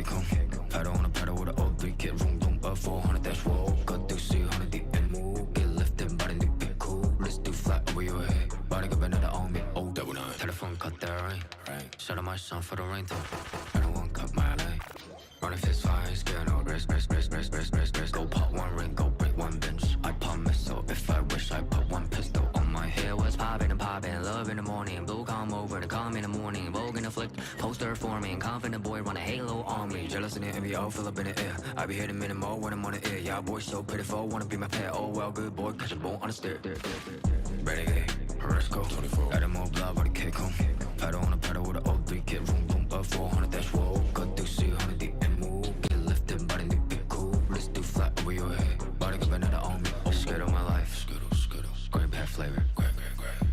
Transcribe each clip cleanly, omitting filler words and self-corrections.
come. I don't wanna pedal with an old 3 kid room, boom, up 400, that's whoa. Got to see 100 deep and move. Get lifted, body new, be cool. Let's do fly over your head. Body got another on me, oh, double nine. Telephone cut that rain. Shout out my son for the rain, though. I don't want cut my lane. Running fist fine, scare no rest. Go pop one ring, go break one bench. I pump missile, if I wish I put one pistol on my head. What's poppin' and poppin', love in the morning. Blue come over to come in the morning. Vogue in the flick, poster forming. Confident boy run a halo on me. Jealous in the envy, all fill up in the air. I be hitting minimal when I'm on the air. Y'all boys so pitiful, wanna be my pet. Oh well, good boy, catch a bone on the stair. Renegade, let's go. 24. Add more blood, but the kick home. I don't wanna pedal with an old 3 kid room, boom, up 400, that's whoa. Got to see 100 deep and move. Get lifted, body new, be cool. Let's do fly over your head. Body got another on me. Oh, scared of my life. Grape hat flavor.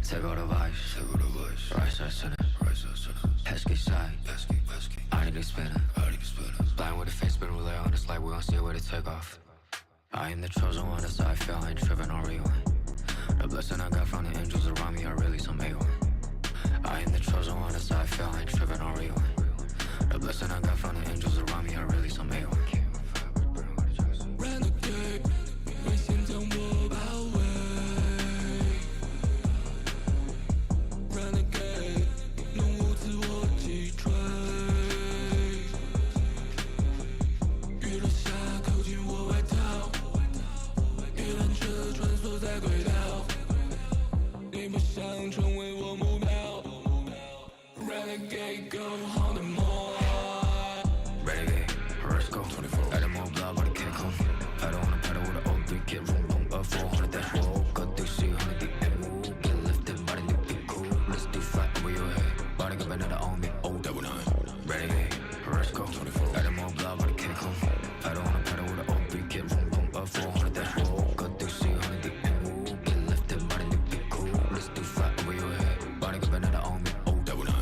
Take all the vibes. Right side center. Pesky side. I need to spin it. Blind with the face, spin relay on this light. We gon' see where to take off. I am the chosen one, that's how I feel. I ain't tripping on rewind. The blessing I got from the angels around me are really some A1. I am the chosen one, that's how I feel. I ain't tripping on rewind. The blessing I got from the angels around me are really some A1. Renegade, 为现将我包围。Renegade， 弄我自我击坠。雨落下，扣紧我外套。鱼篮车穿梭在轨道。你不想成为我目标。Renegade, go on the more. Renegade, let's go. 24. Add more blood, but the kick home. I don't wanna pedal with an old 3 kid room, boom, up 400, that's whoa. Got to see 100 deep and move. Get lifted, body new, be cool. Let's do fly over your head. Body got another on me, oh, double nine. Renegade, let's go. 24. Add more blood, but the kick home. I don't wanna pedal with an old 3 kid room, boom, up 400, that's whoa. Got to see 100 deep and move. Get lifted, body new, be cool. Let's do fly over your head. Body got another on me, oh, double nine.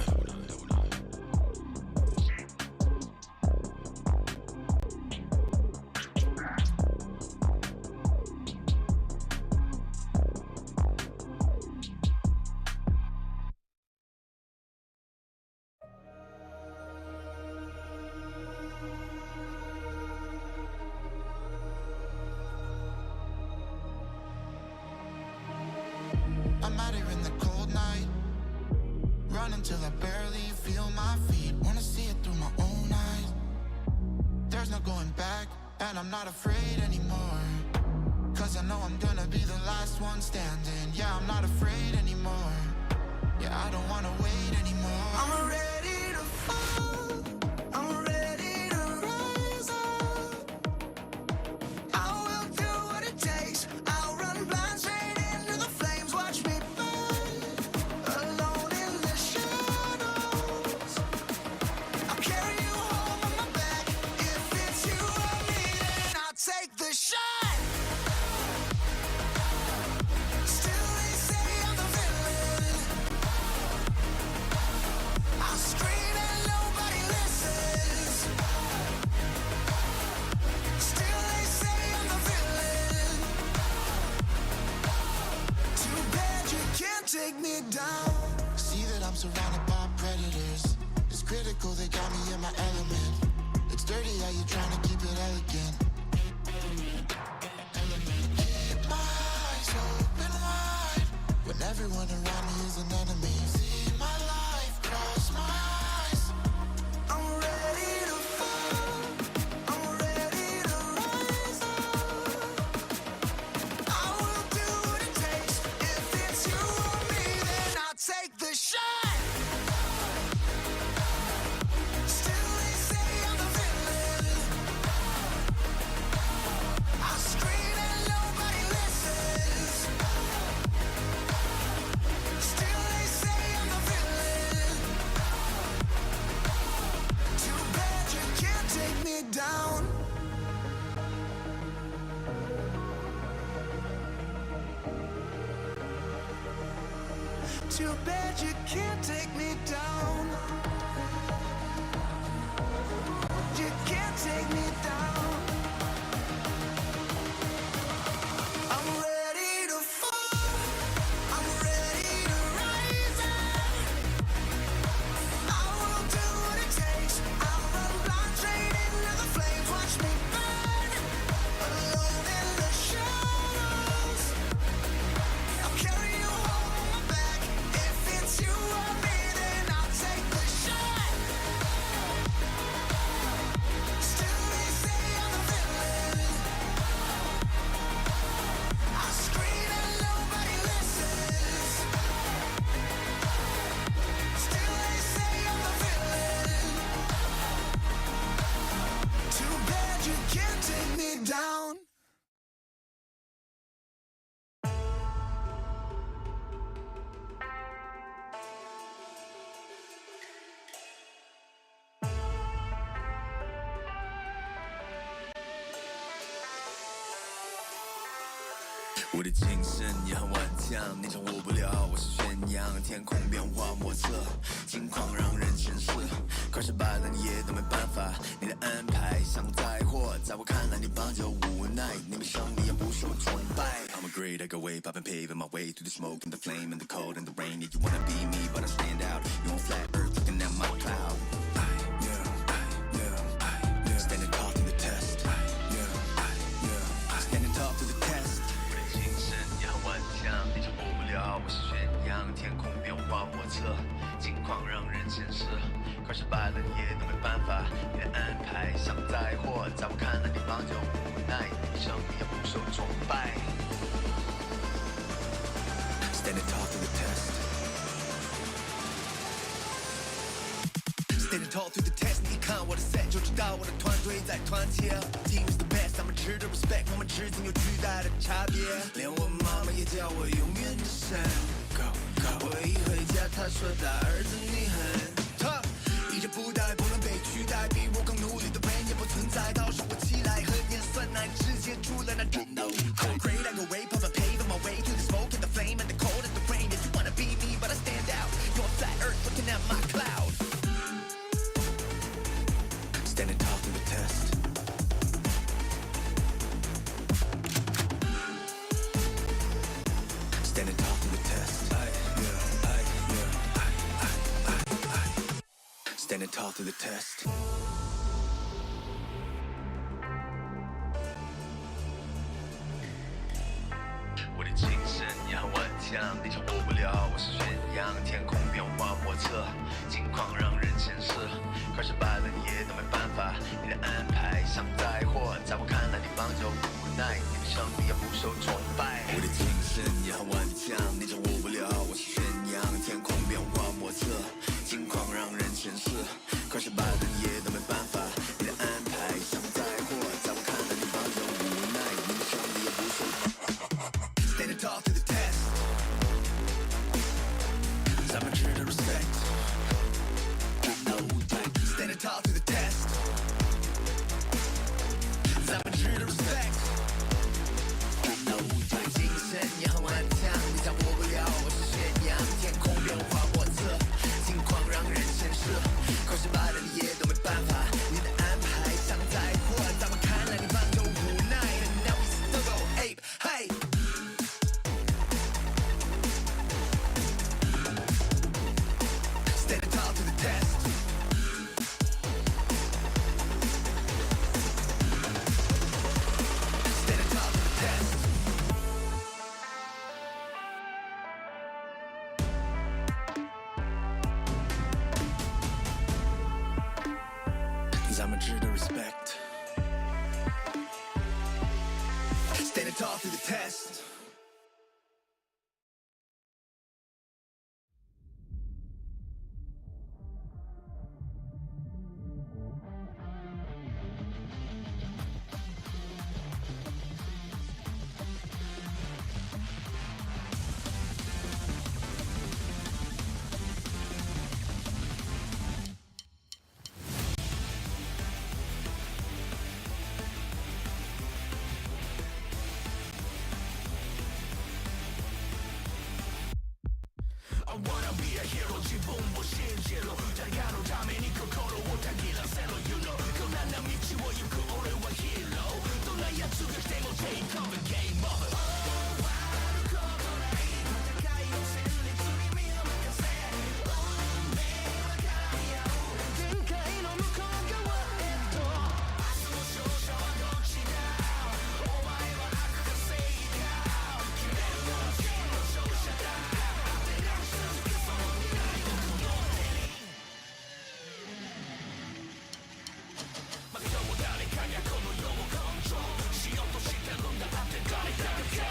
I'm out here in the cold night, running till I barely feel my feet. Wanna see it through my own eyes. There's no going back, and I'm not afraid anymore. Cause I know I'm gonna be the last one standing. Yeah, I'm not afraid anymore. Yeah, I don't wanna wait anymore. I'm ready to fall, I'm ready to rise up. I will do what it takes, I'll run blind straight into the flames. Watch me burn, alone in the shadows. I'll carry you home on my back. If it's you or me, then I'll take the shot. Still they say I'm the villain. I'll scream and nobody listens. Still they say I'm the villain. Too bad you can't take me down. See that I'm surrounded by predators. It's critical, they got me in my element. It's dirty how you trying to keep it elegant. Keep my eyes open wide when everyone around me is an enemy. See my life cross my eyes. I'm ready to fall, I'm ready to rise up. I will do what it takes. If it's you or me, then I'll take the shot. Still they say I'm the villain. I'll scream and nobody listens. Still they say I'm the villain. Too bad you can't take me down. Too bad you can't take me down. You can't take me down. I'm ready to fall, I'm ready to rise up. I will do what it takes, I'll run blind straight 我的精神也很顽强，你掌握不了我是宣扬，天空变化莫测，境况让人前世，快失败了你也都没办法，你的安排像灾祸，在我看来你帮就无奈，你没胜利也不受崇拜。I'm a great, I go way, popping, paving my way through the smoke and the flame and the cold and the rain. Yeah, you wanna be me, but I stand out. You on flat earth, looking at my cloud. Standing tall through the test. Standing tall through the test. 我的精神也很顽强，你掌握不了我是宣扬，天空变化莫测，境况让人前世，快失败了你也都没办法，你的安排像灾祸，在我看来你帮就无奈，你胜利也不受崇拜。Standing tall through the test. Standing tall through the test. 你看我的 set 就知道我的团队在团结。Team is the best， 他们值得 respect， 我们之间有巨大的差别。连我妈妈也叫我永远的神。我一回家，她说大儿子你很 tough， 一直不带不能被取代，比我更努力的人也不存在。到时我起来和颜色奶直接出了那战斗。I'm great, I go way, pop and paving my way through the smoke and the flame and the cold and the rain. If you wanna be me, but I stand out. You're on flat earth, looking at my cloud. Standing tall through the test. Standing tall through the test. Standing tall through the test. 我的精神也很顽强，你掌握不了我是宣扬，天空变化莫测，境况让人前世，快失败了你也都没办法，你的安排像灾祸，在我看来你帮就无奈，你的胜利也不受崇拜。我的精神也很顽强，你掌握不了我是宣扬，天空变化莫测，境况让人前世，快失败了你也都没办法，你的安排像灾祸，在我看来你帮就无奈，你的胜利也不受。Standing tall through the test. I'm a true to respect. Standing tall through the test. I'm a true to respect. 精神也很顽强，你掌握不了我是宣扬，天空变化莫测，境况让人前世，快失败了你也都没办法，你的安排像灾祸，在我看来你帮就无奈。And now we still go ape, hey. Standing tall through the test. Standing tall through the test. I'm a true to respect. Standing tall through the test. I wanna be a hero 自分を信じろ誰かのために心をたぎらせろ You know 困難な道を行く俺はヒーローどんな奴が来ても Take over game over 終わることない戦いを戦慄に身を任せ運命は絡み合う限界の向こう側へと明日の勝者はどっちだお前は悪か正義か決めるのは真の勝者だ負けたも誰かがこの世をコントロールしようとしてるんだって誰だか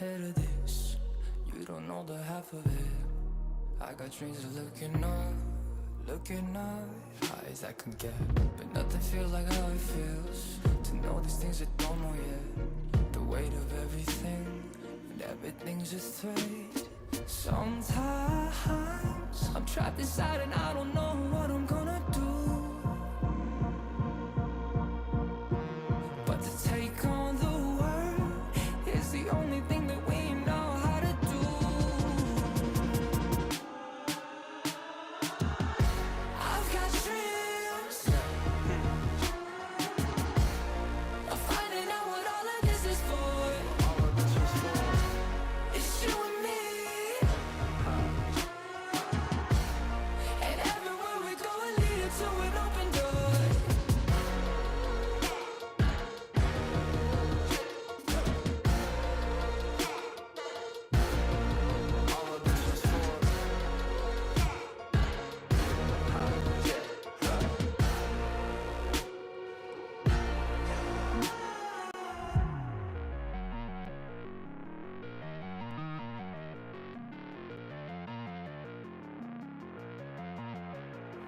ahead of this. You don't know the half of it. I got dreams of looking up, high as I can get. But nothing feels like how it feels to know these things I don't know yet. The weight of everything, and everything's just thread. Sometimes I'm trapped inside and I don't know what I'm gonna do. But to take on the world is the only thing that we know how to do. I've got dreams of finding out what all of this is for. It's you and me. And everywhere we go will lead to an open door.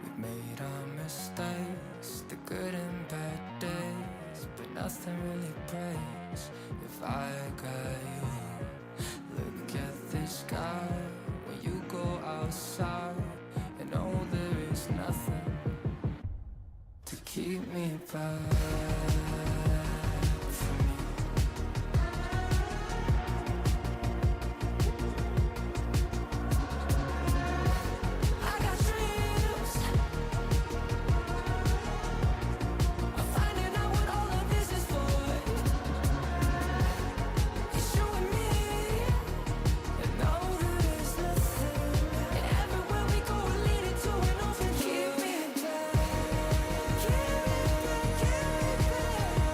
We've made our mistakes, the good and bad days, but nothing really breaks if I got you. Look at the sky when you go outside, and know there is nothing to keep me back from you. I got dreams of finding out what all of this is for. It's you and me, and know there is nothing. And everywhere we go, we're leading to an open door. Keep me back, keep me back, keep me back.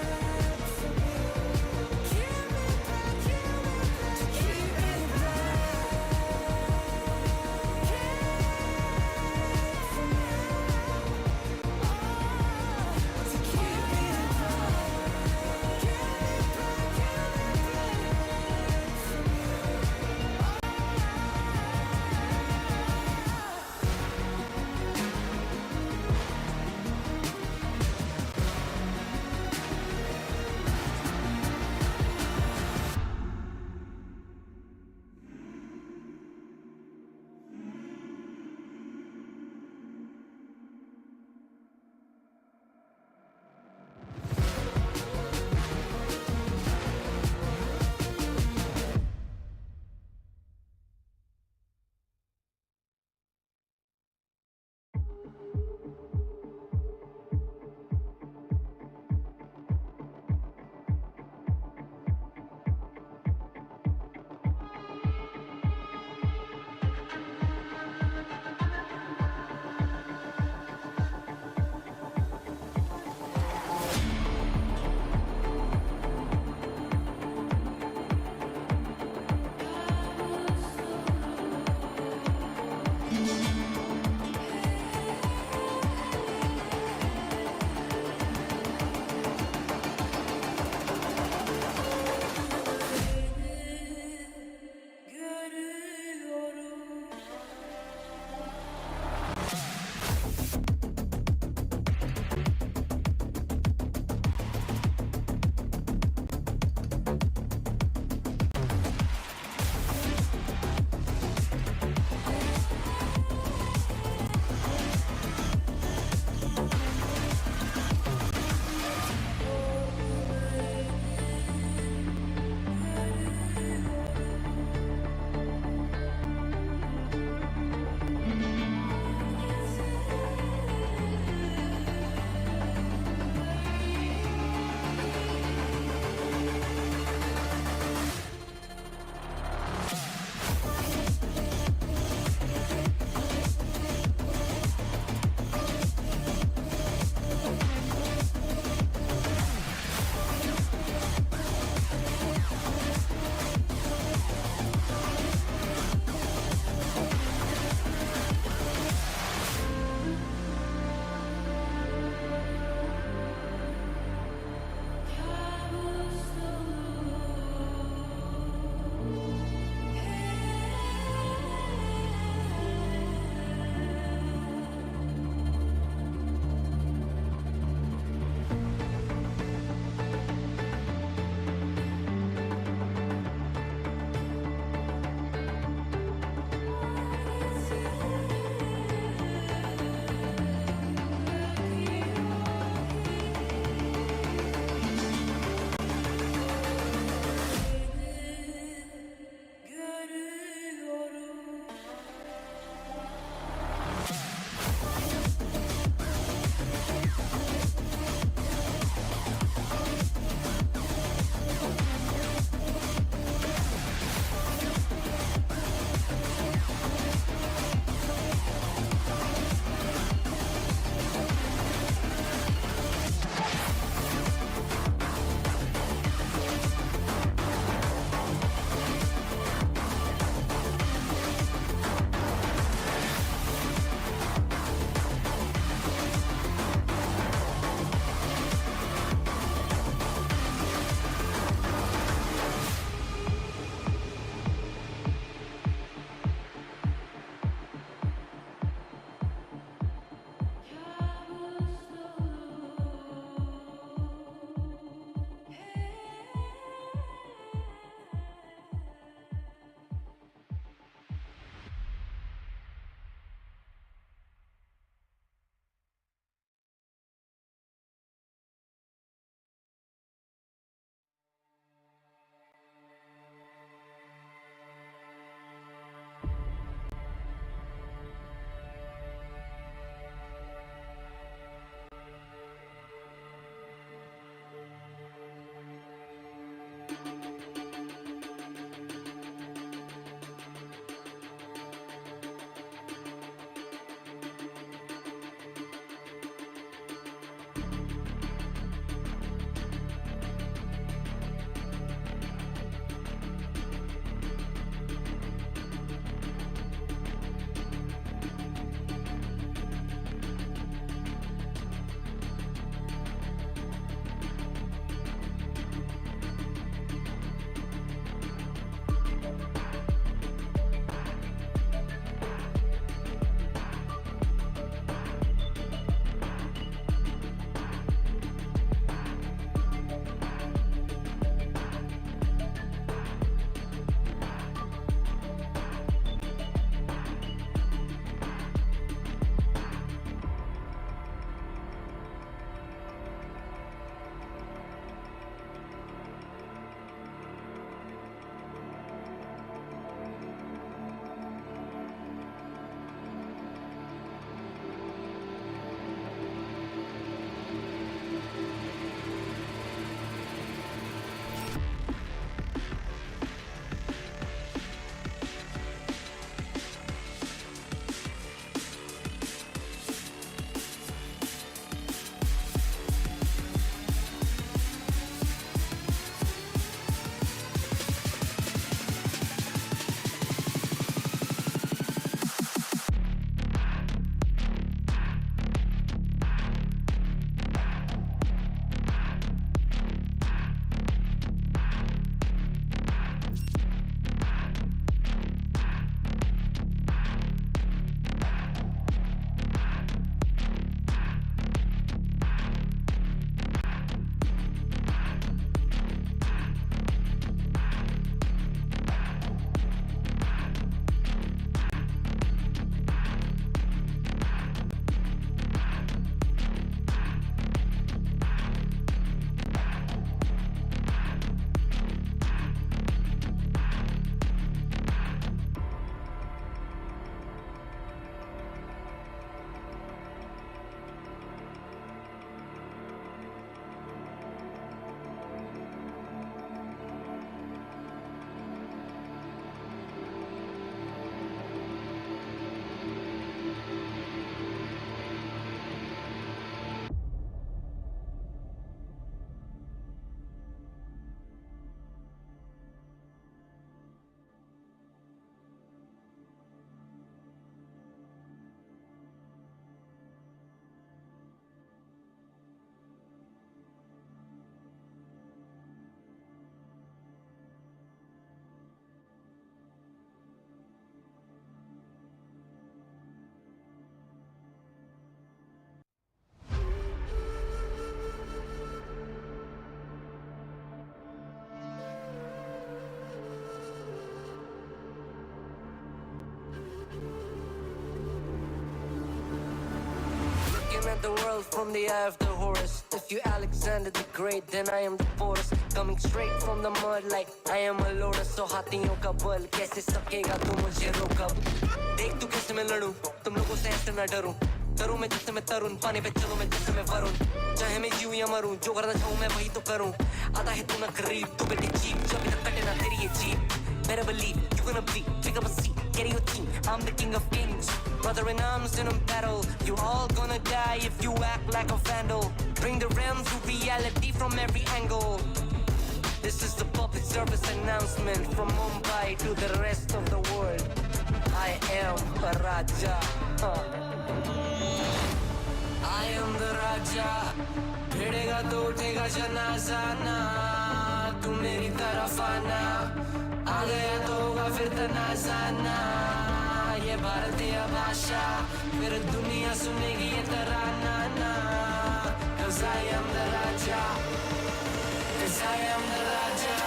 The world from the eye of the Horus. If you Alexander the Great, then I am the Porus. Coming straight from the mud like I am a lotus. So हाथियों का बल कैसे सकेगा तू मुझे रोका? देख तू कैसे मैं लड़ूं, तुम लोगों से ऐसे ना डरूं. करूं मैं जिससे मैं तरुण, पानी पे चलूं मैं जिससे मैं वरुण. चाहे मैं जीऊं या मरूं, जो करना चाहूं मैं वही तो करूं. आता है तू ना गरीब, तू बेटी चीप, जो अभी तक कटे ना तेरी ये jeep. Better believe you're gonna bleed. Pick up a seat, get in your team. I'm the king of kings. Brother in arms in a battle. You all gonna die if you act like a vandal. Bring the realm to reality from every angle. This is the public service announcement from Mumbai to the rest of the world. I am a Raja. I am the Raja. भिड़ेगा तो उठेगा जनाजा ना. तू मेरी तरफ आना. आ गया तो होगा फिर तनाजाना. ये भारतीय भाषा फिर दुनिया सुनेगी ये तराना ना. 'Cause I am the Raja. 'Cause I am the Raja.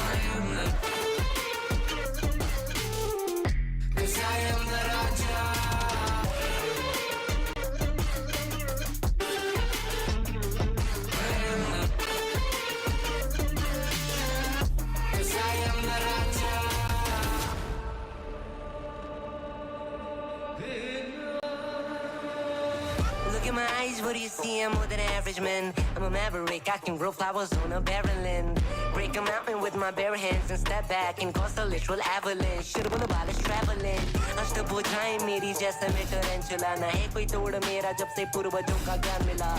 I am the. 'Cause I am the Raja. Look in my eyes, what do you see? I'm more than average man. I'm a maverick, I can grow flowers on a barren land. Break a mountain with my bare hands and step back and cause a literal avalanche. Should have been about traveling. अष्टभुजाएं मेरी जैसे मैं टरेंचुला ना है कोई तोड़ मेरा जब से पूर्वजों का ज्ञान मिला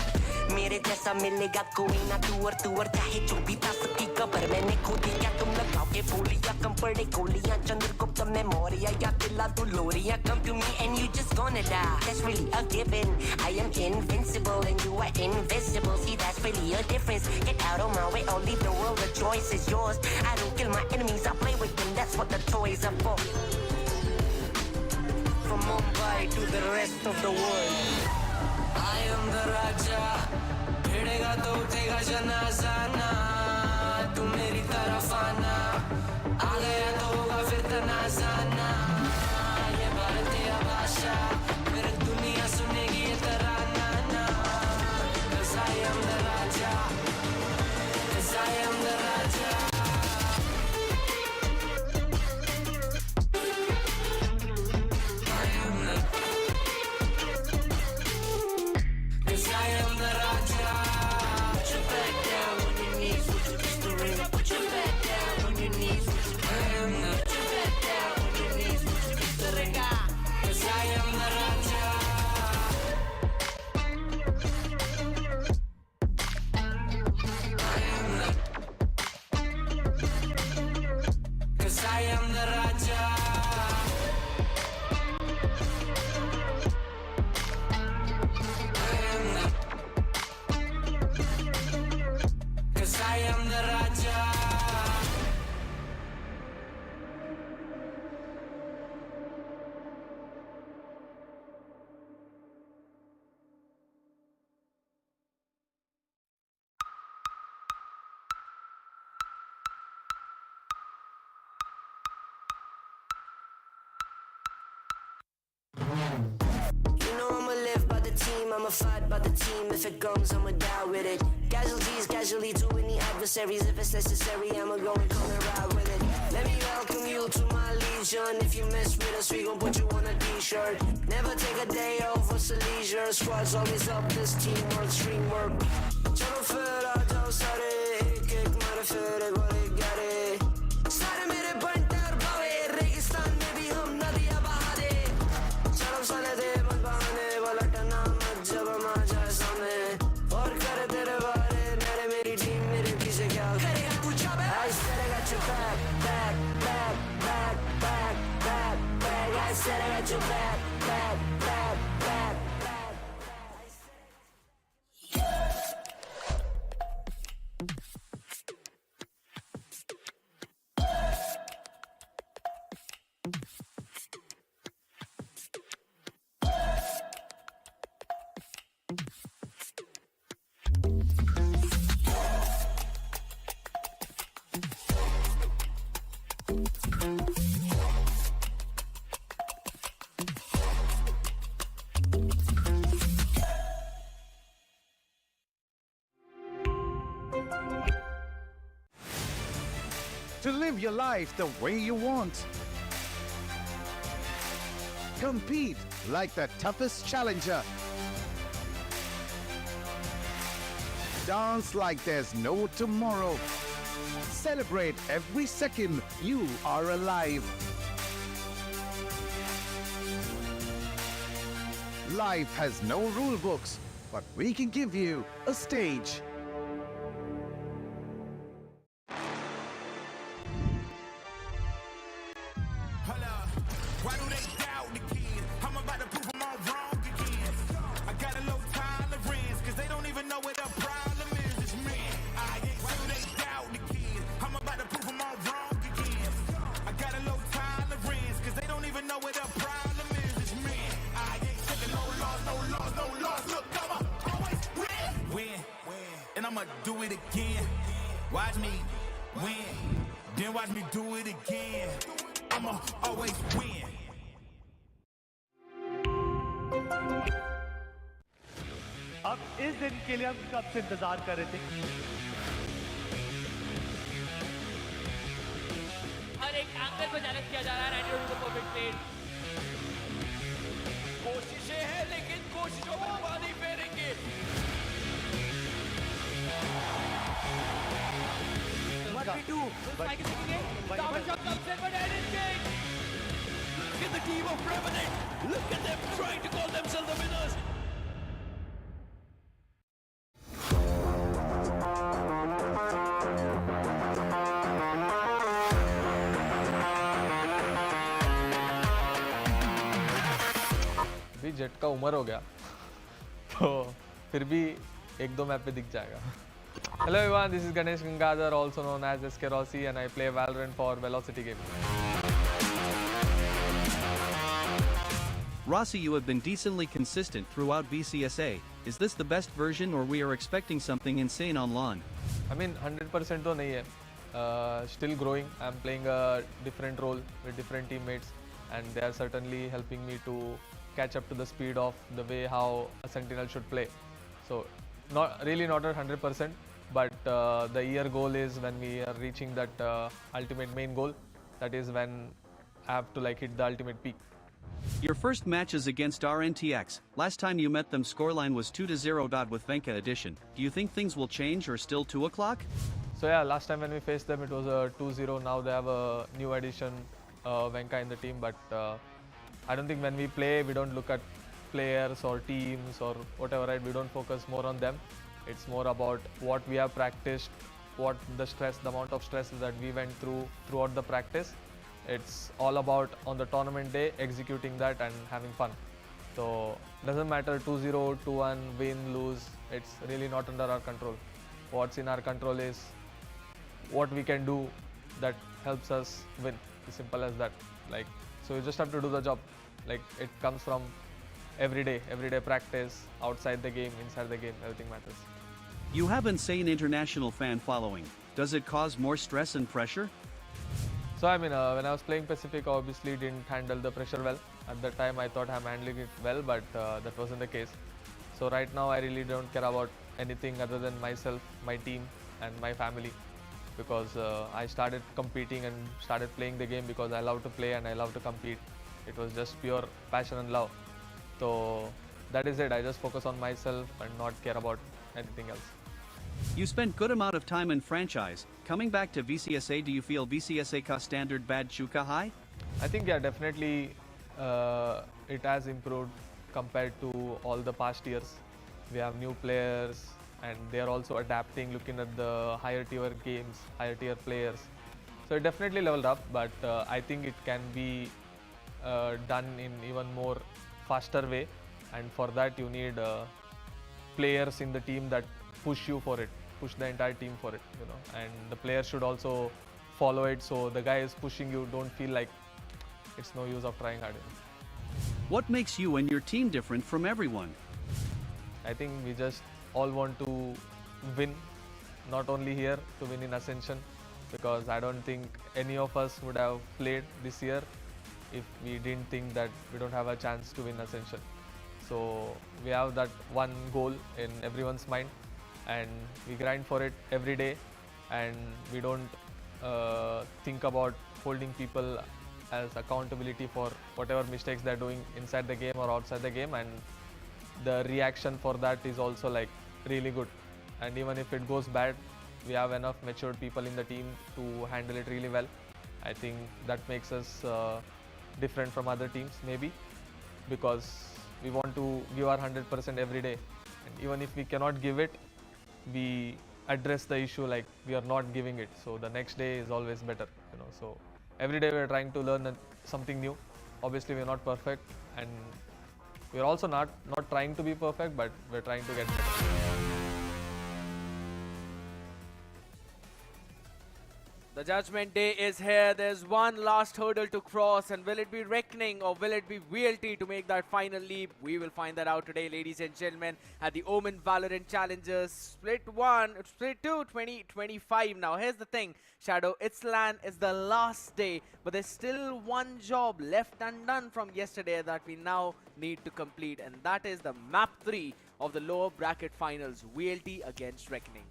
मेरे जैसा मिलेगा कोई ना तू और चाहे जो भी था सबकी कबर मैंने खोदी क्या तुम लगाओगे बोलियां कम पड़े गोलियां चंद्रगुप्त में मौर्य या किला तू लोरिया come to me and you just gonna die that's really a given I am invincible and you are invisible see that's really a difference get out of my way or leave the world the choice is yours I don't kill my enemies I play with them that's what the toys are for from Mumbai to the rest of the world I am the Raja भिड़ेगा तो उठेगा जनाजा ना तू मेरी तरफ आना आ गया तो होगा फिर तनाजा ना ये भारतीय भाषा फिर दुनिया सुनेगी ये तराना ना 'Cause I am the Raja 'Cause I am the Raja I'ma fight by the team. If it comes, I'ma die with it. Casualties, casually to any adversaries. If it's necessary, I'ma go and come and ride with it. Let me welcome you to my legion. If you mess with us, we gon' put you on a t-shirt. Never take a day off, what's a leisure? Squad's always up, this teamwork, stream work. Chalo fir aa jao sare, ek mare fir ek aur ek gare. Sare mere banter bhave, registan mein bhi hum nadiyan baha de. Chalo sale de man bahane wala tana mat jab hum aa jaye samne. Aur kare tere baare, mere meri team mere piche kya karega tu jab I said I got your back, back, back, back, back, back, back. I said I got your back, back, back, back, back. To live your life the way you want. Compete like the toughest challenger. Dance like there's no tomorrow. Celebrate every second you are alive. Life has no rule books, but we can give you a stage. Why do they doubt again? I'm about to prove them all wrong again. I got a low tolerance, cause they don't even know what the problem is. It's me. Why do they doubt again? I'm about to prove them all wrong again. I got a low tolerance, cause they don't even know what the problem is. It's me. I ain't taking no loss, no loss, no loss. Look, I'ma always win. And I'ma do it again. Watch me win. Then watch me do it again. I'ma always win. अब इस दिन के लिए हम कब से इंतजार कर रहे थे। हर एक एंगल को चैलेंज किया जा रहा है। Ready to perfect played. कोशिशें हैं लेकिन कोशिशों में पानी फेरी 2v2. Spike is kicking in. Tower shot comes in, but head is kicked. Look at the team of Revenant. Look at them trying to call themselves the winners. अभी jet का उम्र हो गया तो फिर भी एक दो मैप पे दिख जाएगा. Hello everyone, this is Ganesh Gangadhar, also known as Rossi, and I play Valorant for Velocity Gaming. Rossi, you have been decently consistent throughout VCSA. Is this the best version or we are expecting something insane on lawn? I mean 100% तो नहीं है. Still growing. I'm playing a different role with different teammates, and they are certainly helping me to catch up to the speed of the way how a Sentinel should play. So not at 100%, but the year goal is when we are reaching that ultimate main goal. That is when I have to like hit the ultimate peak. Your first match is against RNTX. Last time you met them scoreline was 2-0. With Venka addition. Do you think things will change or still 2 o'clock? So yeah, last time when we faced them it was a 2-0. Now they have a new addition, Venka in the team, but I don't think when we play we don't look at players or teams or whatever, right? We don't focus more on them. It's more about what we have practiced, what the amount of stress that we went throughout the practice. It's all about on the tournament day executing that and having fun. So doesn't matter 2-0, 2-1, win, lose. It's really not under our control. What's in our control is what we can do that helps us win. As simple as that. Like, so you just have to do the job. Like, it comes from everyday practice, outside the game, inside the game, everything matters. You have insane international fan following. Does it cause more stress and pressure? So I mean, when I was playing Pacific, obviously didn't handle the pressure well. At that time I thought I'm handling it well, but that wasn't the case. So right now I really don't care about anything other than myself, my team and my family, because I started competing and started playing the game because I love to play and I love to compete. It was just pure passion and love. So that is it. I just focus on myself and not care about anything else. You spent good amount of time in franchise. Coming back to VCSA, do you feel VCSA ka standard bad chuka high? I think yeah, definitely it has improved compared to all the past years. We have new players and they are also adapting, looking at the higher tier games, higher tier players. So it definitely leveled up, but I think it can be done in even more faster way, and for that you need players in the team that push you for it, push the entire team for it, you know, and the players should also follow it, so the guy is pushing you, don't feel like it's no use of trying harder. What makes you and your team different from everyone? I think we just all want to win, not only here, to win in Ascension, because I don't think any of us would have played this year if we didn't think that we don't have a chance to win Ascension. So we have that one goal in everyone's mind and we grind for it every day, and we don't think about holding people as accountability for whatever mistakes they're doing inside the game or outside the game, and the reaction for that is also like really good. And even if it goes bad, we have enough matured people in the team to handle it really well. I think that makes us different from other teams maybe, because we want to give our 100% every day, and even if we cannot give it, we address the issue like we are not giving it, so the next day is always better, you know. So every day we are trying to learn something new. Obviously we are not perfect, and we are also not trying to be perfect, but we're trying to get better. The judgment day is here. There's one last hurdle to cross, and will it be Reckoning or will it be VLT to make that final leap? We will find that out today, ladies and gentlemen, at the OMEN VALORANT Challengers Split 2 2025. Now here's the thing, Shadow, it's LAN is the last day, but there's still one job left undone from yesterday that we now need to complete, and that is the map 3 of the lower bracket finals, VLT against Reckoning.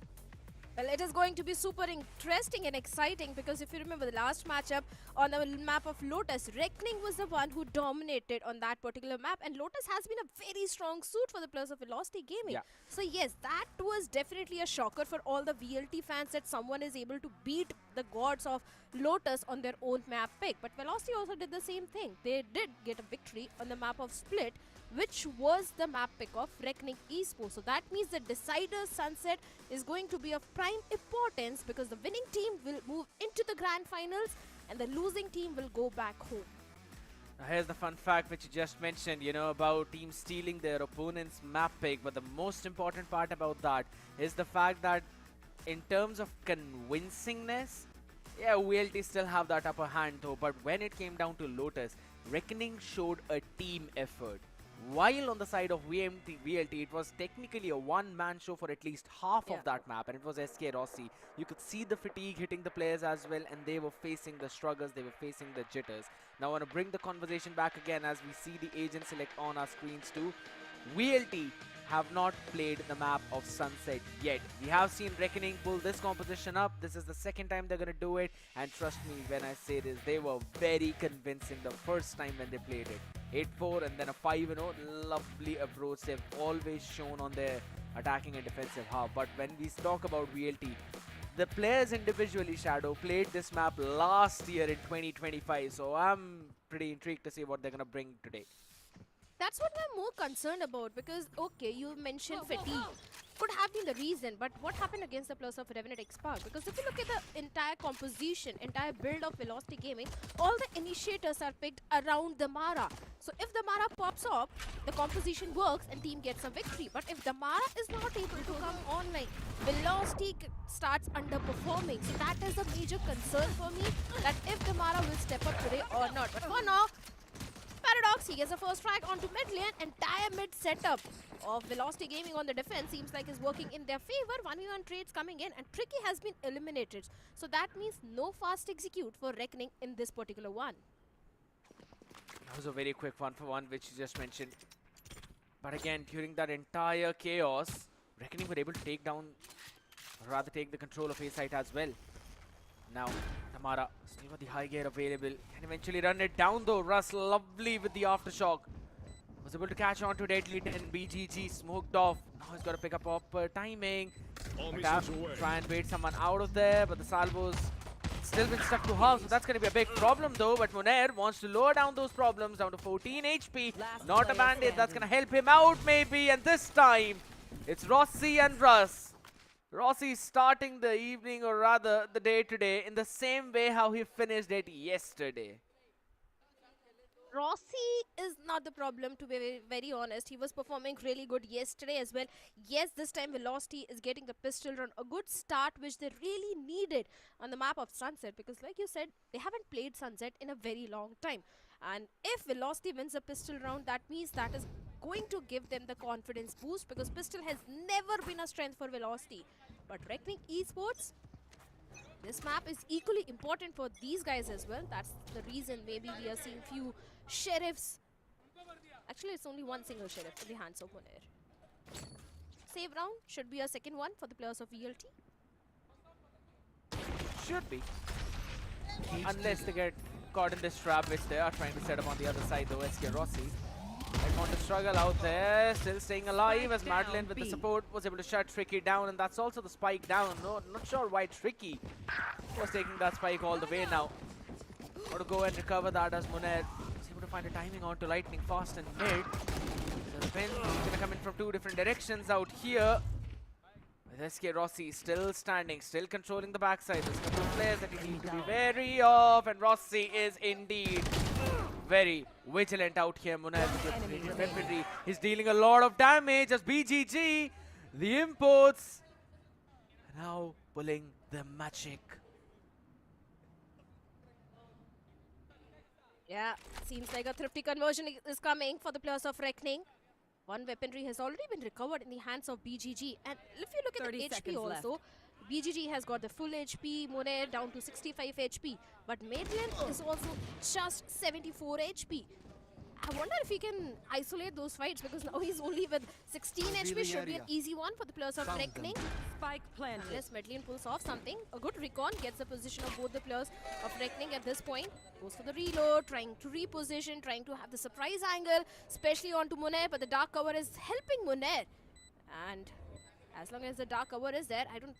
Well, it is going to be super interesting and exciting, because if you remember the last matchup on the map of Lotus, Reckoning was the one who dominated on that particular map, and Lotus has been a very strong suit for the players of Velocity Gaming. Yeah. So yes, that was definitely a shocker for all the VLT fans, that someone is able to beat the gods of Lotus on their own map pick. But Velocity also did the same thing. They did get a victory on the map of Split, which was the map pick of Reckoning Esports. So that means the decider Sunset is going to be of prime importance, because the winning team will move into the grand finals and the losing team will go back home. Now here's the fun fact which you just mentioned, about teams stealing their opponent's map pick. But the most important part about that is the fact that in terms of convincingness, yeah, VLT still have that upper hand though. But when it came down to Lotus, Reckoning showed a team effort. While on the side of VLT, it was technically a one-man show for at least half of that map, and it was SK Rossi. You could see the fatigue hitting the players as well, and they were facing the struggles, they were facing the jitters. Now I want to bring the conversation back again as we see the agent select on our screens too. VLT have not played the map of Sunset yet. We have seen Reckoning pull this composition up. This is the second time they're going to do it, and trust me when I say this, they were very convincing the first time when they played it. 8-4 and then a 5-0. Lovely approach they've always shown on their attacking and defensive half. But when we talk about VLT, the players individually, Shadow, played this map last year in 2025. So I'm pretty intrigued to see what they're going to bring today. That's what I'm more concerned about, because, okay, you mentioned fatigue. Could have been the reason, but what happened against the players of Revenant XSpark? Because if you look at the entire composition, entire build of Velocity Gaming, all the initiators are picked around the Mara. So if the Mara pops up, the composition works and team gets a victory. But if the Mara is not able to come online, Velocity starts underperforming. So that is a major concern for me, that if the Mara will step up today or not. But for now, Paradox, he gets the first strike onto mid lane. Entire mid setup of Velocity Gaming on the defense seems like is working in their favor. 1v1 trades coming in, and Tricky has been eliminated. So that means no fast execute for Reckoning in this particular one. That was a very quick 1-for-1 which you just mentioned. But again, during that entire chaos, Reckoning were able to take down, or rather take the control of A site as well. Now, Tamara, still with the high gear available, can eventually run it down though. Russ, lovely with the aftershock. Was able to catch on to Deadly and BGG smoked off. Now he's got to pick up proper timing. Try and bait someone out of there, but the salvos still been stuck to half, so that's going to be a big problem though. But Munair wants to lower down those problems down to 14 HP. Not a bandit, that's going to help him out maybe. And this time, it's Rossi and Russ. Rossi starting the evening, or rather the day today, in the same way how he finished it yesterday. Rossi is not the problem, to be very honest. He was performing really good yesterday as well. Yes, this time Velocity is getting the pistol run, a good start which they really needed on the map of Sunset, because like you said, they haven't played Sunset in a very long time. And if Velocity wins a pistol round, that means that is going to give them the confidence boost, because pistol has never been a strength for Velocity. But Reckoning Esports, this map is equally important for these guys as well. That's the reason maybe we are seeing few sheriffs. Actually, it's only one single sheriff in the hands of Munair. Save round should be a second one for the players of VLT. Should be. Unless they get caught in this trap which they are trying to set up on the other side though. SK Rossi. They want to struggle out there, still staying alive as Madeline with the support was able to shut Tricky down, and that's also the spike down. No, not sure why Tricky was taking that spike all the way now. Got to go and recover that as Munair was able to find a timing onto Lightning fast and mid. The Pen is going to come in from two different directions out here. With SK Rossi still standing, still controlling the backside. There's a couple of players that you need to be wary of, and Rossi is indeed very vigilant out here. Munair with the weaponry. He's dealing a lot of damage as BGG, the imports, now pulling the magic. Yeah, seems like a thrifty conversion is coming for the players of Reckoning. One weaponry has already been recovered in the hands of BGG. And if you look at the HP also, BGG has got the full HP, Munair down to 65 HP. But Madeline is also just 74 HP. I wonder if he can isolate those fights, because now he's only with 16 HP. Should be an easy one for the players of Reckoning. Spike planted. Unless Madeline pulls off something. A good recon gets the position of both the players of Reckoning at this point. Goes for the reload, trying to reposition, trying to have the surprise angle, especially onto Munair. But the dark cover is helping Munair. And as long as the dark cover is there, I don't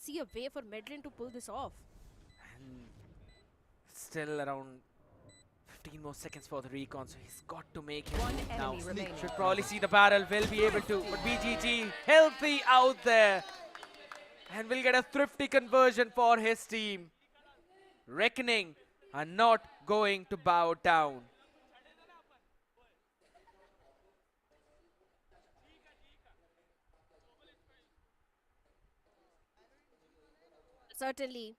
see a way for Madeline to pull this off. Still around 15 more seconds for the recon, so he's got to make him One move now. enemy remaining. Should probably see the barrel, will be able to, but BGG healthy out there and will get a thrifty conversion for his team. Reckoning are not going to bow down. Certainly.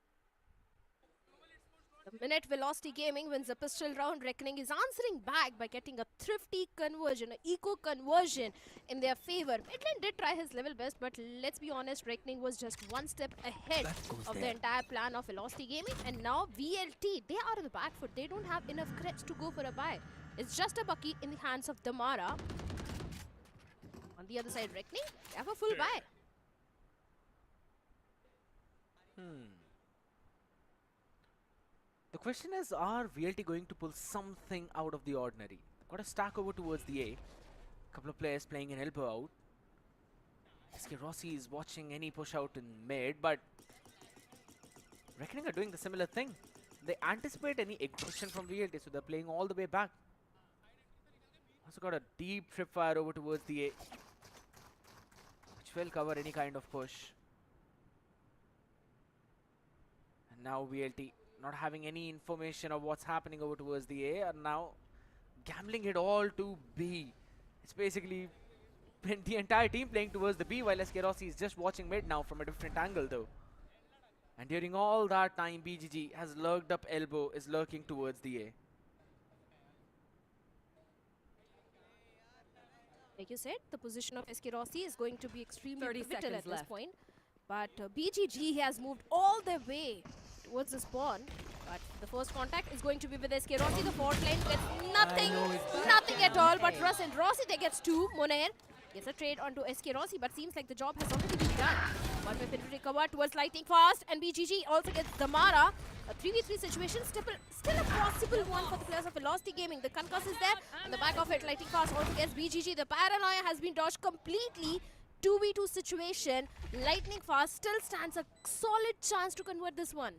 The minute Velocity Gaming wins a pistol round, Reckoning is answering back by getting a thrifty conversion, an eco conversion in their favor. Midland did try his level best, but let's be honest, Reckoning was just one step ahead of the entire plan of Velocity Gaming. And now VLT, they are on the back foot. They don't have enough creds to go for a buy. It's just a bucky in the hands of Damara. On the other side, Reckoning, they have a full buy. The question is, are VLT going to pull something out of the ordinary? Got a stack over towards the A. Couple of players playing an elbow out. Rossi is watching any push out in mid, but Reckoning are doing the similar thing. They anticipate any aggression from VLT, so they're playing all the way back. Also got a deep tripwire over towards the A, which will cover any kind of push. And now VLT, not having any information of what's happening over towards the A, are now gambling it all to B. It's basically been the entire team playing towards the B, while Rossi is just watching mid now from a different angle though. And during all that time, BGG has lurked up elbow, is lurking towards the A. Like you said, the position of Rossi is going to be extremely 30 pivotal seconds at this left. point. But BGG has moved all the way towards the spawn. But the first contact is going to be with Rossi. The fourth lane gets nothing at all. But Russ and Rossi, they gets two. Moner gets a trade onto Rossi, but seems like the job has already been done. One weapon recovered towards Lightning Fast, and BGG also gets Damara. A 3v3 situation, still a possible one for the players of Velocity Gaming. The concuss is there. On the back of it, Lightning Fast also gets BGG. The paranoia has been dodged completely. 2v2 situation. Lightning Fast still stands a solid chance to convert this one.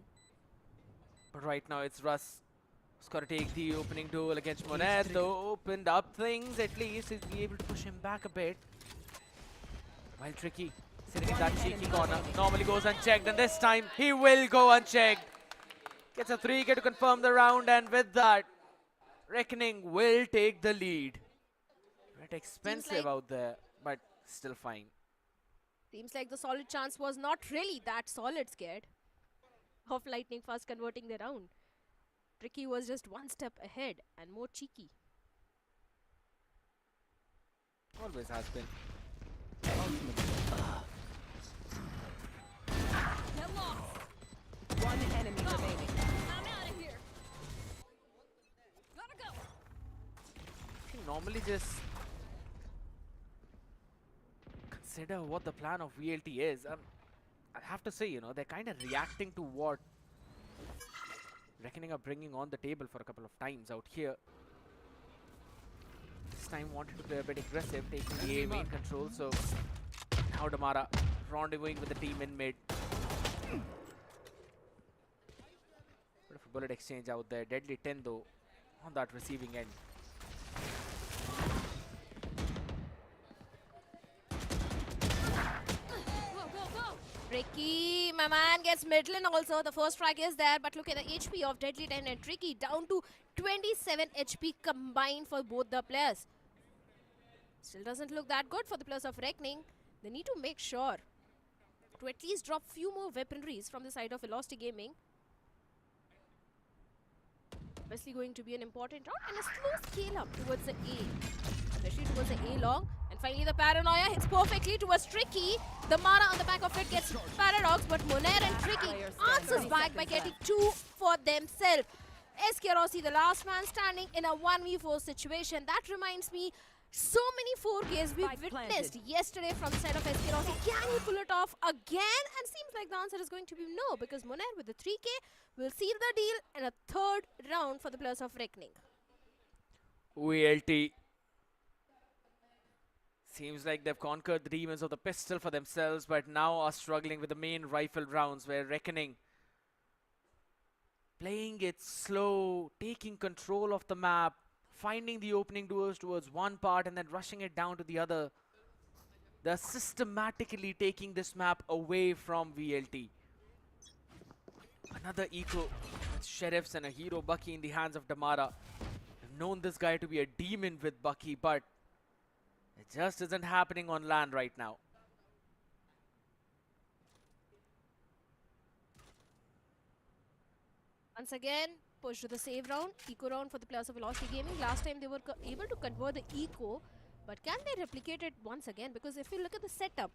But right now it's Russ who's got to take the opening duel against Monet. Though opened up things, at least he'll be able to push him back a bit. While Tricky sitting in that cheeky corner, normally goes unchecked, and this time he will go unchecked. Gets a 3K to confirm the round, and with that, Reckoning will take the lead. Bit expensive out there, but still fine. Seems like the solid chance was not really that solid, scared of Lightning Fast converting the round. Tricky was just one step ahead and more cheeky. Always has been. One enemy remaining. I'm out of here. Gotta go. Normally just consider what the plan of VLT is. I have to say, you know, they're kind of reacting to what Reckoning are bringing on the table for a couple of times out here. This time wanted to play a bit aggressive, taking the A main control. So now Damara rendezvousing with the team in mid. Bit of a bullet exchange out there. Deadly 10 though on that receiving end. Tricky, my man gets Midland also. The first frag is there, but look at the HP of Deadly 10 and Tricky down to 27 HP combined for both the players. Still doesn't look that good for the players of Reckoning. They need to make sure to at least drop few more weaponries from the side of Velocity Gaming. Obviously going to be an important round and a slow scale up towards the A. Especially towards the A long. And finally the Paranoia hits perfectly towards Tricky. The Mara on the back of it gets Paradox, but Moner and Tricky answers back by getting two for themselves. Rossi, the last man standing in a 1v4 situation. That reminds me, so many 4Ks we've witnessed yesterday from the side of Rossi. Can he pull it off again? And seems like the answer is going to be no, because Moner with the 3K will seal the deal and a third round for the players of Reckoning. VLT. Seems like they've conquered the demons of the pistol for themselves, but now are struggling with the main rifle rounds, where Reckoning playing it slow, taking control of the map, finding the opening doors towards one part and then rushing it down to the other. They're systematically taking this map away from VLT. Another eco with Sheriffs and a hero Bucky in the hands of Damara. I've known this guy to be a demon with Bucky, but it just isn't happening on LAN right now. Once again, push to the save round, eco round for the players of Velocity Gaming. Last time they were able to convert the eco, but can they replicate it once again? Because if you look at the setup,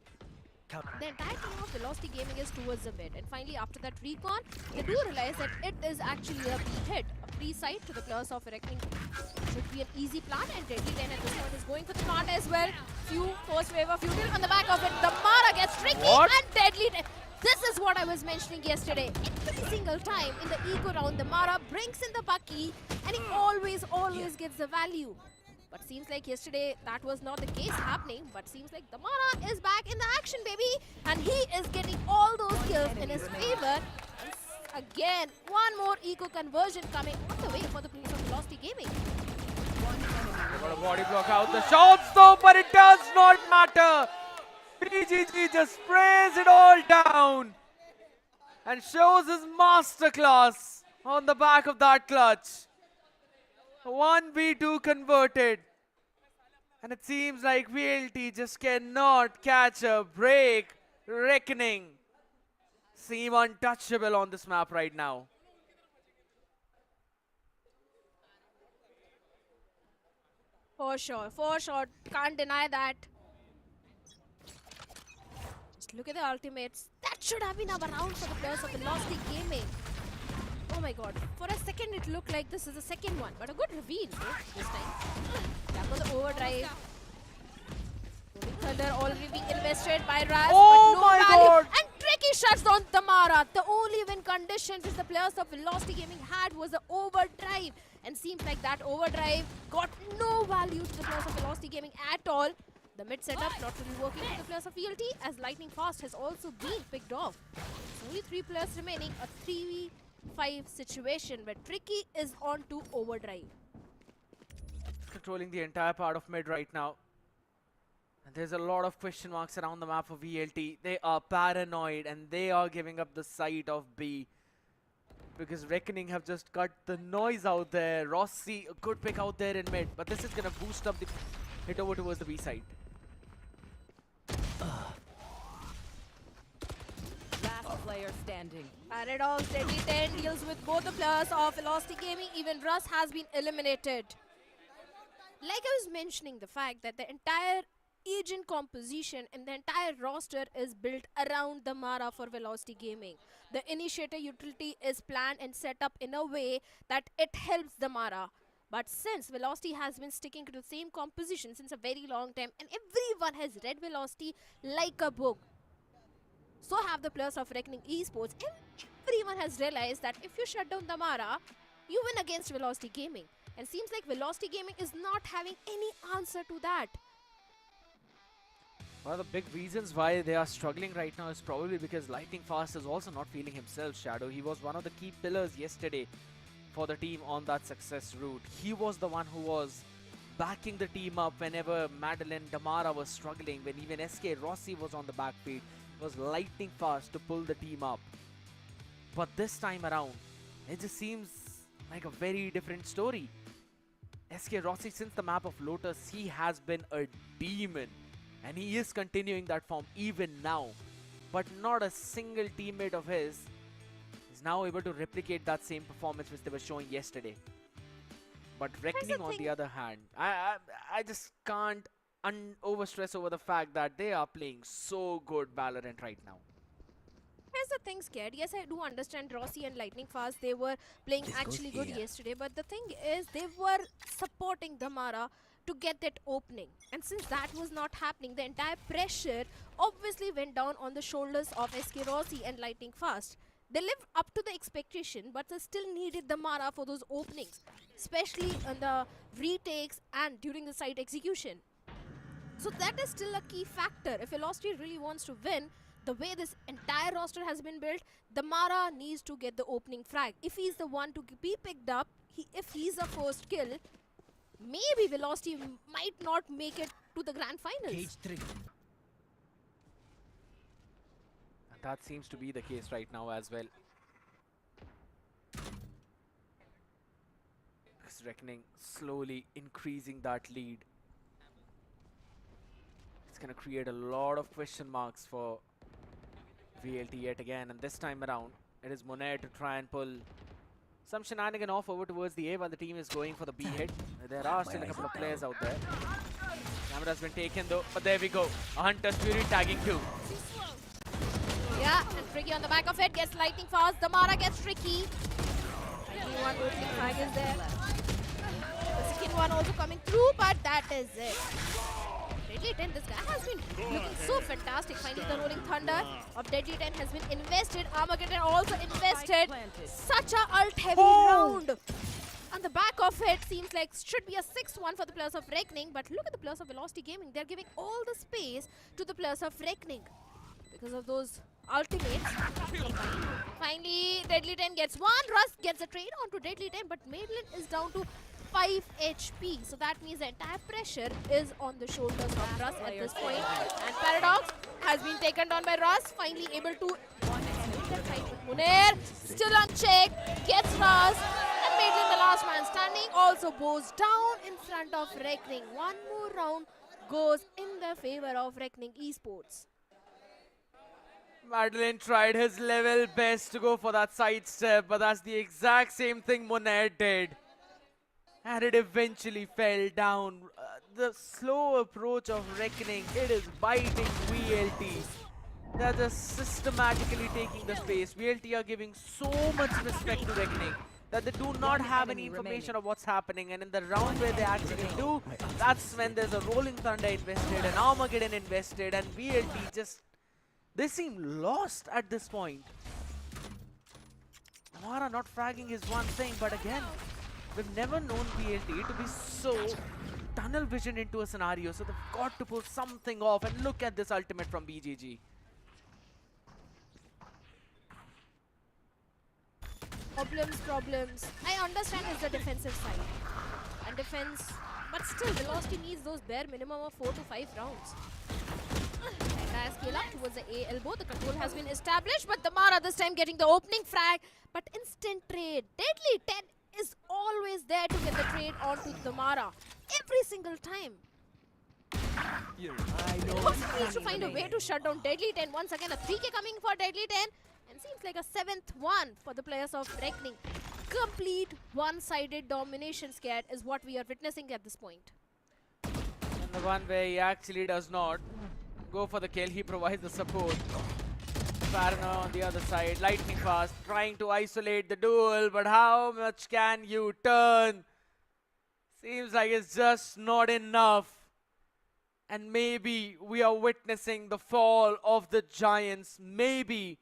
the entire team of Velocity Gaming is towards the mid. And finally, after that recon, they do realize that it is actually a B hit, a free site to the players of Reckoning. Should be an easy plant, and Deadly 10 at this point is going for the plant as well. Few first wave of Futil on the back of it. Damara gets tricky, and Deadly 10. This is what I was mentioning yesterday. Every single time in the eco round, Damara brings in the Bucky, and he always gets the value. But seems like yesterday that was not the case happening. But seems like Damara is back in the action, baby. And he is getting all those kills in his favor. And again, one more eco conversion coming on the way for the players of Velocity Gaming. They got a body block out the shots though, but it does not matter. BGG just sprays it all down and shows his masterclass on the back of that clutch. 1v2 converted. And it seems like VLT just cannot catch a break. Reckoning seem untouchable on this map right now. For sure, can't deny that. Just look at the ultimates. That should have been around for the players of Velocity Gaming. Oh my god, for a second it looked like this is the second one, but a good reveal this time. That was the overdrive. Thunder already being invested by Raz, oh but no my value. god! And Tricky shuts down Damara. The only win condition which the players of Velocity Gaming had was the overdrive. And seems like that overdrive got no value to the players of Velocity Gaming at all. The mid setup not really working for the players of VLT, as Lightning Fast has also been picked off. It's only 3 players remaining, a 3v5 situation where Tricky is on to overdrive. Controlling the entire part of mid right now. And there's a lot of question marks around the map for VLT. They are paranoid and they are giving up the site of B. Because Reckoning have just cut the noise out there. Rossi, a good pick out there in mid. But this is going to boost up the hit over towards the B side. Last player standing. Paradox, Deadly 10 deals with both the players of Velocity Gaming. Even Russ has been eliminated. Like I was mentioning, the fact that the entire agent composition and the entire roster is built around the Mara for Velocity Gaming. The initiator utility is planned and set up in a way that it helps the Mara. But since Velocity has been sticking to the same composition since a very long time, and everyone has read Velocity like a book, so have the players of Reckoning Esports. Everyone has realized that if you shut down the Mara, you win against Velocity Gaming. And seems like Velocity Gaming is not having any answer to that. One of the big reasons why they are struggling right now is probably because Lightning Fast is also not feeling himself, Shadow. He was one of the key pillars yesterday for the team on that success route. He was the one who was backing the team up whenever Madeline Damara was struggling, when even SK Rossi was on the backfield. It was Lightning Fast to pull the team up. But this time around, it just seems like a very different story. SK Rossi, since the map of Lotus, he has been a demon. And he is continuing that form even now. But not a single teammate of his is now able to replicate that same performance which they were showing yesterday. But Reckoning, on the other hand, I just can't overstress over the fact that they are playing so good Valorant right now. Here's the thing, Scared. Yes, I do understand Rossi and Lightning Fast. They were playing actually good yesterday. But the thing is, they were supporting Damara to get that opening. And since that was not happening, the entire pressure obviously went down on the shoulders of SK Rossi and Lightning Fast. They lived up to the expectation, but they still needed the Mara for those openings, especially on the retakes and during the site execution. So that is still a key factor. If Velocity really wants to win, the way this entire roster has been built, the Mara needs to get the opening frag. If he's the one to be picked up, if he's the first kill, maybe Velocity might not make it to the grand finals. And that seems to be the case right now as well. Because Reckoning slowly increasing that lead. It's going to create a lot of question marks for VLT yet again, and this time around it is Monet to try and pull some shenanigan off over towards the A while the team is going for the B hit. There are still a couple of players out there. Camera has been taken though, but there we go. A Hunter's Fury tagging too. Yeah, and Tricky on the back of it gets lightning fast. The Mara gets Tricky. Only one opening frag is there. The second one also coming through, but that is it. Deadly 10, this guy has been looking so fantastic. Finally, the Rolling Thunder of Deadly 10 has been invested. Armageddon also invested. Such a ult-heavy round. On the back of it, seems like should be a 6-1 for the players of Reckoning. But look at the players of Velocity Gaming. They're giving all the space to the players of Reckoning because of those ultimates. Finally, Deadly 10 gets one. Russ gets a trade onto Deadly 10, but Madeline is down to 5 HP. So that means the entire pressure is on the shoulders of Russ at this point. And Paradox has been taken down by Russ, finally able to Munir still unchecked, gets Russ, and Madeline, the last man standing, also bows down in front of Reckoning. One more round goes in the favor of Reckoning Esports. Madeline tried his level best to go for that sidestep, but that's the exact same thing Monet did. And it eventually fell down. The slow approach of Reckoning, it is biting VLT. They're just systematically taking the space. VLT are giving so much respect to Reckoning that they do not have any information of what's happening. And in the round where they actually do, that's when there's a Rolling Thunder invested, an Armageddon invested, and VLT just, they seem lost at this point. Amara not fragging is one thing, but again, we've never known VLT to be so tunnel vision into a scenario, so they've got to pull something off. And look at this ultimate from BGG. Problems. I understand it's the defensive side. And defense, but still Velocity needs those bare minimum of 4 to 5 rounds. Entire scale up towards the A elbow. The control has been established, but the Mara this time getting the opening frag. But instant trade. Deadly 10 is always there to get the trade onto the Mara. Every single time. Rossi needs to find a way to shut down Deadly 10. Once again, a 3K coming for Deadly 10. And seems like a 7th one for the players of Reckoning. Complete one-sided domination scared is what we are witnessing at this point. And the one where he actually does not go for the kill, he provides the support. Farno on the other side, lightning fast, trying to isolate the duel, but how much can you turn? Seems like it's just not enough. And maybe we are witnessing the fall of the Giants. Maybe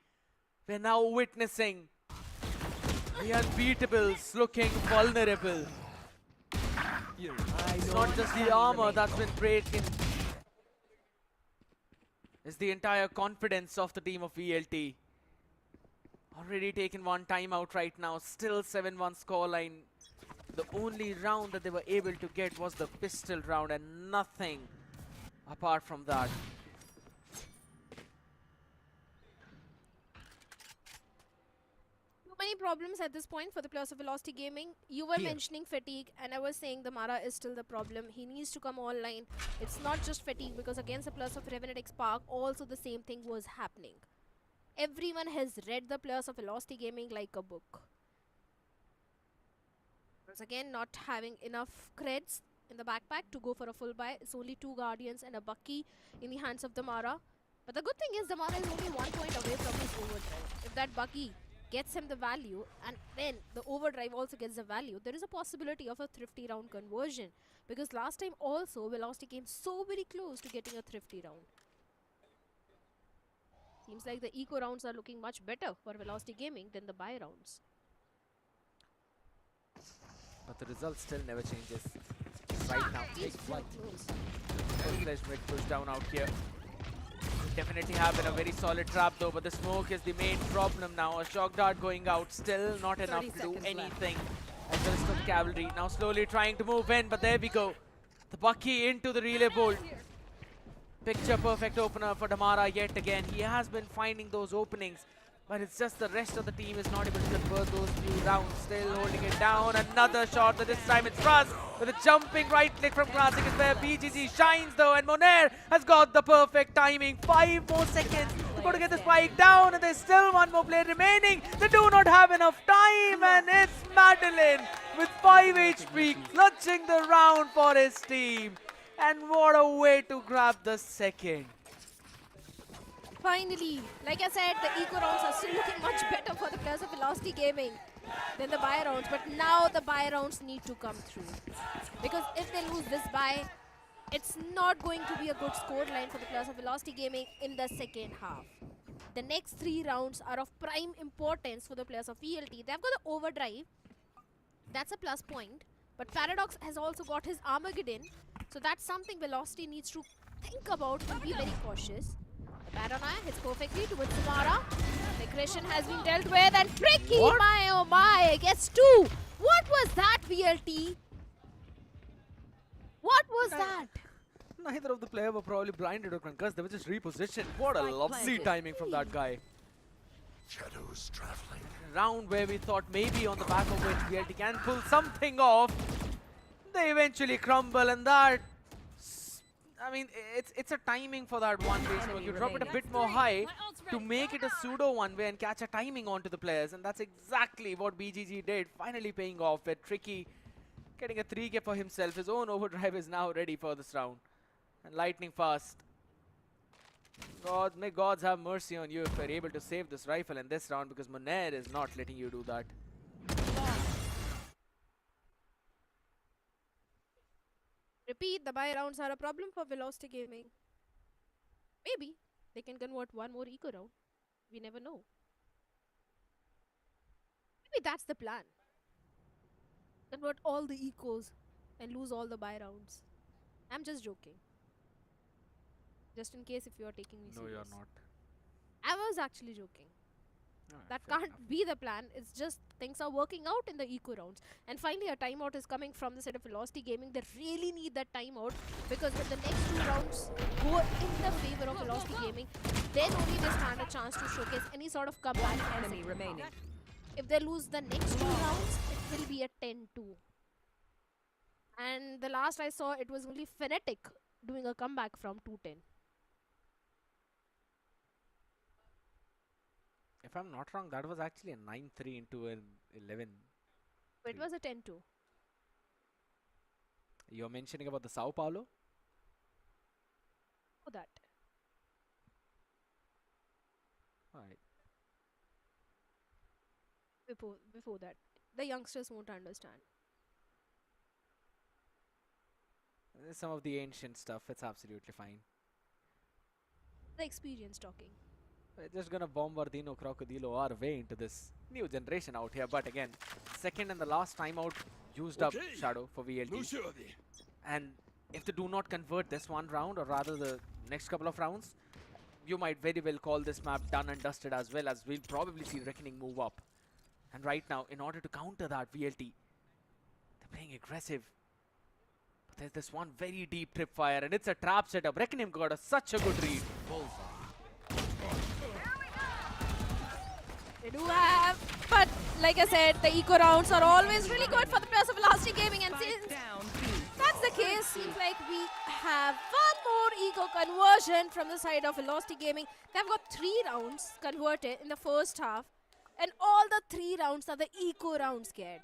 we're now witnessing the unbeatables looking vulnerable. It's not just the armor that's been breaking. It's the entire confidence of the team of VLT. Already taken one timeout right now. Still 7-1 scoreline. The only round that they were able to get was the pistol round and nothing apart from that. Many problems at this point for the players of Velocity Gaming. You were mentioning fatigue, and I was saying the Mara is still the problem. He needs to come online. It's not just fatigue, because against the players of Revenant XSpark, also the same thing was happening. Everyone has read the players of Velocity Gaming like a book. Once again, not having enough creds in the backpack to go for a full buy. It's only 2 Guardians and a Bucky in the hands of the Mara. But the good thing is the Mara is only 1 point away from his overdrive. If that Bucky gets him the value, and then the overdrive also gets the value, there is a possibility of a thrifty round conversion, because last time also Velocity came so very close to getting a thrifty round. Seems like the eco rounds are looking much better for Velocity Gaming than the buy rounds. But the result still never changes. Right now, big flight. Full-fledged mid push down out here. Would definitely have been a very solid trap though, but the smoke is the main problem now. A shock dart going out, still not enough to do anything. As the rest of the cavalry now slowly trying to move in, but there we go. The Bucky into the relay bolt. Picture perfect opener for Damara yet again. He has been finding those openings, but it's just the rest of the team is not able to convert those few rounds. Still holding it down. Another shot, but this time it's Rust with a jumping right click from Classic is where BGG shines though, and Moner has got the perfect timing. 5 more seconds. We've got to get the spike down, and there's still one more player remaining. They do not have enough time, and it's Madeline with 5 HP clutching the round for his team. And what a way to grab the second. Finally, like I said, the eco rounds are still looking much better for the players of Velocity Gaming than the buy rounds, but now the buy rounds need to come through. Because if they lose this buy, it's not going to be a good score line for the players of Velocity Gaming in the second half. The next 3 rounds are of prime importance for the players of VLT. They've got the overdrive. That's a plus point. But Paradox has also got his Armageddon. So that's something Velocity needs to think about and be very cautious. The Baronaya hits perfectly towards Samara. The aggression has been dealt with, and Tricky, my oh my, gets 2. What was that, VLT? What was that? Neither of the players were probably blinded or concussed. They were just repositioned. What a lovely timing from that guy. Shadows traveling. Round where we thought maybe on the back of which VLT can pull something off. They eventually crumble, and that, I mean, it's a timing for that one-way smoke. You drop it a bit more high to make it a pseudo one-way and catch a timing onto the players, and that's exactly what BGG did, finally paying off with Tricky getting a 3K for himself. His own overdrive is now ready for this round, and lightning fast. God, may gods have mercy on you if you're able to save this rifle in this round, because Moner is not letting you do that. Repeat, the buy rounds are a problem for Velocity Gaming. Maybe they can convert one more eco round. We never know. Maybe that's the plan. Convert all the ecos and lose all the buy rounds. I'm just joking. Just in case if you are taking me serious. No, you're not. I was actually joking. That can't be the plan. It's just things are working out in the eco rounds. And finally a timeout is coming from the side of Velocity Gaming. They really need that timeout, because if the next 2 rounds go in the favor of Velocity Gaming, then only they stand a chance to showcase any sort of comeback. Enemy remaining. If they lose the next 2 rounds, it will be a 10-2. And the last I saw, it was only Fnatic doing a comeback from 2-10. If I'm not wrong, that was actually a 9-3 into an 11. But it was a 10-2. You're mentioning about the Sao Paulo? For that. Alright. Before that. The youngsters won't understand. Some of the ancient stuff, it's absolutely fine. The experience talking. We're just gonna bombardino crocodilo our way into this new generation out here. But again, second and the last timeout used up Shadow for VLT. And if they do not convert this one round, or rather the next couple of rounds, you might very well call this map done and dusted, as well as we'll probably see Reckoning move up. And right now, in order to counter that, VLT, they're playing aggressive. But there's this one very deep tripwire, and it's a trap setup. Reckoning got such a good read. They do have, but like I said, the eco rounds are always really good for the players of Velocity Gaming, and since that's the case, seems like we have one more eco conversion from the side of Velocity Gaming. They've got 3 rounds converted in the first half, and all the 3 rounds are the eco rounds, Ged.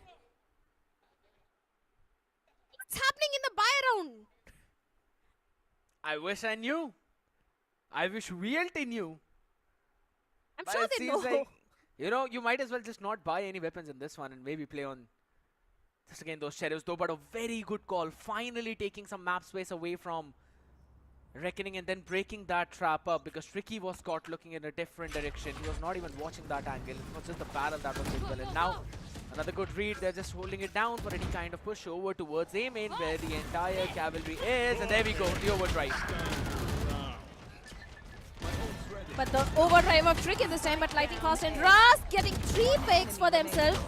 What's happening in the buy round? I wish I knew. I wish VLT knew. I'm But sure it they seems know. like, you know, you might as well just not buy any weapons in this one and maybe play on just again those sheriffs though. But a very good call, finally taking some map space away from Reckoning and then breaking that trap up, because Tricky was caught looking in a different direction. He was not even watching that angle. It was just the barrel that was visible. And now another good read. They're just holding it down for any kind of push over towards A main, where the entire cavalry is. And there we go, the overdrive. But the overdrive of Tricky this time, but Lightning Fast and Ras getting 3 picks for themselves.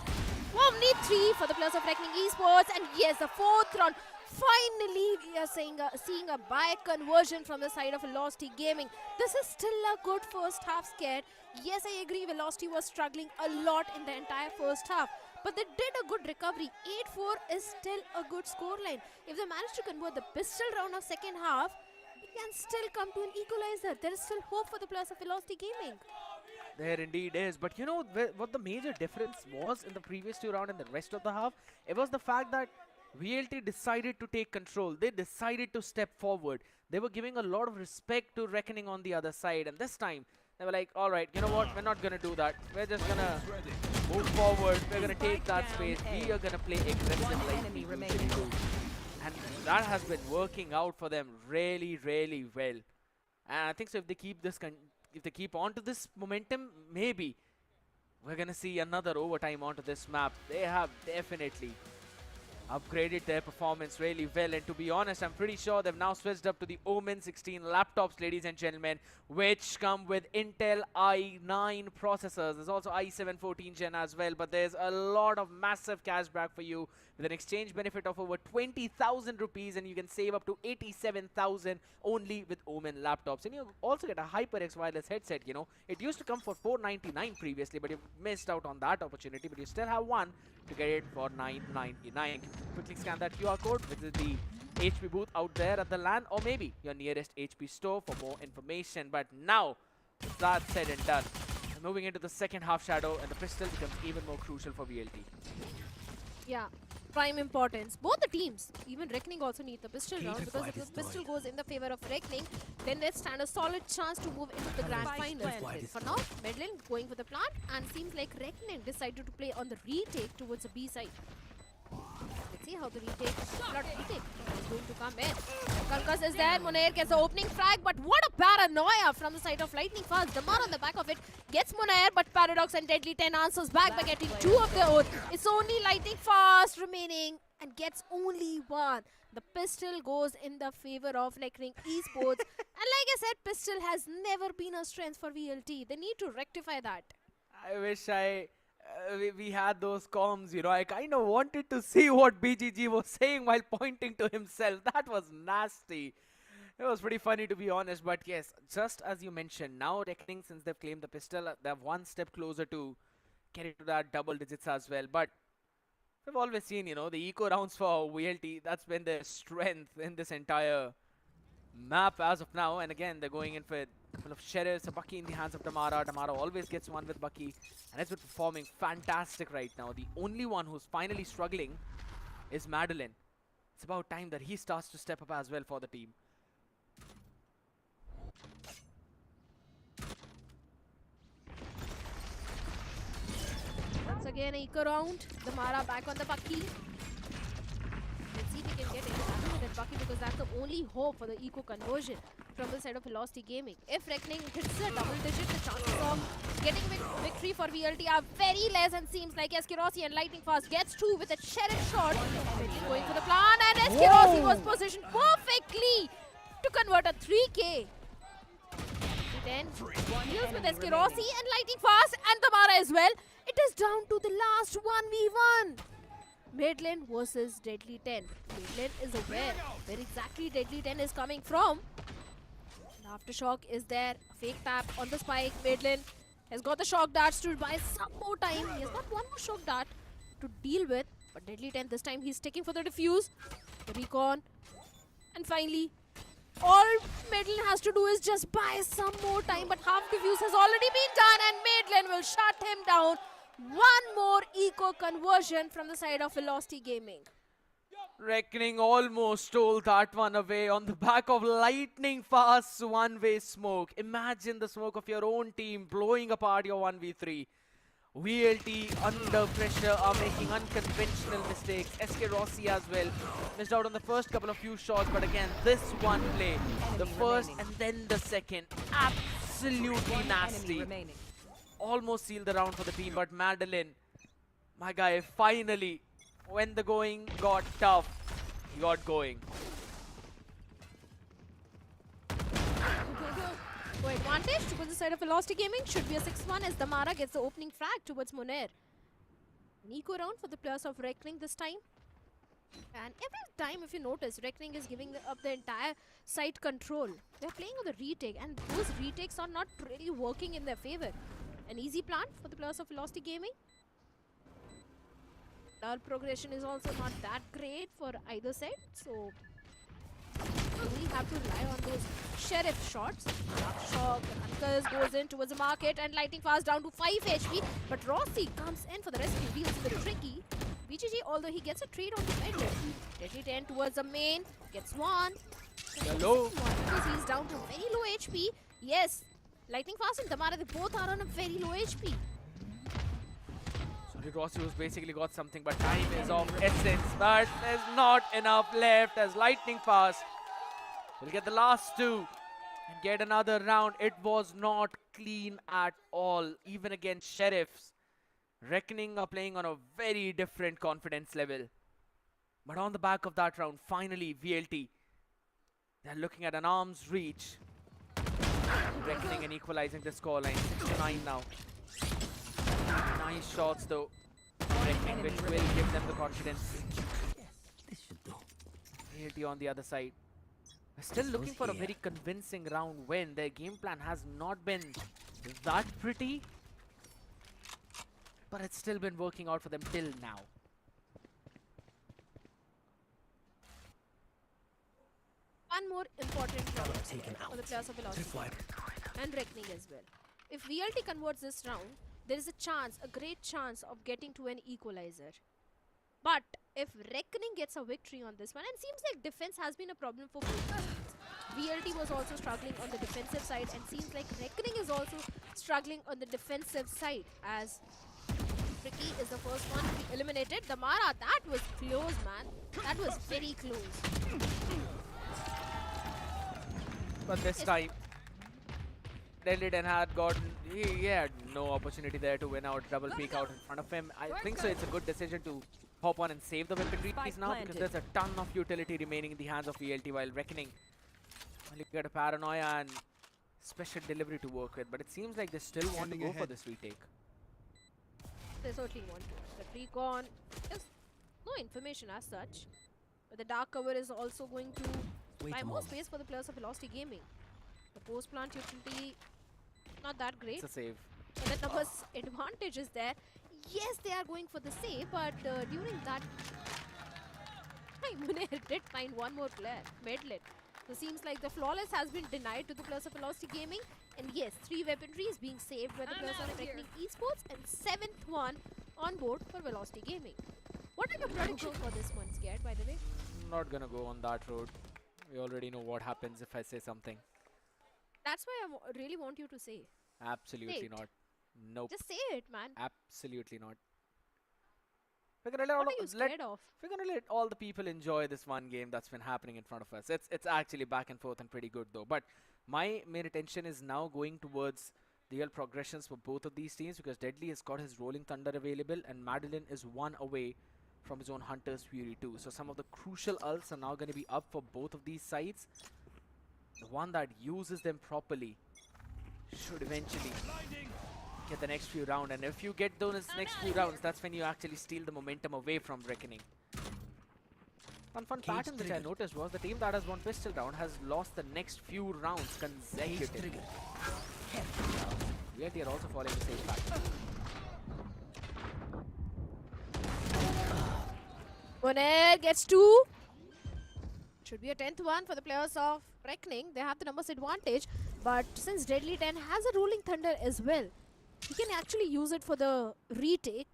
Need 3 for the players of Revenant Esports. And yes, the 4th round. Finally, we are seeing a buy conversion from the side of Velocity Gaming. This is still a good first half scared. Yes, I agree, Velocity was struggling a lot in the entire first half. But they did a good recovery. 8-4 is still a good scoreline. If they manage to convert the pistol round of second half, we can still come to an equalizer. There is still hope for the players of Velocity Gaming. There indeed is. But you know what the major difference was in the previous 2 rounds and the rest of the half? It was the fact that VLT decided to take control. They decided to step forward. They were giving a lot of respect to Reckoning on the other side. And this time, they were like, all right, you know what? We're not going to do that. We're just going to move forward. We're going to take that space. We are going to play aggressive like we usually do. And that has been working out for them really, really well. And I think so if they keep this, if they keep on to this momentum, maybe we're going to see another overtime onto this map. They have definitely upgraded their performance really well, and to be honest, I'm pretty sure they've now switched up to the OMEN 16 laptops, ladies and gentlemen, which come with Intel i9 processors. There's also i7 14 Gen as well, but there's a lot of massive cashback for you with an exchange benefit of over 20,000 rupees, and you can save up to 87,000 only with OMEN laptops. And you also get a HyperX wireless headset. You know, it used to come for 499 previously, but you missed out on that opportunity, but you still have one to get it for 999. Quickly scan that QR code, which is the HP booth out there at the LAN, or maybe your nearest HP store for more information. But now, that's said and done. Moving into the second half, Shadow, and the pistol becomes even more crucial for VLT. Yeah, prime importance. Both the teams, even Reckoning also need the pistol round, because if the pistol goes in the favor of Reckoning, then they stand a solid chance to move into the grand finals. For now, Medlin going for the plant, and seems like Reckoning decided to play on the retake towards the B side. Let's see how the retake is going to come in. Kalkas is there, Munair gets the opening frag, but what a paranoia from the side of Lightning Fast. Damar on the back of it gets Munair, but Paradox and Deadly 10 answers back by getting 2 of their own. It's only Lightning Fast remaining and gets only 1. The pistol goes in the favor of Revenant Esports. And like I said, pistol has never been a strength for VLT. They need to rectify that. I wish we had those comms, you know. I kind of wanted to see what BGG was saying while pointing to himself. That was nasty. It was pretty funny, to be honest. But yes, just as you mentioned, now Reckoning, since they've claimed the pistol, they're one step closer to getting to that double digits as well. But we've always seen, you know, the eco rounds for VLT. That's been their strength in this entire map as of now. And again, they're going in for a couple of sheriffs, a Bucky in the hands of Damara. Damara always gets one with Bucky, and has been performing fantastic right now. The only one who's finally struggling is Madeline. It's about time that he starts to step up as well for the team. Once again, eco round. Damara back on the Bucky. Let's see if he can get anything with that Bucky, because that's the only hope for the eco conversion from the side of Velocity Gaming. If Reckoning hits a double digit, the chances of getting victory for VLT are very less, and seems like Rossi and Lightning Fast gets 2 with a sheriff shot. Medlin going for the plan, and Rossi was positioned perfectly to convert a 3K. Then deals with Rossi and Lightning Fast and Damara as well. It is down to the last 1v1. Medlin versus Deadly 10. Medlin is aware where exactly Deadly 10 is coming from. The Aftershock is there. A fake tap on the spike. Medlin has got the shock darts to buy some more time. He has got one more shock dart to deal with. But Deadly 10 this time he's sticking for the defuse. The recon. And finally, all Medlin has to do is just buy some more time. But half defuse has already been done, and Medlin will shut him down. One more eco conversion from the side of Velocity Gaming. Reckoning almost stole that one away on the back of Lightning Fast's one-way smoke. Imagine the smoke of your own team blowing apart your 1v3. VLT under pressure are making unconventional mistakes. SK Rossi as well missed out on the first couple of few shots, but again, this one play, the first and then the second, absolutely nasty. Almost sealed the round for the team, but Madeline, my guy, finally, when the going got tough, he got going. So advantage towards the side of Velocity Gaming. Should be a 6-1 as Damara gets the opening frag towards Munair. An eco round for the players of Reckoning this time. And every time, if you notice, Reckoning is giving up the entire side control. They're playing on the retake, and those retakes are not really working in their favor. An easy plant for the players of Velocity Gaming. Our progression is also not that great for either side, so we have to rely on those sheriff shots. Shock, Uncles goes in towards the market, and Lightning Fast down to 5 HP. But Rossi comes in for the rescue, deals with Tricky. BGG, although he gets a trade on the mid, Deadly 10 towards the main, gets one. Hello. Because he's down to very low HP. Yes, Lightning Fast and Damara, they both are on a very low HP. Sorry, Rossi who's basically got something, but time is of essence. But there's not enough left as Lightning Fast will get the last two and get another round. It was not clean at all, even against Sheriffs. Reckoning are playing on a very different confidence level. But on the back of that round, finally VLT, they're looking at an arm's reach. Reckoning and equalizing the scoreline, 6-9 now. Nice shots though. Reckoning, which will give them the confidence. VLT on the other side. They're still looking for a very convincing round win. Their game plan has not been that pretty, but it's still been working out for them till now. One more important round for the players of Velocity and Reckoning as well. If VLT converts this round, there is a chance, a great chance of getting to an equalizer. But if Reckoning gets a victory on this one, and seems like defense has been a problem for both teams. VLT was also struggling on the defensive side, and seems like Reckoning is also struggling on the defensive side as Tricky is the first one to be eliminated. Damara, that was close, man. That was very close. But this time, Deadly had gotten, he had no opportunity there to win out, double peek out in front of him. I think so it's a good decision to hop on and save the weaponry piece now, because there's a ton of utility remaining in the hands of VLT, while Reckoning only got a paranoia and special delivery to work with. But it seems like they still want to go for this retake. They certainly want to. The recon, there's no information as such. But the dark cover is also going to buy more space for the players of Velocity Gaming. The post plant utility, not that great. It's a save. And the numbers advantage is there. Yes, they are going for the save, but during that time, Munair did find one more player, Medlet. So seems like the flawless has been denied to the players of Velocity Gaming. And yes, 3 weaponry is being saved by the players of Reckoning Esports, and 7th one on board for Velocity Gaming. What are your predictions for this one, Scared, by the way? I'm not gonna go on that road. We already know what happens if I say something. That's why I really want you to say. Absolutely not. Nope. Just say it, man. Absolutely not. We're gonna let all the people enjoy this one game that's been happening in front of us. It's actually back and forth and pretty good though. But my main attention is now going towards the real progressions for both of these teams, because Deadly has got his Rolling Thunder available and Madeline is one away from his own Hunter's Fury too. So some of the crucial ults are now going to be up for both of these sides. The one that uses them properly should eventually get the next few rounds, and if you get those next few rounds, that's when you actually steal the momentum away from Reckoning. One fun pattern which I noticed was the team that has won pistol round has lost the next few rounds consecutively. VLT are also following the same pattern. Munair gets 2. Should be a 10th one for the players of Reckoning. They have the numbers advantage, but since Deadly 10 has a Rolling Thunder as well, he can actually use it for the retake.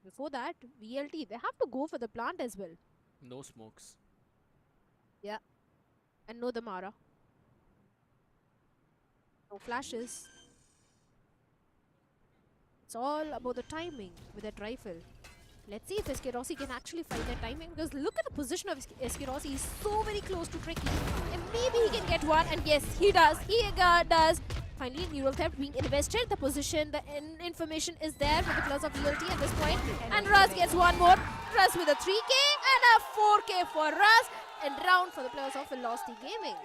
Before that, VLT, they have to go for the plant as well. No smokes. Yeah. And no Damara. No flashes. It's all about the timing with that rifle. Let's see if SK Rossi can actually find that timing, because look at the position of SK Rossi. He's so very close to Tricky. And maybe he can get one. And yes, he does. He does. Finally, neural theft being invested. The position, the information is there for the players of VLT at this point. And Rus gets one more. Rus with a 3K and a 4K for Rus. And round for the players of Velocity Gaming.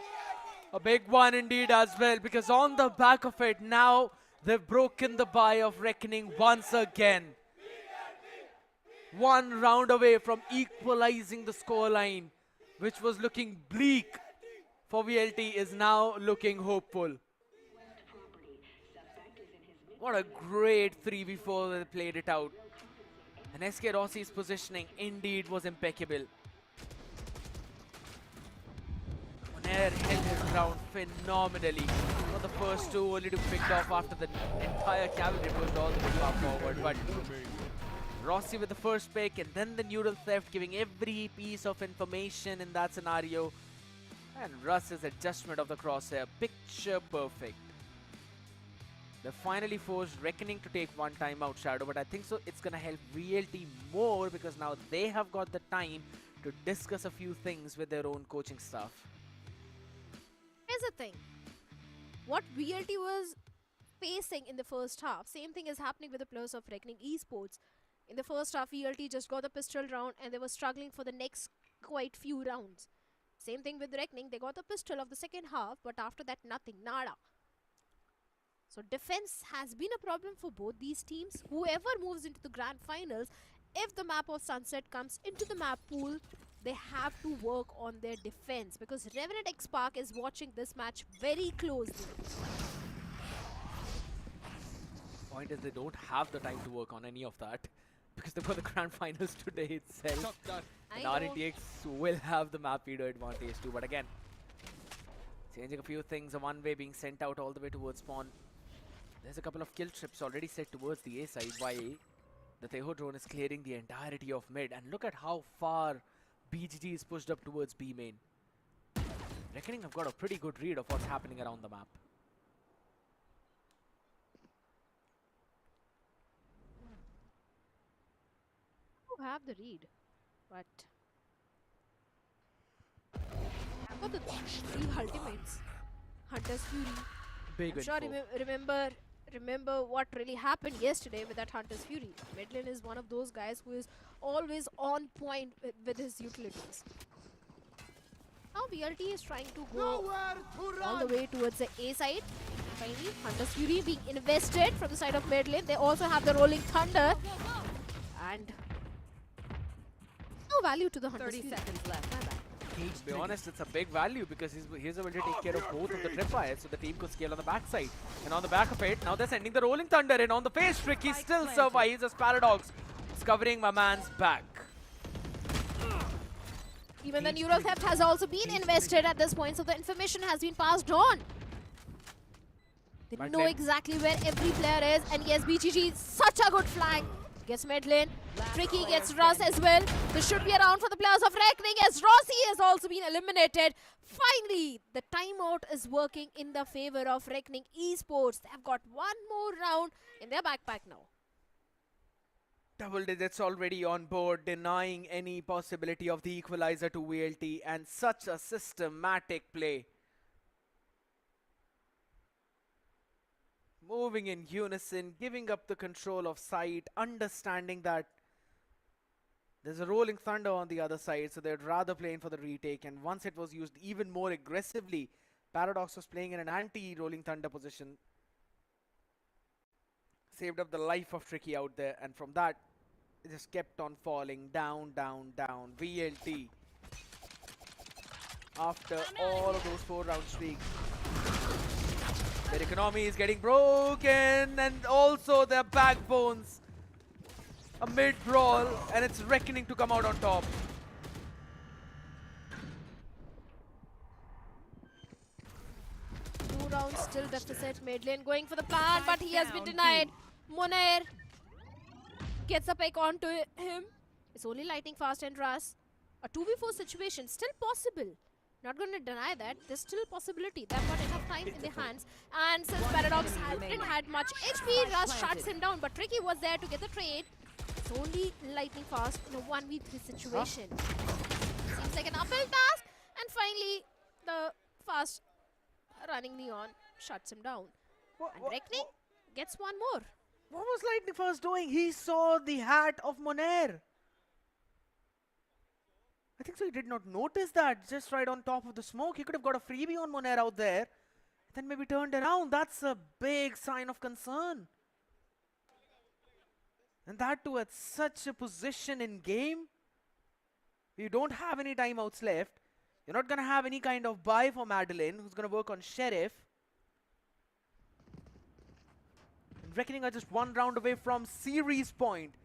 A big one indeed as well, because on the back of it, now they've broken the bye of Reckoning once again. One round away from equalizing the scoreline, which was looking bleak for VLT, is now looking hopeful. What a great 3v4 they played it out. And SK Rossi's positioning indeed was impeccable. Monair held his ground phenomenally. For the first two, only to be picked off after the entire cavalry pushed all the way far forward. But Rossi with the first pick, and then the neural theft, giving every piece of information in that scenario. And Russ's adjustment of the crosshair, picture perfect. They finally forced Reckoning to take one timeout, Shadow, but I think so it's going to help VLT more because now they have got the time to discuss a few things with their own coaching staff. Here's the thing. What VLT was facing in the first half, same thing is happening with the players of Reckoning Esports. In the first half, VLT just got the pistol round and they were struggling for the next quite few rounds. Same thing with Reckoning, they got the pistol of the second half, but after that nothing, nada. So defense has been a problem for both these teams. Whoever moves into the grand finals, if the map of Sunset comes into the map pool, they have to work on their defense because Revenant XSpark is watching this match very closely. Point is they don't have the time to work on any of that because they've got the grand finals today itself. And RNTX will have the map leader advantage too, but again, changing a few things, a one-way being sent out all the way towards spawn. There's a couple of kill trips already set towards the A side while the Teho drone is clearing the entirety of mid. And look at how far BGG is pushed up towards B main. Reckoning have got a pretty good read of what's happening around the map. You have the read, but I've got the three ultimates. Hunter's Fury. Big I'm sure remember what really happened yesterday with that Hunter's Fury. Medlin is one of those guys who is always on point with his utilities. Now VLT is trying to go all the way towards the A side. Finally, Hunter's Fury being invested from the side of Medlin. They also have the Rolling Thunder. And no value to the Hunter's Fury. 30 seconds left. To be honest, it's a big value because he's able to take care of both of the tripwires, so the team could scale on the backside. And on the back of it, now they're sending the Rolling Thunder in on the face. Tricky still survives as Paradox is covering my man's back. Even the neural theft has also been invested at this point, so the information has been passed on. They know exactly where every player is, and yes, BGG is such a good flank. Gets Medlin. Tricky gets Russ as well. This should be around for the players of Reckoning as Rossi has also been eliminated. Finally, the timeout is working in the favor of Reckoning Esports. They have got one more round in their backpack now. Double digits already on board, denying any possibility of the equalizer to VLT, and such a systematic play. Moving in unison, giving up the control of site, understanding that there's a Rolling Thunder on the other side, so they'd rather play in for the retake. And once it was used even more aggressively, Paradox was playing in an anti-Rolling Thunder position. Saved up the life of Tricky out there, and from that, it just kept on falling down, down, down. VLT, after all of those 4-round streaks, their economy is getting broken, and also their backbones. A mid-brawl, and it's Reckoning to come out on top. Two rounds still deficit. Medlin going for the plan, but he has been denied. Monair gets a pick onto him. It's only lightning fast and Russ. A 2v4 situation still possible. Not going to deny that. There's still possibility. They've got enough time in their hands. And since Paradox didn't had much HP, Russ shuts him down. But Tricky was there to get the trade. It's only lightning fast in a 1v3 situation. Seems like an uphill task. And finally, the fast running Neon shuts him down. And Reckoning gets one more. What was Lightning Fast doing? He saw the hat of Monair. I think so. He did not notice that just right on top of the smoke. He could have got a freebie on Monair out there. Then maybe turned around. That's a big sign of concern. And that too at such a position in game. You don't have any timeouts left. You're not going to have any kind of buy for Madeline, who's going to work on Sheriff. And Reckoning are just one round away from series point.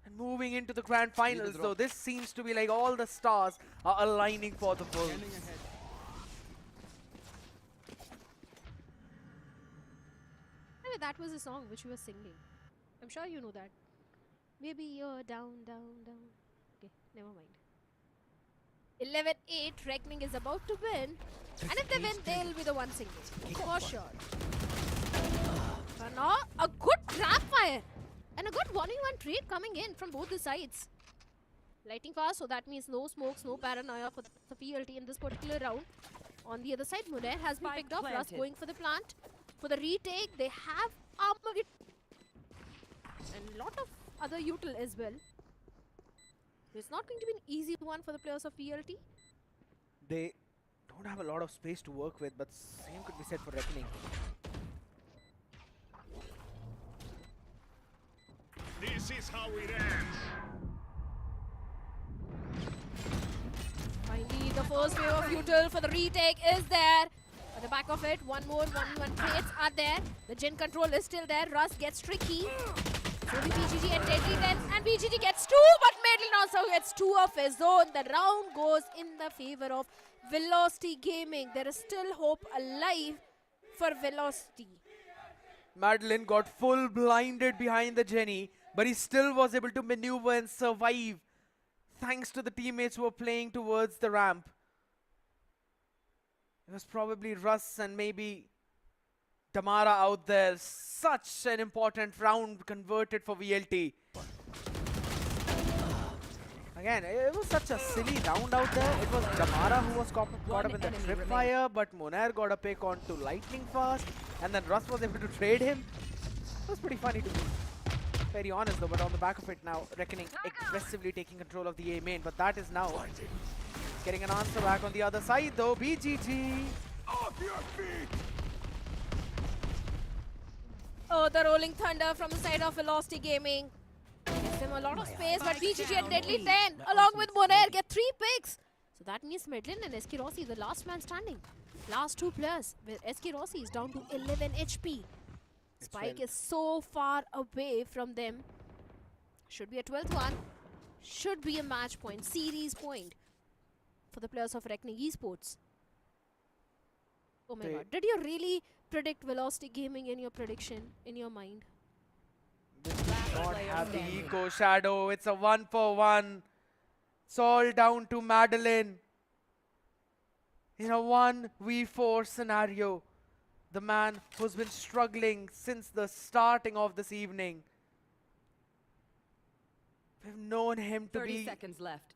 And moving into the grand finals, though, this seems to be like all the stars are aligning for the Bulls. Anyway, that was a song which you were singing. I'm sure you know that. Maybe you're down, down, down. Okay, never mind. 11-8, Reckoning is about to win. And if they win, they'll be the one singing. For sure. But now, a good trap fire. And a good 1v1 trade coming in from both the sides. Lighting fast, so that means no smokes, no paranoia for the PLT in this particular round. On the other side, Monair has been picked off. Russ going for the plant. For the retake, they have armor. And a lot of other util as well. It's not going to be an easy one for the players of PLT. They don't have a lot of space to work with, but same could be said for Reckoning. This is how it ends. Finally, the first wave of util for the retake is there. At the back of it, one more 1v1 trades are there. The gen control is still there. Russ gets tricky. So the BGG at Deadly 10, and BGG gets 2, but Madeline also gets 2 of his own. The round goes in the favor of Velocity Gaming. There is still hope alive for Velocity. Madeline got full blinded behind the Jenny, but he still was able to maneuver and survive thanks to the teammates who were playing towards the ramp. It was probably Russ and maybe Tamara out there. Such an important round converted for VLT. Again, it was such a silly round out there. It was Tamara who was caught up in the tripwire, but Monair got a pick onto Lightning Fast, and then Russ was able to trade him. It was pretty funny to me. Very honest though, but on the back of it now, Reckoning aggressively taking control of the A main, but that is now getting an answer back on the other side though. BGG. Off your feet! Oh, the Rolling Thunder from the side of Velocity Gaming. Gives them a lot of space, but BGG at Deadly 10 along with Monair get 3 picks. So that means Madeline and SK Rossi, the last man standing. Last 2 players, where SK Rossi is down to 11 HP. Spike is so far away from them. Should be a 12th one. Should be a match point, series point for the players of Reckoning Esports. Oh my god, did you really predict Velocity Gaming in your prediction, in your mind? Not have the Eco Shadow. It's a 1-for-1. It's all down to Madeline. In a 1v4 scenario. The man who's been struggling since the starting of this evening. We've known him to 30 be seconds left.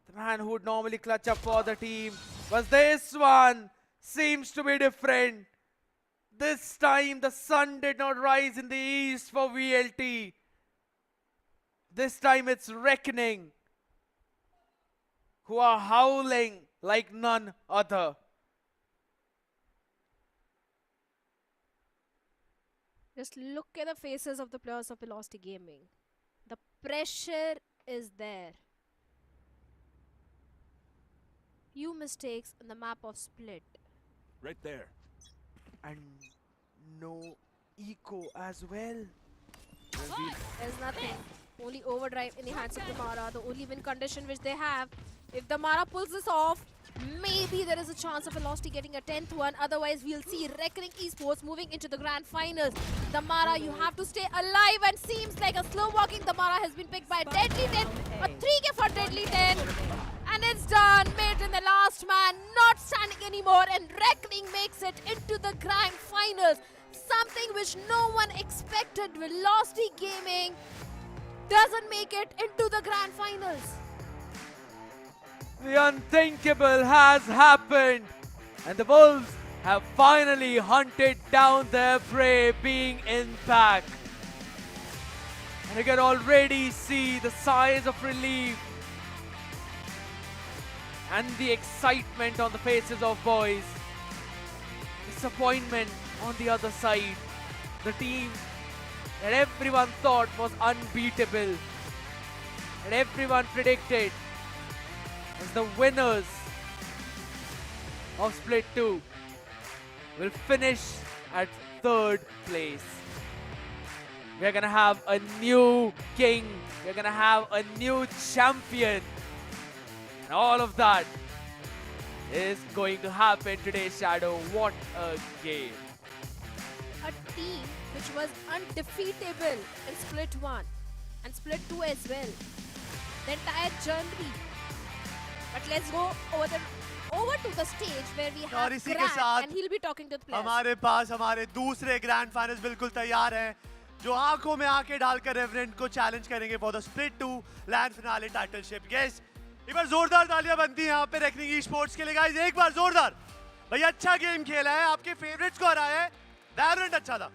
the man who would normally clutch up for the team. But this one seems to be different. This time the sun did not rise in the east for VLT. This time it's Reckoning, who are howling like none other. Just look at the faces of the players of Velocity Gaming. The pressure is there. Few mistakes on the map of Split. Right there. And no eco as well. There's nothing. Only overdrive in the hands of the Mara. The only win condition which they have. If the Mara pulls this off, maybe there is a chance of Velocity getting a 10th one. Otherwise, we'll see Reckoning Esports moving into the grand finals. The Mara, you have to stay alive, and seems like a slow walking. The Mara has been picked by Deadly 10. A 3K for Deadly 10. And it's done. Maiden, the last man, not standing anymore. And Reckoning makes it into the grand finals. Something which no one expected. Velocity Gaming doesn't make it into the grand finals. The unthinkable has happened, and the Wolves have finally hunted down their prey, being in pack. And you can already see the sighs of relief And the excitement on the faces of boys. Disappointment on the other side. The team that everyone thought was unbeatable, and everyone predicted as the winners of Split 2 will finish at 3rd place. We're gonna have a new king. We're gonna have a new champion. And all of that is going to happen today, Shadow. What a game. A team which was undefeatable in Split 1 and Split 2 as well. The entire journey. But let's go over to the stage where we have और इसी के Grant साथ and he'll be talking to the players. हमारे पास हमारे दूसरे grand finals बिल्कुल तैयार हैं जो आंखों में आंखें डालकर रेवेनेंट को चैलेंज करेंगे for the split 2 LAN finale titleship. Yes, एक बार जोरदार तालियां बनती हैं यहाँ पे रेकनिंग ई-स्पोर्ट्स के लिए गाइस। एक बार जोरदार। भैया अच्छा गेम खेला है, आपके फेवरेट्स को हराया है, वैलोरेंट अच्छा था।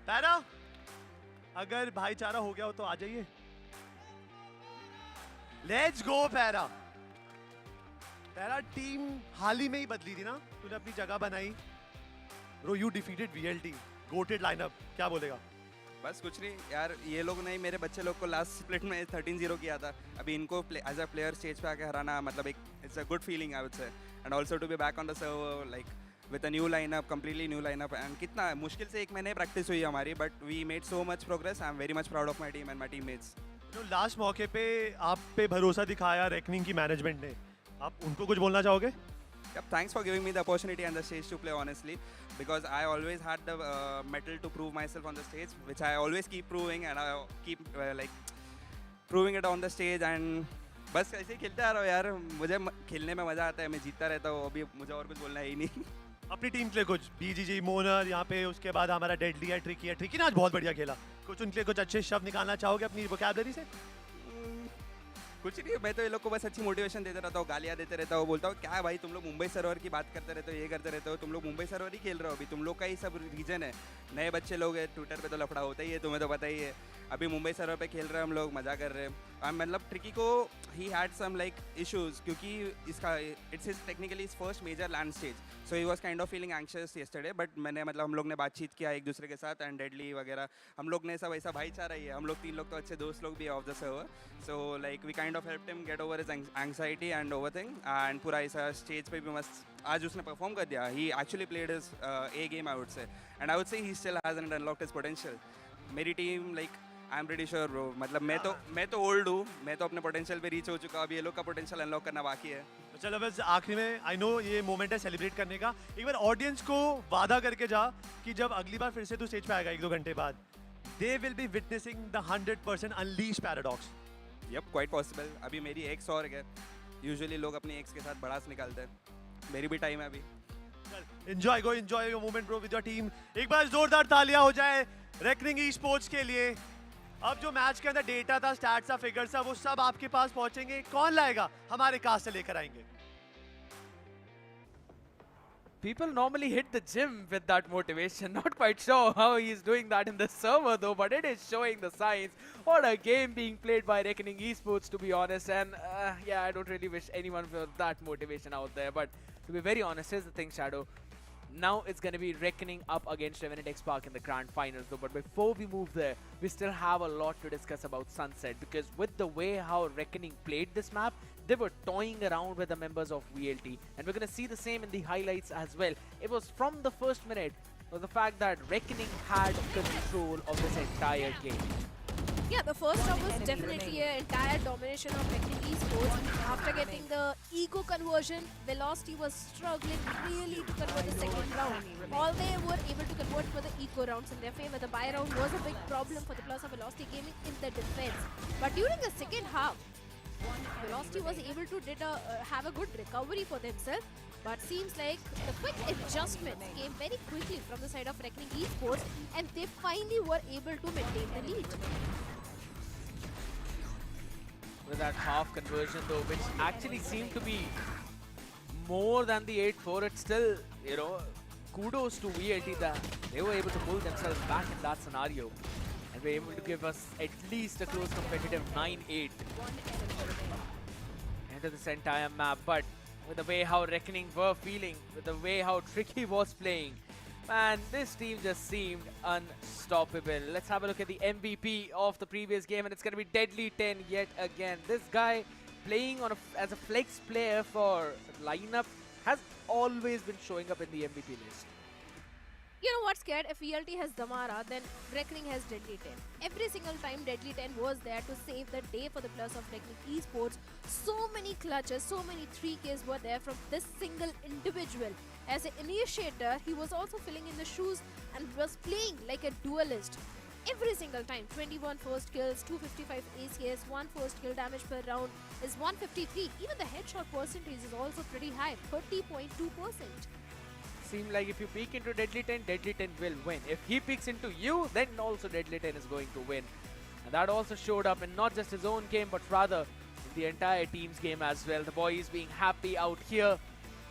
पैरा, अगर भाईचारा हो गया हो तो आ जाइए। Let's go Para. Para team हाल ही में ही बदली थी ना, तूने अपनी जगह बनाई। Bro you defeated VLT, goated lineup, क्या बोलेगा? बस कुछ नहीं यार, ये लोग नहीं, मेरे बच्चे लोग को लास्ट स्प्लिट में 13-0 किया था। अभी इनको एज अ प्लेयर स्टेज पे आके हराना मतलब एक it's a good feeling I would say, and also to be back on the server like with a new lineup, completely new lineup. And कितना मुश्किल से 1 महीने प्रैक्टिस हुई हमारी, but we made so much progress. I am very much proud of my team and my teammates. Last मौके पे आप पे भरोसा दिखाया रेकनिंग की मैनेजमेंट ने, आप उनको कुछ बोलना चाहोगे? Yep, thanks for giving me the opportunity and the stage to play honestly, because I always had the mettle to prove myself on the stage, which I always keep proving, and I keep like proving it on the stage. And बस ऐसे ही खेलते आ रहा हूँ यार, मुझे खेलने में मजा आता है, मैं जीतता रहता हूँ। अभी मुझे और कुछ बोलना है ही नहीं। अपनी टीम के लिए कुछ बीजीजी मोनर यहाँ पे, उसके बाद हमारा डेडली है, ट्रिकी है। ट्रिकी ने आज बहुत बढ़िया खेला, कुछ उनके लिए कुछ अच्छे शब्द निकालना चाहोगे अपनी वोकैबुलरी से? कुछ नहीं, मैं तो ये लोग को बस अच्छी मोटिवेशन देते रहता हूँ, गालियाँ देते रहता हूँ, बोलता हूँ क्या है भाई तुम लोग मुंबई सर्वर की बात करते रहते हो, ये करते रहते हो, तुम लोग मुंबई सर्वर ही खेल रहे हो। अभी तुम लोग का ही सब रीजन है, नए बच्चे लोग हैं, ट्विटर पे तो लफड़ा होता ही है, तुम्हें तो पता ही है। अभी मुंबई सर्वर पे खेल रहे हैं हम लोग, मजा कर रहे हैं। मतलब ट्रिकी को ही हैड सम लाइक इश्यूज, क्योंकि इसका it's his technically is first major land stage, so he was kind of feeling anxious yesterday. But मैंने मतलब हम लोग ने बातचीत किया एक दूसरे के साथ, एंड डेडली वगैरह हम लोग ने सब ऐसा भाईचारा ही है, हम लोग 3 लोग तो अच्छे दोस्त लोग भी है off the server, so like we kind of helped him get over his anxiety and overthinking. And पूरा ऐसा स्टेज पे भी मस्त आज उसने परफॉर्म कर दिया। He actually played his a game I would say, and I would say he still hasn't unlocked his potential. मेरी team like I am pretty sure bro, मतलब मैं तो ओल्ड हूँ, मैं तो अपने पोटेंशियल पे रीच हो चुका, अब ये लोग का पोटेंशियल अनलॉक करना बाकी है। चलो बस आखिरी में, आई नो ये मोमेंट है सेलिब्रेट करने का, एक बार ऑडियंस को वादा करके जा कि जब अगली बार फिर से तू स्टेज पे आएगा 1-2 घंटे बाद, they will be witnessing the 100% unleash Paradox. Yup, quite possible. अभी मेरी एक्स और है, यूजुअली लोग अपनी एक्स के साथ बड़ास निकालते हैं, मेरी भी टाइम है अभी। Enjoy your moment bro with your team. एक बार जोरदार तालियां हो जाए रेकनिंग ई स्पोर्ट्स के लिए। अब जो मैच के अंदर डेटा था, स्टैट्स था, फिगर्स था, वो सब आपके पास पहुंचेंगे। कौन लाएगा? हमारे कास्ट से लेकर आएंगे। People normally hit the gym with that motivation. Not quite sure how he's doing that in the server though, but it is showing the signs. What a game being played by Reckoning Esports, to be honest. And yeah, I don't really wish anyone for that motivation out there. But to be very honest, here's the thing, Shadow. Now it's going to be Reckoning up against Revenant XSpark in the grand finals though. But before we move there, we still have a lot to discuss about Sunset, because with the way how Reckoning played this map, they were toying around with the members of VLT, and we're going to see the same in the highlights as well. It was from the first minute was the fact that Reckoning had control of this entire game. Yeah, the first round was definitely an entire domination of Reckoning Esports. After getting the ego conversion, Velocity was struggling really to convert the second round. All they were able to convert were the eco rounds in their favor. The buy round was a big problem for the Plus of Velocity Gaming in the defense. But during the second half, Velocity was able to have a good recovery for themselves. But seems like the quick adjustments came very quickly from the side of Reckoning Esports, and they finally were able to maintain the lead. With that half conversion though, which actually seemed to be more than the 8-4, it's still, you know, kudos to VLT that they were able to pull themselves back in that scenario and were able to give us at least a close competitive 9-8. into this entire map. But with the way how Reckoning were feeling, with the way how Tricky was playing, man, this team just seemed unstoppable. Let's have a look at the MVP of the previous game, and it's going to be Deadly 10 yet again. This guy playing on as a flex player for lineup has always been showing up in the MVP list. You know what's scared? If VLT has Damara, then Reckoning has Deadly 10. Every single time Deadly 10 was there to save the day for the players of Reckoning Esports. So many clutches, so many 3Ks were there from this single individual. As an initiator, he was also filling in the shoes and was playing like a duelist. Every single time, 21 first kills, 255 ACS, 1 first kill damage per round is 153. Even the headshot percentage is also pretty high, 30.2%. Seems like if you peek into Deadly 10, Deadly 10 will win. If he peeks into you, then also Deadly 10 is going to win. And that also showed up in not just his own game, but rather in the entire team's game as well. The boys being happy out here,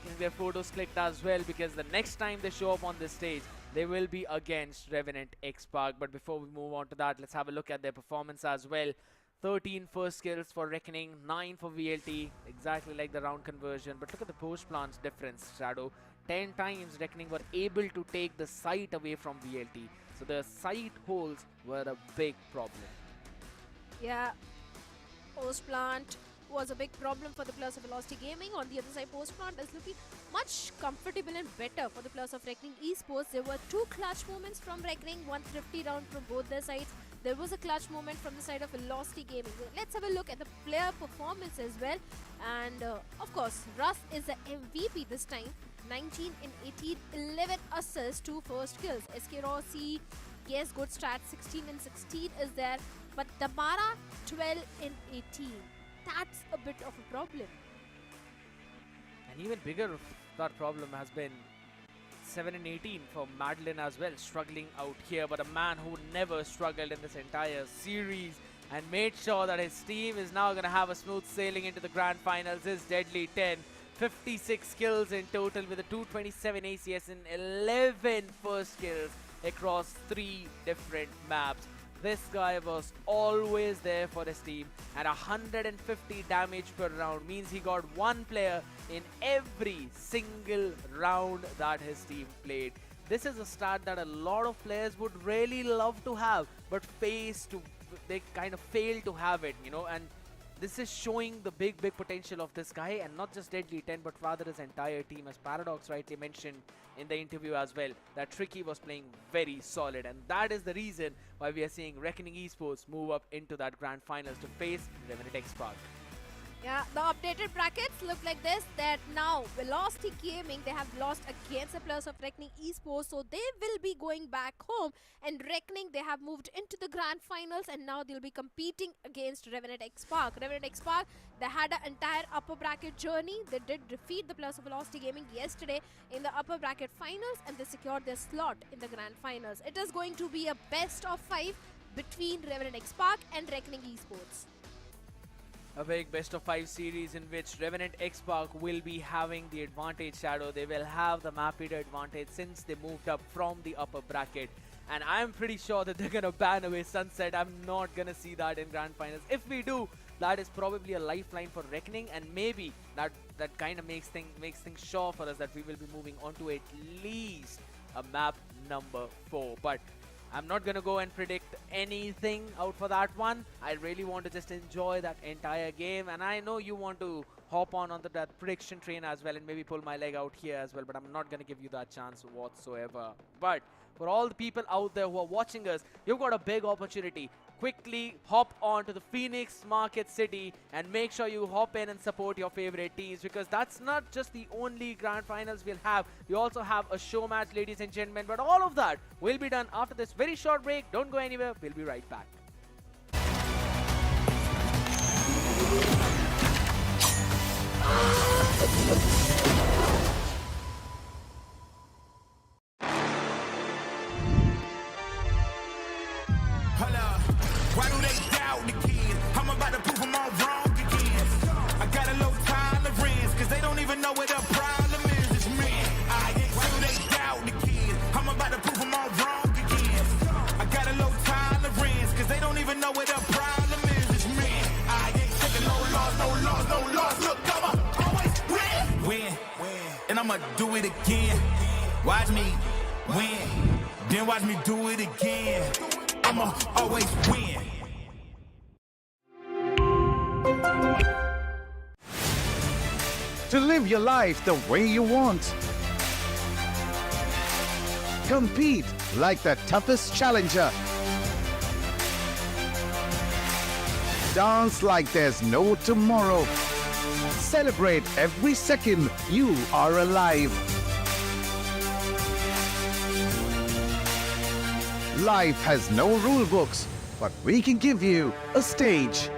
getting their photos clicked as well, because the next time they show up on this stage, they will be against Revenant XSpark. But before we move on to that, let's have a look at their performance as well. 13 first kills for Reckoning, 9 for VLT, exactly like the round conversion. But look at the post-plants difference, Shadow. 10 times Reckoning were able to take the sight away from VLT. So the sight holes were a big problem. Yeah, post-plant was a big problem for the players of Velocity Gaming. On the other side, post-plant is looking much comfortable and better for the players of Reckoning Esports. There were 2 clutch moments from Reckoning, 1 thrifty round from both their sides. There was a clutch moment from the side of Velocity Gaming. Let's have a look at the player performance as well. And of course, Russ is the MVP this time. 19 in 18, 11 assists, 2 first kills. SK Rossi, yes, good stats, 16 in 16 is there. But Damara, 12 in 18. That's a bit of a problem. And even bigger of that problem has been 7 in 18 for Madeline as well, struggling out here. But a man who never struggled in this entire series and made sure that his team is now going to have a smooth sailing into the grand finals is Deadly 10. 56 kills in total with a 227 ACS and 11 first kills across 3 different maps. This guy was always there for his team, and 150 damage per round means he got 1 player in every single round that his team played. This is a stat that a lot of players would really love to have, but they kind of fail to have it, you know, and this is showing the big potential of this guy, and not just Deadly 10, but rather his entire team. As Paradox rightly mentioned in the interview as well, that Tricky was playing very solid, and that is the reason why we are seeing Reckoning Esports move up into that grand finals to face Revenant XSpark. Yeah, the updated brackets look like this, that now Velocity Gaming, they have lost against the players of Reckoning Esports, so they will be going back home, and Reckoning, they have moved into the grand finals, and now they'll be competing against Revenant XSpark. Revenant XSpark, they had an entire upper bracket journey. They did defeat the players of Velocity Gaming yesterday in the upper bracket finals, and they secured their slot in the grand finals. It is going to be a best of 5 between Revenant XSpark and Reckoning Esports. A big best of 5 series in which Revenant XSpark will be having the advantage, Shadow. They will have the map leader advantage since they moved up from the upper bracket. And I'm pretty sure that they're going to ban away Sunset. I'm not going to see that in grand finals. If we do, that is probably a lifeline for Reckoning, and maybe that kind of makes things sure for us that we will be moving on to at least a map number 4. But I'm not going to go and predict anything out for that one. I really want to just enjoy that entire game, and I know you want to hop onto that prediction train as well and maybe pull my leg out here as well, but I'm not going to give you that chance whatsoever. But for all the people out there who are watching us, you've got a big opportunity. Quickly hop on to the Phoenix Market City and make sure you hop in and support your favorite teams, because that's not just the only grand finals we'll have. We also have a show match, ladies and gentlemen, but all of that will be done after this very short break. Don't go anywhere. We'll be right back. Why do they doubt the kid? I'm about to prove them all wrong again. I got a low tolerance, cause they don't even know what the problem is. It's me. Why do they doubt the kid? I'm about to prove them all wrong again. I got a low tolerance, cause they don't I'ma do it again. Watch me win, then watch me do it again. I'ma always win. To live your life the way you want. Compete like the toughest challenger. Dance like there's no tomorrow. Celebrate every second you are alive. Life has no rule books, but we can give you a stage.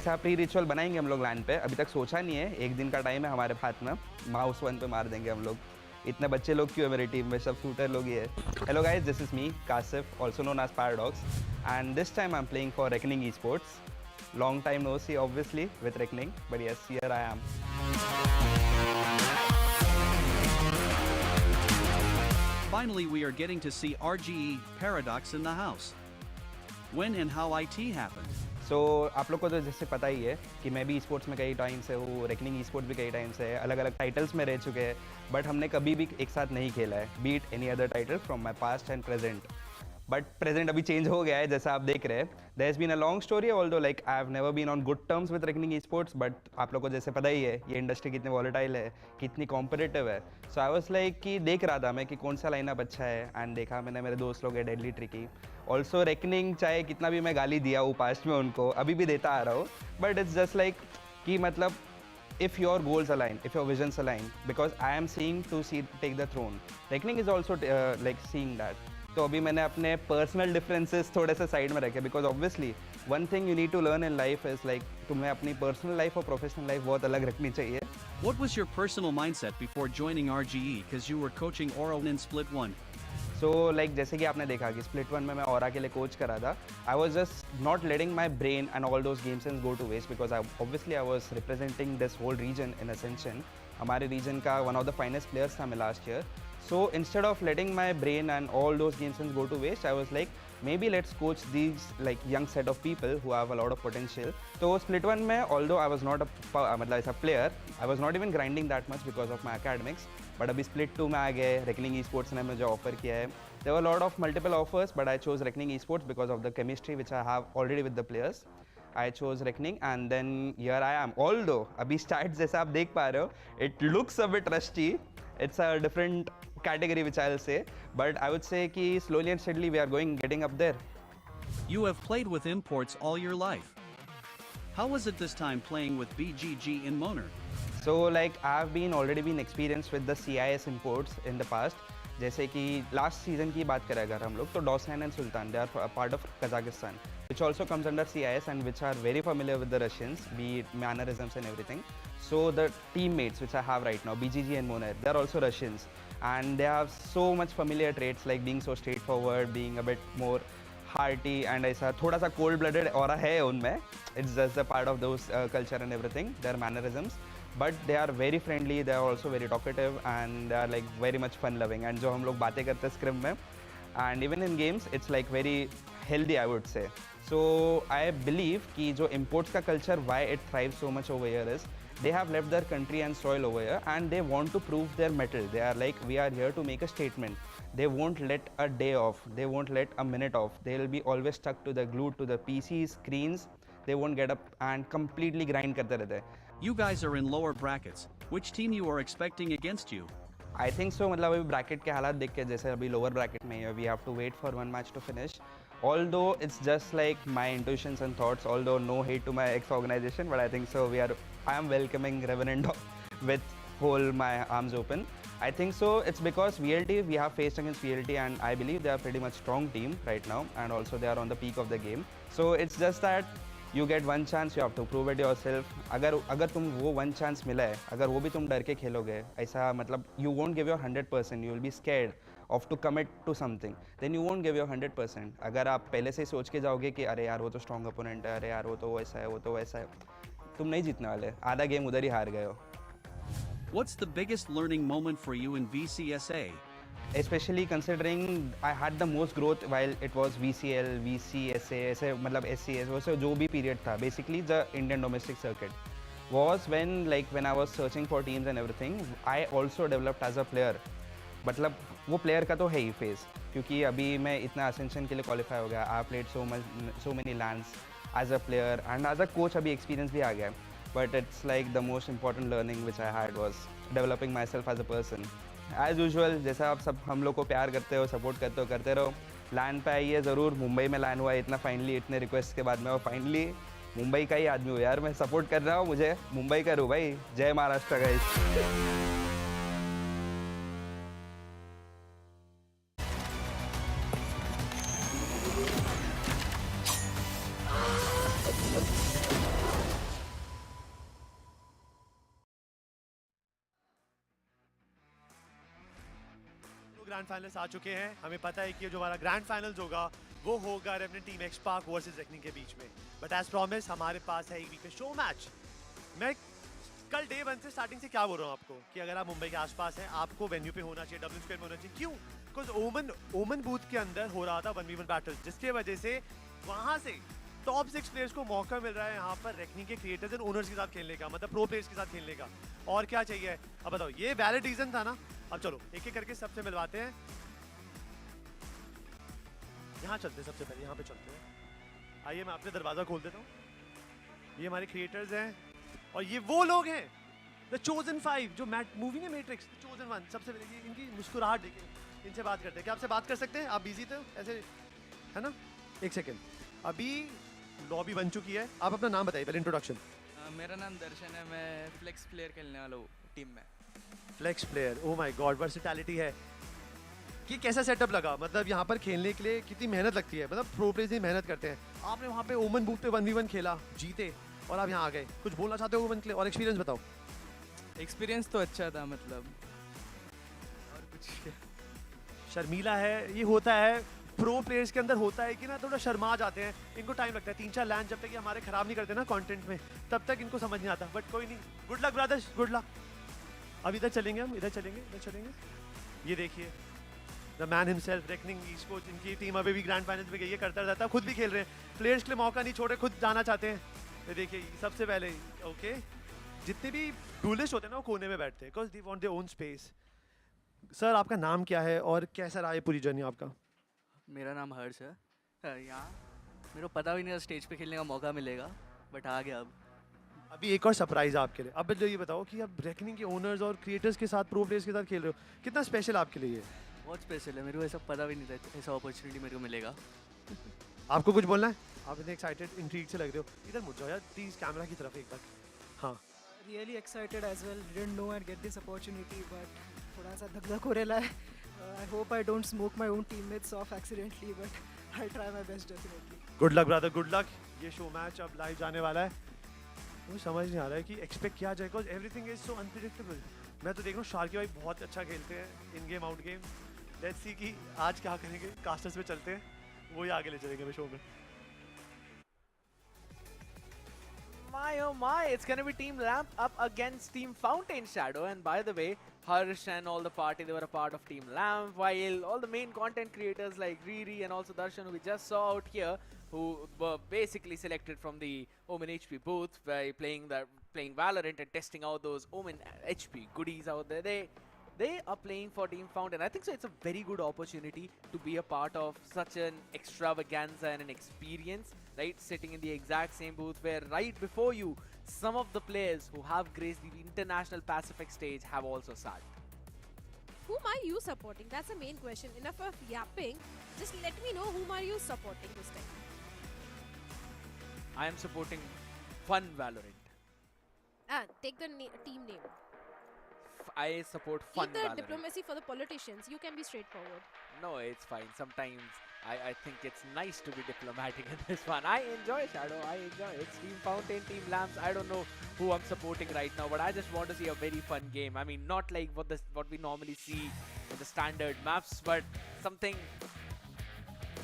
ऐसा pre ritual बनाएंगे हम लोग land पे, अभी तक सोचा नहीं है, एक दिन का टाइम है हमारे हाथ में, माउस 1 पे मार देंगे हम लोग। इतने बच्चे लोग क्यों है मेरी टीम में, सब शूटर लोग ही है। Hello guys, this is me Kashif, also known as Paradox, and this time I am playing for Reckoning Esports. Long time no see obviously with Reckoning, but yes, here I am. Finally, we are getting to see RGE Paradox in the house. When and how IT happened? So आप लोग को तो जैसे पता ही है कि मैं भी Esports में कई टाइम से हूँ, Reckoning Esports भी कई टाइम से है, अलग अलग टाइटल्स में रह चुके हैं, बट हमने कभी भी एक साथ नहीं खेला है, beat any other title from my past and present. But present अभी चेंज हो गया है जैसा आप देख रहे हैं। There has been a long story, although like I have never been on good terms with Reckoning Esports, but आप लोग को जैसे पता ही है ये इंडस्ट्री कितनी वॉलेटाइल है, कितनी कॉम्पिटिटिव है। सो आई वाज लाइक कि देख रहा था मैं कि कौन सा लाइनअप अच्छा है, एंड देखा मैंने मेरे दोस्त लोग है डेडली ट्रिकी, ऑल्सो रेकनिंग, चाहे कितना भी मैं गाली दिया हूँ पास्ट में उनको, अभी भी देता आ रहा हूँ, बट इट्स जस्ट लाइक कि मतलब if your goals align, if your visions align, because I am seeing to see take the throne. Reckoning is also like seeing that. तो अभी मैंने अपने पर्सनल डिफरेंसेस थोड़े से साइड में रखे, because obviously one thing you need to learn in life is like तुम्हें अपनी पर्सनल लाइफ और प्रोफेशनल लाइफ बहुत अलग रखनी चाहिए। What was your personal mindset before joining RGE, because you were coaching Oral in Split 1? So like जैसे कि आपने देखा कि स्प्लिट 1 में मैं औरा के लिए कोच करा था, I was just not letting my brain and all those games and go to waste, because obviously I was representing this whole region in Ascension. हमारे रीजन का one of the finest players था मैं last year. So instead of letting my brain and all those game sense go to waste, I was like, maybe let's coach these like young set of people who have a lot of potential. So split 1 में, although I was not मतलब ऐसा player, I was not even grinding that much because of my academics. But अभी split 2 में आ गए, Reckoning Esports ने मुझे offer किया है. There were a lot of multiple offers, but I chose Reckoning Esports because of the chemistry which I have already with the players. I chose Reckoning and then here I am. Although अभी stats जैसा आप देख पा रहे हो, it looks a bit rusty. It's a different category which I'll say, but I would say कि slowly and steadily we are getting up there. You have played with imports all your life. How was it this time playing with BGG in Moner? So like I've already been experienced with the CIS imports in the past. जैसे कि last season की बात करें अगर हम लोग, तो डॉसनैन and Sultan, they are part of Kazakhstan, which also comes under CIS and which are very familiar with the Russians, be it mannerisms and everything. So the teammates which I have right now, BGG and Moner, they are also Russians, and they have so much familiar traits like being so straightforward, being a bit more hearty, and ऐसा थोड़ा सा cold blooded aura है उनमें. It's just a part of those culture and everything, their mannerisms. But they are very friendly, they are also very talkative, and they are like very much fun loving. And जो हम लोग बातें करते हैं scrim में, and even in games, it's like very healthy, I would say. So I believe कि जो imports का culture, why it thrives so much over here is they have left their country and soil over here, and they want to prove their mettle. They are like, we are here to make a statement. They won't let a day off. They won't let a minute off. They will be always stuck to the glued to the PC screens. They won't get up and completely grind करते रहते हैं. You guys are in lower brackets. Which team you are expecting against you? I think so. मतलब अभी bracket के हालात देख के जैसे अभी लोअर ब्रैकेट में है, we have to wait for one match to finish. Although it's just like my intuitions and thoughts, although no hate to my ex-organization, but I think so I am welcoming Revenant with whole my arms open. I think so it's because VLT, we have faced against VLT, and I believe they are pretty much strong team right now, and also they are on the peak of the game. So it's just that you get one chance, you have to prove it yourself. अगर तुम वो one chance मिला है, अगर वो भी तुम डर के खेलोगे, ऐसा मतलब you won't give your 100%, you will be scared of to commit to something, then you won't give your 100%. अगर आप पहले से सोच के जाओगे कि अरे यार वो तो strong opponent है, अरे यार वो तो वैसा है, वो तो वैसा है, तुम नहीं जीतने वाले, आधा गेम उधर ही हार गए हो. What's the biggest learning moment for you in VCSA? Especially considering I had the most growth while it was VCL, VCSA, ऐसे मतलब SCS, वैसे जो भी period था, basically the Indian domestic circuit was when I was searching for teams and everything, I also developed as a player. मतलब वो player का तो है ही phase, क्योंकि अभी मैं इतना Ascension के लिए qualify हो गया, I played so many lands as a player, and as a coach अभी experience भी आ गया, but it's like the most important learning which I had was developing myself as a person. As usual जैसा आप सब हम लोग को प्यार करते हो, सपोर्ट करते रहो. लैंड पे आइए ज़रूर. मुंबई में लैंड हुआ इतना फाइनली, इतने रिक्वेस्ट के बाद में, और फाइनली मुंबई का ही आदमी हो यार, मैं सपोर्ट कर रहा हूँ, मुझे मुंबई का रू भाई. जय महाराष्ट्र गाइस. ग्रैंड फाइनल्स आ चुके हैं. हमें पता है कि जो हमारा ग्रैंड फाइनल्स होगा वो होगा revenant team XSpark versus reckoning के बीच में. बट एज प्रॉमिस हमारे पास है एक वीक में शो मैच. मैं कल डे 1 से स्टार्टिंग से क्या बोल रहा हूँ आपको कि अगर आप मुंबई के आसपास हैं आपको वेन्यू पे होना चाहिए, W स्क्वायर में होना चाहिए. क्यों? बिकॉज ओमन बूथ के अंदर हो रहा था 1v1 बैटल, जिसके वजह से वहाँ से टॉप 6 प्लेयर्स को मौका मिल रहा है यहाँ पर रेकनिंग के क्रिएटर्स एंड ओनर्स के साथ खेलने का, मतलब प्रो प्लेयर्स के साथ खेलने का. और क्या चाहिए? अब बताओ, ये वैलिड रीजन था ना. अब चलो एक एक करके सबसे मिलवाते हैं. यहाँ चलते हैं, सबसे पहले यहाँ पे चलते हैं. आइए मैं अपने दरवाजा खोल देता हूँ. ये हमारे क्रिएटर्स हैं और ये वो लोग हैं द चोजन 5 जो मूवी में मैट्रिक्स द चोजन 1. सबसे पहले इनकी मुस्कुराहट देखिए. इनसे बात करते हैं. क्या आपसे बात कर सकते हैं? आप बिजी थे ऐसे, है ना? एक सेकेंड. अभी लॉबी बन चुकी है. आप अपना नाम बताइए पहले, इंट्रोडक्शन. मेरा नाम दर्शन है. मैं फ्लेक्स प्लेयर खेलने वाला हूँ टीम में. Flex player. Oh my god, versatility है. कि कैसा सेटअप लगा? मतलब यहाँ पर खेलने के लिए कितनी मेहनत लगती है? मतलब प्रो प्लेयर्स ही मेहनत करते हैं. आपने वहाँ पे ओमन बूथ पे 1v1 खेला, जीते और आप यहाँ आ गए. कुछ बोलना चाहते हो ओमन के लिए और एक्सपीरियंस बताओ. एक्सपीरियंस तो अच्छा था, मतलब और कुछ. शर्मीला है. ये होता है प्रो प्लेयर्स के अंदर, होता है कि ना थोड़ा शर्मा जाते हैं. इनको टाइम लगता है 3-4 लैंड जब तक ये हमारे खराब नहीं करते ना कंटेंट में, तब तक इनको समझ नहीं आता. बट कोई नहीं. Good luck brothers, good luck. अब इधर चलेंगे, हम इधर चलेंगे, इधर चलेंगे. ये देखिए the man himself, reckoning Esports. इनकी टीम अभी भी ग्रैंड फाइनल्स में गई है, करता रहता है, खुद भी खेल रहे हैं. प्लेयर्स के लिए मौका नहीं छोड़े, खुद जाना चाहते हैं. ये देखिए सबसे पहले ओके, जितने भी डुलिस्ट होते हैं ना वो कोने में बैठते हैं because they want their own space. Sir आपका नाम क्या है और कैसा रहा है पूरी जर्नी आपका? मेरा नाम हर्ष है. यहाँ मेरे को पता भी नहीं था स्टेज पे खेलने का मौका मिलेगा, बट आ गया. अब अभी एक और सरप्राइज आपके लिए. अब ये बताओ कि अब रेकनिंग के ओनर्स और क्रिएटर्स के साथ, प्रो प्लेयर्स के साथ खेल रहे हो, कितना स्पेशल आपके लिए? बहुत स्पेशल है. मेरे को ऐसा पता भी नहीं था ऐसा अपॉर्चुनिटी मेरे को मिलेगा. आपको कुछ बोलना है? आप इतने एक्साइटेड, इंट्रीग से लग रहे हो. इधर मुड़ जाओ यार प्लीज, कैमरा की तरफ एक बार. हाँ. Really excited as well. Didn't know I'd get this opportunity, but थोड़ा सा धक धक हो रहा है. I hope I don't smoke my own teammates off accidentally, but I'll try my best definitely. Good luck brother, good luck. ये show match अब live जाने वाला है. मुझे समझ नहीं आ रहा है कि एक्सपेक्ट किया जाए because everything is so unpredictable. मैं तो देख रहा हूँ शार्की भाई बहुत अच्छा खेलते हैं इन game out game. Let's see कि आज क्या करेंगे. कास्टर्स पे चलते हैं, वही आगे ले चलेंगे शो में. My oh my, it's gonna be Team Lamp up against Team Fountain Shadow. And by the way, Harsh and all the party, they were a part of Team Lamp, while all the main content creators like Riri and also Darshan, who we just saw out here, who were basically selected from the Omen HP booth by playing Valorant and testing out those Omen HP goodies out there. They are playing for Team Fountain. I think so it's a very good opportunity to be a part of such an extravaganza and an experience, right? Sitting in the exact same booth where right before you, some of the players who have graced the international Pacific stage have also sat. Whom are you supporting? That's the main question. Enough of yapping. Just let me know whom are you supporting this time. I am supporting Fun Valorant. Take the team name. I support Fun Keep the Valorant. diplomacy for the politicians. You can be straightforward. No, it's fine. Sometimes I think it's nice to be diplomatic in this one. I enjoy Shadow. I enjoy it. It's Team Fountain, Team Lamps. I don't know who I'm supporting right now, but I just want to see a very fun game. I mean, not like what we normally see in the standard maps, but something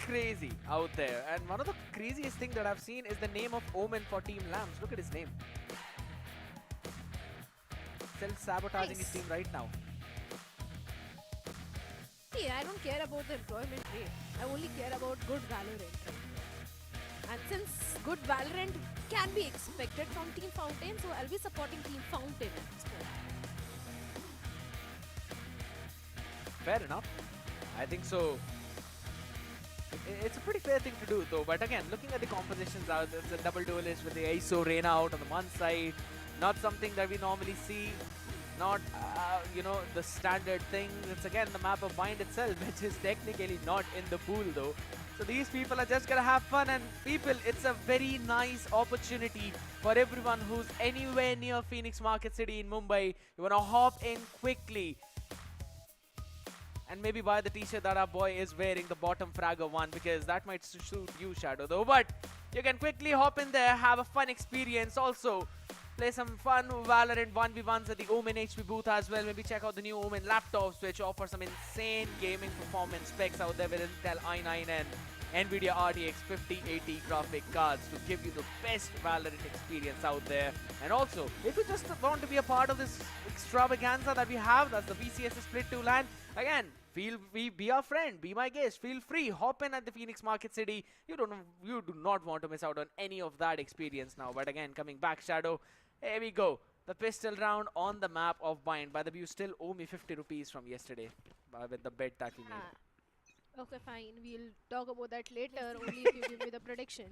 crazy out there. And one of the craziest thing that I've seen is the name of Omen for Team Lamps. Look at his name. Self-sabotaging his team right now. See, I don't care about the employment rate. I only care about good Valorant. And since good Valorant can be expected from Team Fountain, so I'll be supporting Team Fountain at this point. Fair enough. I think so. It's a pretty fair thing to do though, but again, looking at the compositions out, there's a double duelist with the ISO Reyna out on the one side. Not something that we normally see. Not, the standard thing. It's again the map of Mind itself, which is technically not in the pool though. So these people are just gonna have fun, and people, it's a very nice opportunity for everyone who's anywhere near Phoenix Market City in Mumbai. You wanna hop in quickly and maybe buy the t-shirt that our boy is wearing, the bottom fragger one, because that might suit you, Shadow, though. But you can quickly hop in there, have a fun experience. Also, play some fun Valorant 1v1s at the Omen HP booth as well. Maybe check out the new Omen laptops, which offer some insane gaming performance specs out there with Intel i9 and NVIDIA RTX 5080 graphic cards to give you the best Valorant experience out there. And also, if you just want to be a part of this extravaganza that we have, that's the VCSA Split 2 LAN, again, be our friend, be my guest, feel free, hop in at the Phoenix Market City. You do not want to miss out on any of that experience now. But again, coming back, Shadow, here we go. The pistol round on the map of Bind. By the way, you still owe me 50 rupees from yesterday with the bet that we made. Okay, fine. We'll talk about that later, only if you give me the prediction.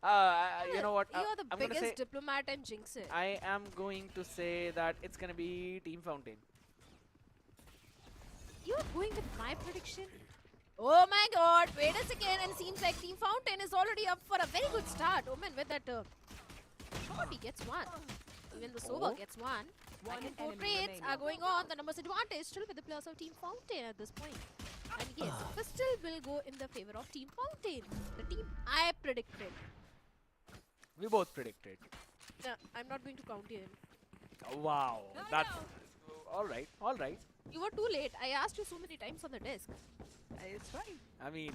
You know what? You're the I'm biggest diplomat and jinx it. I am going to say that it's going to be Team Fountain. You're going with my prediction? Oh my god, wait a second, and it seems like Team Fountain is already up for a very good start. Omen with that Shorty gets one. Even the Sova gets one. Back and forth trades are going on. The numbers advantage still with the players of Team Fountain at this point. And yes, pistol will go in the favor of Team Fountain. The team I predicted. We both predicted. No, I'm not going to count you in. Wow. That's alright, alright. You were too late. I asked you so many times on the desk. It's fine. I mean,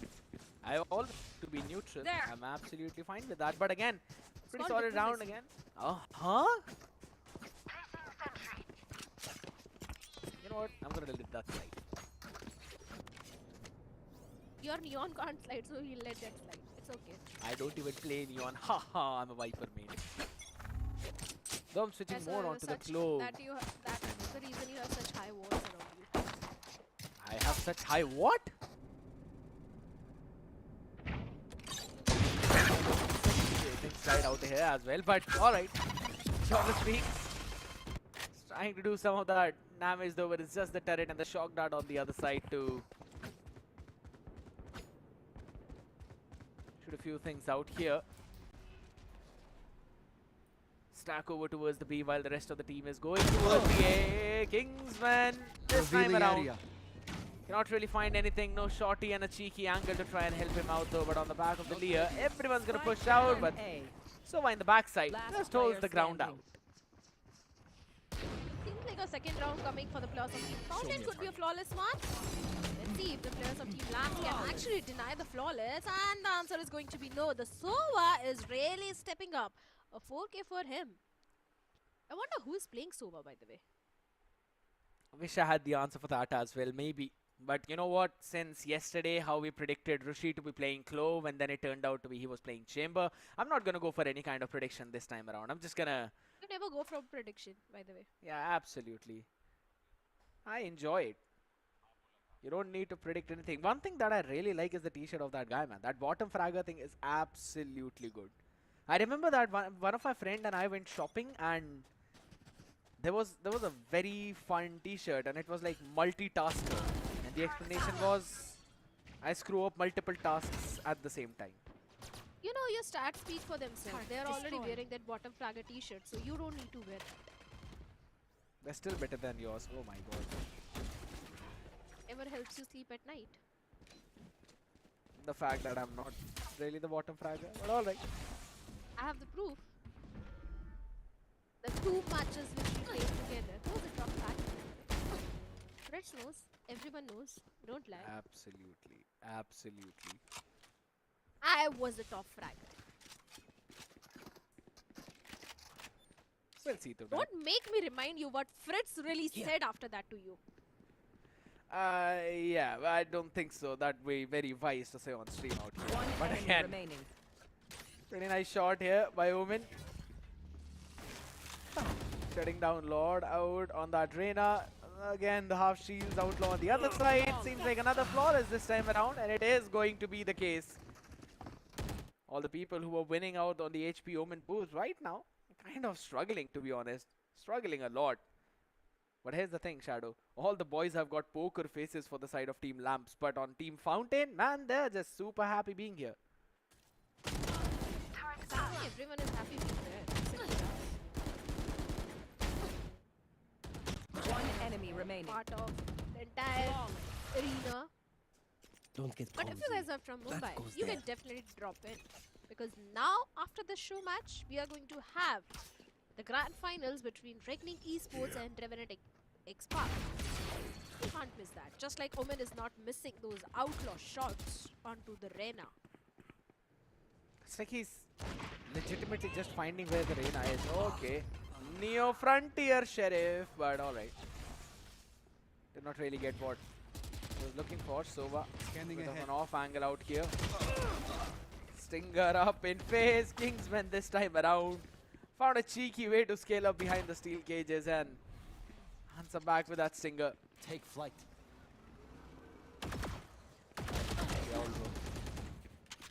I always to be neutral. There. I'm absolutely fine with that. But again, pretty called solid round diplomacy. again. Oh, huh? You know what? I'm gonna let that slide. Your neon can't slide, so he'll let that slide. It's okay. I don't even play neon. Haha, I'm a Viper main. Though I'm switching more onto the glow. That's the reason you have such high walls around you. I have such high what? Things slide out here as well, but alright. Shot speaks. Trying to do some of that damage though, but it's just the turret and the shock dart on the other side to shoot a few things out here. Stack over towards the B while the rest of the team is going towards the A. Kingsman this time around. Cannot really find anything. No shorty and a cheeky angle to try and help him out though. But on the back of the Lear, everyone's going to push out. But Sova in the backside just holds the ground out. Seems like a second round coming for the players of Team Fountain. Could be a flawless one. Let's see if the players of Team Lamp can actually deny the flawless. And the answer is going to be no. The Sova is really stepping up. A 4K for him. I wonder who is playing Sova, by the way. I wish I had the answer for that as well, maybe. But you know what? Since yesterday, how we predicted Rishi to be playing Clove, and then it turned out to be he was playing Chamber, I'm not going to go for any kind of prediction this time around. I'm just going to... You never go from prediction, by the way. Yeah, absolutely. I enjoy it. You don't need to predict anything. One thing that I really like is the t-shirt of that guy, man. That bottom fragger thing is absolutely good. I remember that one of my friend and I went shopping, and there was a very fun t-shirt, and it was like multitasker, and the explanation was I screw up multiple tasks at the same time. You know, your stats speak for themselves. They are already wearing that bottom flagger t-shirt, so you don't need to wear that. They're still better than yours. Oh my god. Ever helps you sleep at night. The fact that I'm not really the bottom fragger, but alright. I have the proof. The 2 matches which we played together. Who was the top fragger? Reds knows. Everyone knows. Don't lie. Absolutely. Absolutely. I was the top fragger. We'll see through Don't make me remind you what Fritz really said after that to you. Yeah, I don't think so. That way very wise to say on stream out here. But again, pretty nice shot here by Omen. Shutting down Lord out on that Reyna. Again, the half shields outlaw on the other side. Seems like another flawless this time around, and it is going to be the case. All the people who are winning out on the HP Omen boost right now, kind of struggling, to be honest. Struggling a lot. But here's the thing, Shadow. All the boys have got poker faces for the side of Team Lamps, but on Team Fountain, man, they're just super happy being here. Everyone is happy being there. One enemy remaining. Part of the entire arena. Don't get But if you guys are from Mumbai, you can definitely drop in. Because now, after the show match, we are going to have The grand finals between Reckoning Esports and Revenant XSpark. You can't miss that. Just like Omen is not missing those outlaw shots onto the Reyna. It's like he's legitimately just finding where the Reyna is. Okay. Neo Frontier Sheriff, but alright. Did not really get what he was looking for. Sova with an off angle out here. Stinger up in face. Kingsman this time around. Found a cheeky way to scale up behind the steel cages and answer back with that stinger. Take flight.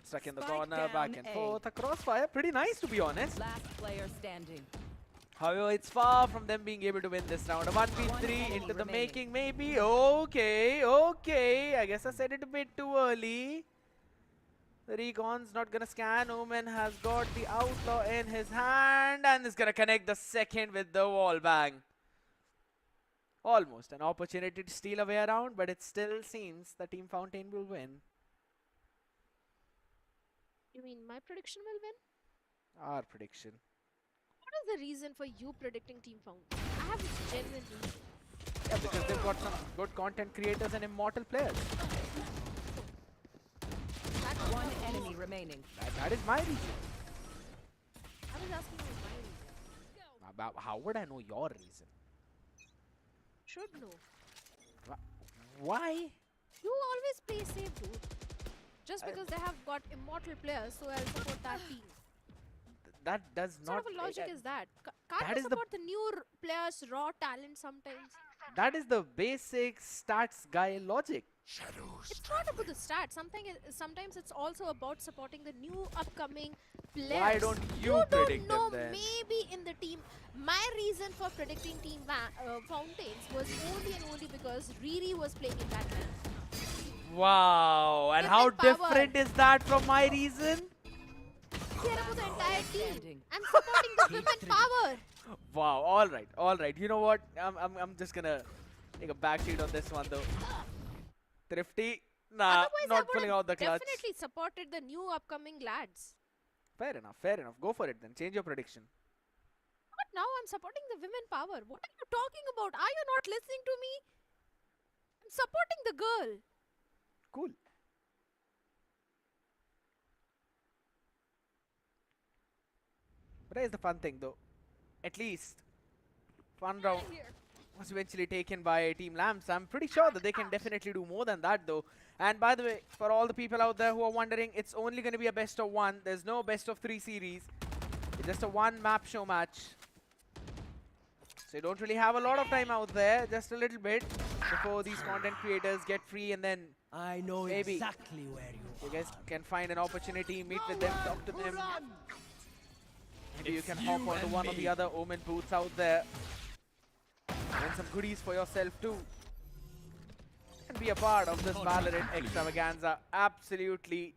Stuck in the Spike corner, down back and A. forth. A crossfire, pretty nice to be honest. Last player standing. However, it's far from them being able to win this round. A 1v3 into the making, maybe. Okay, okay. I guess I said it a bit too early. The Recon's not gonna scan. Omen has got the outlaw in his hand and is gonna connect the second with the wall bang. Almost an opportunity to steal away around, but it still seems the Team Fountain will win. You mean my prediction will win? Our prediction. What is the reason for you predicting Team Fountain? I have a genuine reason. Yeah, because they've got some good content creators and immortal players. One enemy remaining. That is my reason. I was asking you my reason. About how would I know your reason? Should know. Why? You always play safe, dude. Just because they have got immortal players, so I'll support that team. That does What not. sort of a logic is that? Can't that you is the- support the new players' raw talent sometimes? That is the basic stats guy logic. It's not about the stats. Sometimes it's also about supporting the new upcoming players. Why don't you don't predict know them then? maybe in the team. My reason for predicting Team Fountains was only and only because Riri was playing in that lane. Wow, and how different is that from my reason? Care about the entire team. I'm supporting the women power. Wow, all right. You know what? I'm just gonna take a backseat on this one though. Thrifty, nah, Otherwise, not I pulling out the clutch. definitely supported the new upcoming lads. Fair enough, fair enough. Go for it then. Change your prediction. But now I'm supporting the women power. What are you talking about? Are you not listening to me? I'm supporting the girl. Cool. But here's the fun thing though. At least fun round was eventually taken by Team Lamps. I'm pretty sure that they can definitely do more than that though. And by the way, for all the people out there who are wondering, it's only going to be a best of 1. There's no best of 3 series. It's just a 1 map show match. So you don't really have a lot of time out there, just a little bit before these content creators get free, and then I know maybe exactly where you guys can find an opportunity, meet with them, talk to them. Maybe you can hop onto one or the other Omen booths out there. Win some goodies for yourself too. And be a part of this Valorant extravaganza. Absolutely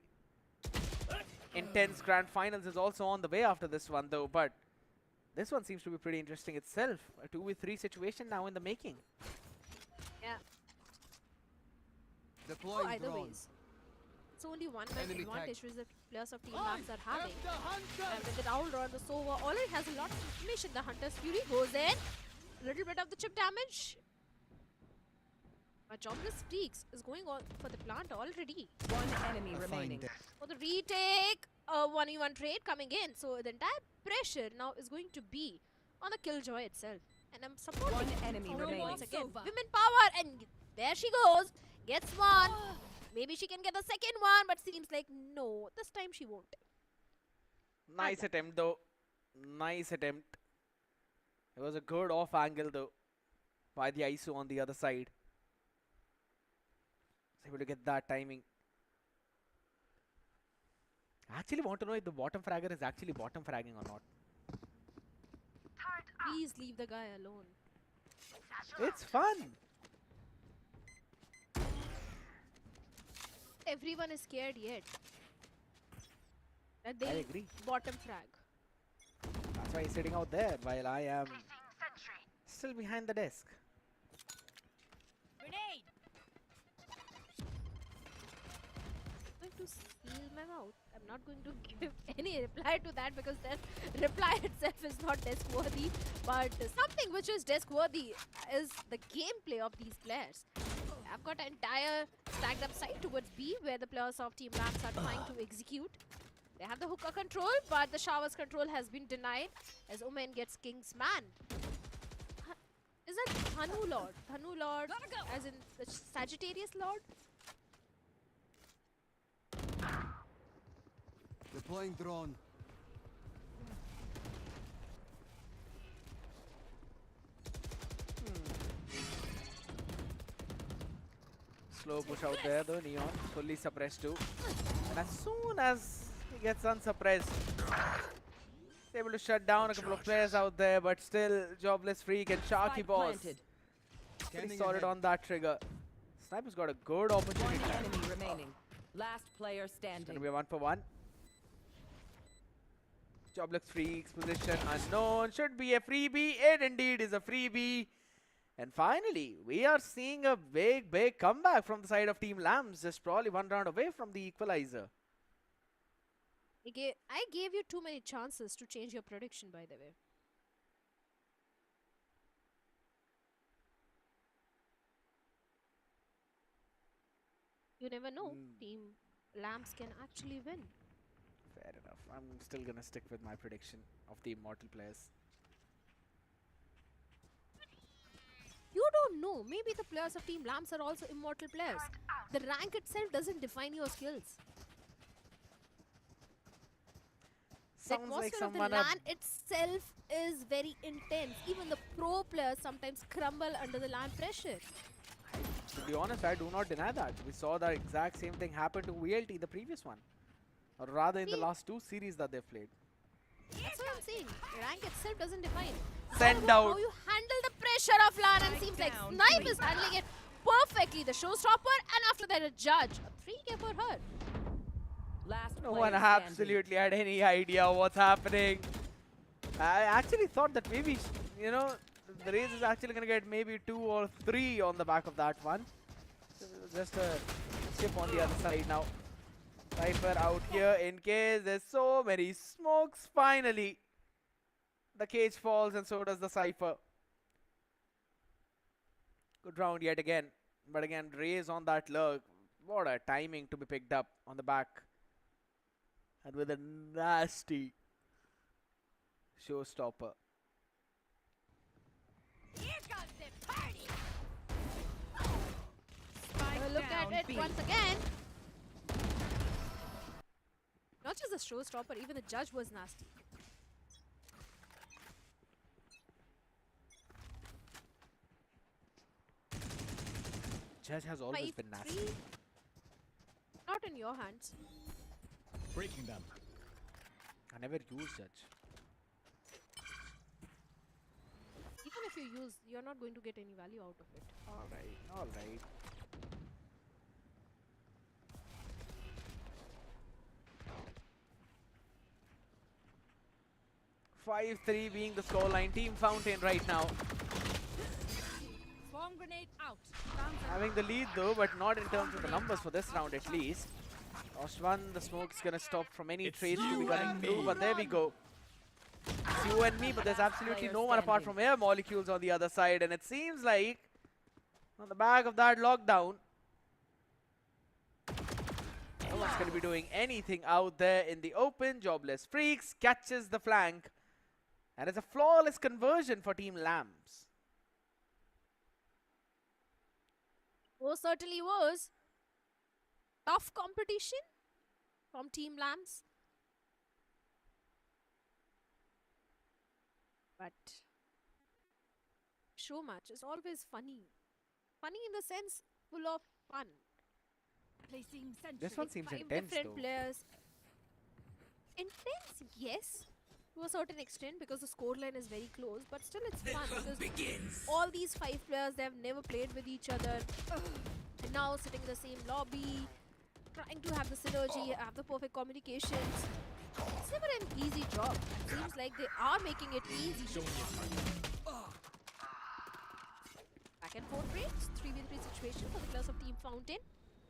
intense grand finals is also on the way after this one though, but this one seems to be pretty interesting itself. A 2v3 situation now in the making. Yeah. Deploying Either drone. ways. It's only one match Enemy advantage which the players of Team Labs are having. And with the Owl on the Sova already has a lot of information. The Hunter's Fury goes in. A little bit of the chip damage. But Jobless Freaks is going on for the plant already. One enemy remaining. For the retake, a 1v1 trade coming in. So the entire pressure now is going to be on the Killjoy itself. And I'm supporting One enemy Fountain remaining. once again. Women power, and there she goes. Gets one. Maybe she can get the second one, but seems like no, this time she won't. Nice attempt though. Nice attempt. It was a good off angle though by the ISO on the other side. Was able to get that timing. I actually want to know if the bottom fragger is actually bottom fragging or not. Please leave the guy alone. It's fun. Everyone is scared yet. That I they agree. bottom frag. That's why he's sitting out there while I am still behind the desk. Going to steal I'm out. I'm not going to give any reply to that because that reply itself is not desk-worthy. But something which is desk-worthy is the gameplay of these players. I've got an entire stacked up side towards B where the players of Team Lamps are trying to execute. They have the hookah control, but the showers control has been denied as Omen gets King's Man. Is that Thanu Lord? Thanu Lord as in the Sagittarius Lord? Deploying drone. Slow push out there though, Neon fully suppressed too. And as soon as he gets unsuppressed, he's able to shut down a couple of players out there, but still Jobless Freak and Sharky Boss pretty solid on that trigger. Sniper's got a good opportunity. One enemy remaining. Last player standing. It's gonna be a 1-for-1. Jobless Freak's position unknown. Should be a freebie. It indeed is a freebie. And finally, we are seeing a big comeback from the side of Team Lambs. Just probably one round away from the equalizer. I gave you too many chances to change your prediction, by the way. You never know. Team Lamps can actually win. Fair enough. I'm still gonna stick with my prediction of the immortal players. You don't know. Maybe the players of Team Lamps are also immortal players. The rank itself doesn't define your skills. The Sounds like atmosphere of the someone LAN itself is very intense. Even the pro players sometimes crumble under the LAN pressure. To be honest, I do not deny that. We saw the exact same thing happen to VLT, the previous one. Or rather in the last two series that they've played. That's what I'm saying. Rank itself doesn't define. Send How out. you handle the pressure of LAN, and seems like Snipe is handling it perfectly. The showstopper, and after that a judge. A 3K for her. Last No one absolutely had any idea what's happening. I actually thought that maybe, you know, the race is actually going to get maybe 2 or 3 on the back of that one. Just a chip on the other side now. Cypher out here in case there's so many smokes. Finally, the cage falls and so does the Cypher. Good round yet again. But again, Raze on that lurk. What a timing to be picked up on the back. And with a nasty showstopper. Here comes the party. Look at it once again. Not just the showstopper, even the judge was nasty. Judge has always been nasty. Not in your hands. Breaking them. I never use Judge. Even if you use, you're not going to get any value out of it. Alright. 5-3 being the scoreline. Team Fountain right now. Swarm grenade out. Having the lead though, but not in terms of the numbers for this round at least. Lost one, the smoke's gonna stop from any trades to be coming through, but there we go. It's you and me, but there's absolutely no one apart from air molecules on the other side, and it seems like on the back of that lockdown, no one's gonna be doing anything out there in the open. Jobless Freaks catches the flank, and it's a flawless conversion for Team Lambs. Oh, certainly was. Tough competition from Team Lambs. But Showmatch is always funny. Funny in the sense full of fun. Placing sentry. This one seems Five intense different though. players. Intense, yes, to a certain extent because the scoreline is very close, but still it's fun because all these 5 players, they have never played with each other. And now sitting in the same lobby, trying to have the synergy, have the perfect communications. It's never an easy job. It seems like they are making it easy. Back and forth rates, 3v3 situation for the players of Team Fountain.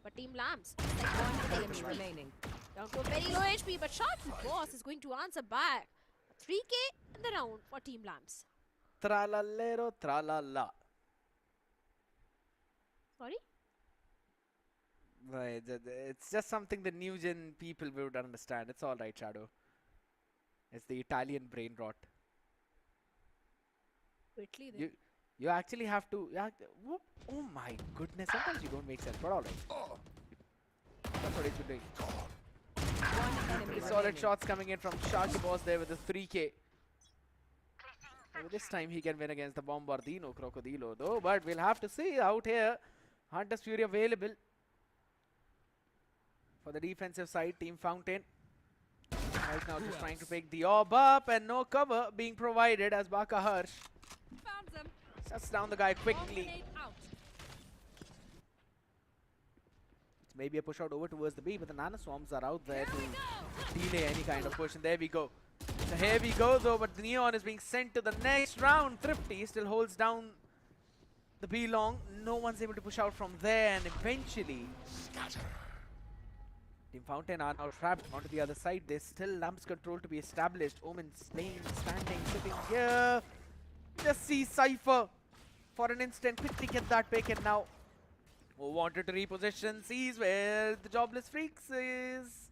But Team Lambs, like 1 enemy remaining. Down to a very low HP, but Sharky Boss is going to answer back. 3K in the round for Team Lamps. Tralalero, tralala. Sorry? Right, it's just something the new gen people would understand. It's all right, Shadow. It's the Italian brain rot. Quickly then. You actually have to. Whoop. Oh my goodness! Sometimes you don't make sense, but all right. That's what he's been doing. Pretty solid shots coming in from Sharky Boss there with the 3K. Maybe this time he can win against the Bombardino Crocodilo though, but we'll have to see out here. Hunter's Fury available for the defensive side, Team Fountain. Right now just trying to pick the orb up and no cover being provided as Baka Harsh Found them. shuts down the guy quickly. It's maybe a push out over towards the B, but the Nano Swarms are out there to delay any kind of push, and there we go. So here we go though, but the Neon is being sent to the next round. Thrifty still holds down the B long. No one's able to push out from there, and eventually Team Fountain are now trapped onto the other side. There's still Lamps control to be established. Omen's lane standing, sitting here. Just see Cypher for an instant. Quickly get that pick, and now who wanted to reposition sees where the Jobless Freaks is.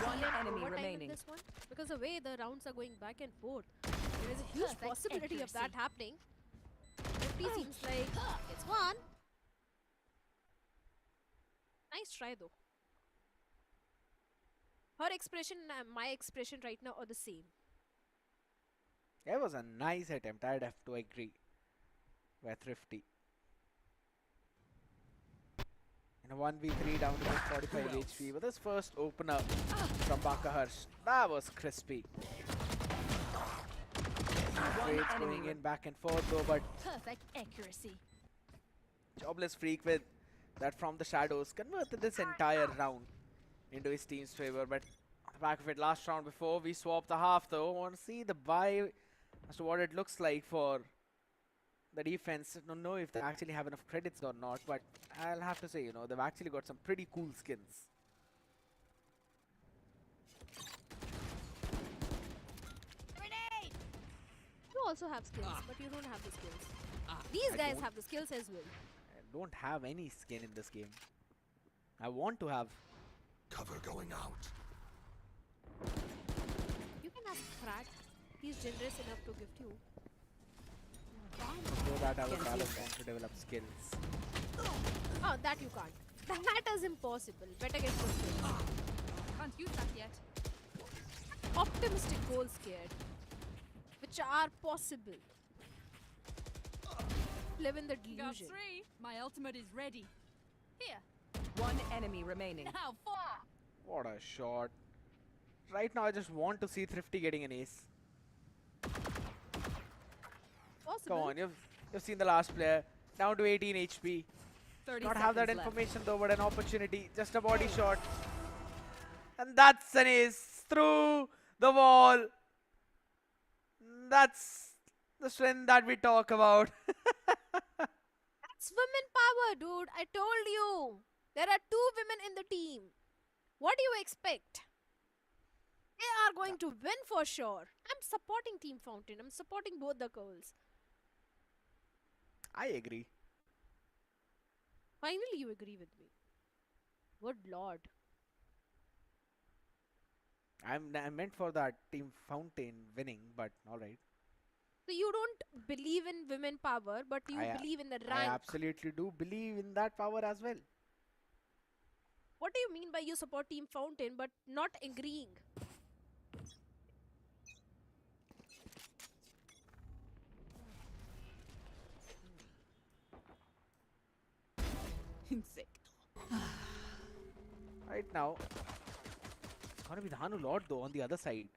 One enemy remaining. This one, because the way the rounds are going back and forth, there is a huge possibility of that happening. 50 seems like it's one. Nice try though. Her expression and my expression right now are the same. It was a nice attempt, I'd have to agree. By Thrifty. In a 1v3 down to 45 HP with his first opener from Baka Harsh. That was crispy. Trades going in back and forth though, but Perfect accuracy. Jobless Freak with that from the shadows converted this entire round into his team's favor. But on the back of it, last round before we swap the half though, I want to see the buy as to what it looks like for the defense. I don't know if they actually have enough credits or not, but I'll have to say, you know, they've actually got some pretty cool skins. You also have skills, but you don't have the skills. These guys have the skills as well. I don't have any skin in this game. I want to have. Cover going out. You can ask Frat. He's generous enough to gift you. So that I would rather want to develop skills. Oh, that you can't. That is impossible. Better get good skills. Can't use that yet. Optimistic goals scared, which are possible. Live in the Got delusion. 3. My ultimate is ready. Here. One enemy remaining. Now 4. What a shot. Right now I just want to see Thrifty getting an ace. Possible. Come on, you've seen the last player. Down to 18 HP. 30 Not have that seconds information though, but an opportunity. Just a body shot. And that's an ace through the wall. That's the strength that we talk about. That's women power, dude. I told you. There are 2 women in the team. What do you expect? They are going to win for sure. I'm supporting Team Fountain. I'm supporting both the girls. I agree. Finally, you agree with me. Good lord. I meant for that Team Fountain winning, but alright. So you don't believe in women power, but you believe in the rank. I absolutely do believe in that power as well. What do you mean by you support Team Fountain but not agreeing? Insect. Right now, it's gonna be the Hanu Lord though on the other side.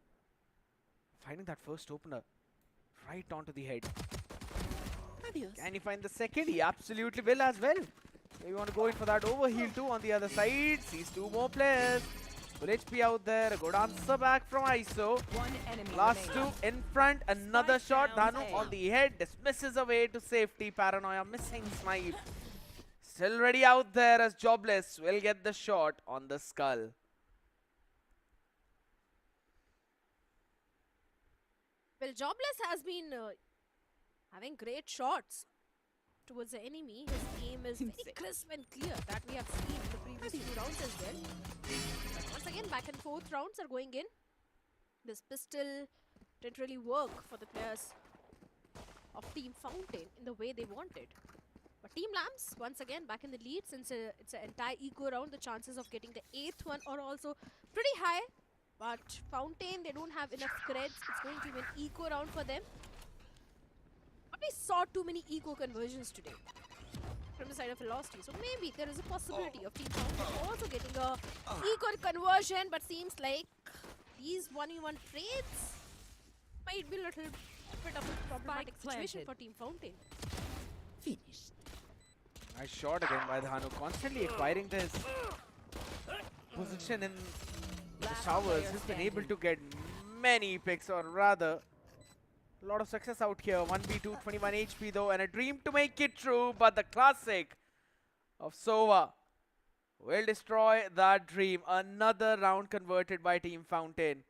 Finding that first opener right onto the head. Adios. Can he find the second? He absolutely will as well. We want to go in for that overheal too on the other side. Sees 2 more players. Full HP out there. A good answer back from ISO. One enemy Last remaining. 2 in front. Another shot. down Danu A. on the head. Dismisses away to safety. Paranoia missing snipe. Still ready out there as Jobless will get the shot on the skull. Well, Jobless has been having great shots towards the enemy. His aim is very crisp and clear, that we have seen in the previous few rounds as well. But once again, back and forth rounds are going in. This pistol didn't really work for the players of Team Fountain in the way they wanted. But Team Lambs, once again, back in the lead. Since it's an entire eco round, the chances of getting the 8th one are also pretty high. But Fountain, they don't have enough creds. It's going to be an eco round for them. But we saw too many eco conversions today from the side of Velocity. So maybe there is a possibility of Team Fountain also getting a eco conversion. But seems like these 1v1 trades might be a little bit of a problematic situation for Team Fountain. Finished. Nice shot again by Dhanu, constantly acquiring this position in the towers. He's been able to get many picks, or rather, a lot of success out here. 1v2, 21 HP though, and a dream to make it true, but the classic of Sova will destroy that dream. Another round converted by Team Fountain.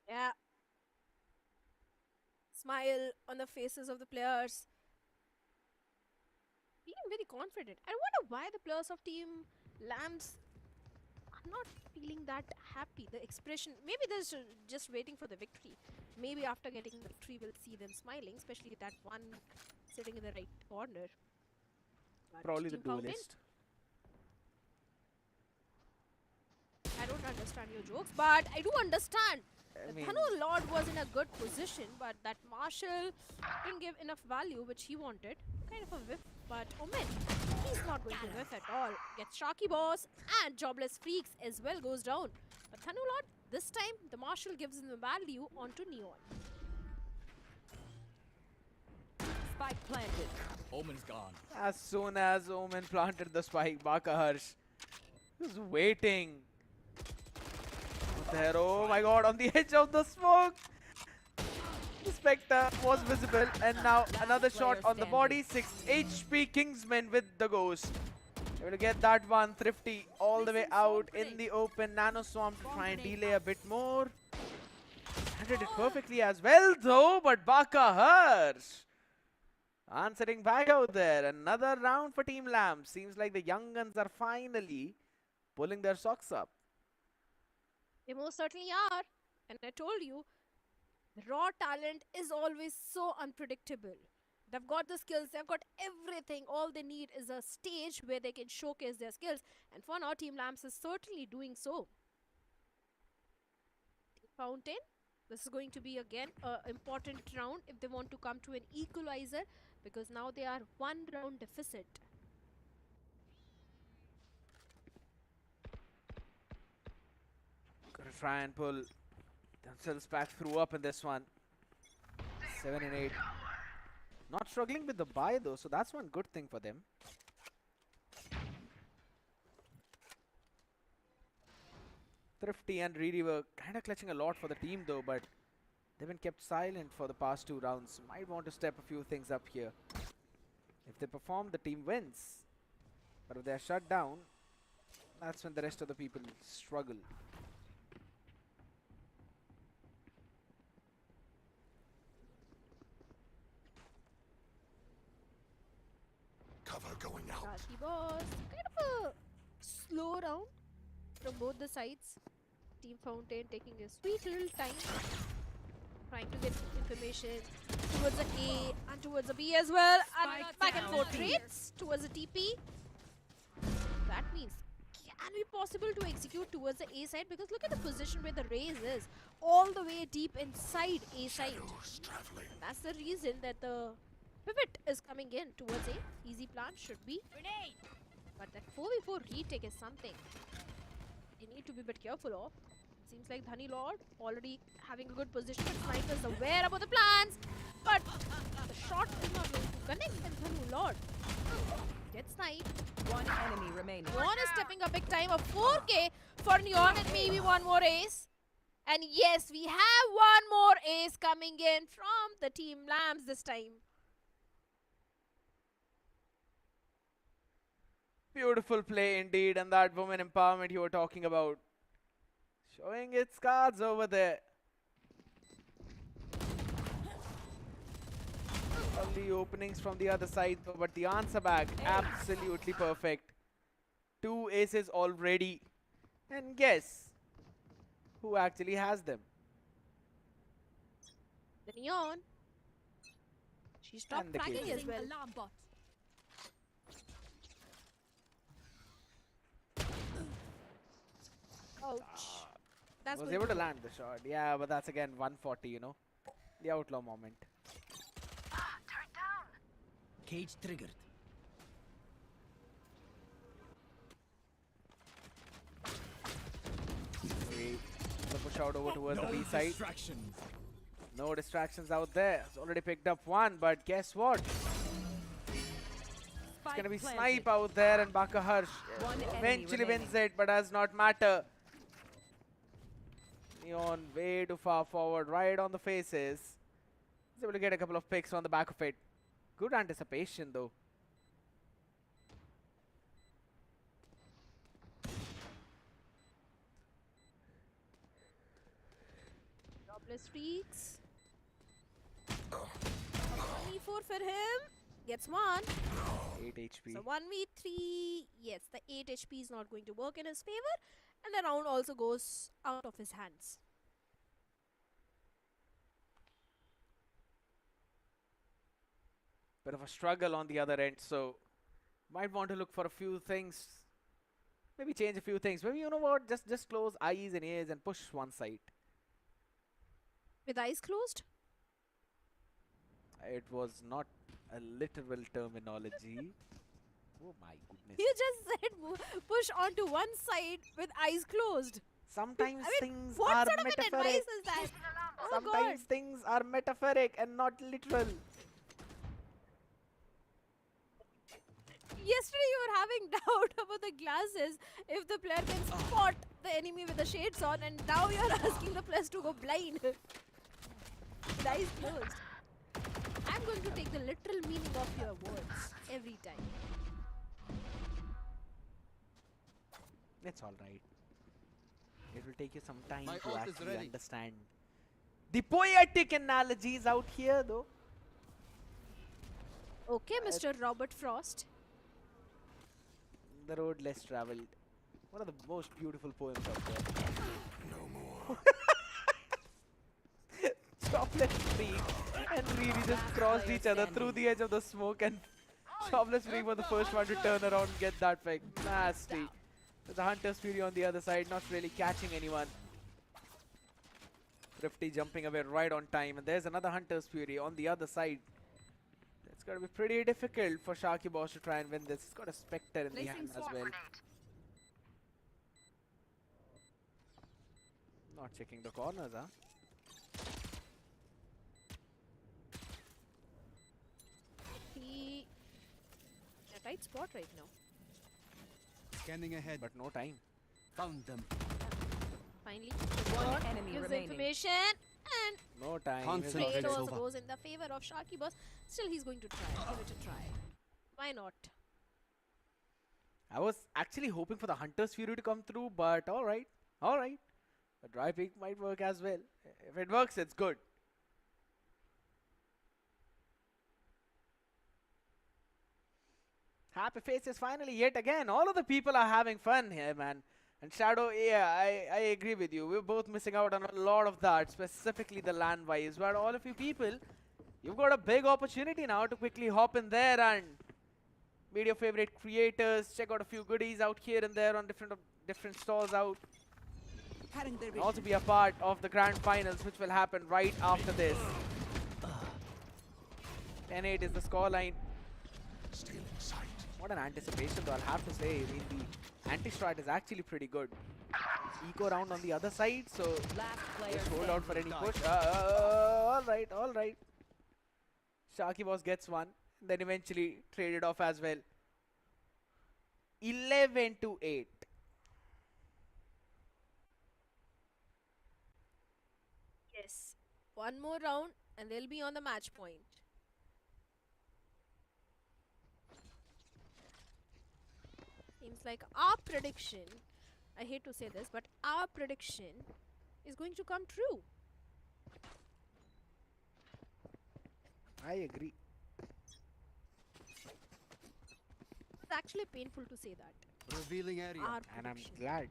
Yeah. Smile on the faces of the players. Feeling very confident. I wonder why the players of Team Lambs are not feeling that happy. The expression, maybe they're just waiting for the victory. Maybe after getting the victory, we'll see them smiling, especially that one sitting in the right corner. But Probably the Team Fountain, duelist. I don't understand your jokes, but I do understand. I The mean- Thanu Lord was in a good position, but that Marshall didn't give enough value, which he wanted. Kind of a whiff, but Omen, he's not going to whiff at all. Gets Sharky Boss, and Jobless Freaks as well goes down. But Thanu Lord, this time, the Marshall gives him the value onto Neon. Spike planted. Omen's gone. As soon as Omen planted the spike, Baka Harsh was waiting. There, oh my god, on the edge of the smoke. The Spectre was visible, and now another shot on the body. 6 HP Kingsman with the Ghost. Able to get that one. Thrifty all the way out in the open. Nano Swamp to try and delay a bit more. Handled it perfectly as well though, but Baka Harsh answering back out there. Another round for Team Lamb. Seems like the young guns are finally pulling their socks up. They most certainly are. And I told you, the raw talent is always so unpredictable. They've got the skills, they've got everything. All they need is a stage where they can showcase their skills. And for now, Team Lamps is certainly doing so. Team Fountain, this is going to be again an important round if they want to come to an equalizer, because now they are 1 round deficit. Gonna try and pull themselves back through up in this one. 7 and 8. Not struggling with the buy though, so that's one good thing for them. Thrifty and Reedy were kind of clutching a lot for the team though, but they've been kept silent for the past 2 rounds. Might want to step a few things up here. If they perform, the team wins. But if they are shut down, that's when the rest of the people struggle. Cover going out. Sharky Boss, kind of a slow round from both the sides. Team Fountain taking a sweet little time, trying to get information towards the A and towards the B as well. And back and forth trades towards the TP. That means, can it be possible to execute towards the A side? Because look at the position where the Raze is, all the way deep inside A side. And that's the reason that the pivot is coming in towards A. Easy plan should be. But that 4v4 retake is something you need to be a bit careful of. Seems like Dhani Lord already having a good position, but Sniper is aware about the plans. But the shot is not going to connect, and Dhani Lord gets sniped. 1 enemy remaining. Neon is stepping up big time. A 4K for Neon, and maybe one more ace. And yes, we have one more ace coming in from the team Lambs this time. Beautiful play indeed, and that woman empowerment you were talking about. Showing its cards over there. Lovely openings from the other side, though, but the answer back, absolutely perfect. 2 aces already. And guess who actually has them? The Neon. She stopped And the tracking KJ. as well. Alarm bot. Ouch. That's Was going able to hurt. land the shot. Yeah, but that's again 140, you know. The outlaw moment. Cage triggered. Great. The push out over towards the No B side. distractions. No distractions out there. It's already picked up one, but guess what? It's gonna be Snipe out there, and Baka Harsh One enemy eventually wins remaining. it, but does not matter. Neon way too far forward, right on the faces. He's able to get a couple of picks on the back of it. Good anticipation though. Jobless streaks. 24 for him. Gets one. 8 HP. So 1v3. Yes, the 8 HP is not going to work in his favor. And the round also goes out of his hands. Bit of a struggle on the other end, so might want to look for a few things. Maybe change a few things. Maybe, you know what, just close eyes and ears and push one side. With eyes closed? It was not a literal terminology. Oh my goodness. You just said push onto one side with eyes closed. Sometimes I mean, things what are sort of an advice metaphoric. is that? Oh Sometimes God. things are metaphoric and not literal. Yesterday you were having doubt about the glasses if the player can spot the enemy with the shades on, and now you're asking the players to go blind. With eyes closed. I'm going to take the literal meaning of your words every time. It's alright. It will take you some time My to ult is actually ready. understand the poetic analogies out here though. Okay, Mr. Robert Frost. The road less traveled. One of the most beautiful poems out there. No more. Chocolate Freak and really just crossed each other through the edge of the smoke, and Chocolate Freak was the first one to turn around and get that pick. Nasty. There's a Hunter's Fury on the other side, not really catching anyone. Thrifty jumping away right on time, and there's another Hunter's Fury on the other side. It's going to be pretty difficult for Sharky Boss to try and win this. He's got a Spectre in the hand as well. Not checking the corners, huh? He in a tight spot right now. Scanning ahead. But no time. Found them. Finally, One enemy gives the remaining. information, and No time. Concentrate. trade it's also over. goes in the favor of Sharky Boss. Still, he's going to try. Give it a try. Why not? I was actually hoping for the Hunter's Fury to come through, but alright. Alright. A dry peak might work as well. If it works, it's good. Happy faces finally yet again. All of the people are having fun here, man. And Shadow, yeah, I agree with you. We're both missing out on a lot of that, specifically the land wise. But all of you people, you've got a big opportunity now to quickly hop in there and meet your favorite creators. Check out a few goodies out here and there on different stalls out. And also be a part of the grand finals, which will happen right after this. 10-8 is the scoreline. Still in sight. What an anticipation though, I'll have to say. I mean, the anti-strat is actually pretty good. Eco round on the other side, so Last player just hold out for any standing. push. Alright, alright. Sharky Boss gets one, then eventually traded off as well. 11-8. One more round and they'll be on the match point. Seems like our prediction, I hate to say this, but our prediction is going to come true. I agree. It's actually painful to say that. Revealing area. Our And I'm prediction. glad.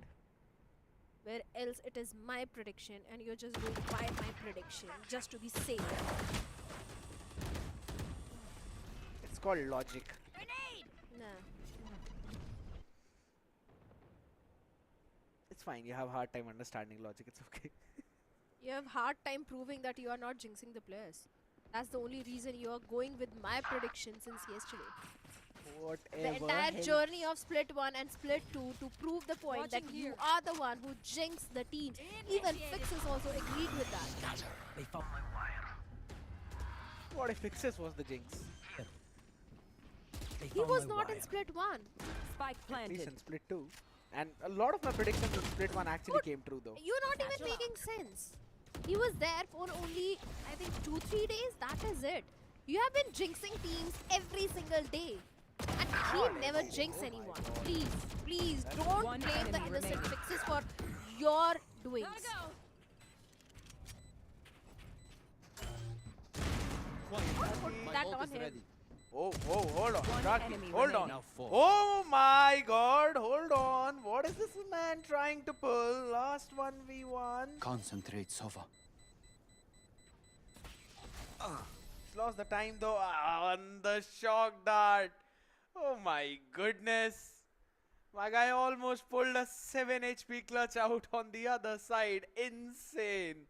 Where else it is my prediction and you're just going by my prediction just to be safe. It's called logic. Nah. It's fine. You have a hard time understanding logic. It's okay. You have hard time proving that you are not jinxing the players. That's the only reason you are going with my prediction since yesterday. Whatever. The entire hell- journey of Split 1 and Split 2 to prove the point that Watching you here. are the one who jinxed the team. Even Fixes also agreed with that. They found my wire. What if Fixes was the jinx? They He found was my not in wire. Split 1. Spike At least planted. in Split 2. And a lot of my predictions in Split 1 actually came true though. You're not even making sense. He was there for only, I think, 2-3 days. That is it. You have been jinxing teams every single day. And he never jinx anyone. Please, please don't One blame the enemy innocent remaining. Fixes for your doings. My That ult on is him. ready. Oh, hold on. One Rocky, enemy hold remaining. on. Now 4. Oh my god, hold on. What is this man trying to pull? Last 1v1. Concentrate, Sova. He's lost the time though. On the shock dart. Oh my goodness. My guy almost pulled a 7 HP clutch out on the other side. Insane.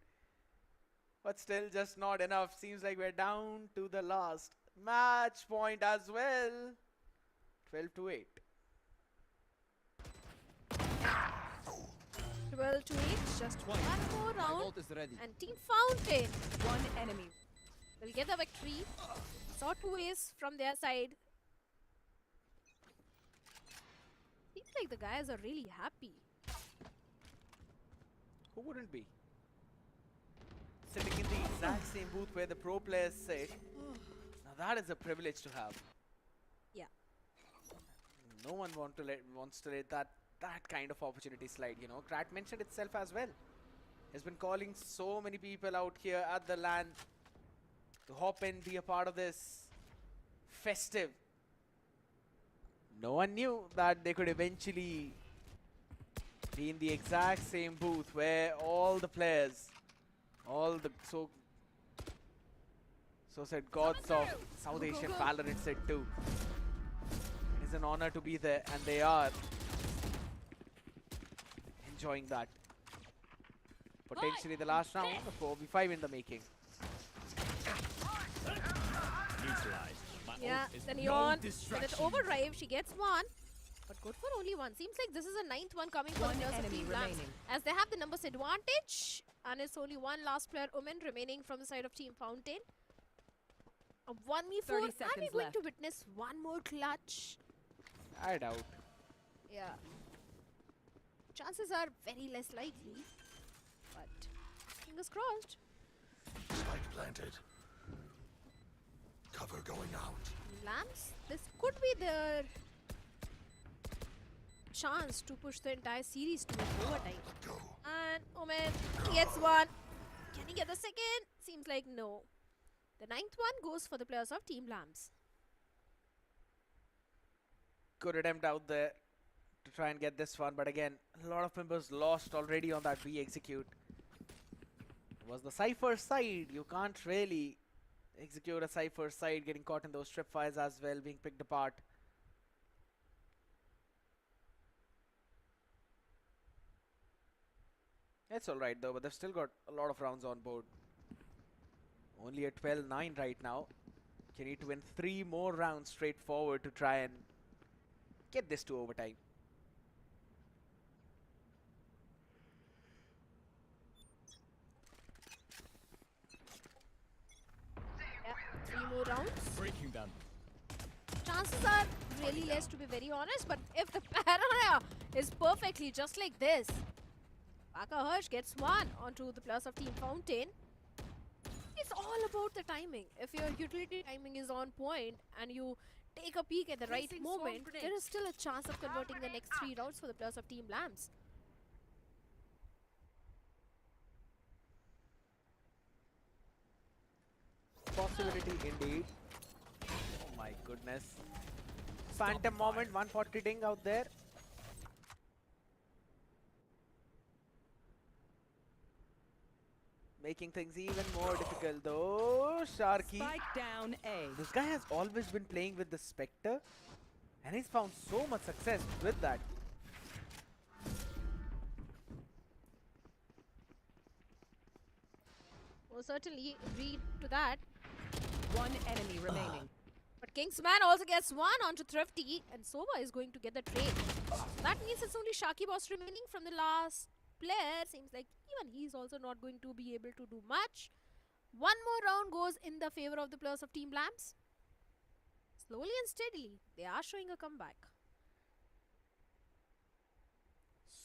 But still just not enough. Seems like we're down to the last match point as well. 12-8. 12 to 8. Just one more My round. ult is ready. And Team Fountain One enemy. will get the victory. Saw 2 ace from their side. Seems like the guys are really happy. Who wouldn't be? Sitting in the exact same booth where the pro players sit. Now that is a privilege to have. Yeah. No one wants to let that kind of opportunity slide, you know. Krat mentioned itself as well. He's been calling so many people out here at the LAN to hop in, be a part of this festive. No one knew that they could eventually be in the exact same booth where all the players, all the so said gods of South Asian Valorant said too. It is an honor to be there, and they are enjoying that. Potentially the last round, a 4v5 in the making. Yeah, the Neon with it overdrive, she gets one. But good for only one. Seems like this is a 9th one coming from One the enemy Team Labs, remaining. as they have the numbers advantage. And it's only one last player, OMEN, remaining from the side of Team Fountain. A 1v4. 30 Are we seconds going left. to witness one more clutch? I doubt. Yeah. Chances are very less likely. But fingers crossed. Spike planted. Cover going out. Lambs, this could be their chance to push the entire series to overtime. Go. And Omen gets one. Can he get the second? Seems like no. The 9th one goes for the players of Team Lambs. Good attempt out there to try and get this one, but again, a lot of members lost already on that re-execute. It was the Cypher side. You can't really execute a Cypher side, getting caught in those trip fires as well, being picked apart. It's alright though, but they've still got a lot of rounds on board. Only at 12-9 right now. You need to win 3 more rounds straight forward to try and get this to overtime. Yeah, 3 more rounds. Breaking them. Chances are really less, to be very honest, but if the paranoia is perfectly just like this, Paka Hirsch gets one onto the plus of Team Fountain. It's all about the timing. If your utility timing is on point and you take a peek at the right Placing swarm moment, grenade. there is still a chance of converting the next 3 rounds for the players of Team Lambs. Possibility indeed. Oh my goodness. Phantom moment, 140 ding out there. Making things even more difficult though. Sharky. Spike down A. This guy has always been playing with the Spectre and he's found so much success with that. Well, certainly agree to that. One enemy remaining. But Kingsman also gets one onto Thrifty, and Sova is going to get the trade. That means it's only Shaki remaining from the last player. Seems like even he's also not going to be able to do much. One more round goes in the favor of the players of Team Lambs. Slowly and steadily, they are showing a comeback.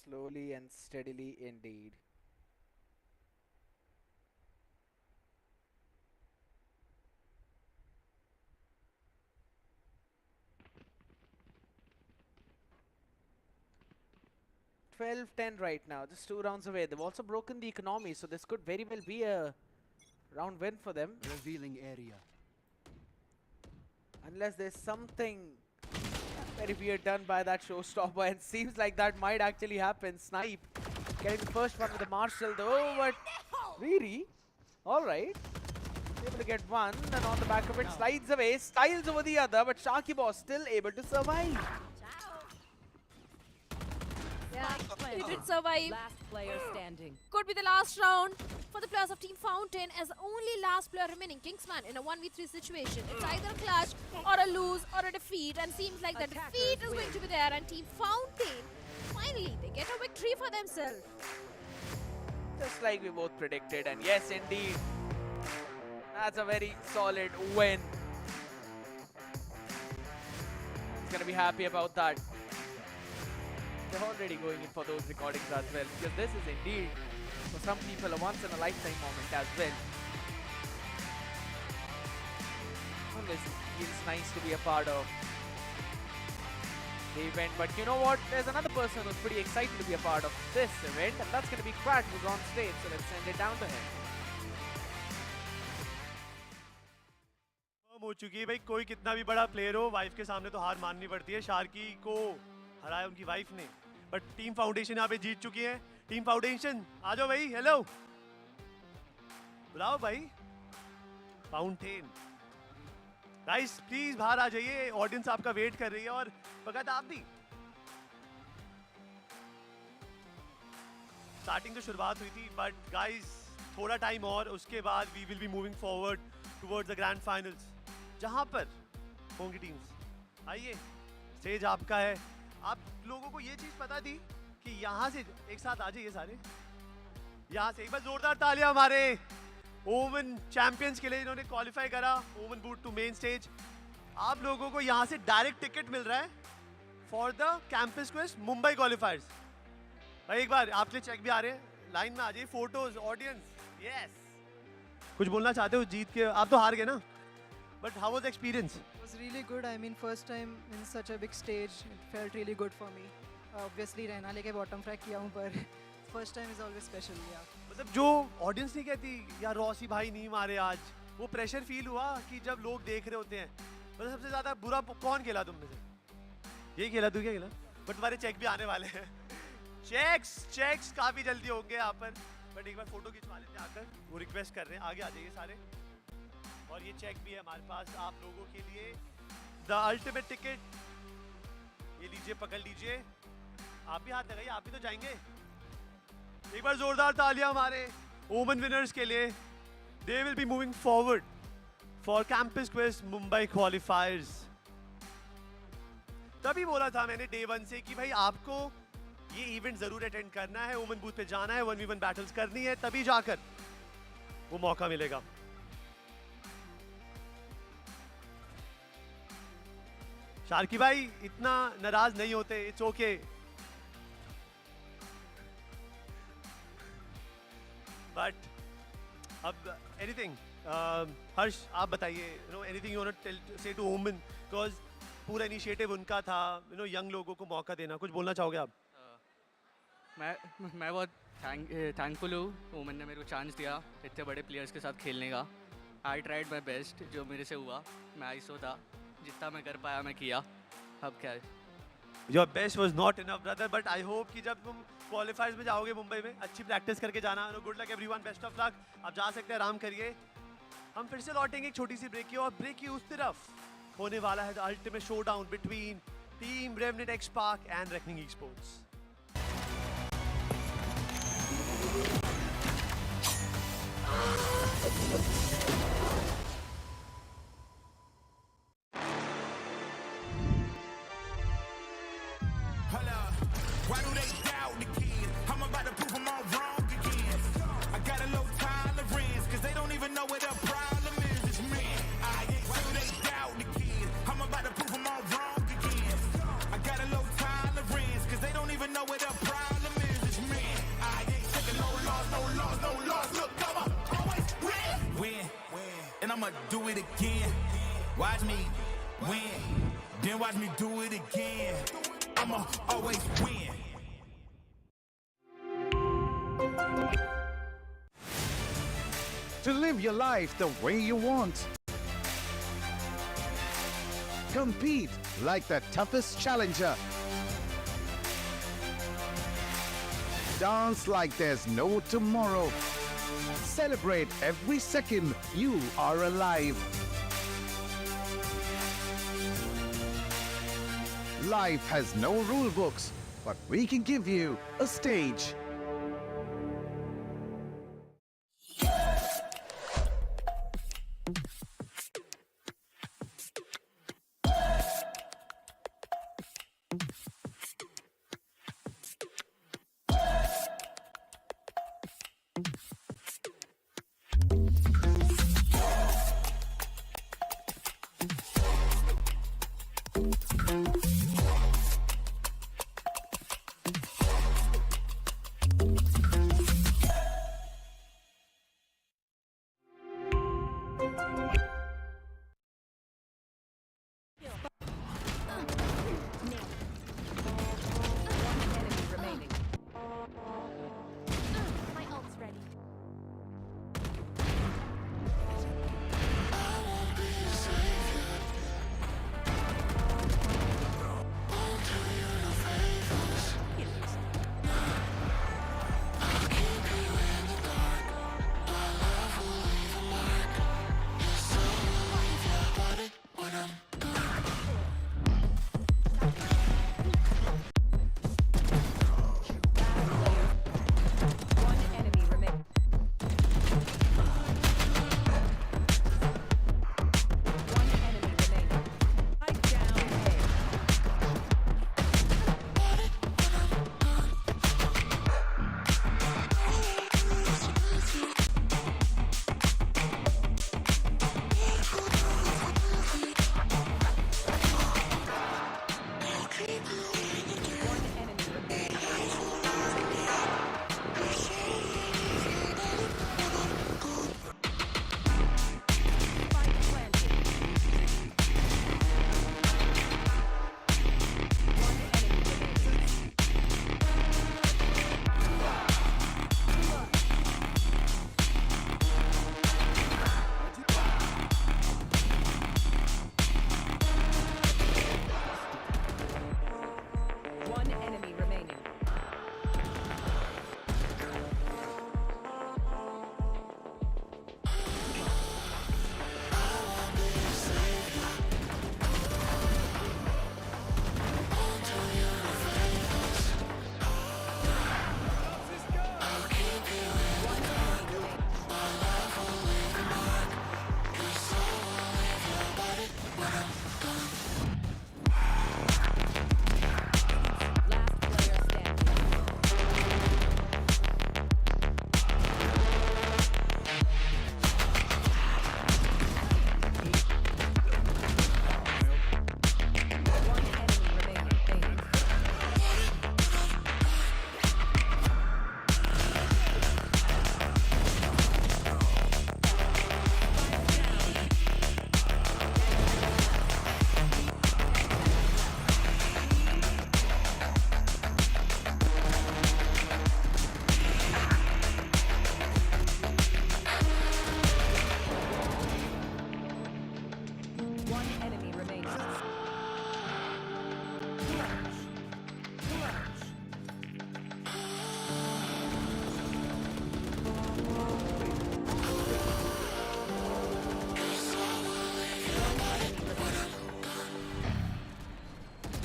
Slowly and steadily indeed. $12-10 right now, just 2 rounds away. They've also broken the economy, so this could very well be a round win for them. Revealing area. Unless there's something very weird done by that showstopper, and seems like that might actually happen. Snipe getting the first one with the Marshall though, but Riri, alright. Able to get one, and on the back of it slides away, styles over the other, but Sharky Boss still able to survive. Yeah, he did survive. Last player standing. Could be the last round for the players of Team Fountain, as only last player remaining, Kingsman, in a 1v3 situation. It's either a clutch or a lose or a defeat, and seems like the defeat is going to be there, and Team Fountain, finally, they get a victory for themselves. Just like we both predicted, and yes indeed, that's a very solid win. He's gonna be happy about that. They're already going in for those recordings as well, because this is indeed, for some people, a once-in-a-lifetime moment as well. Always feels nice to be a part of the event, but you know what? There's another person who's pretty excited to be a part of this event, and that's going to be Quack, who's on stage, so let's send it down to him. हो चुकी है भाई, कोई कितना भी बड़ा player हो, wife के सामने तो हार माननी पड़ती है। शार्की को हराया उनकी वाइफ ने, बट टीम फाउंडेशन यहाँ पे जीत चुकी है। टीम फाउंडेशन आ जाओ भाई, हेलो बुलाओ भाई। फाउंटेन गाइस प्लीज बाहर आ जाइए, ऑडियंस आपका वेट कर रही है, और भगत आप भी। स्टार्टिंग तो शुरुआत हुई थी, बट गाइस थोड़ा टाइम और, उसके बाद we will be moving forward towards the grand finals, जहां पर होंगी टीम्स। आइए, स्टेज आपका है। आप लोगों को ये चीज पता थी कि यहाँ से एक साथ आ जाइए सारे, यहाँ से। एक बार जोरदार तालियां हमारे ओमन चैंपियंस के लिए, इन्होंने क्वालिफाई करा ओमन बूट टू मेन स्टेज। आप लोगों को यहाँ से डायरेक्ट टिकट मिल रहा है for the campus quest Mumbai क्वालिफायर्स। भाई एक बार आपके चेक भी आ रहे हैं, लाइन में आ जाइए। Photos, audience, yes. कुछ बोलना चाहते हो जीत के? आप तो हार गए ना, but how was experience? It was really good. I mean, first time in such a big stage, it felt really good for me. Obviously, रहना लेके bottom frag किया हूँ, पर first time is always special, yeah. मतलब जो audience नहीं कहती यार रॉसी भाई नहीं मारे आज, वो प्रेशर फील हुआ कि जब लोग देख रहे होते हैं। मतलब सबसे ज्यादा बुरा कौन खेला तुम में से? यही खेला, तू क्या खेला? बट तुम्हारे चेक भी आने वाले हैं। चेक्स काफी जल्दी होंगे यहाँ पर, बट एक बार फोटो खिंचवा लेते हैं आकर, वो रिक्वेस्ट कर रहे हैं। आगे आ जाइए सारे, और ये चेक भी है हमारे पास आप लोगों के लिए, द अल्टीमेट टिकट। ये लीजिए, पकड़ लीजिए। आप भी हाथ लगाइए, आप भी तो जाएंगे। एक बार जोरदार तालियां हमारे ओमन विनर्स के लिए। दे will be moving forward for campus quest Mumbai क्वालिफायर्स। तभी बोला था मैंने डे 1 से कि भाई आपको ये इवेंट जरूर अटेंड करना है, ओमन बूथ पे जाना है, 1v1 बैटल्स करनी है, तभी जाकर वो मौका मिलेगा। शार्की भाई इतना नाराज नहीं होते, इट्स ओके। बट अब एनीथिंग, हर्ष आप बताइए, anything you want to say to Omen, because पूरा इनिशिएटिव उनका था, यंग लोगों को मौका देना, कुछ बोलना चाहोगे आप? मैं बहुत थैंकफुल हूँ ओमन ने मेरे को चांस दिया इतने बड़े प्लेयर्स के साथ खेलने का. आई ट्राइड माई बेस्ट, जो मेरे से हुआ मैं आईसो था, जितना मैं कर पाया मैं किया. अब क्या है, Your best was not enough, brother, but I hope कि जब तुम क्वालिफायर्स में जाओगे मुंबई में, अच्छी प्रैक्टिस करके जाना. Good luck everyone, best of luck. आप जा सकते हैं, आराम करिए. हम फिर से लौटेंगे एक छोटी सी ब्रेक की, और ब्रेक की उस तरफ होने वाला है the ultimate showdown between team Revenant XSpark and Reckoning Esports. Why do they doubt the kid? I'm about to prove them all wrong again. I got a low tolerance, cause they don't even know what the problem is. It's me. Why do they doubt the kid? I'm about to prove them all wrong again. I got a low tolerance, cause they don't even know what the problem is. It's me. I ain't taking no loss, no loss, no loss. Look, I'ma always win. And I'ma do it again. Watch me win. Then watch me do it again. I'ma always win. To live your life the way you want. Compete like the toughest challenger. Dance like there's no tomorrow. Celebrate every second you are alive. Life has no rule books, but we can give you a stage.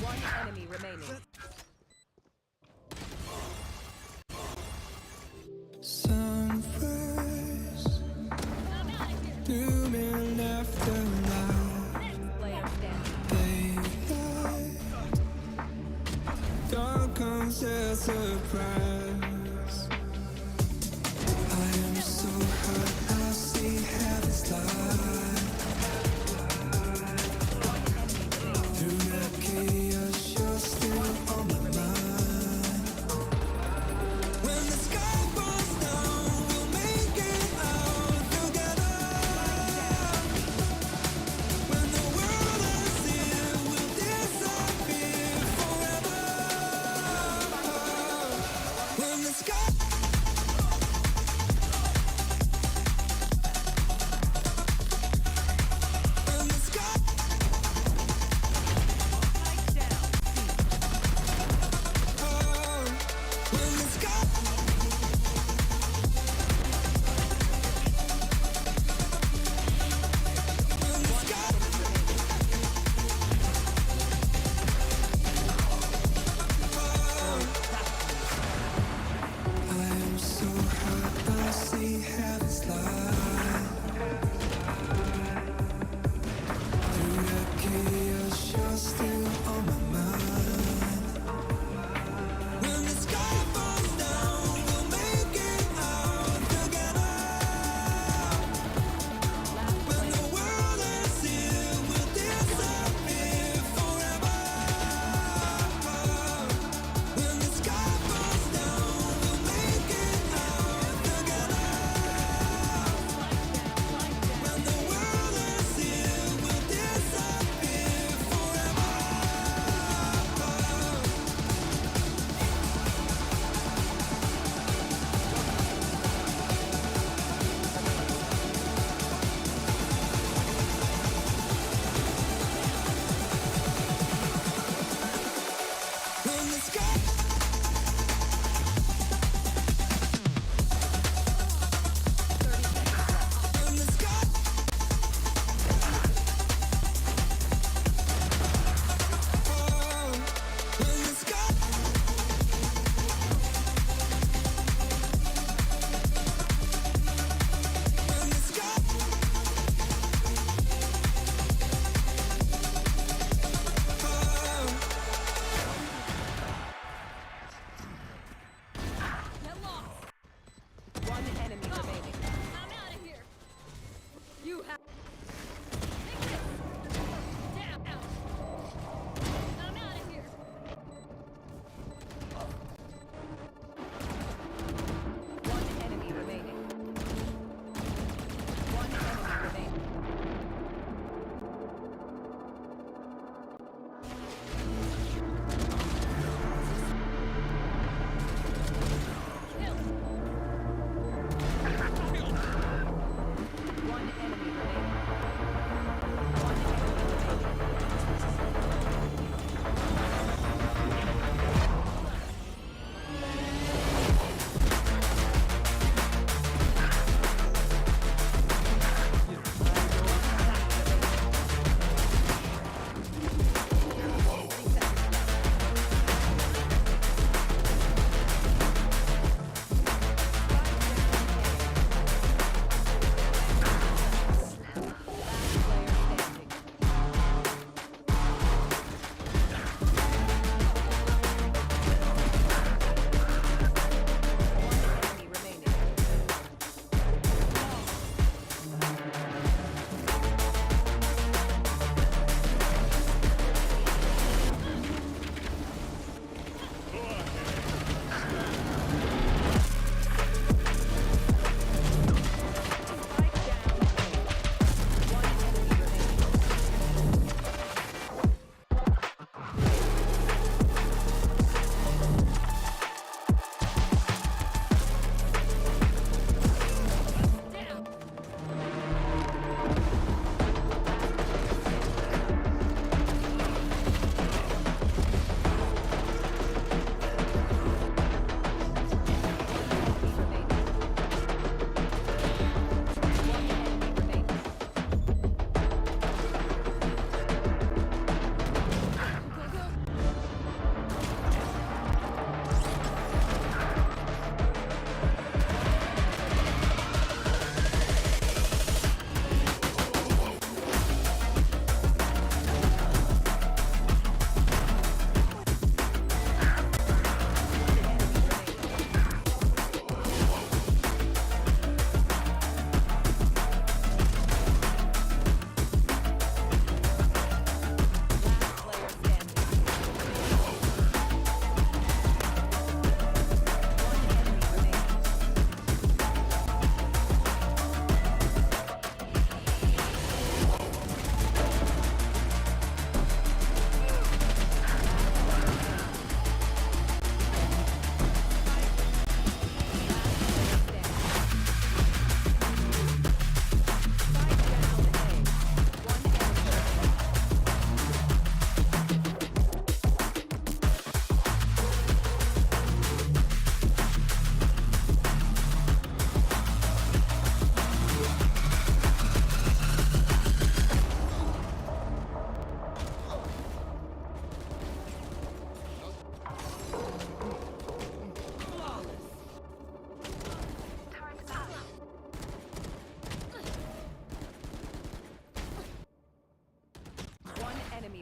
One enemy remaining. Sunrise, looming after light. Player standing. Daylight, dawn comes as a surprise. I am so hot, I see heaven's light. Through the chaos, you're still on my mind. When the sky falls down, we'll make it out together. When the world is here, we'll disappear forever.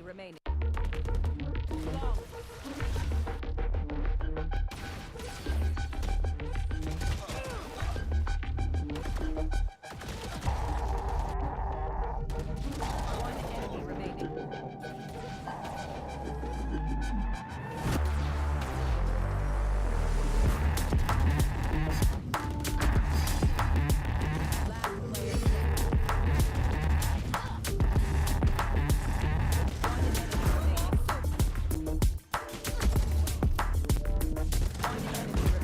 remaining. One enemy remaining. One enemy remaining.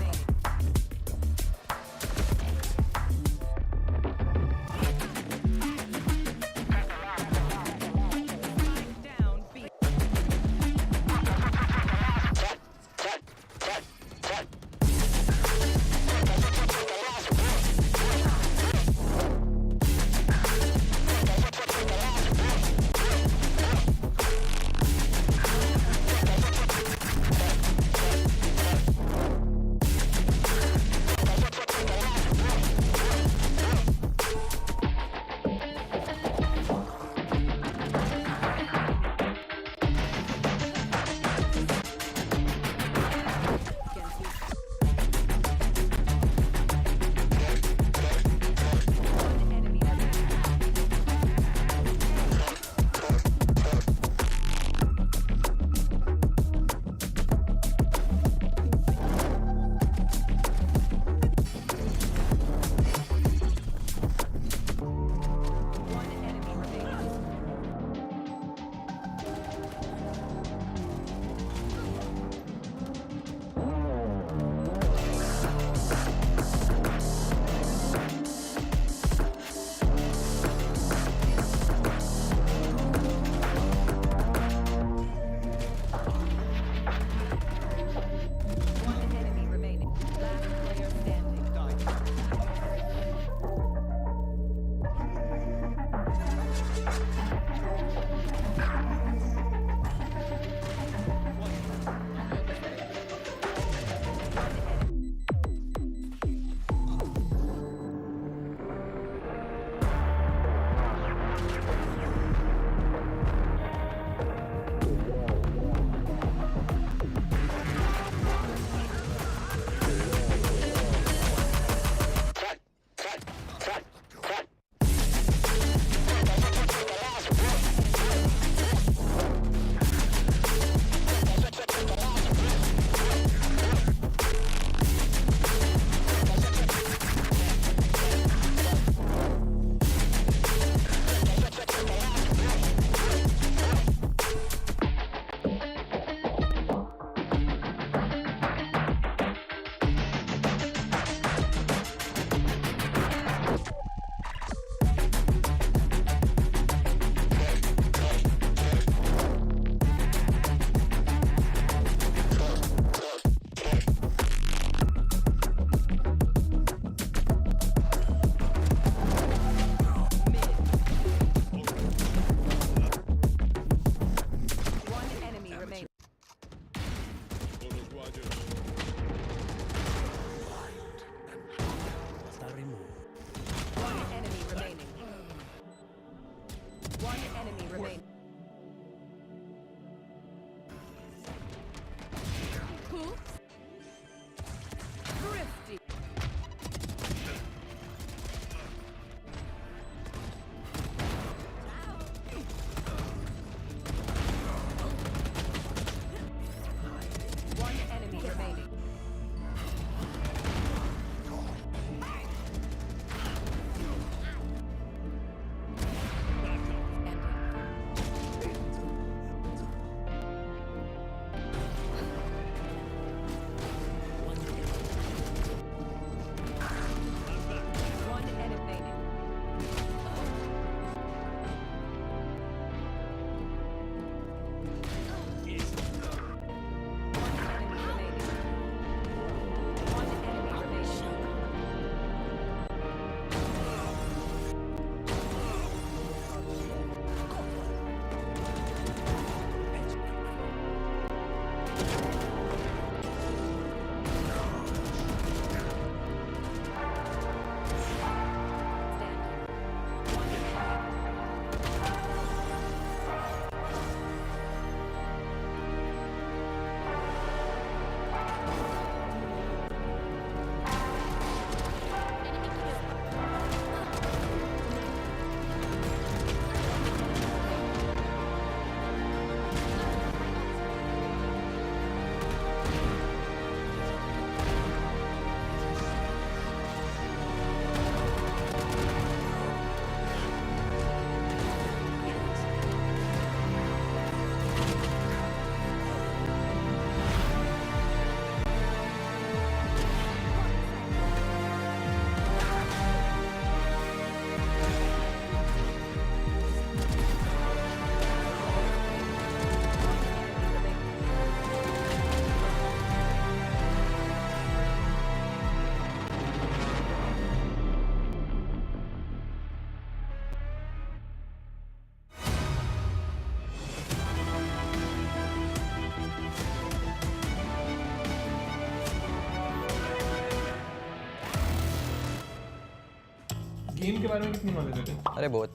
Game के बारे में कितनी knowledge है तेरे? अरे बहुत।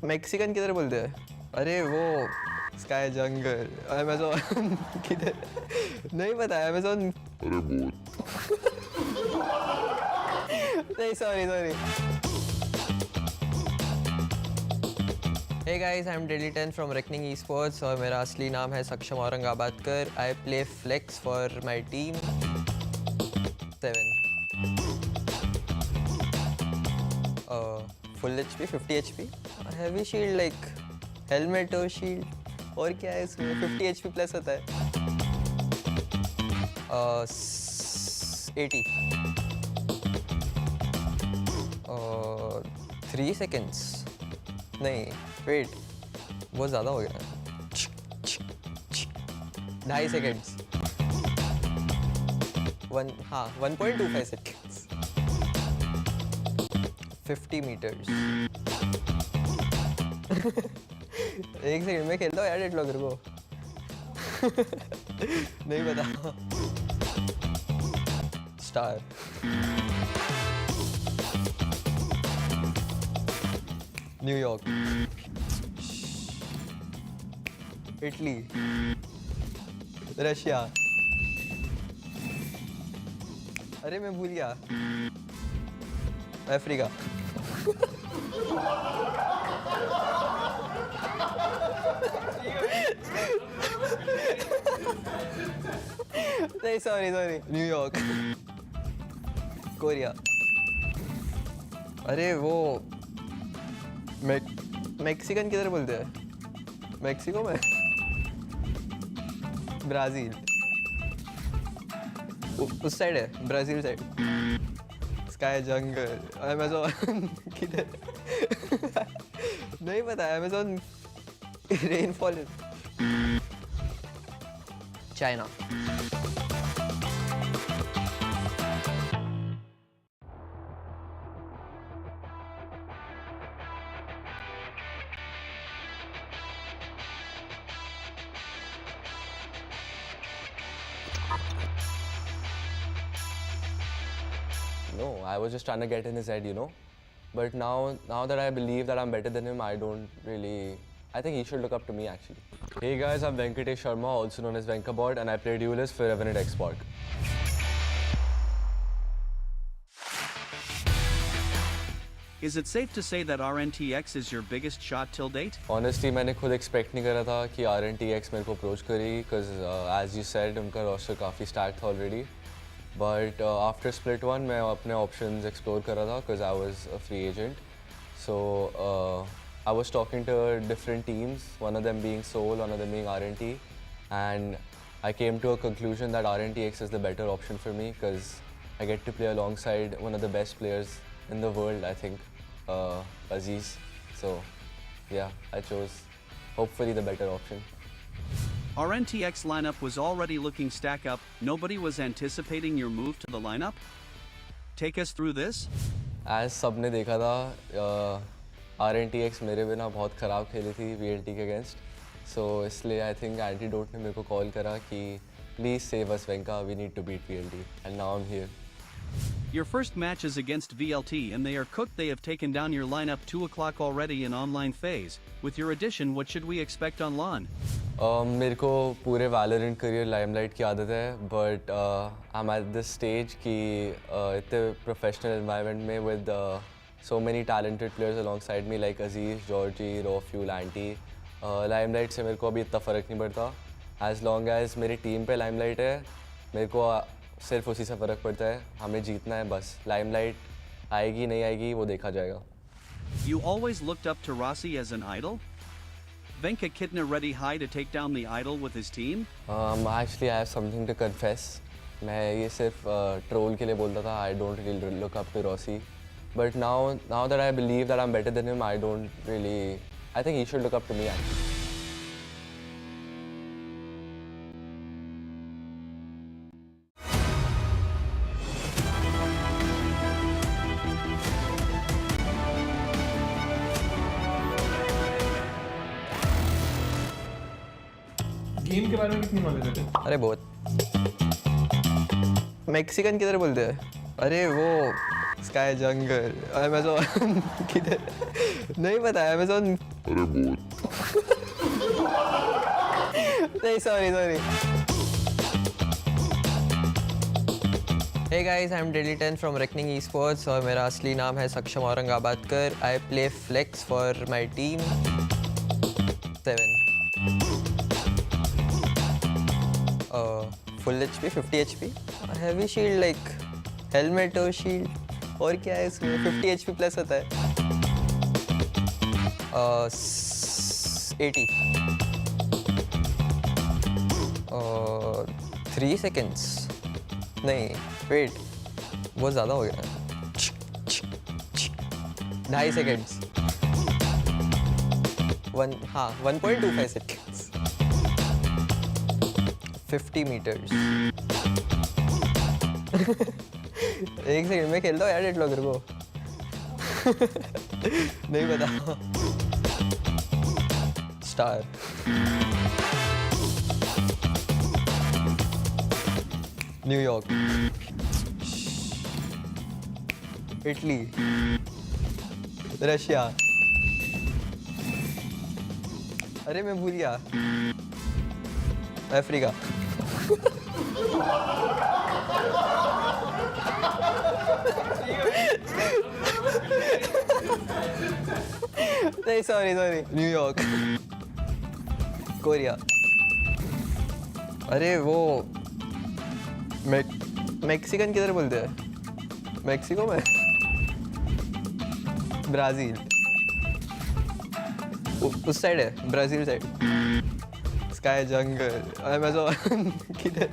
Mexican किधर बोलते हैं? अरे वो स्काई जंगल अमेज़न किधर नहीं पता है अमेज़न। अरे बहुत। नहीं sorry. Hey guys, I'm Delhi10 from Revenant Esports और मेरा असली नाम है सक्षम Aurangabadkar. I play flex for my team. 7. Full HP, 50 HP. Heavy shield like helmet or shield. और क्या है इसमें 50 HP plus होता है. 80. 3 seconds. नहीं वेट बहुत ज़्यादा हो गया 2.5 seconds 1.25 seconds 50 meters 1 सेकंड में खेलता हूँ यार डेडलॉकर को नहीं पता स्टार न्यूयॉर्क इटली रशिया अरे मैं भूल गया अफ्रीका नहीं सॉरी न्यूयॉर्क कोरिया अरे वो मैक्सिकन किधर बोलते हैं मैक्सिको में ब्राज़ील उस साइड है ब्राज़ील साइड स्काई जंगल अमेज़न किधर नहीं पता Amazon rainfall China No, I was just trying to get in his head, you know. But now that I believe that I'm better than him, I think he should look up to me actually. Hey guys, I'm Venkatesh Sharma, also known as Venkabot, and I play duelist for Revenant XSpark. Is it safe to say that RNTX is your biggest shot till date? Honestly, मैंने खुद expect नहीं करा था कि RNTX मेरे को approach करी, because as you said, उनका roster काफी stacked था already. But after split one, मैं अपने options explore कर रहा था because I was a free agent. So I was talking to different teams, one of them being Seoul, one of them being RNT, and I came to a conclusion that RNTX is the better option for me because I get to play alongside one of the best players in the world, I think, Aziz. So yeah, I chose hopefully the better option. RNTX lineup was already looking stack up. Nobody was anticipating your move to the lineup. Take us through this. As सबने देखा था, RNTX मेरे बिना बहुत ख़राब खेली थी VLT के against. So इसलिए I think Antidote ने मेरे को call करा कि please save us Venka, we need to beat VLT. And now I'm here. Your first match is against VLT and they are cooked. They have taken down your lineup 2 o'clock already in online phase. With your addition, what should we expect on LAN? मेरे को पूरे Valorant career limelight की आदत है, but I'm at this stage कि इतने professional environment में with so many talented players alongside me like Aziz, Georgie, Roffuel, Anti. Limelight से मेरे को अभी इतना फ़र्क नहीं पड़ता. As long as मेरी team पे limelight है, मेरे को सिर्फ उसी से फ़र्क पड़ता है. हमें जीतना है बस. Limelight आएगी नहीं आएगी वो देखा जाएगा. You always looked up to Rossi as an idol? Venka Kitna ready high to take down the idol with his team? Actually, I have something to confess. मैं ये सिर्फ troll के लिए बोलता था. I don't really look up to Rossi. But now that I believe that I'm better than him, I think he should look up to me actually. Game के बारे में कितनी नॉलेज है? अरे बहुत। मैक्सिकन किधर बोलते हैं? अरे वो स्काई जंगल अमेज़न किधर नहीं पता अमेज़न अरे बोल नहीं sorry Hey guys, I'm Daily 10 from Revenant Esports और मेरा असली नाम है सक्षम Aurangabadkar. I play flex for my team. 7. Full HP, 50 HP. Heavy shield like helmet or shield. और क्या है इसमें 50 HP plus होता है. 80. 3 seconds. नहीं वेट बहुत ज़्यादा हो गया 2.5 सेकेंड्स 1.25 सेकेंड्स 50 मीटर्स 1 सेकेंड में खेलता हूँ यार डेड ब्लॉगर को नहीं पता स्टार न्यूयॉर्क इटली रशिया अरे मैं भूल गया अफ्रीका नहीं सॉरी न्यूयॉर्क कोरिया अरे वो मैक्सिकन किधर बोलते हैं मैक्सिको में ब्राज़ील उस साइड है ब्राज़ील साइड स्काई जंगल अमेज़न किधर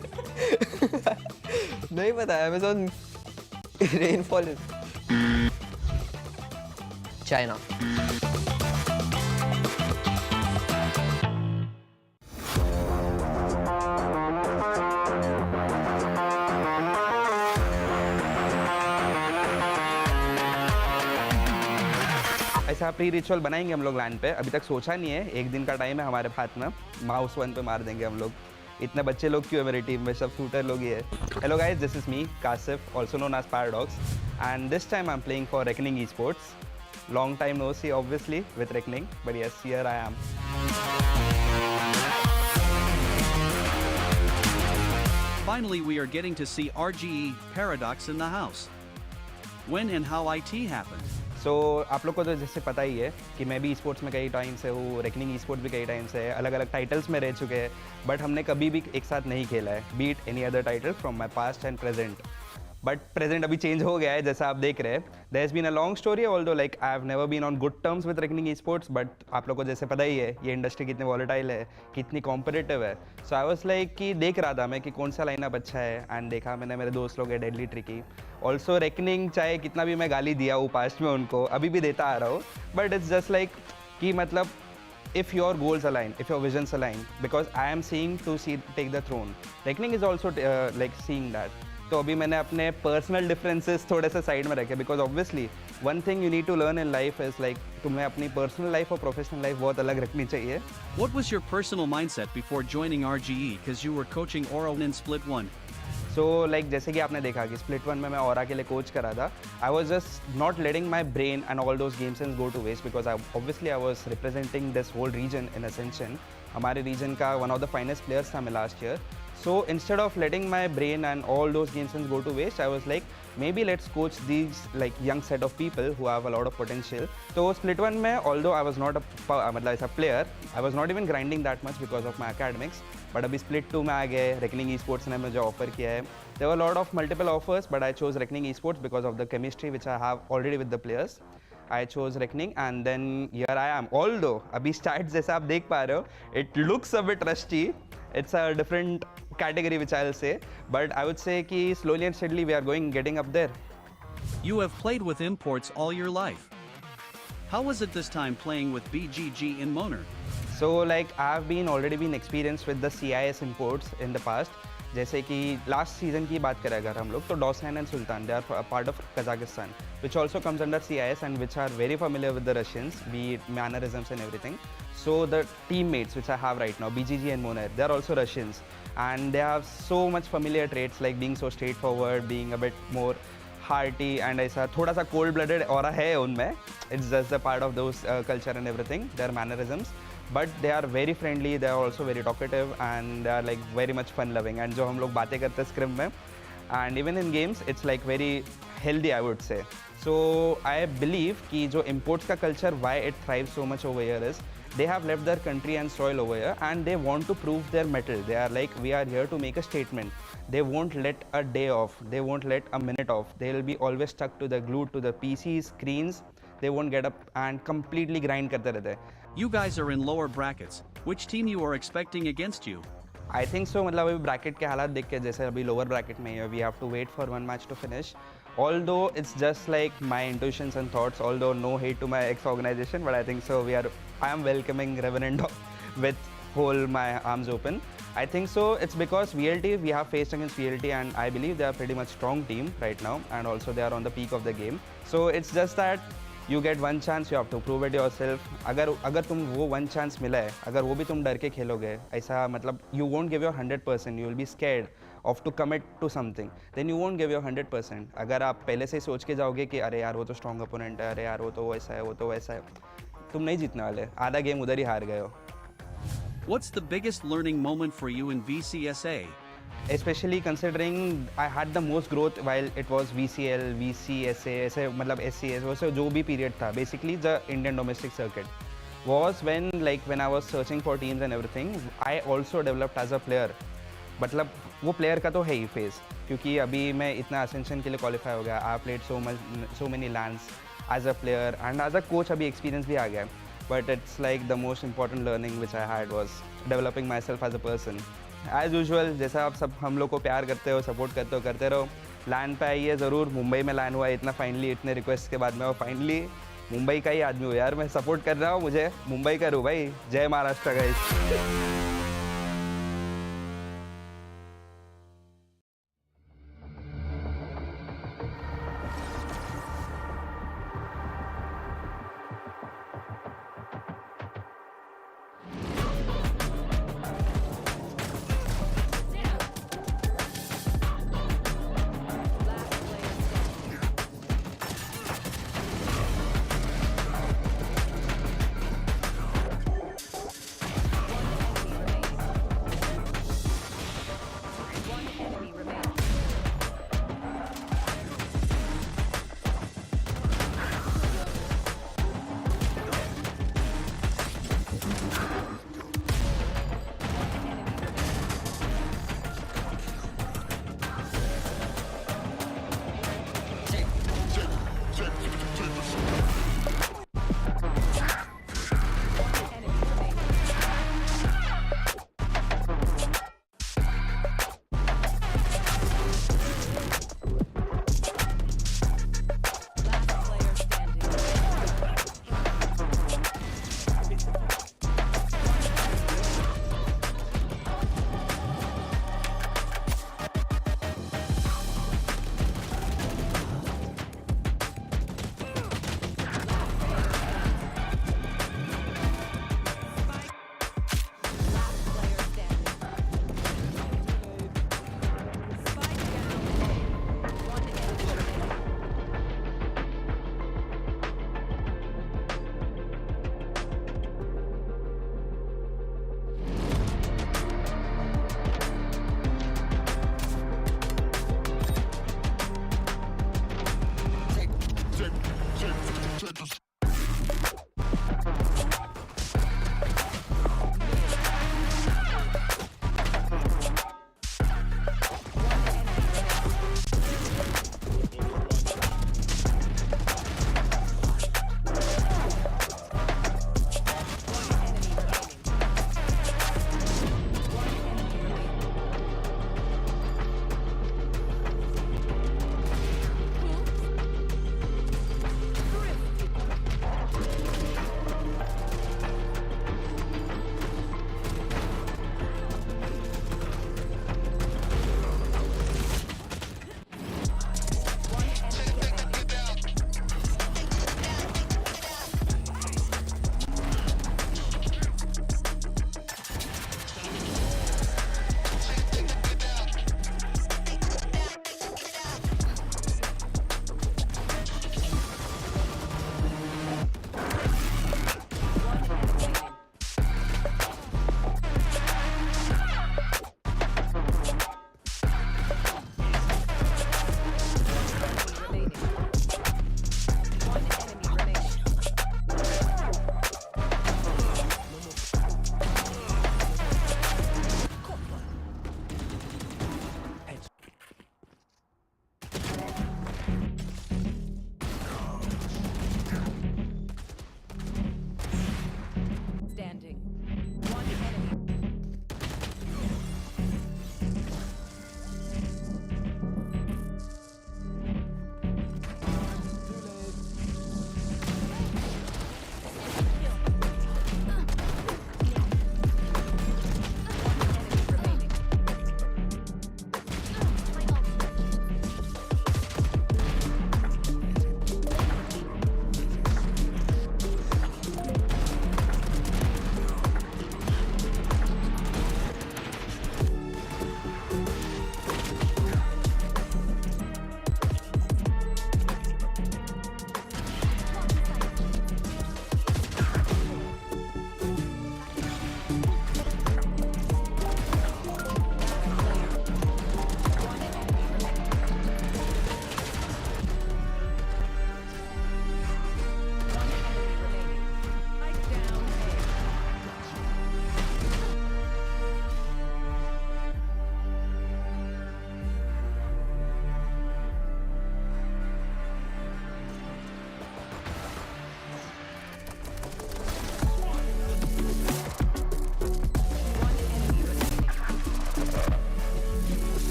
नहीं पता अमेज़न रेनफॉल चाइना ऐसा प्री रिचुअल बनाएंगे हम लोग लैंड पे अभी तक सोचा नहीं है एक दिन का टाइम है हमारे हाथ में माउस 1 पे मार देंगे हम लोग इतने बच्चे लोग क्यों है मेरी टीम में सब शूटर लोग ही है hello guys this is me Kashif also known as Paradox and this time I am playing for Reckoning esports long time no see obviously with reckoning but yes here I am Finally, we are getting to see RGE Paradox in the house. When and how IT happened? So, आप लोग को तो जैसे पता ही है कि मैं भी esports में कई टाइम से हूँ रेकनिंग esports भी कई टाइम से है अलग अलग टाइटल्स में रह चुके हैं बट हमने कभी भी एक साथ नहीं खेला है beat any other title from my past and present but present अभी चेंज हो गया है जैसा आप देख रहे हैं there has been a long story although like I have never been on good terms with Reckoning esports but आप लोग को जैसे पता ही है ये इंडस्ट्री कितनी वॉलेटाइल है कितनी कॉम्पिटिटिव है सो आई वाज लाइक कि देख रहा था मैं कि कौन सा लाइनअप अच्छा है एंड देखा मैंने मेरे दोस्त लोग है डेडली ट्रिकी ऑल्सो रेकनिंग चाहे कितना भी मैं गाली दिया हूँ पास्ट में उनको अभी भी देता आ रहा हूँ बट इट्स जस्ट लाइक कि मतलब if your goals align, if your visions align, because I am seeing to take the throne. Reckoning is also like seeing that. तो अभी मैंने अपने पर्सनल डिफरेंसेस थोड़े से साइड में रखे because obviously one thing you need to learn in life is like तुम्हें अपनी पर्सनल लाइफ और प्रोफेशनल लाइफ बहुत अलग रखनी चाहिए What was your personal mindset before joining RGE because you were coaching Oral in Split 1? So like जैसे कि आपने देखा कि स्प्लिट 1 में मैं औरा के लिए कोच करा था I was just not letting my brain and all those games and go to waste because obviously I was representing this whole region in Ascension हमारे रीजन का one of the finest players था मैं last year So instead of letting my brain and all those games go to waste, I was like, maybe let's coach these like young set of people who have a lot of potential. So split 1 में, although I was not a player, I was not even grinding that much because of my academics. But अभी split 2 में आ गए, Reckoning Esports ने मुझे offer किया है. There were a lot of multiple offers, but I chose Reckoning Esports because of the chemistry which I have already with the players. I chose Reckoning and then here I am. Although अभी stats जैसा आप देख पा रहे हो, it looks a bit rusty. It's a different category which I'll say, but I would say कि slowly and steadily we are getting up there. You have played with imports all your life. How was it this time playing with BGG in Moner? So like I've already been experienced with the CIS imports in the past. जैसे कि last season की बात करें अगर हम लोग तो डॉसनैन and Sultan they are part of Kazakhstan which also comes under CIS and which are very familiar with the Russians, be it mannerisms and everything. So the teammates which I have right now, BGG and Moner, they are also Russians and they have so much familiar traits like being so straightforward, being a bit more hearty and ऐसा थोड़ा सा cold blooded aura है उनमें. It's just the part of those culture and everything, their mannerisms. But they are very friendly, they are also very talkative and they are like very much fun loving. And जो हम लोग बातें करते हैं scrim में and even in games it's like very healthy I would say. So I believe कि जो imports का culture why it thrive so much over here is they have left their country and soil over here and they want to prove their mettle. They are like, we are here to make a statement. They won't let a day off, they won't let a minute off. They will be always stuck to the glued to the PC screens. They won't get up and completely grind karte rehte. You guys are in lower brackets. Which team you are expecting against you? I think so. मतलब अभी bracket के हालात देख के जैसे अभी lower bracket में है, we have to wait for one match to finish. Although it's just like my intuitions and thoughts, although no hate to my ex-organization, but I think so I am welcoming Revenant with whole my arms open. I think so it's because VLT, we have faced against VLT and I believe they are pretty much strong team right now and also they are on the peak of the game. So it's just that you get one chance, you have to prove it yourself. अगर तुम वो one chance मिला है, अगर वो भी तुम डर के खेलोगे, ऐसा मतलब you won't give your 100%, you will be scared of to commit to something, then you won't give your 100%. अगर आप पहले से सोच के जाओगे कि अरे यार वो तो strong opponent है, अरे यार वो तो वैसा है, वो तो वैसा है, तुम नहीं जीतने वाले, आधा गेम उधर ही हार गए हो. What's the biggest learning moment for you in VCSA? Especially considering I had the most growth while it was VCL, VCSA, ऐसे मतलब SCS, वैसे जो भी period था, basically the Indian domestic circuit was when I was searching for teams and everything, I also developed as a player. मतलब वो player का तो है ही phase, क्योंकि अभी मैं इतना Ascension के लिए qualify हो गया, I played so many lands as a player and as a coach अभी experience भी आ गया. But it's like the most important learning which I had was developing myself as a person. As usual, जैसा आप सब हम लोग को प्यार करते हो, सपोर्ट करते हो, करते रहो. लैंड पे आइए ज़रूर, मुंबई में लैंड हुआ है इतना फाइनली, इतने रिक्वेस्ट के बाद में, और फाइनली मुंबई का ही आदमी हूँ यार, मैं सपोर्ट कर रहा हूँ, मुझे मुंबई का रू भाई. जय Maharashtra guys.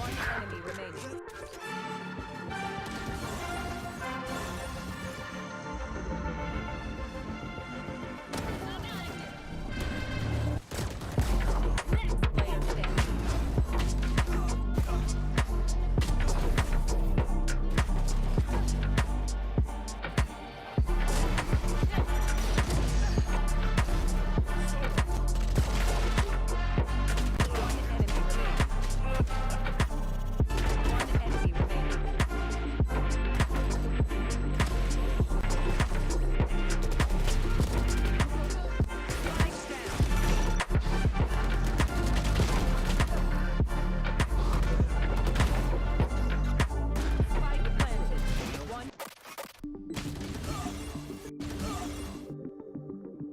One enemy remaining. Player standing. One enemy remaining. Spike down. Spike planted. One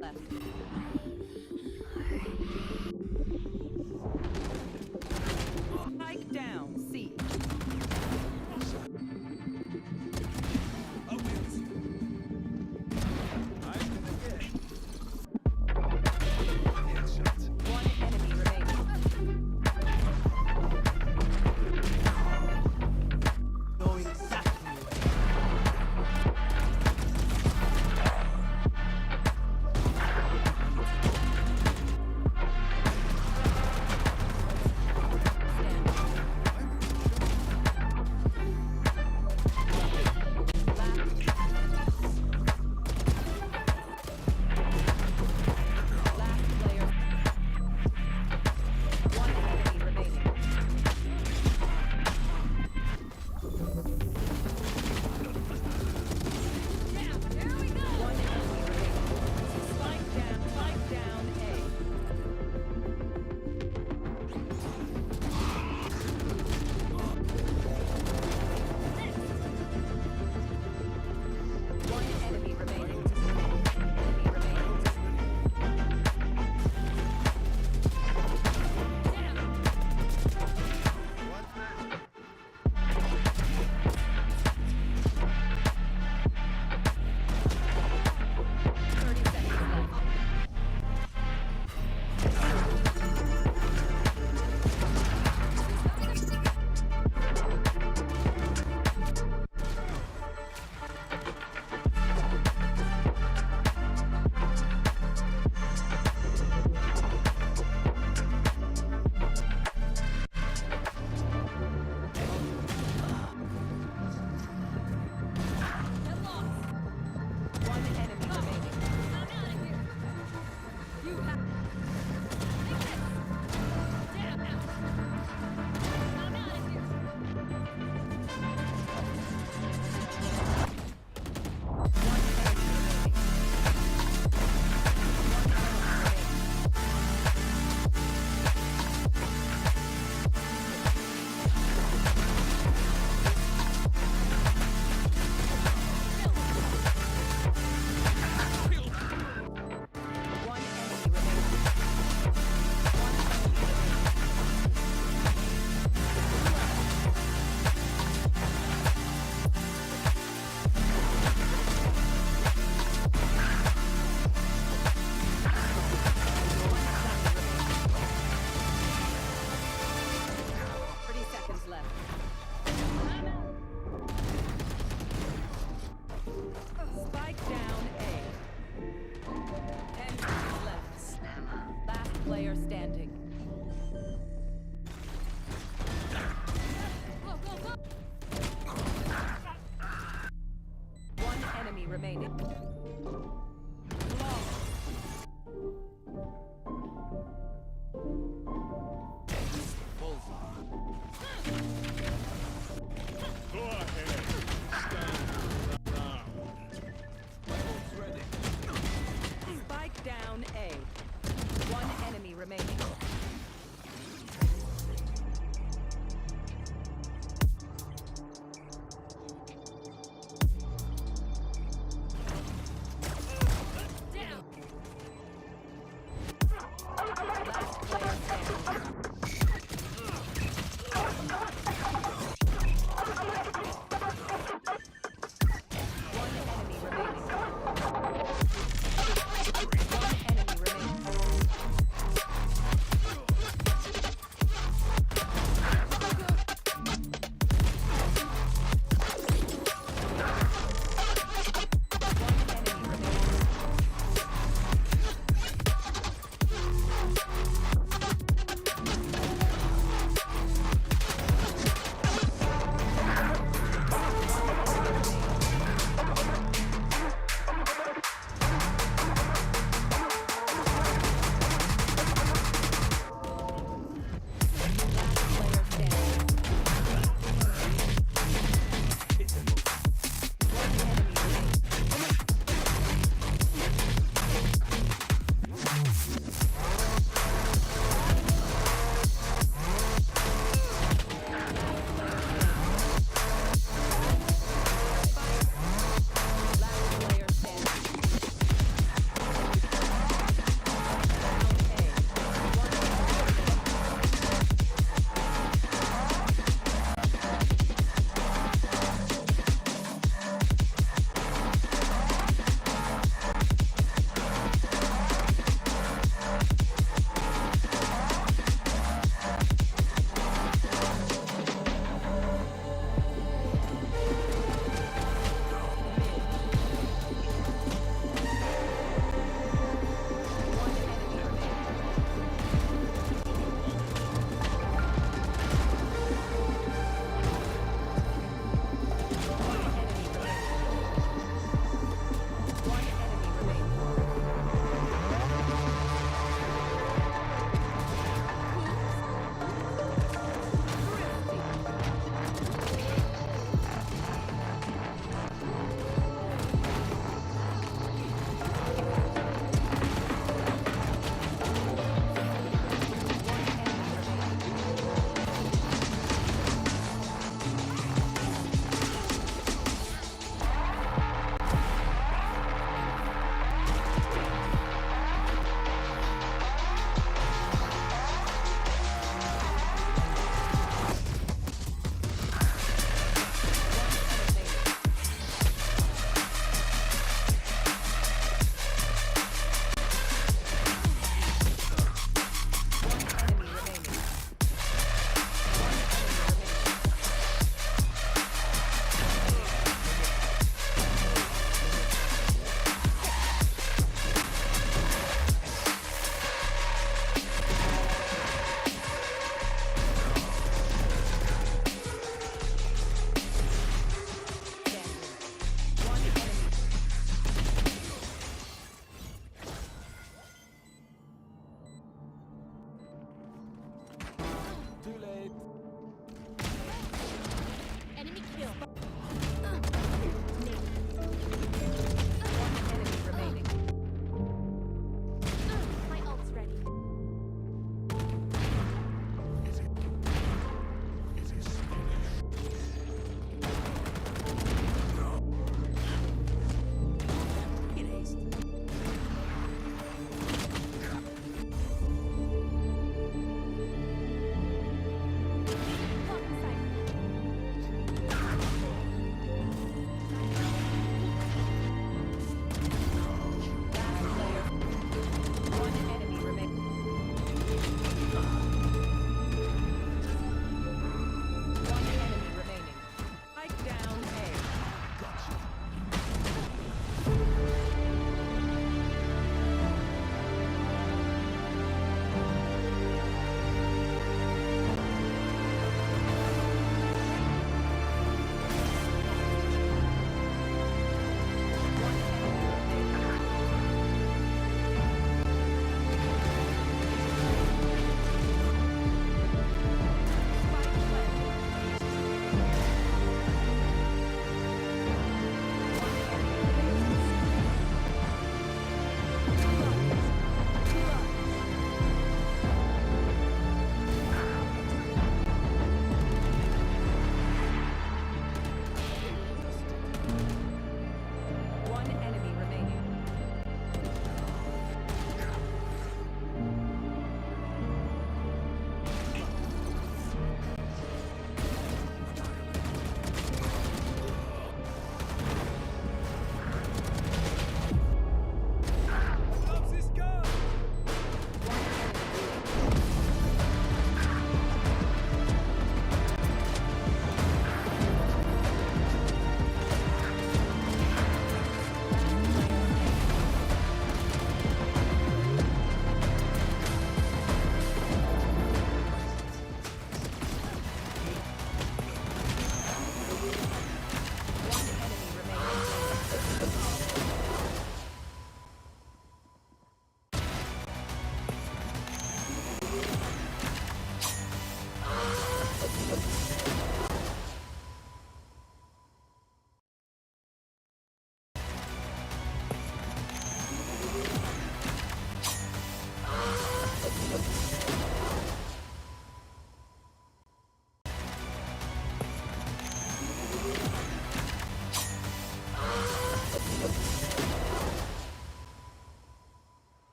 left. Spike down. C. One enemy remaining. Last player. One enemy remaining. One enemy remaining. Spike down A. One enemy remaining. Enemy remaining. One enemy remaining. You have. One enemy remaining. Seconds left. Spike down A. 10 seconds left. Last player standing. One enemy remaining. Spike down A. One enemy remaining. Last player standing.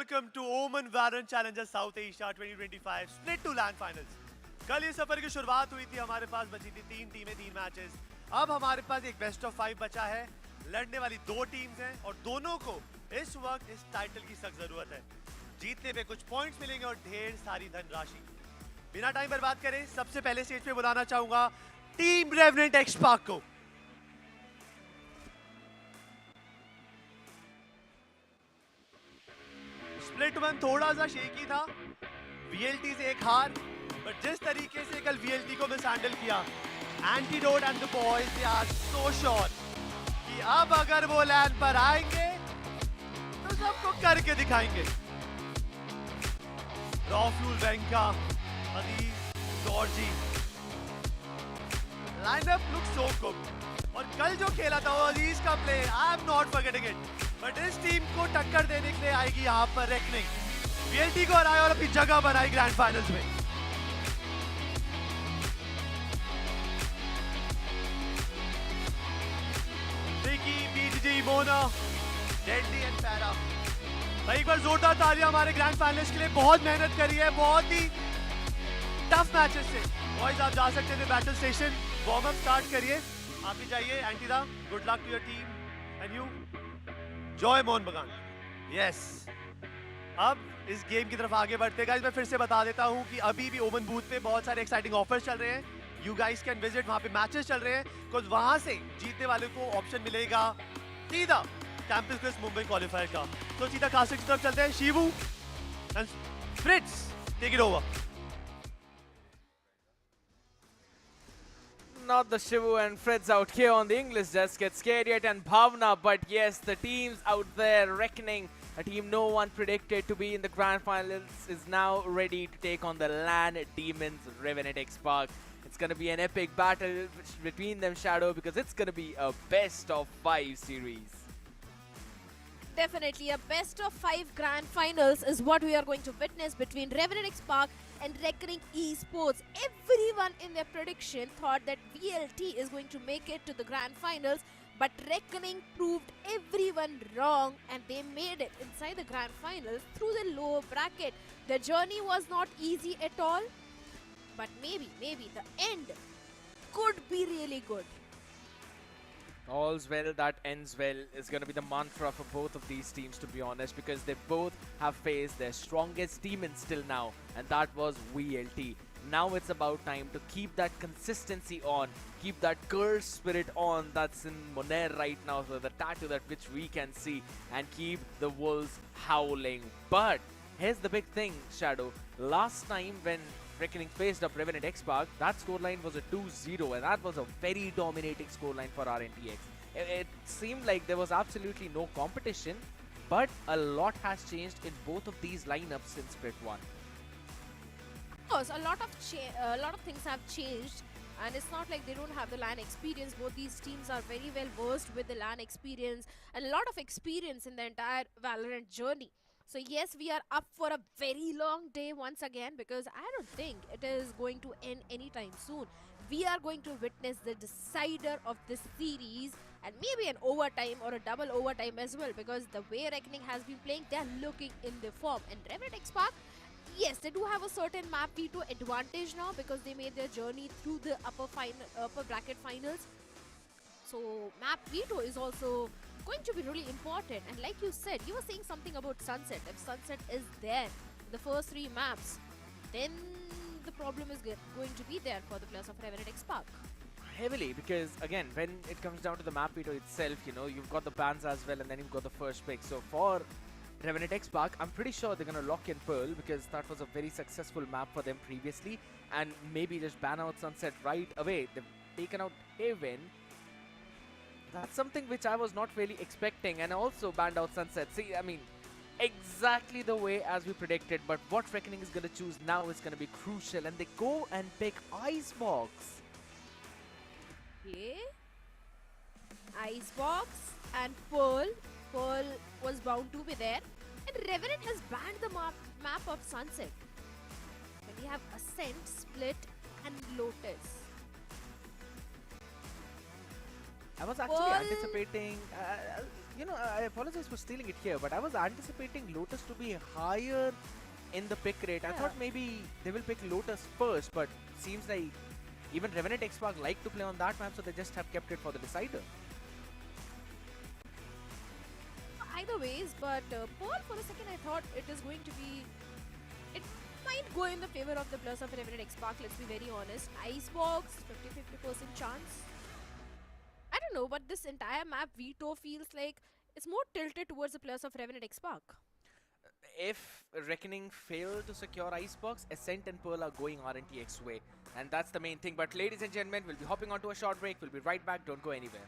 welcome to OMEN VALORANT Challengers South Asia 2025 Split to LAN Finals. कल ये सफर की शुरुआत हुई थी, हमारे पास बची थी 3 टीमें 3 मैचेस. अब हमारे पास एक बेस्ट ऑफ 5 बचा है. लड़ने वाली 2 टीम्स हैं और दोनों को इस वक्त इस टाइटल की सख्त जरूरत है. जीतने पे कुछ पॉइंट्स मिलेंगे और ढेर सारी धनराशि. बिना टाइम बर्बाद करे सबसे पहले स्टेज पे बुलाना चाहूंगा टीम रेवेनेंट एक्सपार्क को. स्प्लिट 1 थोड़ा सा शेकी था, वीएलटी से एक हार, बट जिस तरीके से कल वीएलटी को मिस हैंडल किया, Antidote and the boys they are so sure कि अब अगर वो लैन पर आएंगे तो सबको करके दिखाएंगे. रॉफ्यूल, वेंका, अदीज, Georgie, lineup look so good. और कल जो खेला था वो अदीज का play, I am not forgetting it. But इस टीम को टक्कर देने के लिए आएगी यहाँ पर रेकनिंग. वीएलटी को हराया और अपनी जगह बनाई ग्रैंड फाइनल्स में. Vicky, BTG, Mona, deadly and para. भाई एक बार जोरदार तालियां हमारे ग्रैंड फाइनल्स के लिए. बहुत मेहनत करी है, बहुत ही टफ मैचेस से. बॉयज आप जा सकते थे battle station, warm up start करिए. आप भी जाइए. एंटीदा, good luck to your team and you. जॉय मोहन बगान. यस, अब इस गेम की तरफ आगे बढ़ते गाइस. मैं फिर से बता देता हूं कि अभी भी ओमन बूथ पे बहुत सारे एक्साइटिंग ऑफर्स चल रहे हैं. यू गाइस कैन विजिट, वहां पे मैचेस चल रहे हैं. बिकॉज वहां से जीतने वाले को ऑप्शन मिलेगा सीधा कैंपस क्विज मुंबई क्वालिफायर का. तो सीधा कास्टिंग की तरफ चलते हैं. Shivu and Fritz, take it over. Not the Shivu and Freds out here on the English desk. Get scared yet and Bhavna, but yes, the teams out there reckoning. A team no one predicted to be in the grand finals is now ready to take on the LAN Demons Revenant XSpark. It's going to be an epic battle between them, Shadow, because it's going to be a best of 5 series. Definitely, a best of 5 grand finals is what we are going to witness between Revenant XSpark and Reckoning Esports. Everyone in their prediction thought that VLT is going to make it to the grand finals, but Reckoning proved everyone wrong and they made it inside the grand finals through the lower bracket. The journey was not easy at all, but maybe the end could be really good. All's well that ends well is going to be the mantra for both of these teams, to be honest, because they both have faced their strongest demons till now, and that was VLT. Now it's about time to keep that consistency on, keep that curse spirit on that's in Monair right now, so the tattoo that which we can see, and keep the wolves howling. But here's the big thing, Shadow. Last time when Reckoning faced up Revenant XSpark, that scoreline was a 2-0, and that was a very dominating scoreline for RNTX. It seemed like there was absolutely no competition, but a lot has changed in both of these lineups since Split 1. Of course, a lot of things have changed, and it's not like they don't have the LAN experience. Both these teams are very well versed with the LAN experience and a lot of experience in the entire Valorant journey. So yes, we are up for a very long day once again, because I don't think it is going to end anytime soon. We are going to witness the decider of this series, and maybe an overtime or a double overtime as well, because the way Reckoning has been playing, they are looking in the form. And Revenant XSpark, yes, they do have a certain map veto advantage now because they made their journey through the upper bracket finals. So map veto is also going to be really important. And like you said, you were saying something about Sunset. If Sunset is there in the first 3 maps, then the problem is going to be there for the players of Revenant XSpark. Heavily, because again, when it comes down to the map veto itself, you know, you've got the bans as well, and then you've got the first pick. So for Revenant XSpark, I'm pretty sure they're going to lock in Pearl, because that was a very successful map for them previously, and maybe just ban out Sunset right away. They've taken out Haven. That's something which I was not really expecting, and also banned out Sunset. See, I mean, exactly the way as we predicted, but what Reckoning is going to choose now is going to be crucial, and they go and pick Icebox. Okay. Icebox and Pearl. Pearl was bound to be there. And Revenant has banned the map of Sunset. Then we have Ascent, Split and Lotus. I was actually anticipating, you know, I apologize for stealing it here, but I was anticipating Lotus to be higher in the pick rate. I thought maybe they will pick Lotus first, but seems like even Revenant XSpark like to play on that map, so they just have kept it for the decider. Either ways, but Paul, for a second I thought it is going to be... It might go in the favor of the plus of Revenant XSpark, let's be very honest. Icebox, 50-50% chance. I don't know, but this entire map, Vito feels like it's more tilted towards the plus of Revenant XSpark. If Reckoning fail to secure Icebox, Ascent and Pearl are going RNTX way. And that's the main thing. But ladies and gentlemen, we'll be hopping onto a short break. We'll be right back. Don't go anywhere.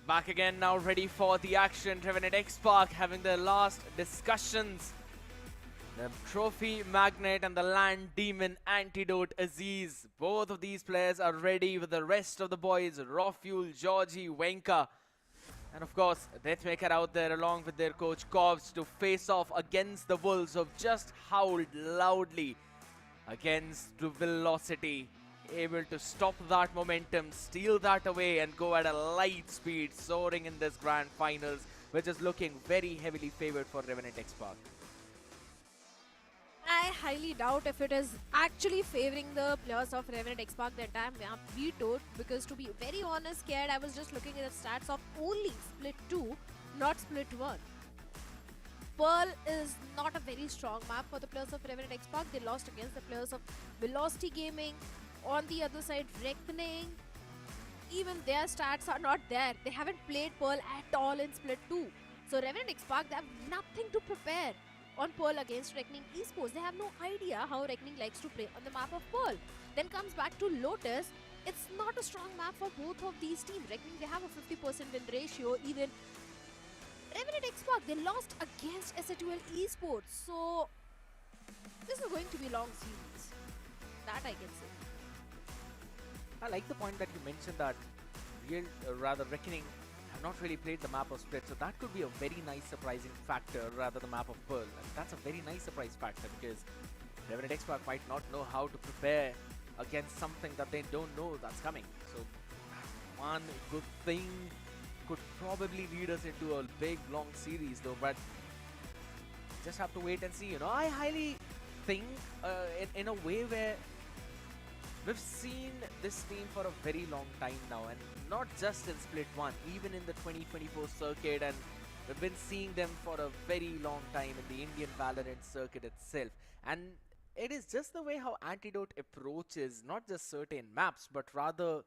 Back again now, ready for the action. Revenant XSpark having their last discussions. The Trophy Magnet and the Land Demon Antidote Aziz. Both of these players are ready with the rest of the boys. Rafuel, Georgie, Wenka. And of course, Deathmaker out there along with their coach Kovs to face off against the Wolves who have just howled loudly against the Velocity. Able to stop that momentum, steal that away and go at a light speed, soaring in this grand finals, which is looking very heavily favored for Revenant XSpark. I highly doubt if it is actually favoring the players of Revenant XSpark the entire map vetoed, because to be very honest, scared, I was just looking at the stats of only Split 2, not Split 1. Pearl is not a very strong map for the players of Revenant XSpark. They lost against the players of Velocity Gaming. On the other side, Reckoning, even their stats are not there. They haven't played Pearl at all in Split 2. So Revenant XSpark, they have nothing to prepare on Pearl against Reckoning Esports. They have no idea how Reckoning likes to play on the map of Pearl. Then comes back to Lotus. It's not a strong map for both of these teams. Reckoning, they have a 50% win ratio. Even Revenant XSpark, they lost against SATL Esports. So this is going to be long series. That I can say. I like the point that you mentioned that Reckoning have not really played the map of Split, so that could be a very nice surprising factor rather the map of Pearl. And that's a very nice surprise factor because Revenant XSpark might not know how to prepare against something that they don't know that's coming. So one good thing could probably lead us into a big long series though, but just have to wait and see. You know, I highly think in a way where we've seen this team for a very long time now, and not just in Split 1, even in the 2024 circuit, and we've been seeing them for a very long time in the Indian Valorant circuit itself. And it is just the way how Antidote approaches not just certain maps, but rather,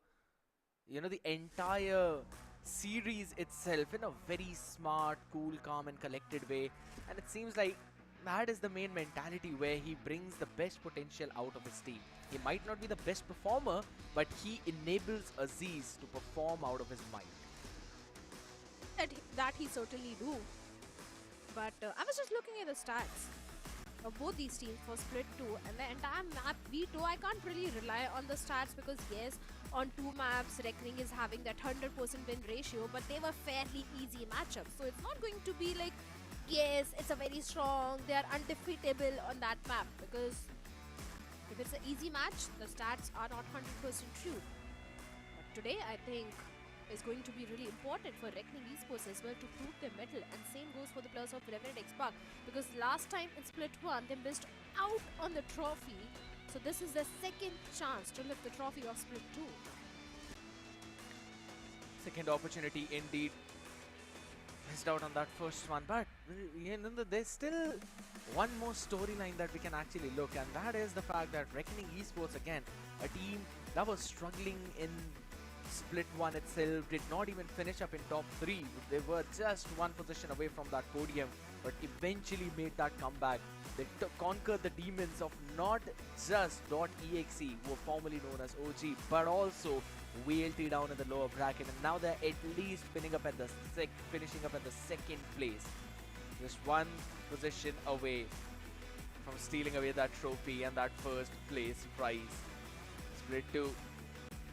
you know, the entire series itself in a very smart, cool, calm and collected way. And it seems like that is the main mentality where he brings the best potential out of his team. He might not be the best performer, but he enables Aziz to perform out of his mind. That he certainly do. But I was just looking at the stats of both these teams for Split 2 and the entire map V2. I can't really rely on the stats because yes, on two maps Reckoning is having that 100% win ratio, but they were fairly easy matchups. So it's not going to be like, yes, it's a very strong, they are undefeatable on that map, because if it's an easy match, the stats are not 100% true. But today, I think, is going to be really important for Reckoning Esports as well to prove their mettle, and same goes for the players of Revenant XSpark, because last time in Split 1, they missed out on the trophy. So this is their second chance to lift the trophy of Split 2. Second opportunity indeed. Missed out on that first one, but you know, there's still one more storyline that we can actually look, and that is the fact that Reckoning Esports, again, a team that was struggling in Split 1 itself, did not even finish up in top 3. They were just one position away from that podium, but eventually made that comeback. They conquered the demons of not just .exe, who were formerly known as OG, but also VLT down in the lower bracket, and now they're at least finishing up at the second place, just one position away from stealing away that trophy and that first place prize. Split 2,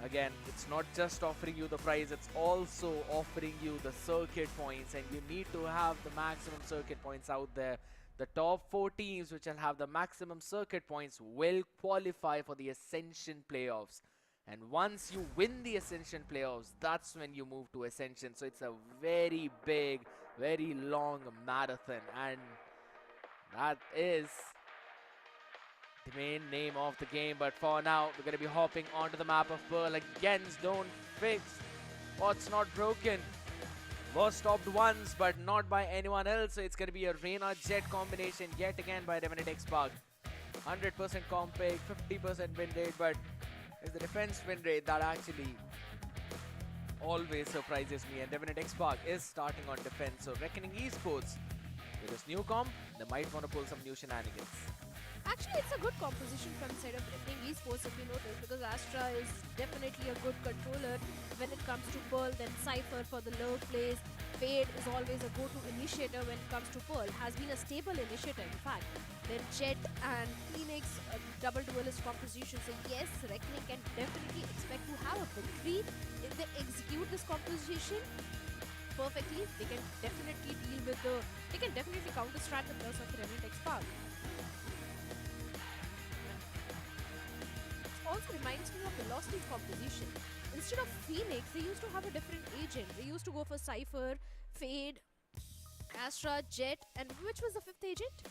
again, it's not just offering you the prize, it's also offering you the circuit points, and you need to have the maximum circuit points out there. The top 4 teams which will have the maximum circuit points will qualify for the Ascension playoffs. And once you win the Ascension playoffs, that's when you move to Ascension. So it's a very big, very long marathon. And that is the main name of the game. But for now, we're going to be hopping onto the map of Pearl. Again, don't fix what's not broken. Was stopped once, but not by anyone else. So it's going to be a Reyna Jet combination yet again by Revenant XSpark. 100% comp pick, 50% win rate, but it's the defense win rate that actually always surprises me, and Revenant XSpark is starting on defense. So Reckoning Esports, with this new comp, they might want to pull some new shenanigans. Actually, it's a good composition from the side of Revenant Esports if you notice, because Astra is definitely a good controller when it comes to Pearl, then Cypher for the low plays. Fade is always a go-to initiator when it comes to Pearl, has been a stable initiator in fact. Then Jet and Phoenix, double duelist composition. So yes, Reckoning can definitely expect to have a victory if they execute this composition perfectly. They can definitely deal with the, they can definitely counter-strat the plus of Revenant XSpark. Also reminds me of Velocity's composition. Instead of Phoenix, they used to have a different agent. They used to go for Cypher, Fade, Astra, Jet, and which was the fifth agent?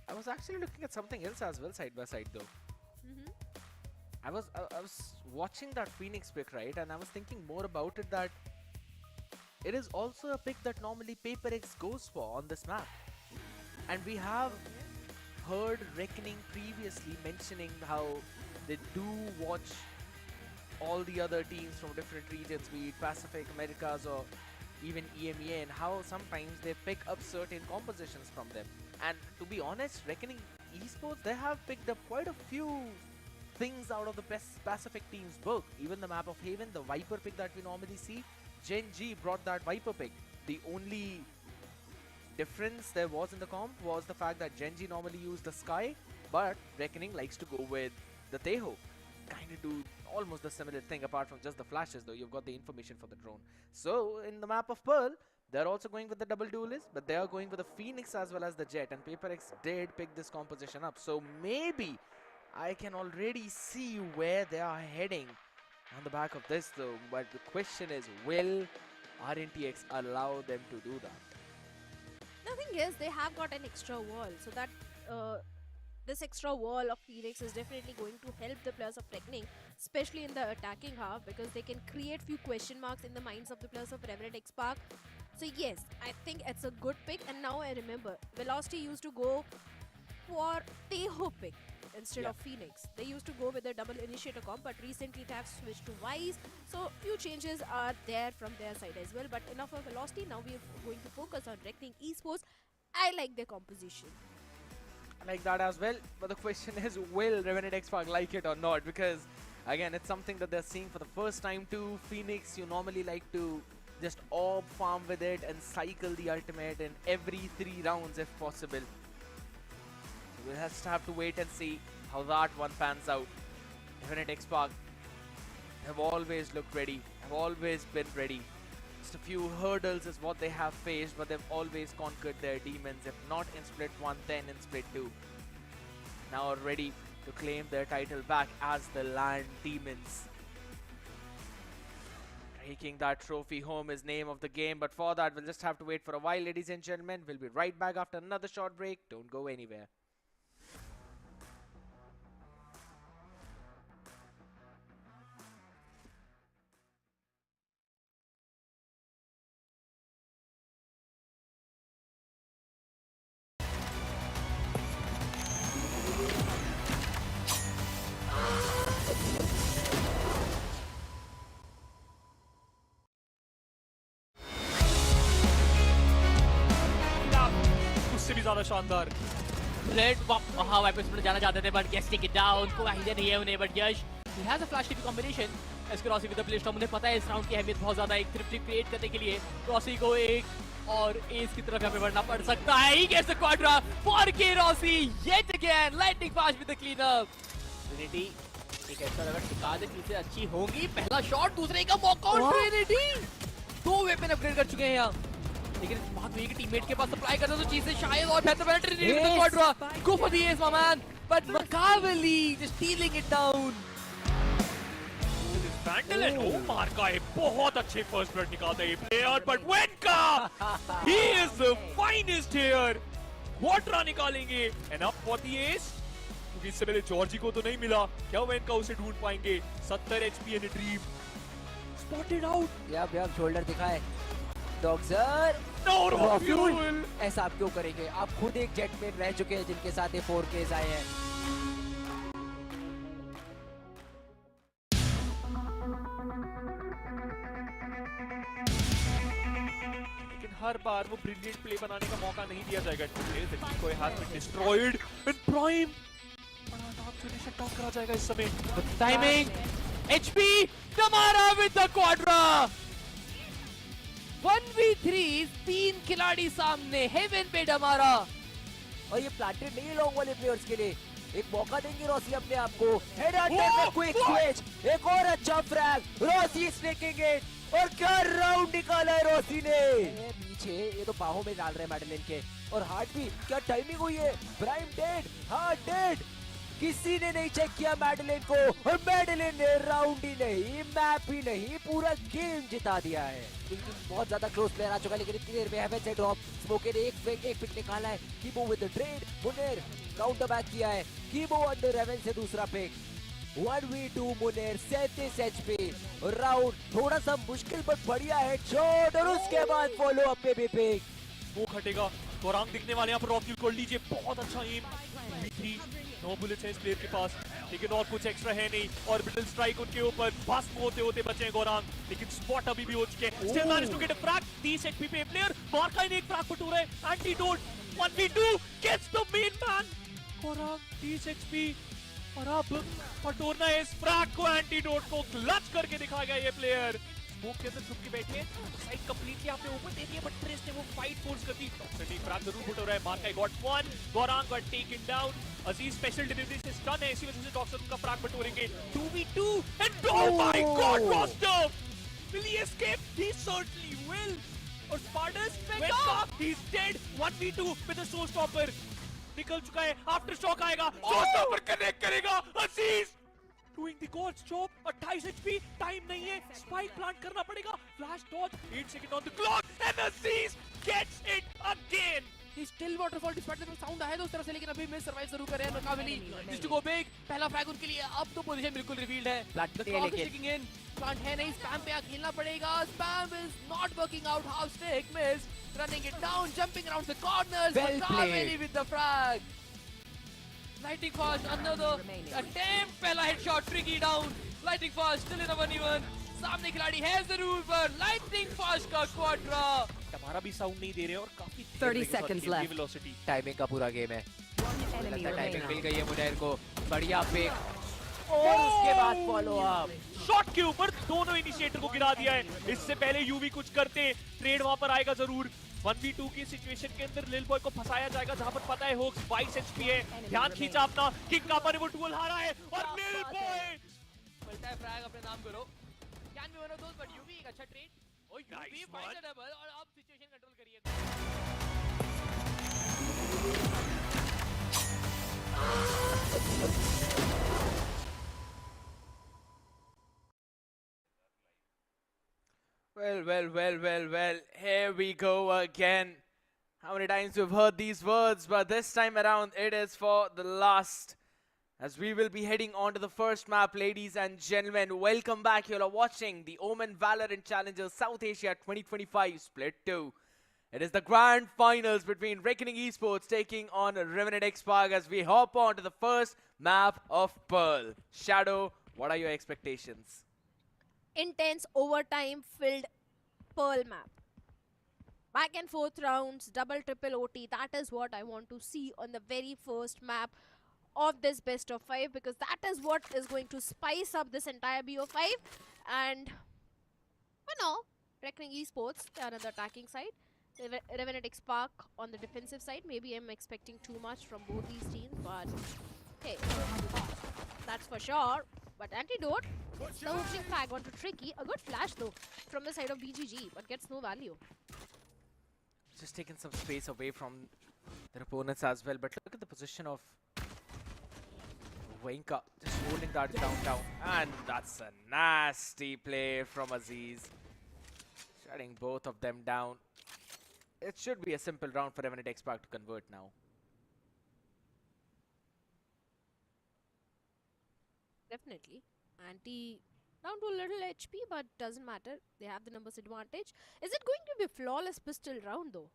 I was actually looking at something else as well, side by side though. I was watching that Phoenix pick, right, and I was thinking more about it, that it is also a pick that normally PaperX goes for on this map. And we have heard Reckoning previously mentioning how they do watch all the other teams from different regions, be it Pacific, Americas, or even EMEA, and how sometimes they pick up certain compositions from them. And to be honest, Reckoning Esports, they have picked up quite a few things out of the Pacific team's book. Even the map of Haven, the Viper pick that we normally see, Gen G brought that Viper pick. The only difference there was in the comp was the fact that Gen G normally used the Sky, but Reckoning likes to go with the Teho. Kind of do almost the similar thing, apart from just the flashes though. You've got the information for the drone. So in the map of Pearl, they're also going with the double duelist, but they are going with the Phoenix as well as the Jet, and PaperX did pick this composition up. So maybe I can already see where they are heading on the back of this though. But the question is, will RNTX allow them to do that? The thing is, they have got an extra wall, so that this extra wall of Phoenix is definitely going to help the players of Reckoning, especially in the attacking half, because they can create few question marks in the minds of the players of Revenant XSpark. So yes, I think it's a good pick. And now I remember, Velocity used to go for Teho pick instead of Phoenix. They used to go with the double initiator comp, but recently it has switched to Wise. So few changes are there from their side as well. But enough of Velocity. Now we are going to focus on Reckoning Esports. I like their composition. I like that as well. But the question is, will Revenant XSpark like it or not? Because again, it's something that they're seeing for the first time too. Phoenix, you normally like to just orb farm with it and cycle the ultimate in every 3 rounds if possible. So we'll just have to wait and see how that one pans out. Revenant XSpark have always looked ready, have always been ready. Just a few hurdles is what they have faced, but they've always conquered their demons, if not in split 1, then in split 2. Now are ready to claim their title back as the Land Demons. Taking that trophy home is name of the game, but for that we'll just have to wait for a while, ladies and gentlemen. We'll be right back after another short break. Don't go anywhere. उससे भी ज्यादा शानदार red वहाँ wipers पर जाना चाहते थे, but guess take it down. कोई आइडिया नहीं है उन्हें, but Yash he has a flash TP combination. SK Rossi with the play stop, उन्हें पता है इस राउंड की अहमियत बहुत ज्यादा है। एक थ्रिफ्ट क्रिएट करने के लिए रॉसी को एक और एस की तरफ यहाँ पे बढ़ना पड़ सकता है। He gets the quadra for के Rossi yet again, lightning fast with the clean up. Trinity एक ऐसा अगर टिका दे चीजें अच्छी होंगी। पहला शॉट, दूसरे का मौका, और ट्रिनिटी 2 वेपन अपग्रेड कर चुके हैं यहाँ, लेकिन बात हुई कि टीममेट के पास सप्लाई करना तो चीजें शायद और बेहतर बना। Trinity with the quadra, go for the ace my man, but मकावली जस्ट स्टीलिंग इट डाउन। बैंडल एंड ओमार का एक बहुत अच्छे फर्स्ट ब्लड निकालता है ये player, but Venka he is the finest here. Quadra निकालेंगे end up for the ace, क्योंकि इससे पहले जॉर्जी को तो नहीं मिला। क्या वेनका उसे ढूंढ पाएंगे? 70 HP and dream spotted out. या शोल्डर दिखाए डॉक्टर, नो फ्यूल। ऐसा आप क्यों करेंगे? आप खुद एक जेट में रह चुके हैं जिनके साथ ये 4Ks आए हैं। हर बार वो ब्रिलियंट प्ले बनाने का मौका नहीं दिया जाएगा। The decoy has been destroyed in prime. बड़ा डार्क सिचुएशन टॉप करा जाएगा इस समय। Timing, HP, Damara with the quadra. 1v3, 3 खिलाड़ी सामने, हेवन पे डमारा। और ये प्लांटेड नहीं है लॉन्ग वाले प्लेयर्स के लिए, एक मौका देंगे रॉसी अपने आप को। हेड हंटर में क्विक स्विच, एक और अच्छा फ्रैग, रॉसी स्नेकिंग इट, और क्या राउंड निकाला है रॉसी ने। पीछे ये तो बाहों में डाल रहे हैं मैडलिन के, और हार्ट भी, क्या टाइमिंग हुई है। प्राइम डेड, हार्ट डेड, किसी ने नहीं चेक किया मैडलिन को, और मैडलिन ने राउंड ही नहीं, मैप ही नहीं, पूरा गेम जिता दिया है। बहुत ज्यादा क्लोज प्लेयर आ चुका है, लेकिन इतनी देर में हेवन से ड्रॉप, स्मोके ने एक पिक निकाला है। Kibo with the trade, Muneer counter back किया है, कीबो अंडर हेवन से दूसरा pick. 1v2 Muner 37 HP, round थोड़ा सा मुश्किल पर बढ़िया है शॉट, और उसके बाद फॉलो अप पे भी पिक। वो हटेगा, गोरांग दिखने वाले यहाँ पर रॉकी को लीजिए, बहुत अच्छा एम। 9 बुलेट्स हैं इस प्लेयर के पास, लेकिन और कुछ एक्स्ट्रा है नहीं। ऑर्बिटल स्ट्राइक उनके ऊपर भस्म होते होते बचे हैं गोरांग, लेकिन स्पॉट अभी भी हो चुके हैं। Still manage to get a frag, 30 HP पे प्लेयर, मार्का ने एक फ्रैग पर टूरा है। Antidote 1v2 gets the main man, Gaurang 30 HP, और अब पटोरना है इस फ्रैग को, एंटीडोट को क्लच करके दिखा गया ये प्लेयर। स्मोक के अंदर छुप के बैठे, साइड कंप्लीटली आपने ऊपर दे दिया, बट ट्रेस ने वो फाइट फोर्स कर दी। डॉक्टर फ्रैग जरूर पुट हो रहा है, Marka got 1, Gaurang got taken down. Aziz special delivery से स्टन है, इसी वजह से डॉक्टर उनका फ्रैग बटोरेंगे। 2v2 and oh my god roster, will he escape? He certainly will. और स्पार्टस he is dead. 1v2 with a show stopper निकल चुका है, आफ्टर शॉक आएगा, शो स्टॉपर कनेक्ट करेगा। Aziz doing the God's job, 28 HP, time नहीं है, spike plant करना पड़ेगा, flash dodge, 8 second on the clock, and Aziz gets it again. He still waterfall despite the sound आया था उस तरफ से, लेकिन अभी मिस सर्वाइव जरूर कर रहे हैं नकाविली। जिस टू गो बिग, पहला फ्रैग उनके लिए, अब तो पोजीशन बिल्कुल रिवील्ड है। The clock is ticking in, plant है नहीं, स्पैम पे आ खेलना पड़ेगा, spam is not working out, half stick miss, running it down, jumping around the corners, Nakaviली with the frag. Lightning fast, another attempt, पहला headshot, tricky down, lightning fast, still in a 1v1, सामने खिलाड़ी है जरूर पर, lightning fast का quadra, हमारा भी sound नहीं दे रहे और काफी 30 seconds left. वेलोसिटी। टाइमिंग का पूरा गेम है, टाइमिंग मिल गई है मुनेर को, बढ़िया पिक, और उसके बाद फॉलो अप, शॉट के ऊपर दोनों इनिशिएटर को गिरा दिया है। इससे पहले यूवी कुछ करते, ट्रेड वहां पर आएगा जरूर। 1v2 की सिचुएशन के अंदर लिल बॉय को फंसाया जाएगा, जहां पर पता है होक्स 22 एचपी है, ध्यान खींचा अपना, किंग कापा ने वो डुअल हारा है, और लिल बॉय मिलता है फ्रैग अपने नाम करो, can be one of those, but UV एक अच्छा ट्रेड, और यूवी फाइंड द डबल, और अब सिचुएशन कंट्रोल करिए। Well, here we go again. How many times we've heard these words, but this time around it is for the last. As we will be heading on to the first map, ladies and gentlemen. Welcome back. You all are watching the OMEN VALORANT Challenger South Asia 2025 Split 2. It is the grand finals between Reckoning Esports taking on Revenant XSpark as we hop on to the first map of Pearl. Shadow, what are your expectations? Intense overtime filled Pearl map. Back and forth rounds, double triple OT, that is what I want to see on the very first map of this best of 5, because that is what is going to spice up this entire BO5. And you know, Reckoning Esports, they are on the attacking side, Revenant XSpark on the defensive side. Maybe I'm expecting too much from both these teams, but hey, that's for sure. But Antidote, the opening frag onto Tricky. A good flash though from the side of BGG, but gets no value. Just taking some space away from their opponents as well. But look at the position of Wenka, just holding that downtown. And that's a nasty play from Aziz. Shutting both of them down. It should be a simple round for Revenant XSpark to convert now. Definitely. Anti down to a little HP, but doesn't matter. They have the numbers advantage. Is it going to be a flawless pistol round though?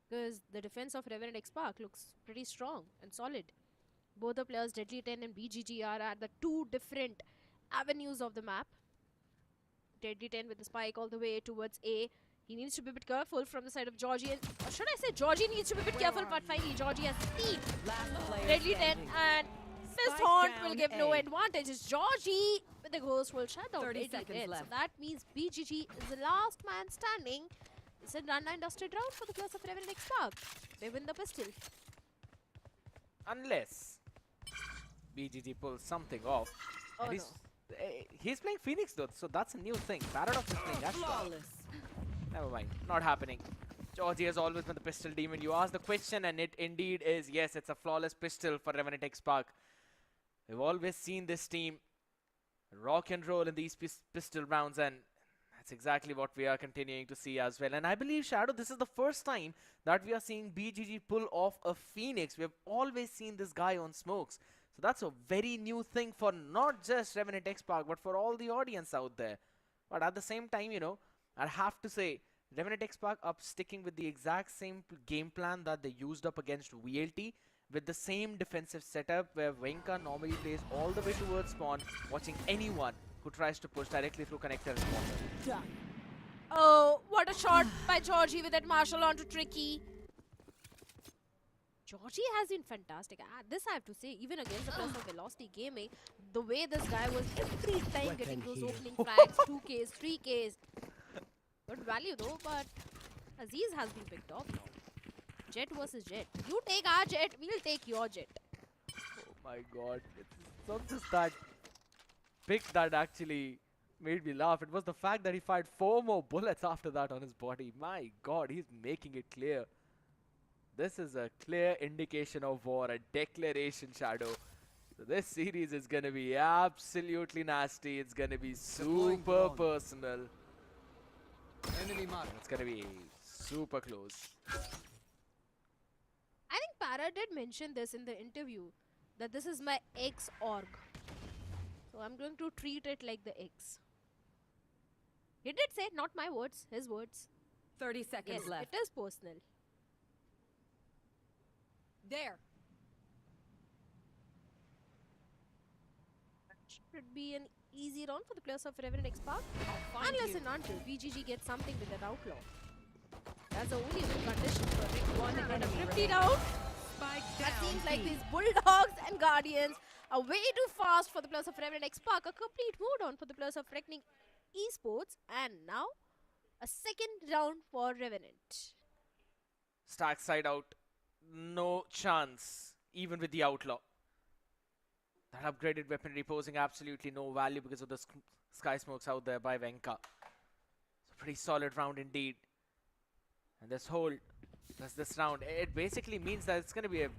Because the defense of Revenant XSpark looks pretty strong and solid. Both the players, Deadly 10 and BGG, are at the two different avenues of the map. Deadly 10 with the spike all the way towards A. He needs to be a bit careful from the side of Georgie. Or should I say Georgie needs to be a bit careful, but finally Georgie has speed. Deadly 10 and Fist Haunt will give no advantage. It's Georgie with the ghost will shut down 30 Deadly seconds 10. So left. that means BGG is the last man standing. It's a run and dusted round for the players of Revenant XSpark. They win the pistol. Unless BGG pulls something off. Oh, And he's playing Phoenix though, so that's a new thing. Paradox is playing Astra. Never mind, not happening. Georgie has always been the pistol demon. You asked the question and it indeed is. Yes, it's a flawless pistol for Revenant XSpark. We've always seen this team rock and roll in these pistol rounds, and that's exactly what we are continuing to see as well. And I believe, Shadow, this is the first time that we are seeing BGG pull off a Phoenix. We've always seen this guy on smokes. So that's a very new thing for not just Revenant XSpark, but for all the audience out there. But at the same time, you know, I have to say, Revenant XSpark up sticking with the exact same game plan that they used up against VLT, with the same defensive setup where Venka normally plays all the way towards spawn, watching anyone who tries to push directly through connector and spawner. Oh, what a shot by Georgie with that Marshall onto Tricky. Georgie has been fantastic. This I have to say, even against the players of Velocity Gaming, the way this guy was every time getting those opening frags, 2Ks, 3Ks. Good value though, but Aziz has been picked off now. Jet versus Jet. You take our Jet, we'll take your Jet. Oh my god, it's not just that pick that actually made me laugh. It was the fact that he fired 4 more bullets after that on his body. My god, he's making it clear. This is a clear indication of war, a declaration, Shadow. So this series is gonna be absolutely nasty. It's gonna be super personal. Enemy mark. It's gonna be super close. I think Para did mention this in the interview, that this is my X org. So I'm going to treat it like the X. He did say, not my words, his words. 30 seconds Yes, left. it is personal. There. Should be an easy round for the players of Revenant XSpark. Unless and until BGG gets something with that outlaw. That's the only win condition for Rick 1 and a 50 down. That seems like these Bulldogs and Guardians are way too fast for the players of Revenant XSpark. A complete move on for the players of Reckoning Esports. And now, a second round for Revenant. Stack side out. No chance, even with the outlaw. That upgraded weaponry posing absolutely no value because of the sky smokes out there by Venka. It's a pretty solid round indeed. And this round, it basically means that it's going to be a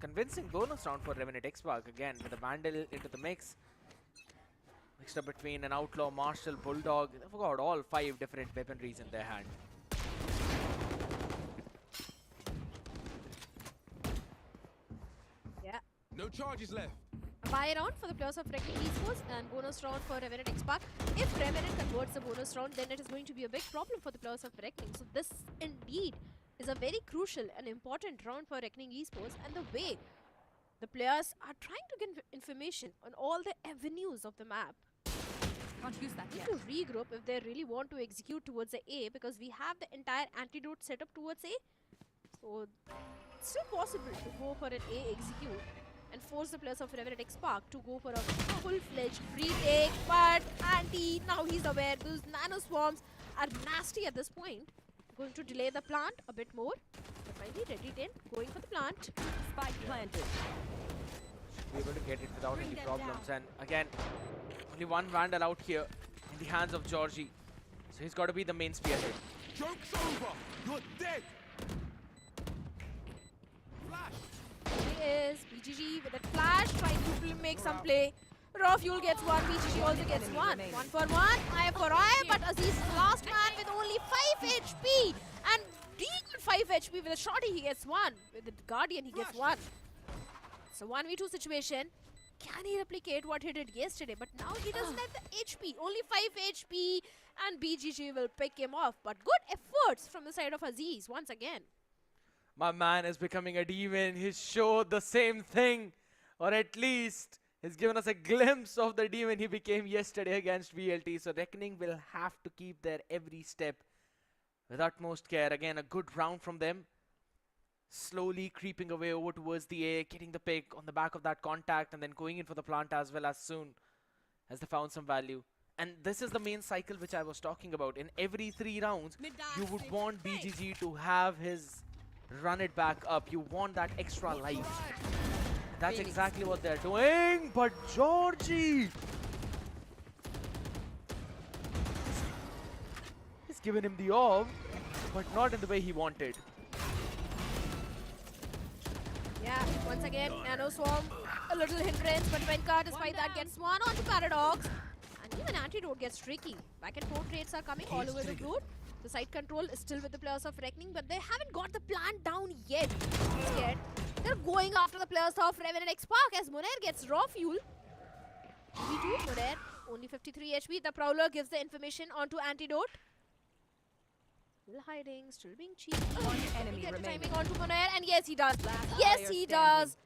convincing bonus round for Revenant XSpark again, with a Vandal into the mix. Mixed up between an outlaw, martial, bulldog. They've got all 5 different weaponries in their hand. Yeah. No charges left. A buy round for the players of Reckoning Esports and bonus round for Revenant XSpark. If Revenant converts the bonus round, then it is going to be a big problem for the players of Reckoning. So this indeed is a very crucial and important round for Reckoning Esports, and the way the players are trying to get information on all the avenues of the map. Can't use that Need yet. to regroup if they really want to execute towards the A, because we have the entire antidote set up towards A. So it's still possible to go for an A execute and force the players of Revenant XSpark to go for a full-fledged retake. But Anti, now he's aware those nano swarms are nasty at this point. Going to delay the plant a bit more. But finally, Ready 10 going for the plant. Spike planted. Be able to get it without any problems. And again, only one Vandal out here in the hands of Georgie. So he's got to be the main spearhead. Joke's over. You're dead. Is BGG with a flash trying to make some play. Raw Fuel gets one, BGG also gets one. 1 for 1, eye for eye, but Aziz is the last man with only 5 HP. And D got 5 HP with a shotty, he gets 1. With the Guardian, he gets 1. So 1v2 situation. Can he replicate what he did yesterday? But now he doesn't have the HP, only 5 HP, and BGG will pick him off. But good efforts from the side of Aziz once again. My man is becoming a demon. He's showed the same thing, or at least he's given us a glimpse of the demon he became yesterday against VLT. So Reckoning will have to keep their every step with utmost care. Again, a good round from them. Slowly creeping away over towards the A, getting the pick on the back of that contact, and then going in for the plant as well as soon as they found some value. And this is the main cycle which I was talking about. In every 3 rounds, you would want BGG to have his run it back up. You want that extra life. That's exactly what they're doing. But Georgie, he's given him the orb, but not in the way he wanted. Yeah, once again, Nano Swarm, a little hindrance, but Venka, despite that, gets one onto Paradox. And even Antidote gets tricky. Back and forth trades are coming all over the board. The side control is still with the players of Reckoning, but they haven't got the plant down yet. Scared. They're going after the players of Revenant XSpark as Monair gets raw fuel. V2, Monair, only 53 HP. The Prowler gives the information onto Antidote. Still hiding, still being cheap. One enemy Get the remaining. timing onto Monair, and yes, he does. Yes, he does.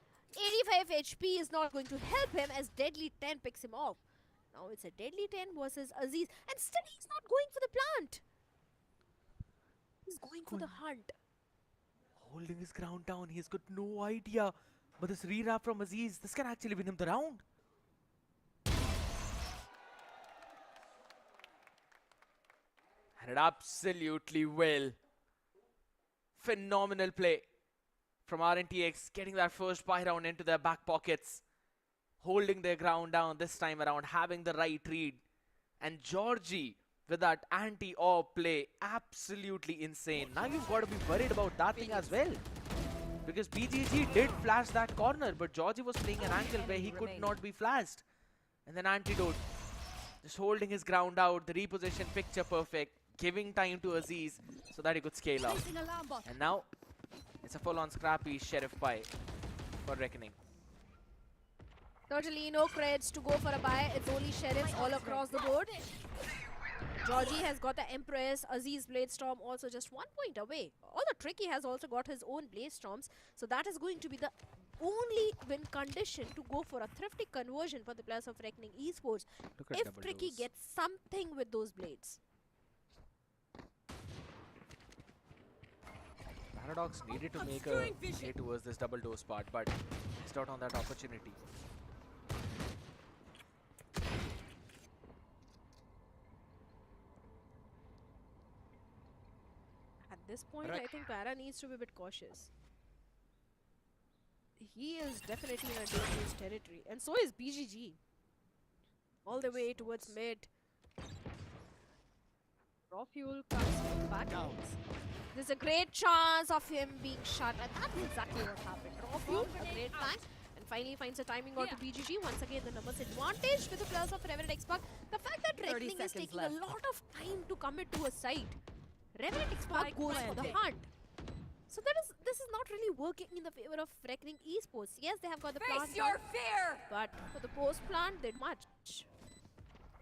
85 HP is not going to help him as Deadly 10 picks him off. Now it's a Deadly 10 versus Aziz, and still he's not going for the plant. He's going for the hunt. Holding his ground down, he's got no idea. But this re-wrap from Aziz, this can actually win him the round. And it absolutely will. Phenomenal play from RNTX, getting that first buy round into their back pockets. Holding their ground down this time around, having the right read. And Georgie with that anti-orb play, absolutely insane. Now you've got to be worried about that thing as well. Because BGG did flash that corner, but Georgie was playing an angle where he could not be flashed. And then Antidote just holding his ground out, the reposition picture perfect, giving time to Aziz so that he could scale up. And now it's a full-on scrappy Sheriff buy for Reckoning. Totally no creds to go for a buy. It's only Sheriffs all across the board. Georgie has got the Empress. Aziz Bladestorm also just 1 point away. Although Tricky has also got his own Bladestorms. So that is going to be the only win condition to go for a thrifty conversion for the players of Reckoning Esports. If Tricky gets something with those blades. Paradox needed to make a play towards this double dose part, but missed out on that opportunity. At this point, I think Para needs to be a bit cautious. He is definitely in a dangerous territory, and so is BGG. All the way towards mid. Raw fuel comes from back. There's a great chance of him being shot, and that's exactly what happened. Raw fuel, a great flank, and finally finds a timing onto BGG. Once again, the numbers advantage with the players of Revenant XSpark. The fact that Reckoning is taking a lot of time to commit to a site. Revenant XSpark goes for the hunt. So this is not really working in the favor of Reckoning Esports. Yes, they have got the plant down, fear! but for the post plant, they much.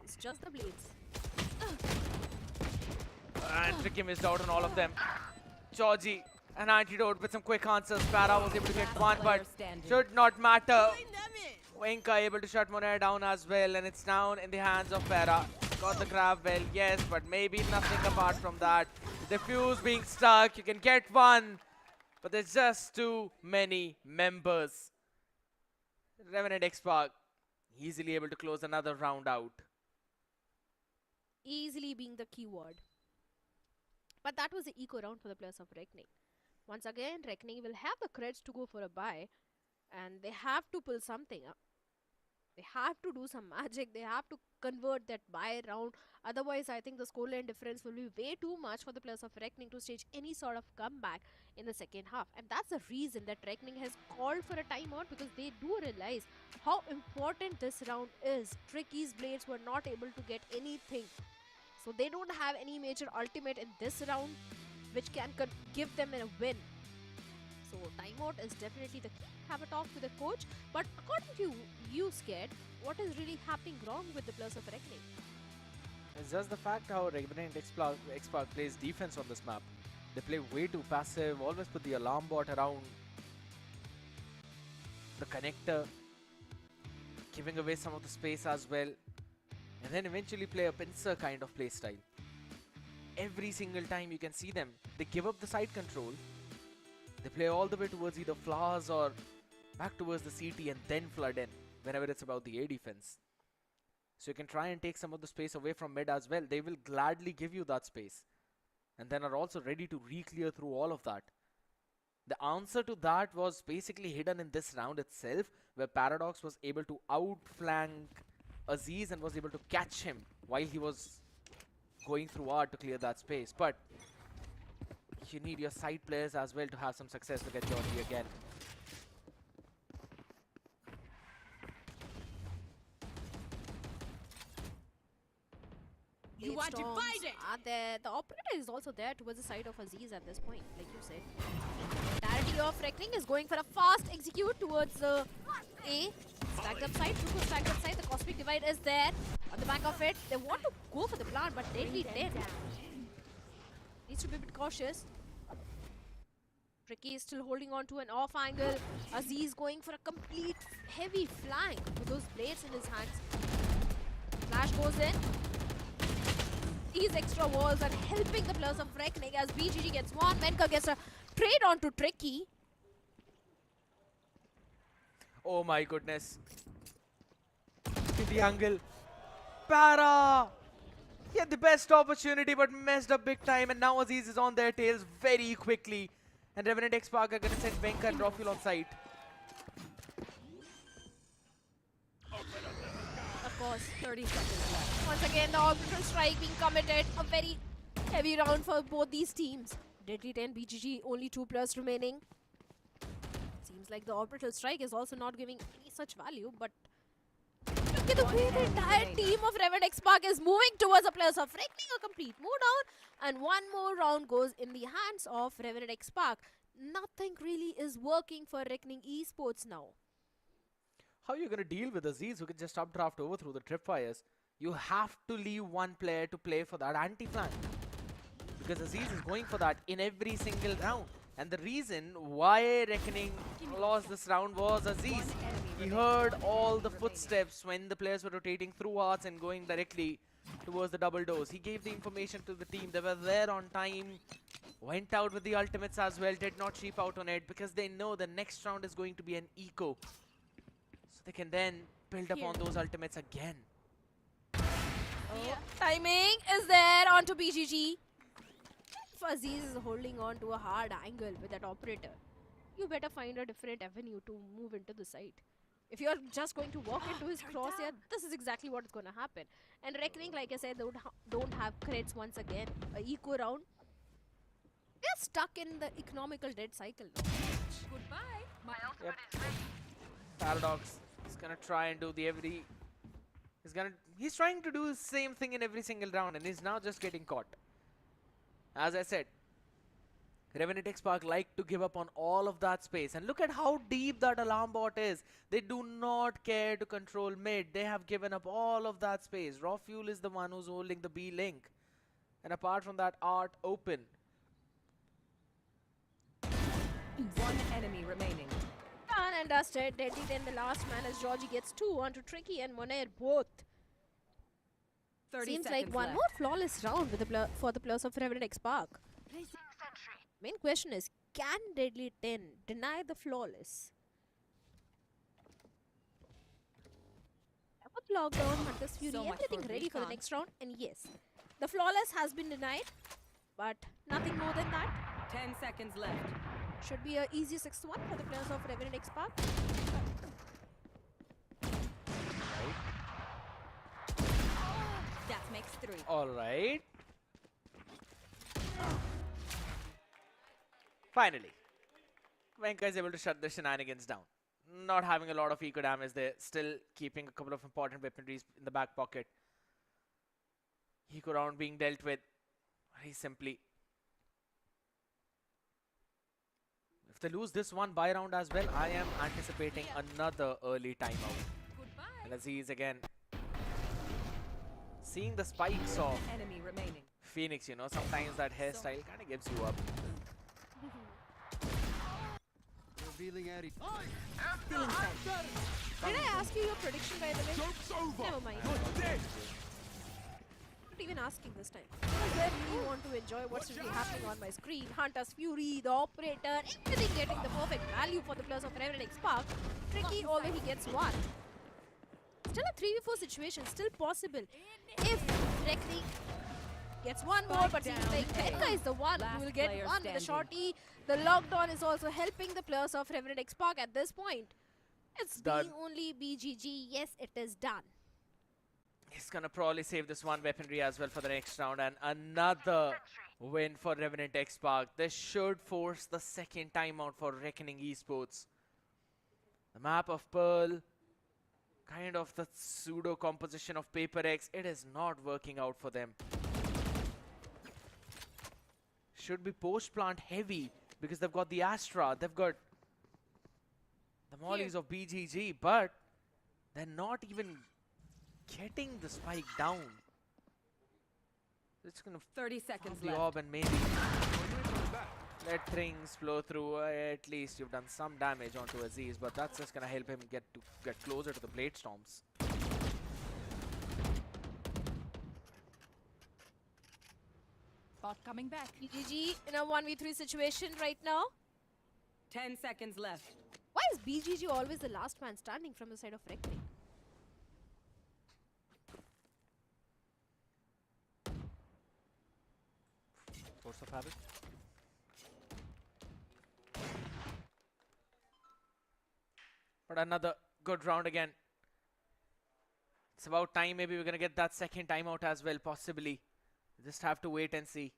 It's just the blades. And Tricky missed out on all of them. Georgie, an Antidote with some quick answers. Para was able to get one, but should not matter. Wenka able to shut Monair down as well, and it's down in the hands of Para. Got the grab well, yes, but maybe nothing apart from that. The fuse being stuck, you can get one, but there's just too many members. Revenant XSpark easily able to close another round out. Easily being the keyword. But that was the eco round for the players of Reckoning. Once again, Reckoning will have the creds to go for a buy, and they have to pull something up. They have to do some magic. They have to convert that buy round. Otherwise, I think the scoreline difference will be way too much for the players of Reckoning to stage any sort of comeback in the second half. And that's the reason that Reckoning has called for a timeout, because they do realize how important this round is. Tricky's blades were not able to get anything. So they don't have any major ultimate in this round which can give them a win. So timeout is definitely the key. Have a talk with the coach. But according to you, Scared, what is really happening wrong with the players of Reckoning? It's just the fact how Revenant XSpark plays defense on this map. They play way too passive, always put the alarm bot around the connector, giving away some of the space as well, and then eventually play a pincer kind of play style. every single time you can see them, they give up the side control. They play all the way towards either flowers or back towards the CT and then flood in whenever it's about the A defense. So you can try and take some of the space away from mid as well. They will gladly give you that space. And then are also ready to re-clear through all of that. The answer to that was basically hidden in this round itself, where Paradox was able to outflank Aziz and was able to catch him while he was going through art to clear that space. But you need your side players as well to have some success to get Georgie again. You are divided. Are there. The operator is also there towards the side of Aziz at this point, like you said. Entirety of Reckoning is going for a fast execute towards A. Stacked up side, Truco stacked up side. The Cosmic Divide is there on the back of it. They want to go for the plant, but Deadly 10 needs to be a bit cautious. Tricky is still holding on to an off angle. Aziz going for a complete heavy flank with those blades in his hands. Flash goes in. These extra walls are helping the players of Reckoning as BGG gets one. Menka gets a trade onto Tricky. Oh my goodness. In the angle. Para! He had the best opportunity but messed up big time, and now Aziz is on their tails very quickly. And Revenant XSpark are gonna send Venka and Rofil on site. Of course, 30 seconds left. Once again, the orbital strike being committed. A very heavy round for both these teams. Deadly 10 BGG, only 2 players remaining. Seems like the orbital strike is also not giving any such value, but look at the way the entire team of Revenant XSpark is moving towards the players of Reckoning. A complete move down, and one more round goes in the hands of Revenant XSpark. Nothing really is working for Reckoning Esports now. How are you going to deal with Aziz who can just updraft over through the tripwires? You have to leave one player to play for that anti-flank. Because Aziz is going for that in every single round. And the reason why Reckoning lost this round was Aziz. He heard all the footsteps when the players were rotating through arts and going directly towards the double doors. He gave the information to the team. They were there on time. Went out with the ultimates as well. Did not cheap out on it because they know the next round is going to be an eco. So they can then build upon those ultimates again. Oh. Timing is there onto BGG. Aziz is holding on to a hard angle with that operator. You better find a different avenue to move into the site. If you're just going to walk into his crosshair, this is exactly what is going to happen. And Reckoning, like I said, don't have crits once again. A eco round. They're stuck in the economical dead cycle. Goodbye. My ultimate is ready. Paradox is gonna try and do the every. He's trying to do the same thing in every single round, and he's now just getting caught. As I said, Revenant XSpark like to give up on all of that space. And look at how deep that alarm bot is. They do not care to control mid. They have given up all of that space. Raw Fuel is the one who's holding the B link. And apart from that, Art open. One enemy remaining. Done and dusted. Deadly 10 the last man as Georgie gets 2 onto Tricky and Monair both. 30 Seems seconds like one left. more flawless round with for the players of Revenant XSpark. Main question is, can Deadly 10 deny the flawless? With lockdown, Hunter's Fury, So much everything for ready for the recon. next round, and yes, the flawless has been denied, but nothing more than that. 10 seconds left. Should be an easy 6-1 for the players of Revenant XSpark. That makes 3. Alright. Finally, Venka is able to shut the shenanigans down. Not having a lot of eco damage there, still keeping a couple of important weaponries in the back pocket. Eco round being dealt with very simply. If they lose this one by round as well, I am anticipating another early timeout. And Aziz again seeing the spikes of Enemy remaining. Phoenix, you know, sometimes that hairstyle kind of gives you up. Revealing area. Did I ask you your prediction by the way? Never mind. Not even asking this time. Because I really want to enjoy what's really happening on my screen. Hunter's Fury, the Operator, everything getting the perfect value for the players of Revenant XSpark. Tricky, although he gets one. Still a 3v4 situation, still possible. If Reckoning gets one more, but seems like Venka is the one who will get one with the shorty. The lockdown is also helping the players of Revenant XSpark at this point. It's being only BGG. Yes, it is done. He's gonna probably save this one weaponry as well for the next round, and another win for Revenant XSpark. This should force the second timeout for Reckoning Esports. The map of Pearl, kind of the pseudo composition of Paper X, it is not working out for them. Should be post plant heavy because they've got the Astra, they've got the mollies of BGG, but they're not even getting the spike down. It's gonna 30 seconds the left. orb and maybe let things flow through. At least you've done some damage onto Aziz, but that's just gonna help him get closer to the Blade Storms. Bot coming back. BGG in a 1v3 situation right now. 10 seconds left. Why is BGG always the last man standing from the side of Reckoning? Force of habit. But another good round again. It's about time. Maybe we're gonna get that second timeout as well, possibly. Just have to wait and see.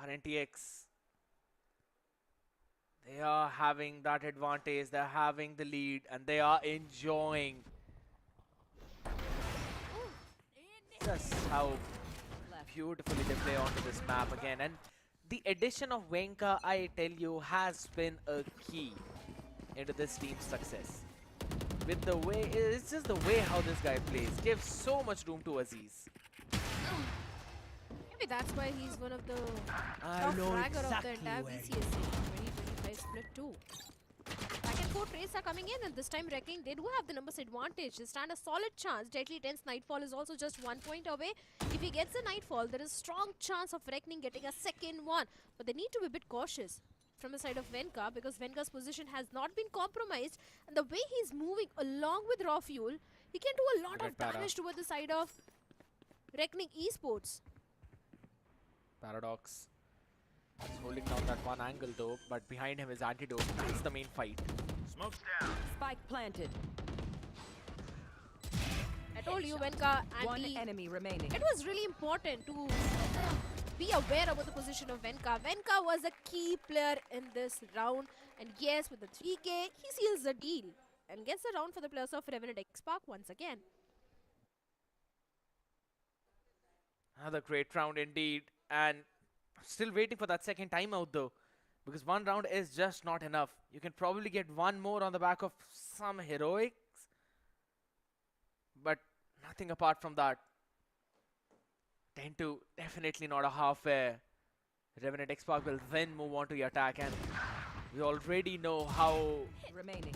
RNTX. They are having that advantage. They're having the lead, and they are enjoying. Just how beautifully they play onto this map again. And the addition of Venka, I tell you, has been a key into this team's success. With the way, it's just the way how this guy plays. Gives so much room to Aziz. Maybe that's why he's one of the I top know fragger of the exactly entire where VCSA 2025 split 2. Back and forth race are coming in, and this time Reckoning, they do have the numbers advantage. They stand a solid chance. Deadly Tense Nightfall is also just 1 point away. If he gets a Nightfall, there is strong chance of Reckoning getting a second one. But they need to be a bit cautious from the side of Venka, because Venka's position has not been compromised. And the way he's moving along with Raw Fuel, he can do a lot of damage toward the side of Reckoning Esports. Paradox. He's holding down that one angle though, but behind him is Antidote. That's the main fight. Smoke's down. Spike planted. I told you, Venka, One enemy remaining. It was really important to be aware about the position of Venka. Venka was a key player in this round. And yes, with the 3K, he seals the deal and gets the round for the players of Revenant XSpark once again. Another great round indeed. And still waiting for that second timeout though, because one round is just not enough. You can probably get one more on the back of some heroics, but nothing apart from that. 10-2, definitely not a halfway. Revenant XSpark will then move on to the attack, and we already know how remaining.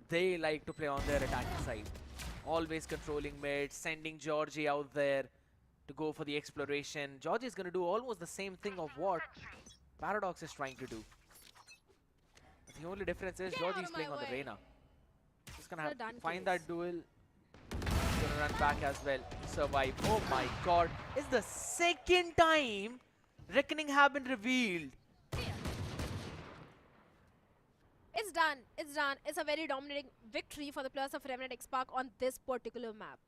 They like to play on their attacking side. Always controlling mid, sending Georgie out there to go for the exploration. Georgie is going to do almost the same thing of what Paradox is trying to do. But the only difference is Georgie is playing on the Reyna. Just going to have to find that duel. He's going to run back as well. Survive. Oh my god. It's the second time Reckoning have been revealed. It's done. It's done. It's a very dominating victory for the players of Revenant XSpark on this particular map.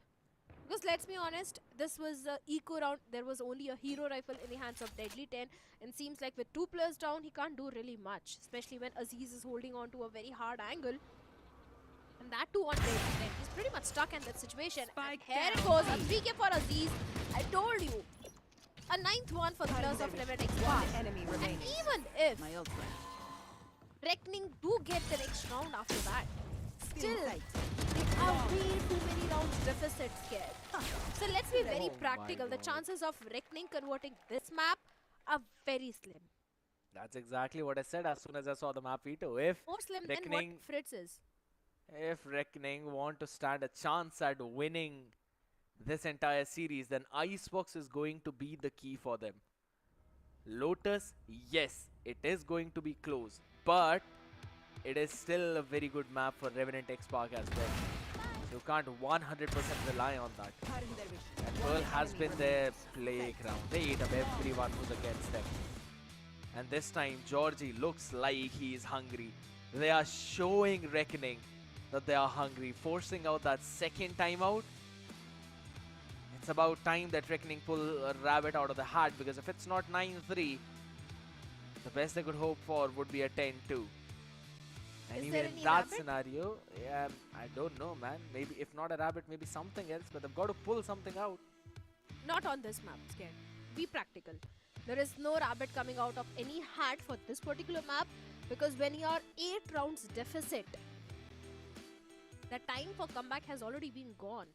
Because let's be honest, this was an eco round. There was only a hero rifle in the hands of Deadly 10. And seems like with 2 players down, he can't do really much. Especially when Aziz is holding on to a very hard angle. And that too on Deadly 10. He's pretty much stuck in that situation. And here it goes. A 3K for Aziz. I told you. A 9th one for the players of Revenant XSpark. And even if Reckoning do get the next round after that, still, they are way too many rounds deficit scared. So let's be very practical. The chances of Reckoning converting this map are very slim. That's exactly what I said as soon as I saw the map veto. If More slim than what Fritz is. If Reckoning want to stand a chance at winning this entire series, then Icebox is going to be the key for them. Lotus, yes, it is going to be close, but it is still a very good map for Revenant XSpark as well. You can't 100% rely on that. And Pearl has been their playground. They eat up everyone who's against them. And this time, Georgie looks like he is hungry. They are showing Reckoning that they are hungry, forcing out that second timeout. It's about time that Reckoning pull a rabbit out of the hat, because if it's not 9-3, the best they could hope for would be a 10-2. And Is even there in any that rabbit? scenario, yeah, I don't know, man. Maybe if not a rabbit, maybe something else, but they've got to pull something out. Not on this map, scared. Be practical. There is no rabbit coming out of any hat for this particular map, because when you are 8 rounds deficit, the time for comeback has already been gone.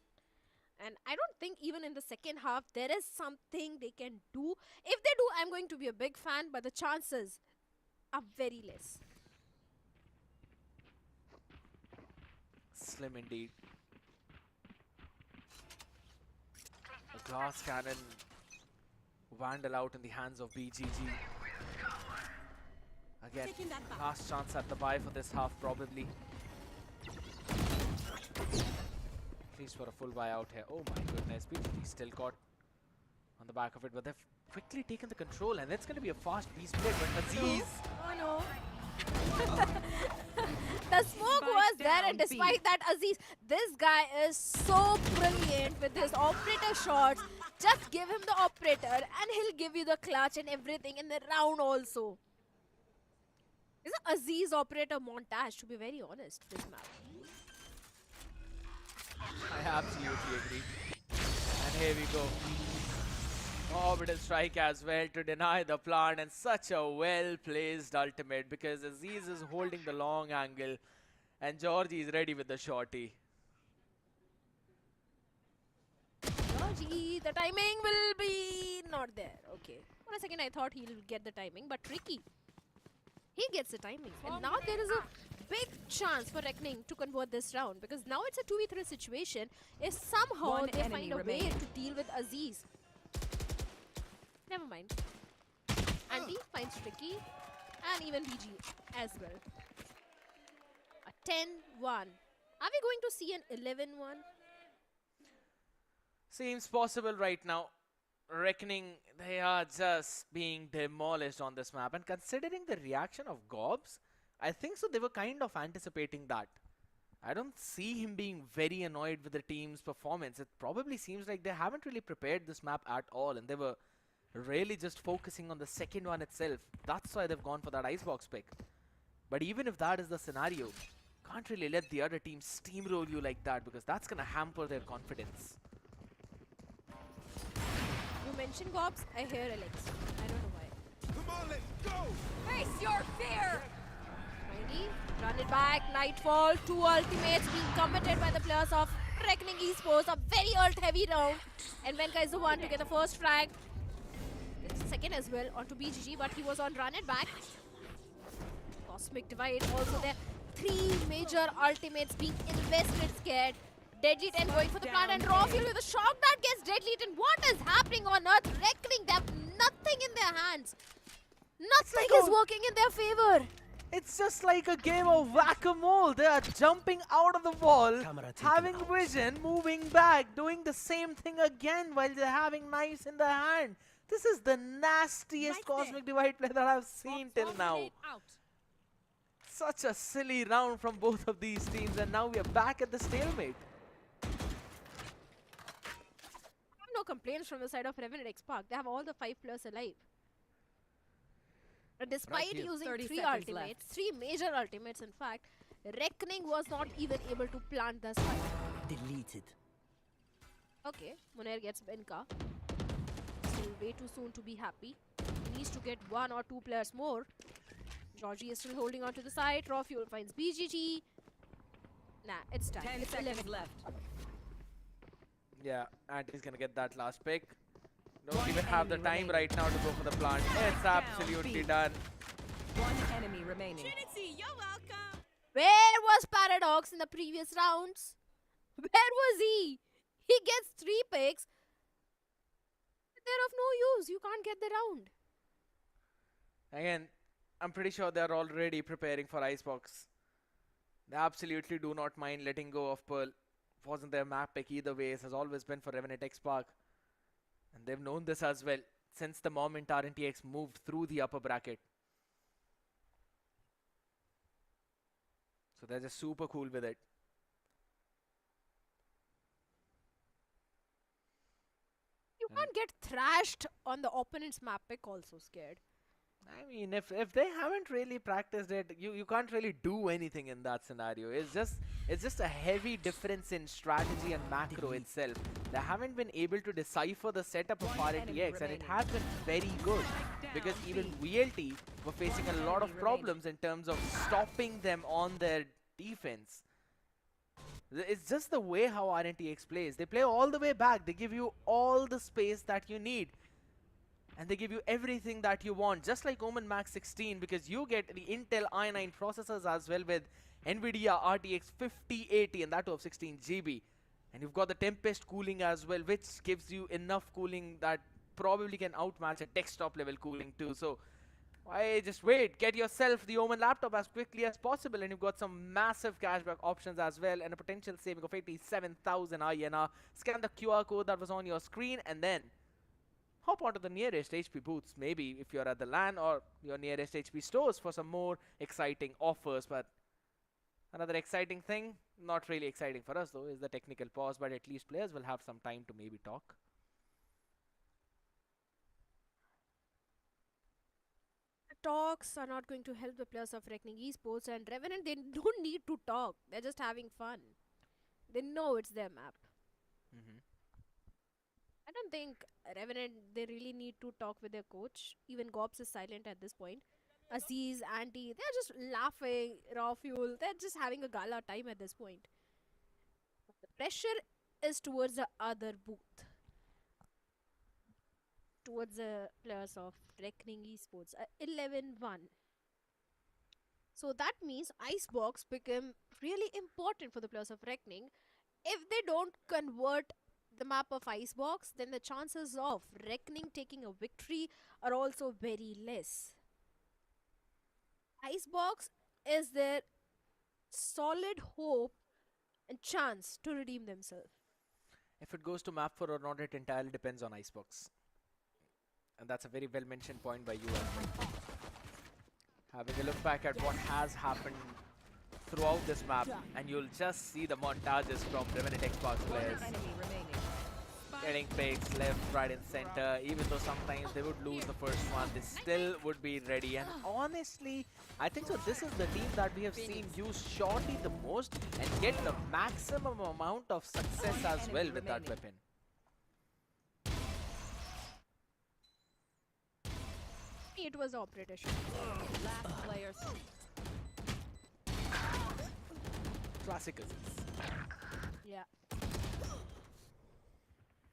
And I don't think even in the second half there is something they can do. If they do, I'm going to be a big fan, but the chances are very less. Slim indeed. A glass cannon vandal out in the hands of BGG. Again, last chance at the buy for this half probably. At least for a full buy out here. Oh my goodness, BGG still caught on the back of it, but they've quickly taken the control, and it's going to be a fast B split. But Aziz, Oh no. The smoke was there, and despite that, Aziz, this guy is so brilliant with his operator shots. Just give him the operator and he'll give you the clutch and everything in the round also. It's an Aziz operator montage, to be very honest, this map. I absolutely agree. And here we go. Orbital strike as well to deny the plant, and such a well-placed ultimate, because Aziz is holding the long angle and Georgie is ready with the shorty. Georgie, the timing will be not there. Okay. For a second I thought he'll get the timing, but tricky. He gets the timing. And now there is a big chance for Reckoning to convert this round, because now it's a 2v3 situation if somehow One they enemy find a way remaining. to deal with Aziz. Never mind. Andy finds Tricky and even BG as well. A 10-1. Are we going to see an 11-1? Seems possible right now. Reckoning, they are just being demolished on this map, and considering the reaction of Gobs, I think so they were kind of anticipating that. I don't see him being very annoyed with the team's performance. It probably seems like they haven't really prepared this map at all, and they were really just focusing on the second one itself. That's why they've gone for that Icebox pick. But even if that is the scenario, can't really let the other team steamroll you like that, because that's gonna hamper their confidence. You mentioned Gobs, I hear Alex. I don't know why. Come on, let's go! Face your fear! Mindy, run it back. Nightfall, 2 ultimates being committed by the players of Reckoning Esports. A very ult-heavy round. And Venka is the one to get the first frag. It's the second as well onto BGG, but he was on run it back. Cosmic Divide also there. 3 major ultimates being invested, scared. Deadly 10 going for the plant, and Rawfield with a shock that gets Deadly 10. What is happening on Earth? Reckoning, they have nothing in their hands. Nothing is working in their favor. It's just like a game of whack-a-mole. They are jumping out of the wall, having vision, moving back, doing the same thing again while they're having knives in their hand. This is the nastiest Cosmic Divide play that I've seen till now. Such a silly round from both of these teams, and now we are back at the stalemate. No complaints from the side of Revenant XSpark. They have all the 5 players alive. And despite using 30 3 seconds ultimates, 3 major ultimates in fact, Reckoning was not even able to plant the spike. Deleted. Okay, Munair gets Benka. Still way too soon to be happy. He needs to get 1 or 2 players more. Georgie is still holding on to the side. Raw Fuel finds BGG. Nah, it's done. 10 It's seconds 11 left. Yeah, and he's gonna get that last pick. Don't even have the time right now to go for the plant. It's absolutely done. 1 enemy remaining. Trinity, you're welcome. Where was Paradox in the previous rounds? Where was he? He gets 3 picks. They're of no use. You can't get the round. Again, I'm pretty sure they're already preparing for Icebox. They absolutely do not mind letting go of Pearl. Wasn't their map pick either way. It has always been for Revenant XSpark. And they've known this as well since the moment RNTX moved through the upper bracket. So they're just super cool with it. You can't get thrashed on the opponent's map pick also, scared. I mean, if they haven't really practiced it, you can't really do anything in that scenario. It's just a heavy difference in strategy and macro itself. They haven't been able to decipher the setup of RNTX, and it has been very good because even VLT were facing a lot of problems in terms of stopping them on their defense. It's just the way how RNTX plays. They play all the way back. They give you all the space that you need. And they give you everything that you want, just like OMEN Max 16, because you get the Intel i9 processors as well with NVIDIA RTX 5080, and that too of 16 GB. And you've got the Tempest cooling as well, which gives you enough cooling that probably can outmatch a desktop level cooling too. So why just wait? Get yourself the OMEN laptop as quickly as possible, and you've got some massive cashback options as well, and a potential saving of 87,000 INR. Scan the QR code that was on your screen, and then hop onto the nearest HP booths, maybe if you're at the LAN or your nearest HP stores for some more exciting offers. But another exciting thing, not really exciting for us though, is the technical pause, but at least players will have some time to maybe talk. The talks are not going to help the players of Reckoning Esports, and Revenant, they don't need to talk. They're just having fun. They know it's their map. I don't think Revenant, they really need to talk with their coach. Even Gobs is silent at this point. Aziz, Andy, they're just laughing. Raw Fuel, they're just having a gala time at this point. The pressure is towards the other booth. Towards the players of Reckoning Esports. 11-1. So that means Icebox become really important for the players of Reckoning. If they don't convert the map of Icebox, then the chances of Reckoning taking a victory are also very less. Icebox is their solid hope and chance to redeem themselves. If it goes to map 4 or not, it entirely depends on Icebox. And that's a very well mentioned point by you as well. Having a look back at what has happened throughout this map, and you'll just see the montages from Revenant Xbox players. Getting picks left, right and center. Even though sometimes they would lose the first one, they still would be ready. And honestly, I think so this is the team that we have seen use Shorty the most and get the maximum amount of success as well with that weapon. It was operator shot. Last player. Classic. Yeah.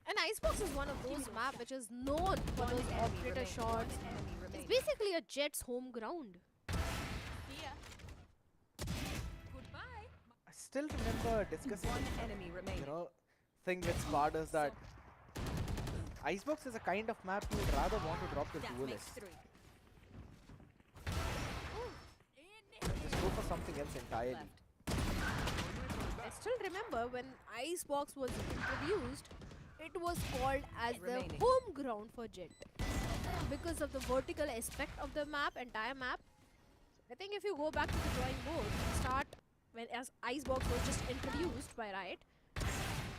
And Icebox is one of those maps which is known for those operator shots. It's basically a Jet's home ground. I still remember discussing thing with Spardas that Icebox is a kind of map you would rather want to drop the duelist. Just go for something else entirely. I still remember when Icebox was introduced, it was called as the home ground for Jet because of the vertical aspect of the map, entire map. I think if you go back to the drawing board, start when as Icebox was just introduced by Riot,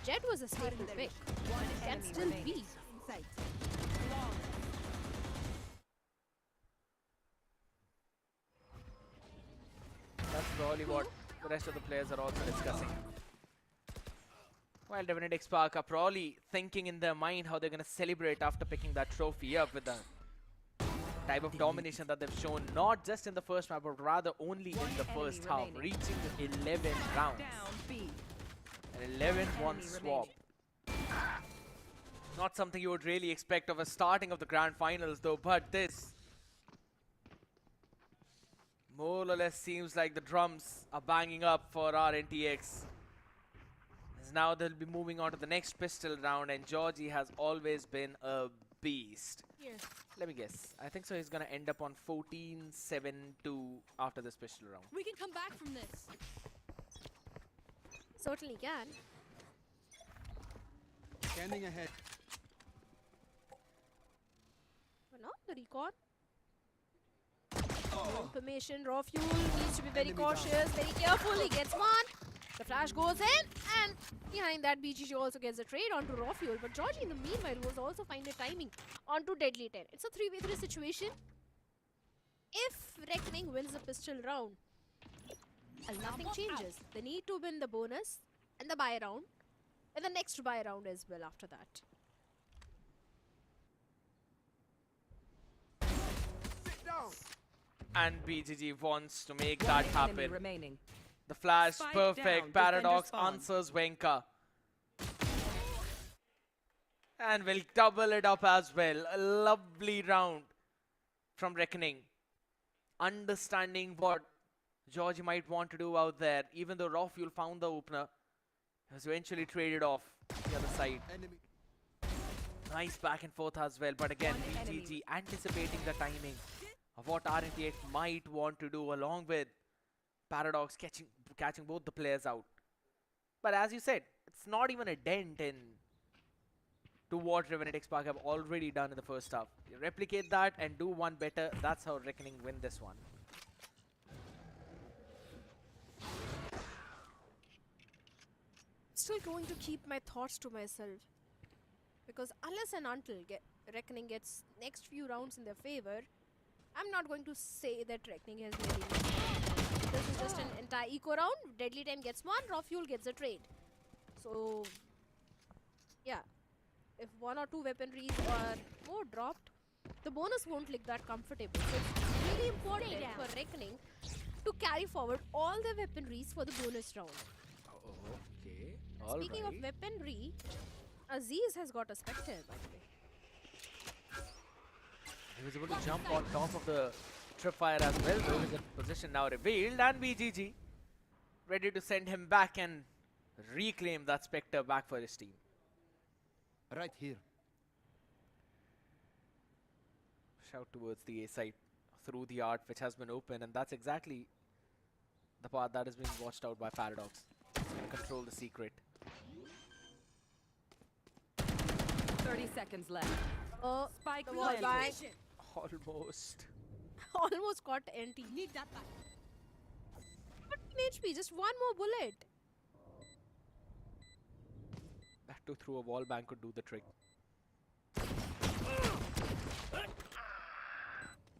Jet was a staple pick. It can still be. That's probably what the rest of the players are also discussing. While Revenant XSpark are probably thinking in their mind how they're going to celebrate after picking that trophy up with the type of domination that they've shown, not just in the first map, but rather only in the first half, reaching 11 rounds. An 11-1 swap. Not something you would really expect of a starting of the grand finals though, but this more or less seems like the drums are banging up for RNTX. There's as now they'll be moving on to the next pistol round, and Georgie has always been a beast. Here. Let me guess. I think so he's gonna end up on 14-7-2 after this pistol round. We can come back from this. Certainly can. Scanning ahead. But no, the recon. Information, raw fuel needs to be very cautious, very careful. He gets one. The flash goes in, and behind that, BGG also gets a trade onto raw fuel. But Georgie, in the meanwhile, was also finding timing onto Deadly 10. It's a 3v3 situation. If Reckoning wins the pistol round, nothing changes. They need to win the bonus and the buy round, and the next buy round as well after that. Sit down. And BGG wants to make that happen. Remaining. The flash, Spike perfect. down, Paradox defender spawn. answers Venka. And will double it up as well. A lovely round from Reckoning. Understanding what Georgie might want to do out there. Even though Raw Fuel found the opener, he was eventually traded off the other side. Enemy. Nice back and forth as well. But again, BGG anticipating the timing of what RNTX might want to do, along with Paradox catching both the players out. But as you said, it's not even a dent in to what Revenant XSpark have already done in the first half. You replicate that and do one better. That's how Reckoning win this one. Still going to keep my thoughts to myself, because unless and until Reckoning gets next few rounds in their favor, I'm not going to say that Reckoning has really won. This is just an entire eco round. Deadly 10 gets one, Raw Fuel gets a trade. So, yeah, if one or two weaponries are more dropped, the bonus won't look that comfortable. So it's really important for Reckoning to carry forward all the weaponries for the bonus round. Okay. Speaking of weaponry, Aziz has got a Spectre, by the way. He was able to jump on top of the tripwire as well, though his position now revealed, and BGG ready to send him back and reclaim that Spectre back for his team. Right here. Shout towards the A side through the art which has been open, and that's exactly the part that is being watched out by Paradox. Control the secret. 30 seconds left. Spike the wall bang. Almost. Almost got NT. Need that back. 15 HP, just one more bullet. That too through a wall bang could do the trick.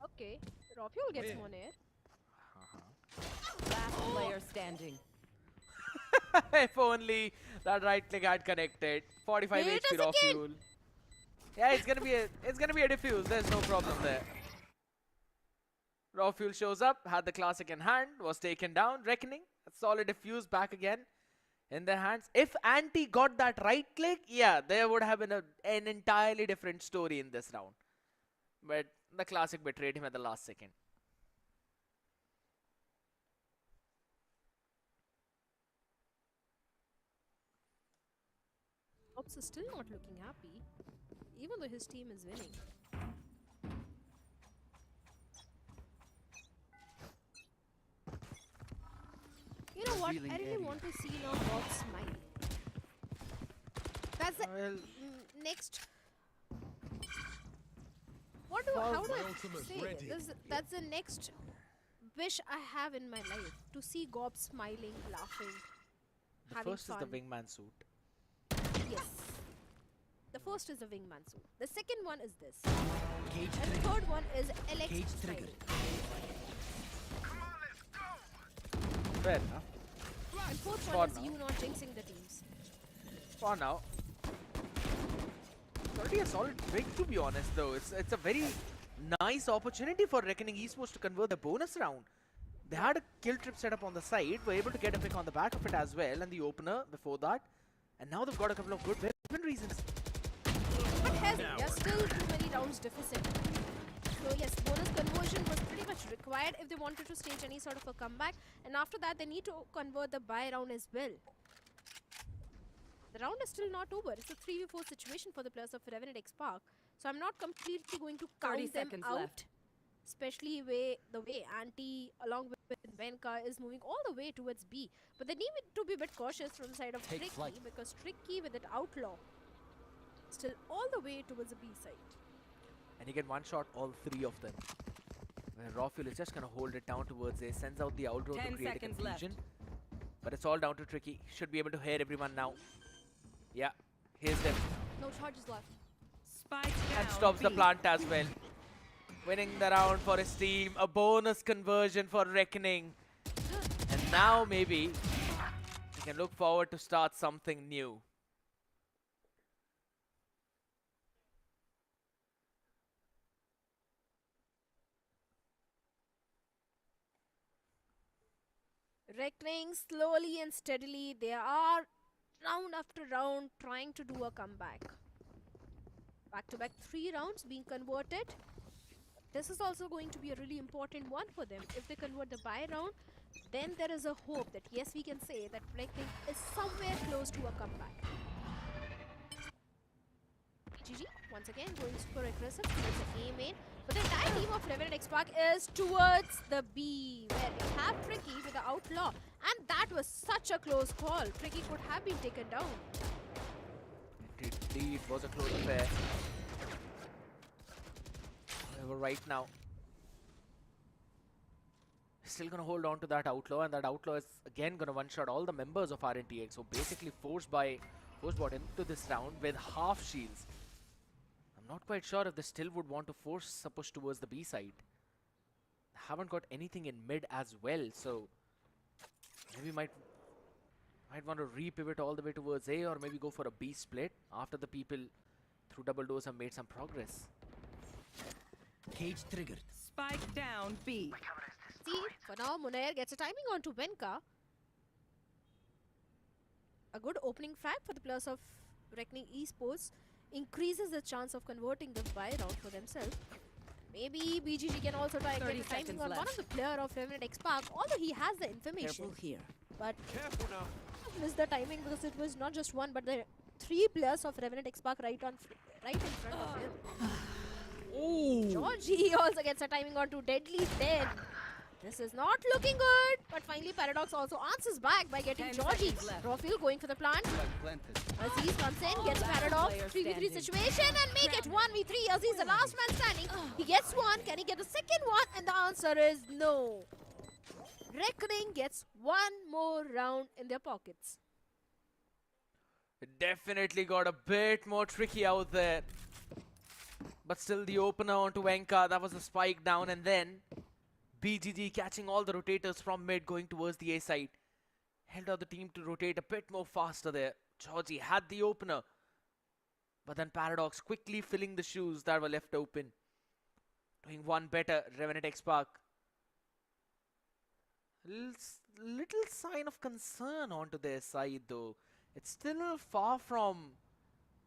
Okay, Raw Fuel gets one air. Last player standing. If only that right click had connected. 45 Wait HP a Raw second. Fuel. Yeah, it's gonna be a defuse. There's no problem there. Raw Fuel shows up, had the classic in hand, was taken down. Reckoning, a solid defuse back again in their hands. If Anti got that right click, yeah, there would have been an entirely different story in this round. But the classic betrayed him at the last second. Ops is still not looking happy, even though his team is winning. You know what? I really want to see now God smile. That's the next. How do I say this? That's the next wish I have in my life, to see Gob smiling, laughing, The having first fun. is the wingman suit. Yes. The first is the wingman suit. The second one is this. And the third one is LX style. Fair enough. And fourth For one is now. you not jinxing the teams. For now. It's already a solid pick, to be honest, though. It's a very nice opportunity for Reckoning Esports to convert the bonus round. They had a kill trip set up on the side, were able to get a pick on the back of it as well, and the opener before that. And now they've got a couple of good weapon reasons. But they're still too many rounds deficit. So yes, bonus conversion was pretty much required if they wanted to stage any sort of a comeback. And after that, they need to convert the buy round as well. The round is still not over. It's a 3v4 situation for the players of Revenant XSpark. So I'm not completely going to 30 count them seconds out. left. Especially the way Anti along with Venka is moving all the way towards B. But they need to be a bit cautious from the side of Take Tricky flight. because Tricky with that Outlaw still all the way towards the B side. And he can one-shot all three of them. Where Rofil is just going to hold it down towards A, sends out the outroad to 10 create a seconds confusion. But it's all down to Tricky. Should be able to hear everyone now. Yeah, here's them. No charges left. Spike And down stops the B. plant as well. Winning the round for his team. A bonus conversion for Reckoning. And now maybe he can look forward to start something new. Reckoning slowly and steadily, they are round after round trying to do a comeback. Back-to-back 3 rounds being converted. This is also going to be a really important one for them. If they convert the buy round, then there is a hope that yes, we can say that Reckoning is somewhere close to a comeback. GG, once again going super aggressive towards the A main. But the entire team of Revenant XSpark is towards the B, where we have Tricky with the Outlaw. And that was such a close call. Tricky could have been taken down. Indeed, it was a close affair. However, right now, still gonna hold on to that Outlaw, and that Outlaw is again gonna one-shot all the members of RNTX. So basically forced brought into this round with half shields. I'm not quite sure if they still would want to force a push towards the B side. Haven't got anything in mid as well, so maybe might want to re-pivot all the way towards A, or maybe go for a B split after the people through double doors have made some progress. Cage triggered. Spike down B. See, for now, Munair gets a timing onto Venka. A good opening frag for the players of Reckoning Esports increases the chance of converting the buy round for themselves. Maybe BGG can also try and get a timing on one of the player of Revenant XSpark, although he has the information. Careful here. But Careful now. missed the timing because it was not just one, but the 3 players of Revenant XSpark right in front of him. Oh! Georgie also gets a timing on to Deadly 10. This is not looking good, but finally Paradox also answers back by getting 10 Georgie. seconds left. Rofil going for the plant. Planted. Aziz comes in, gets last Paradox, player 3v3 standing. situation and make it 1v3. Aziz the last man standing. He gets one, can he get the second one? And the answer is no. Reckoning gets one more round in their pockets. It definitely got a bit more tricky out there. But still the opener onto Venka, that was a spike down, and then BGG catching all the rotators from mid going towards the A side. Held out the team to rotate a bit more faster there. Georgie had the opener. But then Paradox quickly filling the shoes that were left open. Doing one better, Revenant XSpark. Little sign of concern onto their side though. It's still far from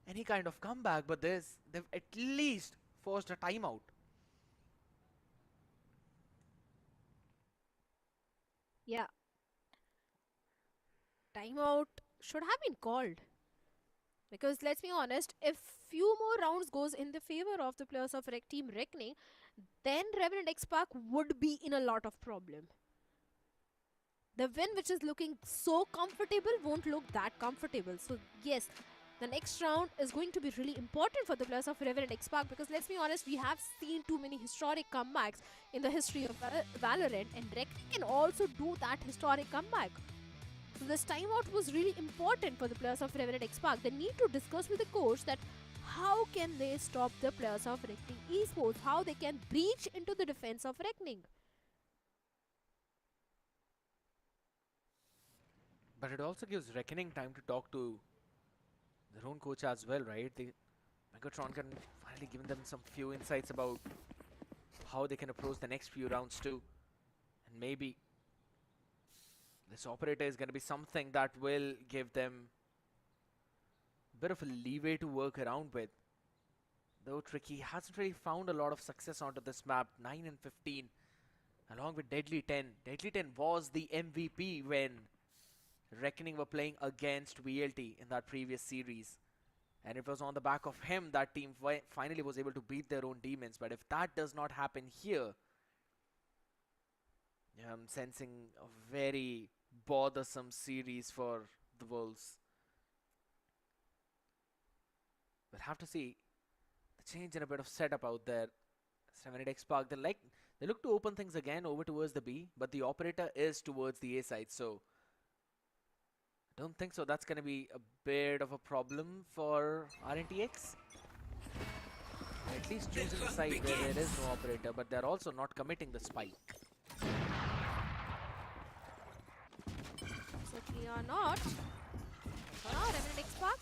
any kind of comeback, but they've at least forced a timeout. Yeah. Timeout should have been called. Because let's be honest, if few more rounds goes in the favor of the players of Team Reckoning, then Revenant XSpark would be in a lot of problem. The win which is looking so comfortable won't look that comfortable. So yes, the next round is going to be really important for the players of Revenant XSpark, because let's be honest, we have seen too many historic comebacks in the history of Valorant, and Reckoning can also do that historic comeback. So this timeout was really important for the players of Revenant XSpark. They need to discuss with the coach that how can they stop the players of Reckoning Esports, how they can breach into the defense of Reckoning. But it also gives Reckoning time to talk to their own coach as well, right? Megatron can finally give them some few insights about how they can approach the next few rounds too. And maybe this operator is going to be something that will give them a bit of a leeway to work around with. Though Tricky hasn't really found a lot of success onto this map. 9 and 15 along with Deadly 10. Deadly 10 was the MVP when Reckoning were playing against VLT in that previous series. And it was on the back of him that team finally was able to beat their own demons. But if that does not happen here, I'm sensing a very bothersome series for the Wolves. We'll have to see the change in a bit of setup out there. Revenant XSpark, they look to open things again over towards the B, but the operator is towards the A side, so I don't think so. That's going to be a bit of a problem for RNTX. At least choosing the side where there is no operator, but they're also not committing the spike. Certainly are not. Revenant XSpark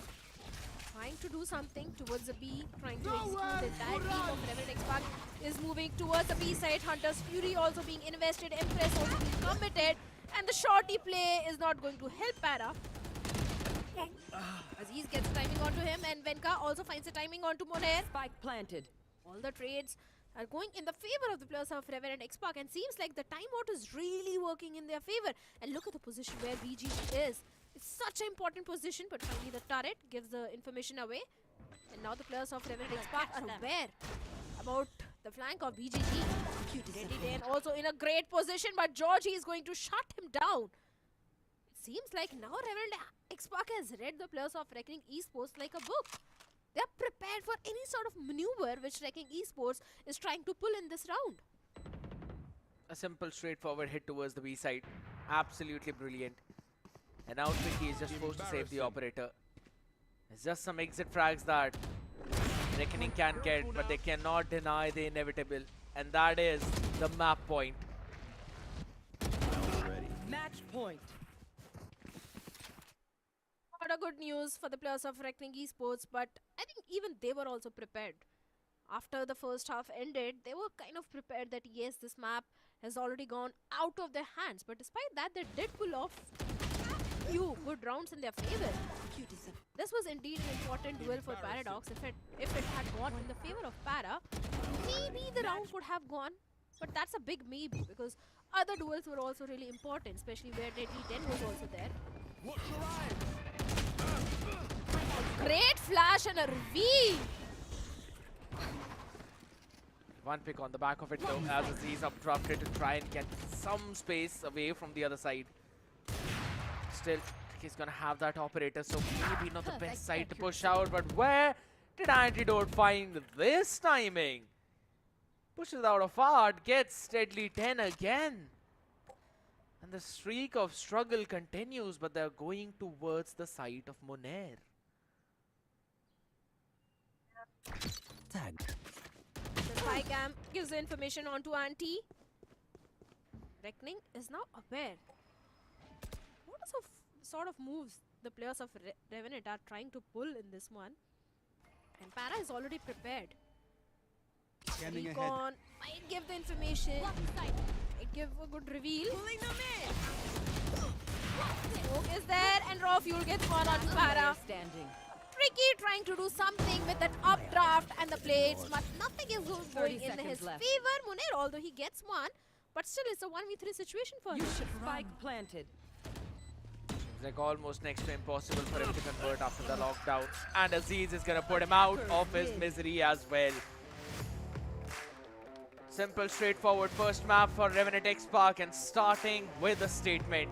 trying to do something towards the B, trying to execute. The entire team of Revenant XSpark is moving towards the B side. Hunter's Fury also being invested, Empress also being committed, and the shorty play is not going to help Para. Aziz gets timing onto him, and Venka also finds the timing onto Monair. Spike planted. All the trades are going in the favor of the players of Revenant XSpark, and seems like the timeout is really working in their favor. And look at the position where BGG is. It's such an important position, but finally the turret gives the information away. And now the players of Revenant XSpark are aware about the flank of BGG. Ready also in a great position, but Georgie is going to shut him down. It seems like now Revenant XSpark has read the players of Reckoning Esports like a book. They are prepared for any sort of maneuver which Reckoning Esports is trying to pull in this round. A simple, straightforward hit towards the B side. Absolutely brilliant. And now Tricky is just forced to save the operator. It's just some exit frags that Reckoning can get, but they cannot deny the inevitable. And that is the map point. Match point. Not a good news for the players of Reckoning Esports, but I think even they were also prepared. After the first half ended, they were kind of prepared that yes, this map has already gone out of their hands. But despite that, they did pull off few good rounds in their favor. This was indeed an important duel for Paradox. If it had gone in the favor of Para, maybe the round would have gone. But that's a big maybe, because other duels were also really important, especially where Deadly 10 was also there. A great flash and a reveal. One pick on the back of it though, as Aziz updrafted to try and get some space away from the other side. Still, he's gonna have that operator, so maybe not the best side to push out, but where did Antidote find this timing? Pushes out of art, gets Deadly 10 again. And the streak of struggle continues, but they're going towards the side of Monair. Tag. The spy cam gives the information onto Anti. Reckoning is now aware. What sort of moves the players of Revenant are trying to pull in this one? And Para is already prepared. Scanning ahead. Recon might give the information. Might give a good reveal. Pulling them in. Smoke is there, and raw fuel gets one on Para. Standing. Tricky trying to do something with that updraft and the blades, but nothing is going in his favor. Monair, although he gets one, but still it's a 1v3 situation for him. Spike planted. It's like almost next to impossible for him to convert after the lockdown. And Aziz is gonna put him out of his misery as well. Simple, straightforward first map for Revenant XSpark, and starting with a statement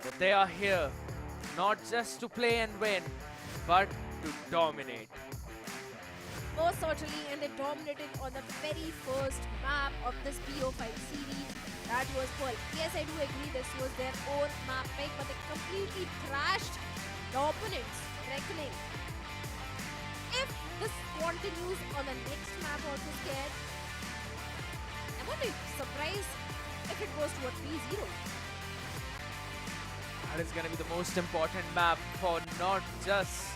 that they are here not just to play and win, but to dominate. Most certainly, and they dominated on the very first map of this BO5 series. That was Pearl. Yes, I do agree this was their own map pick, but they completely trashed the opponents. Reckoning. If this continues on the next map also scared, I won't be surprised if it goes to a 3-0. That is going to be the most important map for not just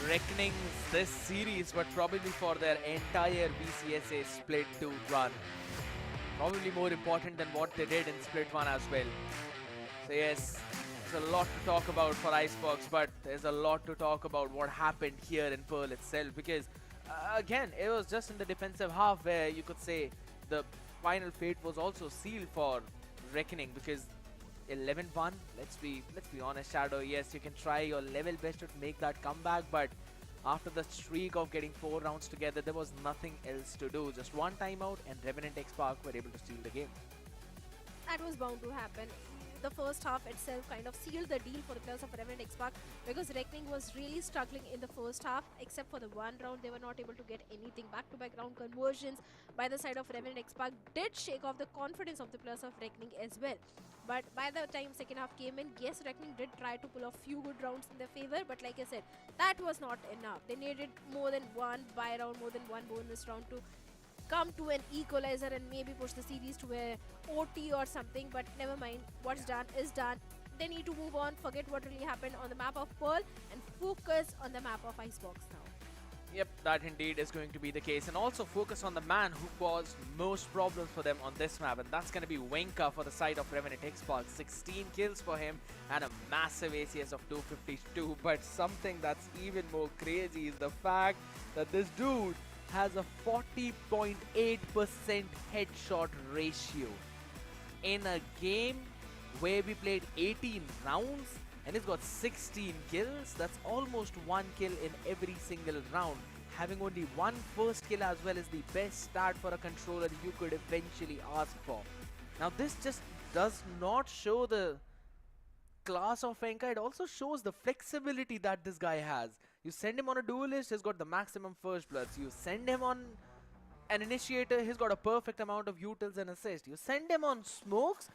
Reckoning's this series, but probably for their entire VCSA Split 2 run. Probably more important than what they did in Split 1 as well. So yes, there's a lot to talk about for Icebox, but there's a lot to talk about what happened here in Pearl itself, because again, it was just in the defensive half where you could say the final fate was also sealed for Reckoning, because 11-1. Let's be honest, Shadow. Yes, you can try your level best to make that comeback, but after the streak of getting 4 rounds together, there was nothing else to do. Just one timeout, and Revenant XSpark were able to steal the game. That was bound to happen. The first half itself kind of sealed the deal for the players of Revenant XSpark because Reckoning was really struggling in the first half. Except for the one round, they were not able to get anything. Back-to-back round conversions by the side of Revenant XSpark did shake off the confidence of the players of Reckoning as well. But by the time second half came in, yes, Reckoning did try to pull off few good rounds in their favor. But like I said, that was not enough. They needed more than one buy round, more than one bonus round to come to an equalizer and maybe push the series to a OT or something, but never mind. What's done is done. They need to move on, forget what really happened on the map of Pearl and focus on the map of Icebox now. Yep, that indeed is going to be the case, and also focus on the man who caused most problems for them on this map, and that's going to be Wenka for the side of Revenant XSpark. 16 kills for him and a massive ACS of 252, but something that's even more crazy is the fact that this dude has a 40.8% headshot ratio in a game where we played 18 rounds and he's got 16 kills. That's almost 1 kill in every single round. Having only one first kill as well is the best start for a controller you could eventually ask for. Now this just does not show the class of Venka, it also shows the flexibility that this guy has. You send him on a duelist, he's got the maximum first bloods. You send him on an initiator, he's got a perfect amount of utils and assists. You send him on smokes,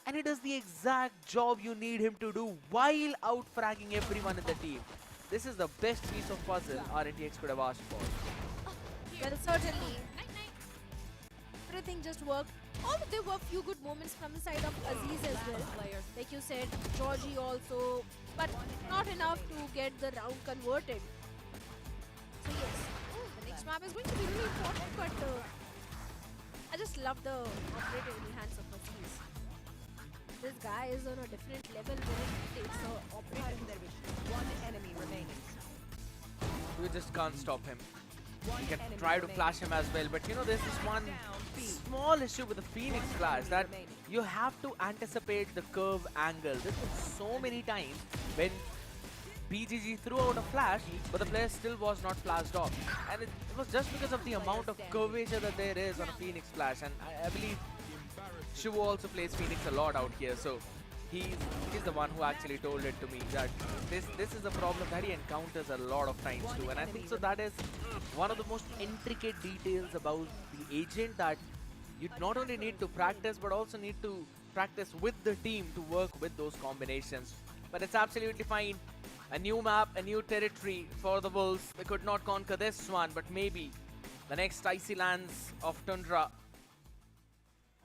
and he does the exact job you need him to do while out-fragging everyone in the team. This is the best piece of puzzle RNTX could have asked for. Well, certainly. Everything just worked. Although there were a few good moments from the side of Aziz as well. Like you said, Georgie also, but not enough to get the round converted. So yes, the next map is going to be really important, but I just love the operator in the hands of Aziz. This guy is on a different level when it takes the operator. One enemy remaining. You just can't stop him. You can try to flash him as well, but you know, there's this one small issue with the Phoenix flash that you have to anticipate the curve angle. This was so many times when BGG threw out a flash, but the player still was not flashed off. And it was just because of the amount of curvature that there is on a Phoenix flash. And I believe Shivu also plays Phoenix a lot out here, so he's the one who actually told it to me that this is a problem that he encounters a lot of times too. And I think so that is one of the most intricate details about the agent, that you not only need to practice but also need to practice with the team to work with those combinations. But it's absolutely fine. A new map, a new territory for the Wolves. They could not conquer this one, but maybe the next icy lands of Tundra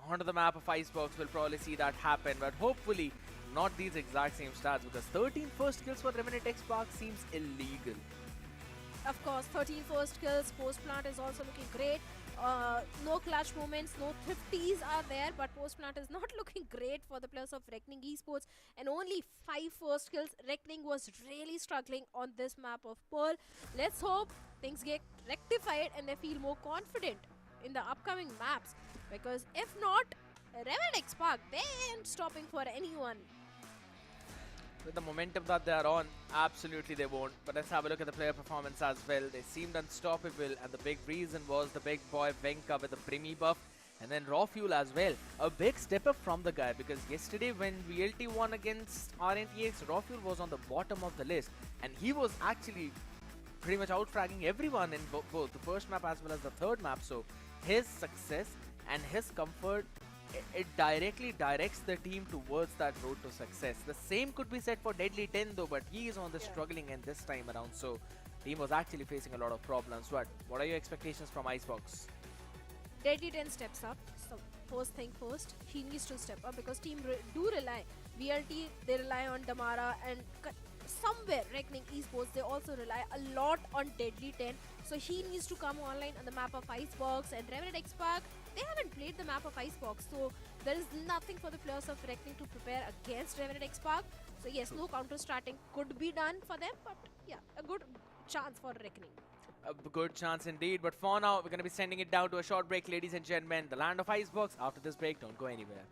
onto the map of Icebox will probably see that happen, but hopefully not these exact same stats, because 13 first kills for Revenant XSpark seems illegal. Of course, 13 first kills, post plant is also looking great. No clutch moments, no 50s are there, but post plant is not looking great for the players of Reckoning Esports, and only 5 first kills. Reckoning was really struggling on this map of Pearl. Let's hope things get rectified and they feel more confident in the upcoming maps, because if not, Revenant XSpark, they ain't stopping for anyone. With the momentum that they are on, absolutely they won't. But let's have a look at the player performance as well. They seemed unstoppable, and the big reason was the big boy Venka with the Primi buff, and then Raw Fuel as well. A big step up from the guy, because yesterday when VLT won against RNTX, Raw Fuel was on the bottom of the list, and he was actually pretty much out-fragging everyone in both the first map as well as the third map. So his success and his comfort, it directly directs the team towards that road to success. The same could be said for Deadly 10 though, but he is on the struggling end this time around, so team was actually facing a lot of problems. But what are your expectations from Icebox? Deadly 10 steps up. So first thing first, he needs to step up, because team do rely. VLT, they rely on Damara, and somewhere Reckoning Esports, they also rely a lot on Deadly 10. So he needs to come online on the map of Icebox, and Revenant XSpark, they haven't played the map of Icebox, so there is nothing for the players of Reckoning to prepare against Revenant XSpark. So yes, no counter starting could be done for them, but yeah, a good chance for Reckoning. A good chance indeed, but for now, we're going to be sending it down to a short break, ladies and gentlemen. The land of Icebox. After this break, don't go anywhere.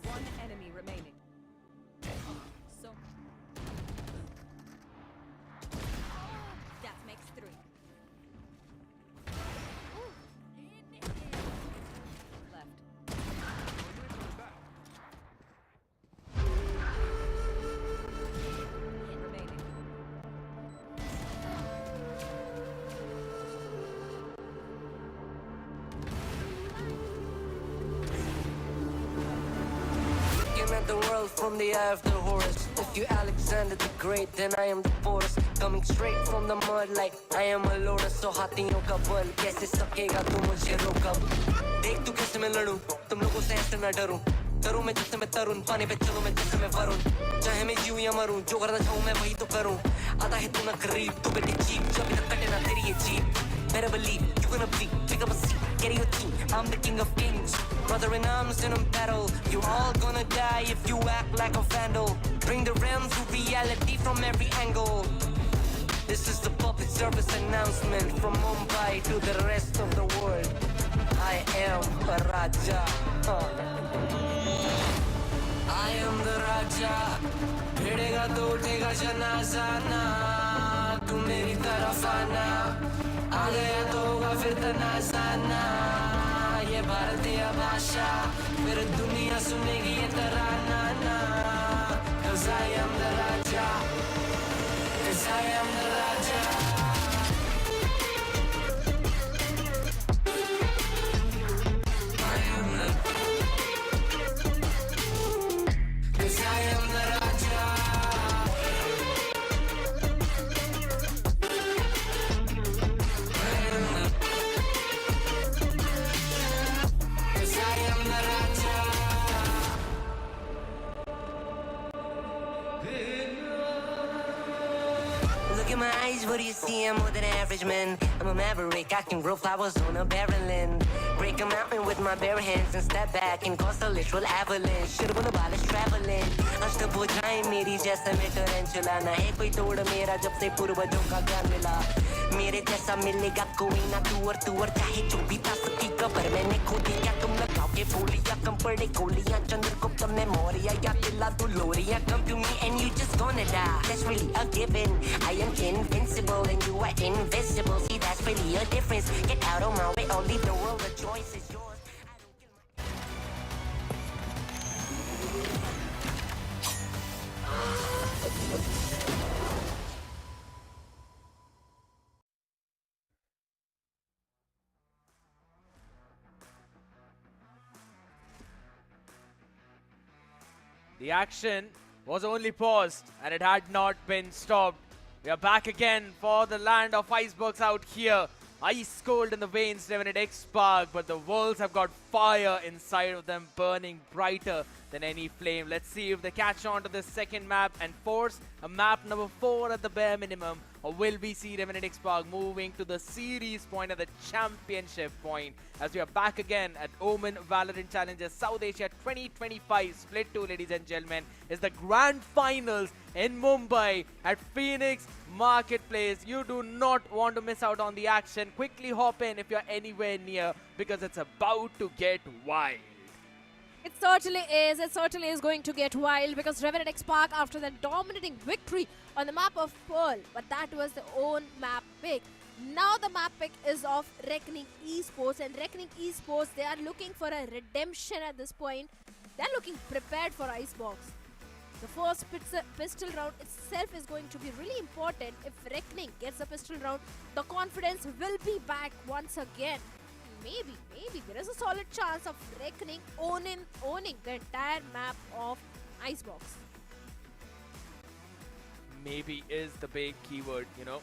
One enemy remaining. at the world from the eye of the Horus. If you Alexander the Great, then I am the Porus. Coming straight from the mud like I am a lotus. So हाथियों का बल कैसे सकेगा तू मुझे रोका? देख तू कैसे मैं लड़ूं, तुम लोगों से ऐसे ना डरूं. करूं मैं जिससे मैं तरुण, पानी पे चलूं मैं जिससे मैं वरुण. चाहे मैं जीऊं या मरूं, जो करना चाहूं मैं वही तो करूं. आता है तू ना करीब, तू बेटी चीप, जब तक कटे ना तेरी ये jeep. Better believe you're gonna be, pick up a seat, get your team. I'm the king of kings, brother in arms in a battle. You're all gonna die if you act like a vandal. Bring the realm to reality from every angle. This is the public service announcement from Mumbai to the rest of the world. I am a Raja. I am the Raja. भिड़ेगा तो उठेगा जनाजा ना. तू मेरी तरफ आना. आ गया तो होगा फिर तनाज़ा ना. ये भारतीय भाषा फिर दुनिया सुनेगी ये तराना ना, 'cause I am the Raja, 'cause I am the Raja. Look in my eyes, what do you see? I'm more than average, man. I'm a maverick, I can grow flowers on a barren land. Break a mountain with my bare hands and step back and cause a literal avalanche. Should've won about is traveling. अष्टभुजाएं मेरी जैसे मैं टरेंचुला ना है कोई तोड़ मेरा जब से पूर्वजों का ज्ञान मिला. मेरे जैसा मिलेगा कोई ना तू और चाहे जो भी था सबकी कबर मैंने खोदी. क्या तुम लगाओगे बोलियां कम पड़े गोलियां चंद्रगुप्त ने मौर्य या किला तू लोरिया. Come to me and you just gonna die. That's really a given. I am invincible and you are invisible. See, that's really a difference. Get out of my way, I'll leave the world. The choice is yours. The action was only paused and it had not been stopped. We are back again for the land of Icebox out here. Ice cold in the veins, Revenant XSpark, but the worlds have got fire inside of them, burning brighter than any flame. Let's see if they catch on to this second map and force a map number 4 at the bare minimum, or will we see Revenant XSpark moving to the series point at the championship point? As we are back again at OMEN VALORANT Challenges South Asia 2025 Split 2, ladies and gentlemen, is the grand finals in Mumbai at Phoenix Marketplace. You do not want to miss out on the action. Quickly hop in if you're anywhere near, because it's about to get wild. It certainly is. It certainly is going to get wild, because Revenant XSpark, after that dominating victory on the map of Pearl, but that was their own map pick. Now the map pick is of Reckoning Esports, and Reckoning Esports, they are looking for a redemption at this point. They're looking prepared for Icebox. The first pistol round itself is going to be really important. If Reckoning gets a pistol round, the confidence will be back once again. Maybe there is a solid chance of Reckoning owning the entire map of Icebox. Maybe is the big keyword, you know.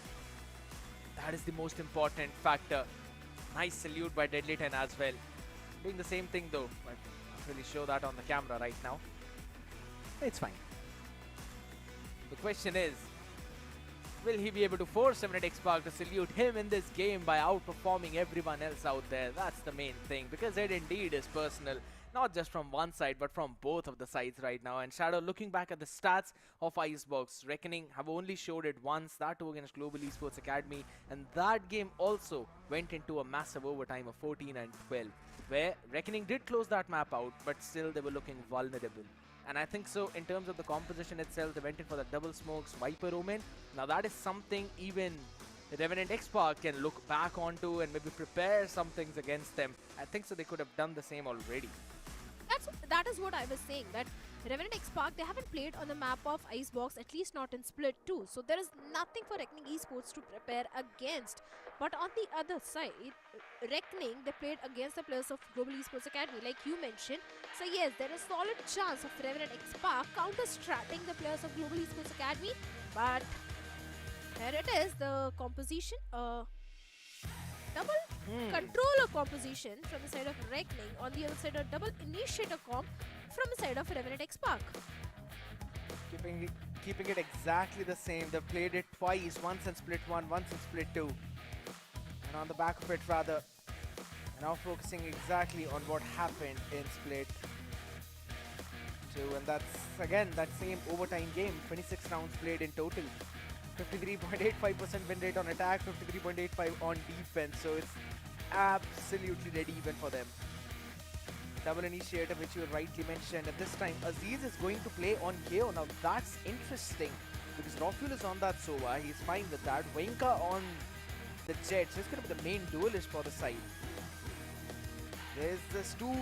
That is the most important factor. Nice salute by Deadly 10 as well. Doing the same thing though, but I can't really show that on the camera right now. It's fine. The question is, will he be able to force Revenant XSpark to salute him in this game by outperforming everyone else out there? That's the main thing, because it indeed is personal. Not just from one side, but from both of the sides right now. And Shadow, looking back at the stats of Icebox, Reckoning have only showed it once, that too against Global Esports Academy. And that game also went into a massive overtime of 14 and 12, where Reckoning did close that map out, but still they were looking vulnerable. And I think so, in terms of the composition itself, they went in for the double smokes, Viper Omen. Now that is something even Revenant XSpark can look back onto and maybe prepare some things against them. I think so they could have done the same already. That is what I was saying, that Revenant XSpark, they haven't played on the map of Icebox, at least not in Split 2. So there is nothing for Reckoning Esports to prepare against. But on the other side, Reckoning, they played against the players of Global Esports Academy, like you mentioned. So yes, there is solid chance of Revenant XSpark counter-stratting the players of Global Esports Academy. But here it is, the composition. Double controller composition from the side of Reckoning, on the other side a double initiator comp from the side of Revenant XSpark. Keeping it exactly the same. They've played it twice, once in Split 1, once in Split 2. And on the back of it rather, now focusing exactly on what happened in Split 2. And that's again that same overtime game, 26 rounds played in total. 53.85% win rate on attack, 53.85 on defense, so it's absolutely dead even for them. Double initiator, which you rightly mentioned, and this time Aziz is going to play on KO. Now that's interesting, because Roffuel is on that Sova, he's fine with that. Wenka on the Jet, so he's going to be the main duelist for the side. There's just two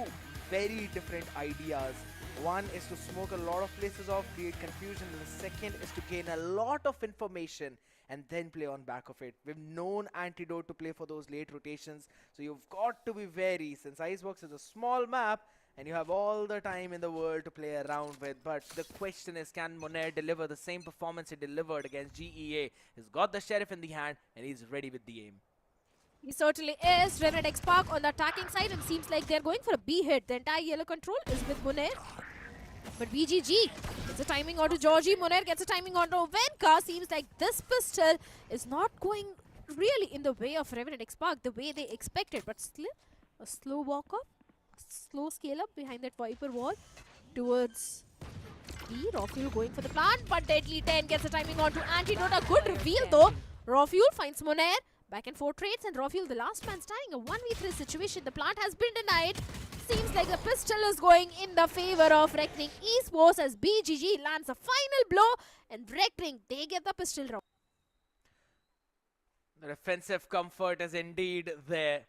very different ideas One is to smoke a lot of places off, create confusion, and the second is to gain a lot of information and then play on back of it. We've known Antidote to play for those late rotations, so you've got to be wary since Icebox is a small map and you have all the time in the world to play around with. But the question is, can Monair deliver the same performance he delivered against GEA? He's got the Sheriff in the hand and he's ready with the aim. He certainly is. Revenant XSpark on the attacking side, and seems like they're going for a B hit. The entire yellow control is with Monair. But BGG gets a timing onto Georgie. Monair gets a timing onto Venka. Seems like this pistol is not going really in the way of Revenant XSpark, the way they expected. But still, a slow walk up, slow scale up behind that Viper wall towards B. Rafuel going for the plant, but Deadly 10 gets a timing onto Antidote. A good reveal though. Rafuel finds Monair. Back and forth trades, and Rafuel, the last man standing, a 1v3 situation. The plant has been denied. Seems like the pistol is going in the favor of Reckoning Esports as BGG lands a final blow, and Reckoning, they get the pistol round. The defensive comfort is indeed there.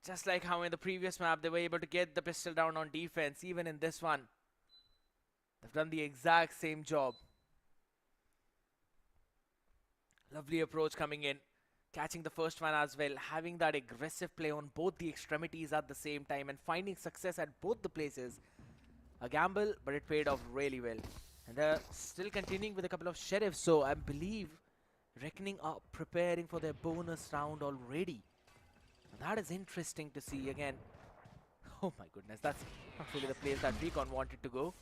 Just like how in the previous map they were able to get the pistol down on defense, even in this one, they've done the exact same job. Lovely approach coming in. Catching the first one as well, having that aggressive play on both the extremities at the same time and finding success at both the places. A gamble, but it paid off really well. And they're still continuing with a couple of Sheriffs, so I believe Reckoning are preparing for their bonus round already. And that is interesting to see again. Oh my goodness, that's not really the place that Recon wanted to go.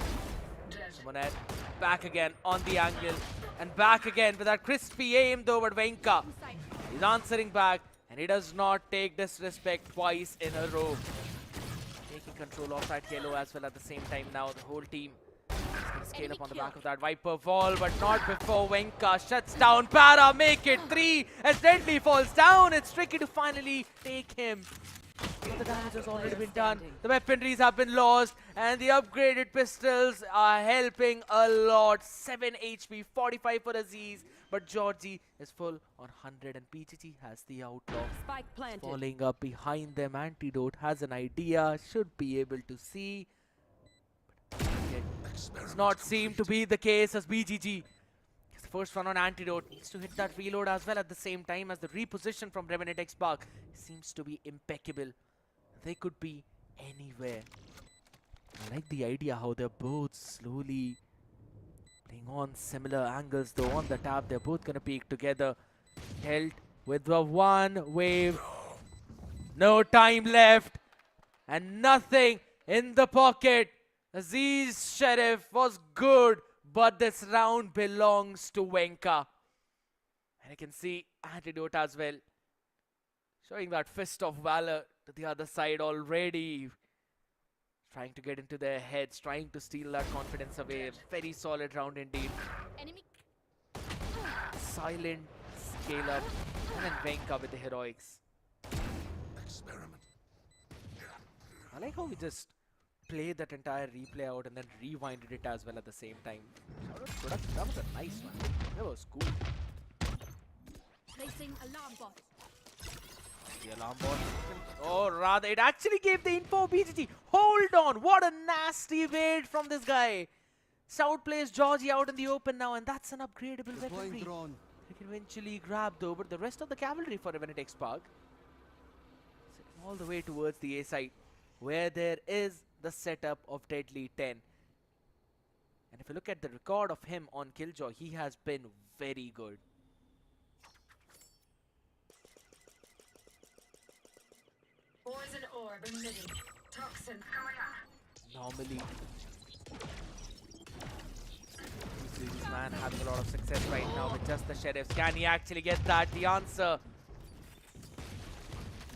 Monair back again on the angle and back again with that crispy aim though, but Venka, he's answering back and he does not take disrespect twice in a row. Taking control of that yellow as well at the same time now. The whole team is going to scale up on the back of that Viper wall, but not before Venka shuts down Para. Make it 3 as Deadly falls down. It's tricky to finally take him. But the damage has already been done. The weaponries have been lost and the upgraded pistols are helping a lot. 7 HP, 45 for Aziz. But Georgie is full on 100 and PGG has the outlaw. Spike planted. Falling up behind them. Antidote has an idea, should be able to see. But it does not seem to be the case as BGG. It's the first one on Antidote. Needs to hit that reload as well at the same time as the reposition from Revenant XSpark seems to be impeccable. They could be anywhere. I like the idea how they're both slowly playing on similar angles though. On the tap, they're both gonna peek together. Held with the one wave. No time left. And nothing in the pocket. Aziz Sheriff was good, but this round belongs to Venka. And I can see Antidote as well. Showing that fist of valor to the other side already. Trying to get into their heads, trying to steal that confidence away. Very solid round indeed. Enemy. Silent scale up. And then Venka with the heroics. Experiment. I like how we just played that entire replay out and then rewinded it as well at the same time. Shout out to production. That was a nice one. That was cool. Placing alarm bot. The alarm bot. Oh, rather, it actually gave the info. BGG. Hold on. What a nasty bait from this guy. South plays Georgie out in the open now, and that's an upgradable weaponry. He can eventually grab though, but the rest of the cavalry for Revenant XSpark all the way towards the A side, where there is the setup of Deadly 10. And if you look at the record of him on Killjoy, he has been very good. Poison orb emitting. Toxin going up. Normally, this man having a lot of success right now with just the Sheriffs. Can he actually get that? The answer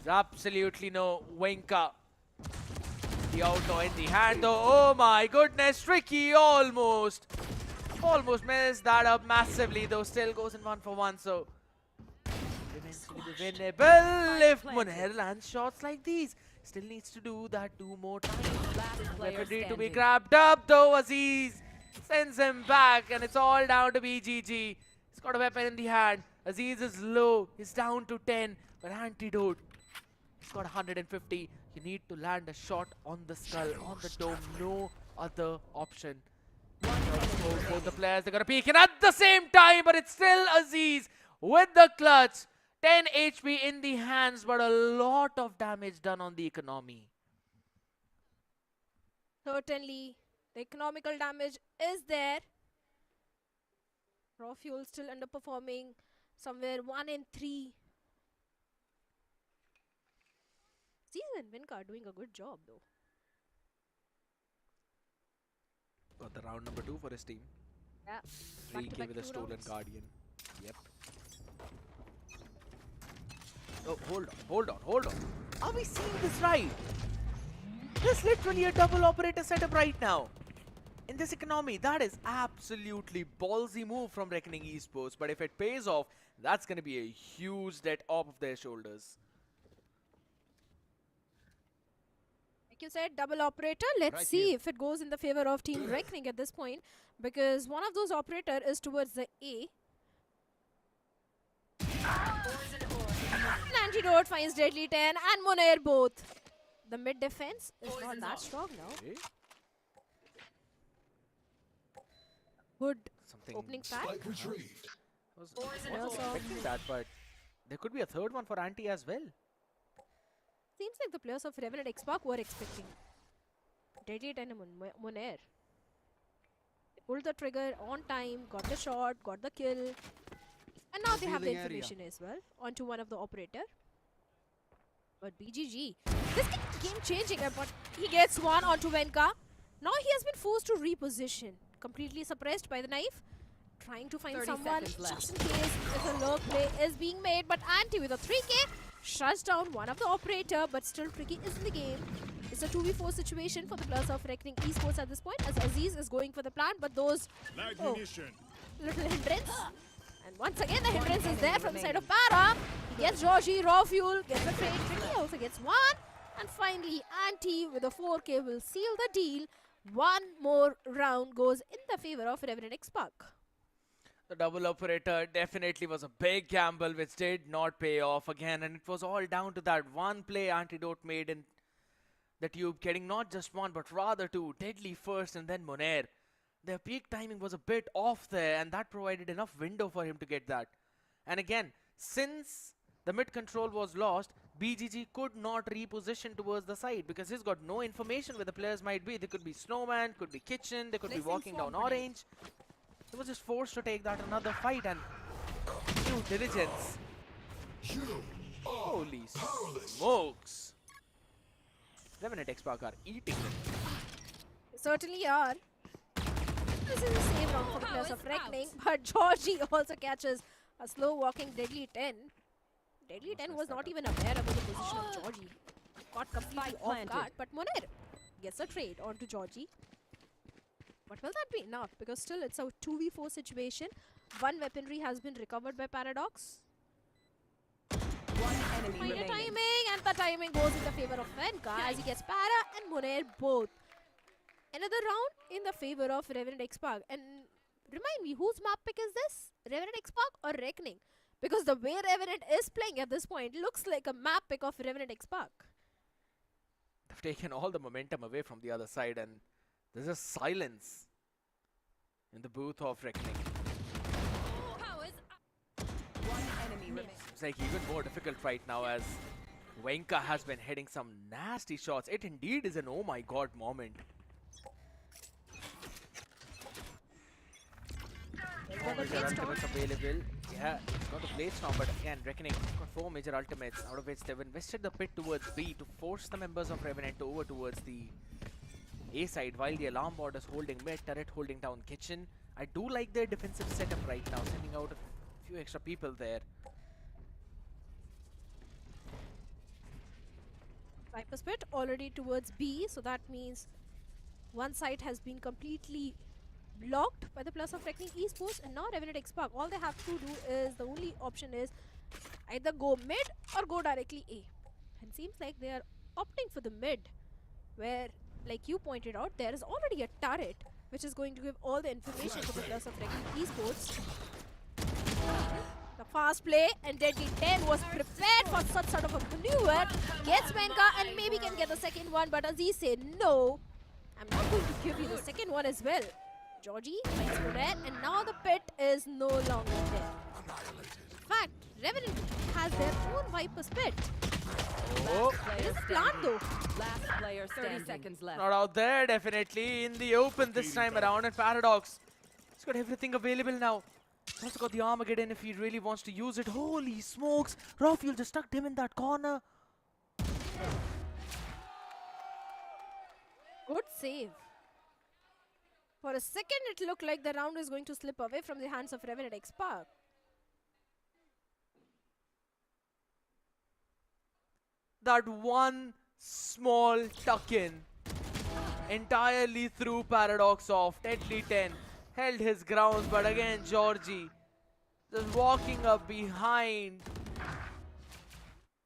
is absolutely no. Venka, the outlaw in the hand though. Oh my goodness, tricky almost messed that up massively though. Still goes in 1-for-1, so eventually be winnable if Monair lands shots like these. Still needs to do that 2 more times. Weaponry to be grabbed up though. Aziz sends him back and it's all down to BGG. He's got a weapon in the hand. Aziz is low. He's down to 10. But Antidote, he's got 150. You need to land a shot on the skull, on the dome. No other option. Both the players, they're gonna peek in at the same time, but it's still Aziz with the clutch. 10 HP in the hands, but a lot of damage done on the economy. Certainly, the economical damage is there. Raw Fuel still underperforming, somewhere 1 in 3. Season Vinka are doing a good job though. Got the round number 2 for his team. Yeah. 3K with a stolen rounds. Guardian. Yep. Oh, hold on. Are we seeing this right? There's literally a double operator setup right now. In this economy, that is absolutely ballsy move from Reckoning Esports. But if it pays off, that's going to be a huge debt off of their shoulders. Like you said, double operator. Let's see if it goes in the favor of Team Reckoning at this point. Because one of those operator is towards the A. An antidote finds Deadly 10 and Monair both. The mid defense is not that strong now. Okay. Good Something opening pack. I was expecting that, but there could be a third one for Anti as well. Seems like the players of Revenant XSpark were expecting Deadly 10 and Monair. They pulled the trigger on time, got the shot, got the kill. And now they have the information as well onto one of the operator. But BGG, this game changing, but he gets one onto Venka. Now he has been forced to reposition. Completely suppressed by the knife. Trying to find someone just in case if a lurk play is being made. But Anti with a 3K shuts down one of the operator. But still Tricky is in the game. It's a 2v4 situation for the players of Reckoning Esports at this point. As Aziz is going for the plant. But those little hindrance. And once again, the hindrance is there from the side of Para. He gets Georgie, Raw Fuel, gets the trade. Tricky also gets one. And finally, Anti with a 4K will seal the deal. One more round goes in the favor of Revenant XSpark. The double operator definitely was a big gamble which did not pay off again. And it was all down to that one play Antidote made in the tube, getting not just one but rather two. Deadly first and then Monair. Their peak timing was a bit off there, and that provided enough window for him to get that. And again, since the mid control was lost, BGG could not reposition towards the side because he's got no information where the players might be. They could be Snowman, could be Kitchen, they could be walking down Orange. He was just forced to take that another fight, and due diligence. Holy smokes. Revenant XSpark are eating them. They certainly are. This is a save round for the players of Reckoning, but Georgie also catches a slow walking Deadly 10. Deadly 10 was not even aware about the position of Georgie. Got completely off guard, but Monair gets a trade onto Georgie. But will that be enough? Because still it's a 2v4 situation. One weaponry has been recovered by Paradox. One enemy Find a remaining. timing, and the timing goes in the favor of Venka as he gets Para and Monair both. Another round in the favor of Revenant XSpark. And remind me, whose map pick is this? Revenant XSpark or Reckoning? Because the way Revenant is playing at this point looks like a map pick of Revenant XSpark. They've taken all the momentum away from the other side, and there's a silence in the booth of Reckoning. One enemy remaining. It's like even more difficult right now as Venka has been hitting some nasty shots. It indeed is an oh my god moment. Four major ultimates available. Yeah, it's got the blade storm, but again, Reckoning got 4 major ultimates, out of which they've invested the pit towards B to force the members of Revenant over towards the A side, while the alarm board is holding mid, turret holding down kitchen. I do like their defensive setup right now, sending out a few extra people there. Viper Spit already towards B, so that means one side has been completely blocked by the plus of Reckoning Esports, and now Revenant XSpark, all they have to do is, the only option is either go mid or go directly A. And seems like they are opting for the mid, where, like you pointed out, there is already a turret which is going to give all the information to the plus of Reckoning Esports. The fast play, and Deadly 10 was prepared for such sort of a maneuver. Gets Venka and maybe can get the second one, but Aziz said no. I'm not going to give you the second one as well. Georgie fights Monet, and now the pit is no longer there. In fact, Revenant has their own Viper's pit. Oh, It is a plant though. Last player 30 seconds left. not out there, definitely. In the open this time around, and Paradox. He's got everything available now. He's also got the Armageddon if he really wants to use it. Holy smokes! Rafael just stuck him in that corner. Good save. For a second, it looked like the round is going to slip away from the hands of Revenant XSpark. That one small tuck-in entirely threw Paradox off. Deadly 10 held his grounds, but again Georgie just walking up behind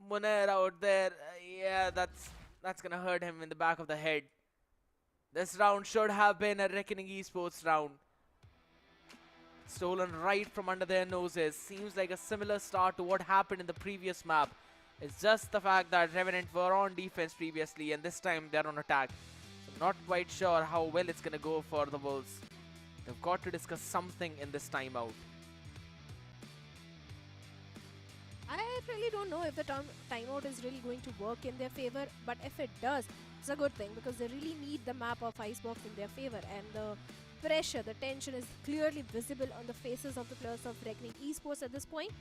Munir out there. Yeah, that's gonna hurt him in the back of the head. This round should have been a Reckoning Esports round. Stolen right from under their noses. Seems like a similar start to what happened in the previous map. It's just the fact that Revenant were on defense previously and this time they're on attack. So I'm not quite sure how well it's gonna go for the Wolves. They've got to discuss something in this timeout. I really don't know if the timeout is really going to work in their favor, but if it does, it's a good thing because they really need the map of Icebox in their favor, and the pressure, the tension is clearly visible on the faces of the players of Reckoning Esports at this point.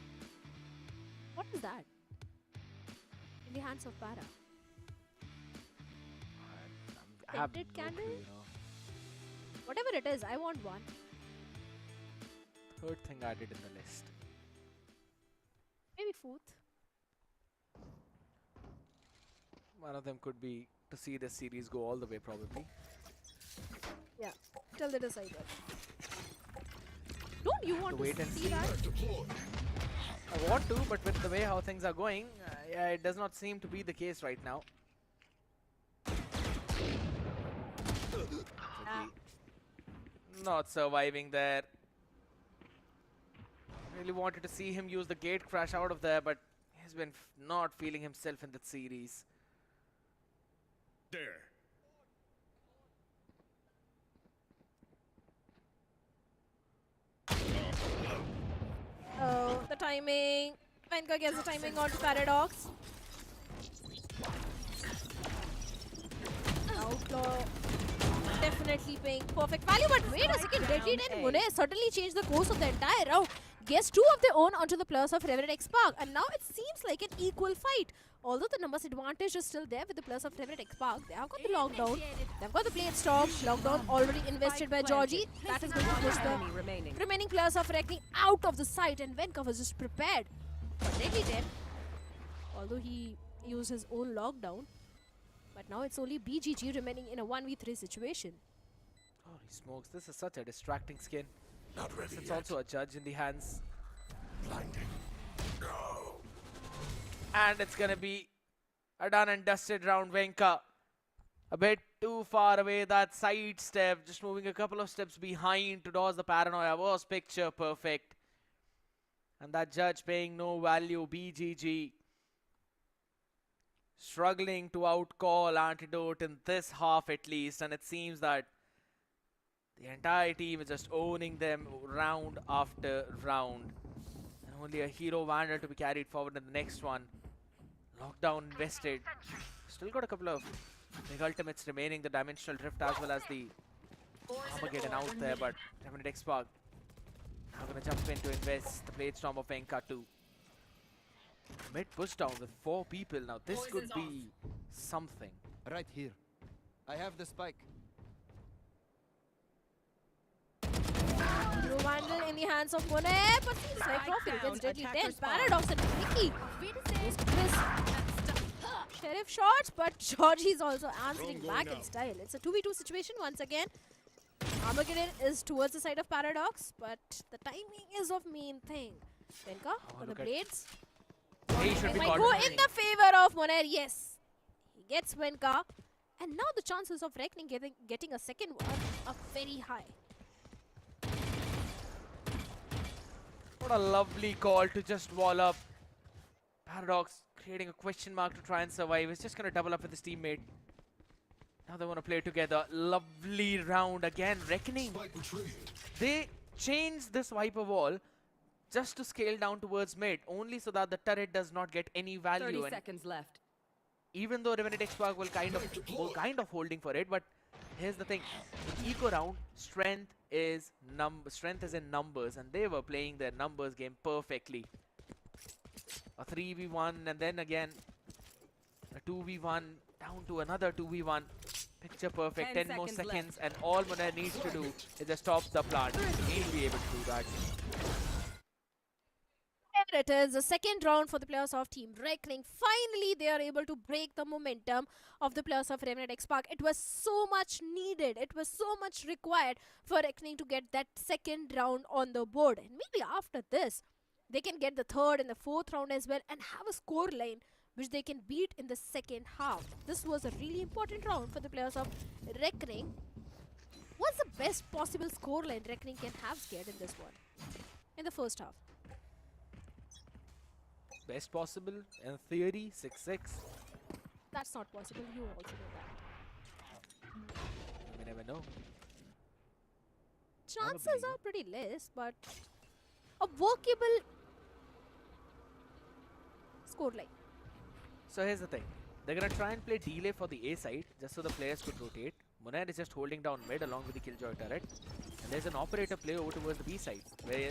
What is that? In the hands of Para. Scented candle? Whatever it is, I want one. Third thing added in the list. Maybe fourth. One of them could be to see this series go all the way, probably. Yeah, till they decide that. Don't you want to wait and see that? I want to, but with the way how things are going, yeah, it does not seem to be the case right now. Not surviving there. Really wanted to see him use the gate crash out of there, but he's been not feeling himself in that series. There. Oh, the timing. Venka gets the timing on Paradox. Outlaw definitely paying perfect value, but wait a second, Deadly 10 Monet certainly changed the course of the entire round. Gets two of their own onto the players of Revenant XSpark, and now it seems like an equal fight. Although the numbers advantage is still there with the players of Revenant XSpark, they have got the lockdown, they've got the blade stop, lockdown already invested by Georgie. That is going to push the remaining players of Reckoning out of the site, and Venka was just prepared. But Deadly 10, although he used his own lockdown, but now it's only BGG remaining in a 1v3 situation. Holy smokes, this is such a distracting skin. Not ready It's yet. also a judge in the hands. Blinding. Go. And it's gonna be a done and dusted round. Venka a bit too far away, that side step, just moving a couple of steps behind to dodge the paranoia was picture perfect. And that judge paying no value. BGG struggling to outcall Antidote in this half at least, and it seems that the entire team is just owning them round after round. And only a hero Vandal to be carried forward in the next one. Lockdown invested. Still got a couple of big ultimates remaining, the Dimensional Drift as well as the Armageddon out there, but Revenant XSpark now gonna jump in to invest the Blade Storm of Venka too. Mid push down with 4 people. Now this could be something. Right here. I have the spike. Hero Vandal in the hands of Monet, but seems like Rafael gets Deadly 10. Paradox and Mickey goes to miss Sheriff shots, but Georgie's also answering back in style. It's a 2v2 situation once again. Armageddon is towards the side of Paradox, but the timing is of main thing. Venka for the blades. He should It be might caught go running. in the favor of Moner, yes. He gets Venka. And now the chances of Reckoning getting a second one are very high. What a lovely call to just wall up. Paradox creating a question mark to try and survive. He's just going to double up with his teammate. Now they want to play together. Lovely round again. Reckoning. They changed this Viper wall just to scale down towards mid, only so that the turret does not get any value. 30 And seconds left. even though Revenant XSpark will kind of holding for it, but here's the thing: in eco round, strength is in numbers, and they were playing their numbers game perfectly. A 3v1, and then again a 2v1, down to another 2v1. Picture perfect. 10 more seconds, and all Moner needs to do is just stop the plant. He'll be able to do that. There it is, the second round for the players of Team Reckoning. Finally, they are able to break the momentum of the players of Revenant XSpark. It was so much needed. It was so much required for Reckoning to get that second round on the board. And maybe after this, they can get the third and the fourth round as well and have a score line which they can beat in the second half. This was a really important round for the players of Reckoning. What's the best possible score line Reckoning can have scared in this one? In the first half? Best possible, in theory, 6-6. That's not possible. You also know that. We never know. Chances are pretty less, but a workable score line. So here's the thing. They're going to try and play delay for the A side, just so the players could rotate. Munair is just holding down mid along with the Killjoy turret. And there's an operator play over towards the B side, where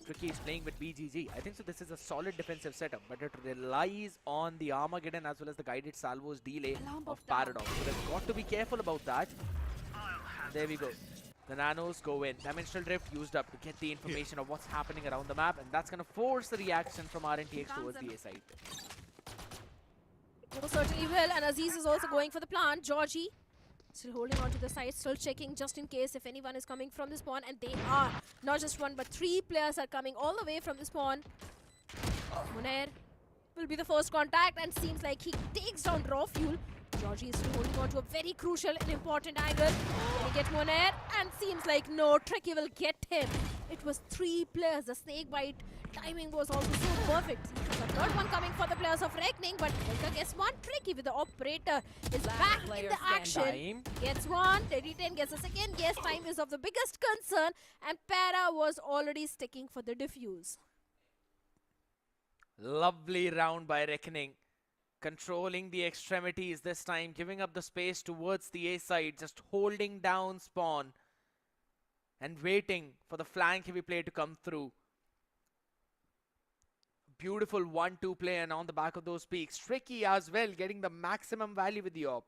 Tricky is playing with BGG. I think so this is a solid defensive setup, but it relies on the Armageddon as well as the guided salvos delay of Paradox. So they've got to be careful about that. And there we go. The nanos go in. Dimensional Drift used up to get the information of what's happening around the map, and that's going to force the reaction from RNTX towards the A side. Most certainly will, and Aziz is also going for the plant. Georgie still holding on to the side, still checking just in case if anyone is coming from the spawn, and they are. Not just one, but 3 players are coming all the way from the spawn. Munair will be the first contact, and seems like he takes down Raw Fuel. Georgie is still holding on to a very crucial and important angle. Can he get Munair? And seems like no, Tricky will get him. It was 3 players. The snake bite timing was also so perfect. The third one coming for the players of Reckoning, but Delta gets one. Tricky with the operator is back in the action. Gets one, Teddy 10 gets a second. Yes, time is of the biggest concern, and Para was already sticking for the defuse. Lovely round by Reckoning. Controlling the extremities this time, giving up the space towards the A side, just holding down spawn and waiting for the flank heavy play to come through. Beautiful 1-2 play, and on the back of those peaks, Tricky as well, getting the maximum value with the op.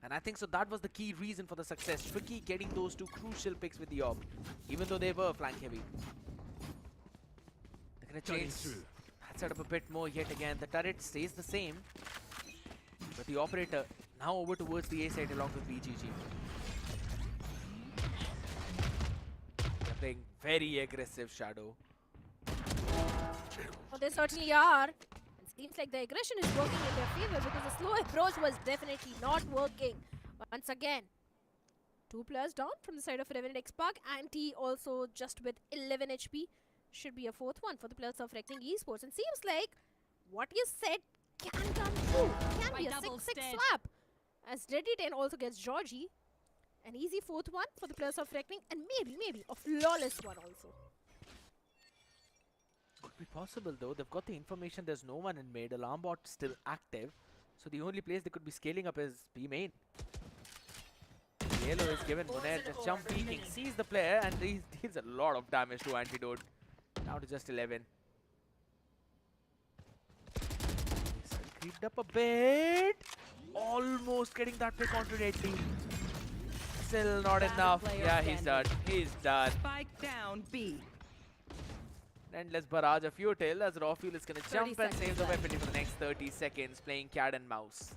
And I think so that was the key reason for the success. Tricky getting those 2 crucial picks with the op, even though they were flank heavy. They're gonna change that setup a bit more yet again. The turret stays the same, but the operator now over towards the A side along with BGG. They're playing very aggressive Shadow. Oh, they certainly are. It seems like the aggression is working in their favor, because the slow approach was definitely not working. Once again, 2 players down from the side of Revenant XSpark. Anti also just with 11 HP. Should be a 4th one for the players of Reckoning Esports. And seems like what you said can come true. Can be a 6-6 slap. As Ready 10 also gets Georgie. An easy 4th one for the players of Reckoning, and maybe a flawless one also. Could be possible though. They've got the information. There's no one in mid. Alarm bot still active. So the only place they could be scaling up is B main. Yellow is given. Munair just jump peeking. Sees the player and he deals a lot of damage to Antidote. Now to just 11. He's creeped up a bit. Almost getting that pick onto Deadly. Still not enough. Yeah, he's done. He's done. Spike down B. Endless barrage of futile as Raw Fuel is going to jump and save the weapon for the next 30 seconds, playing cat and mouse.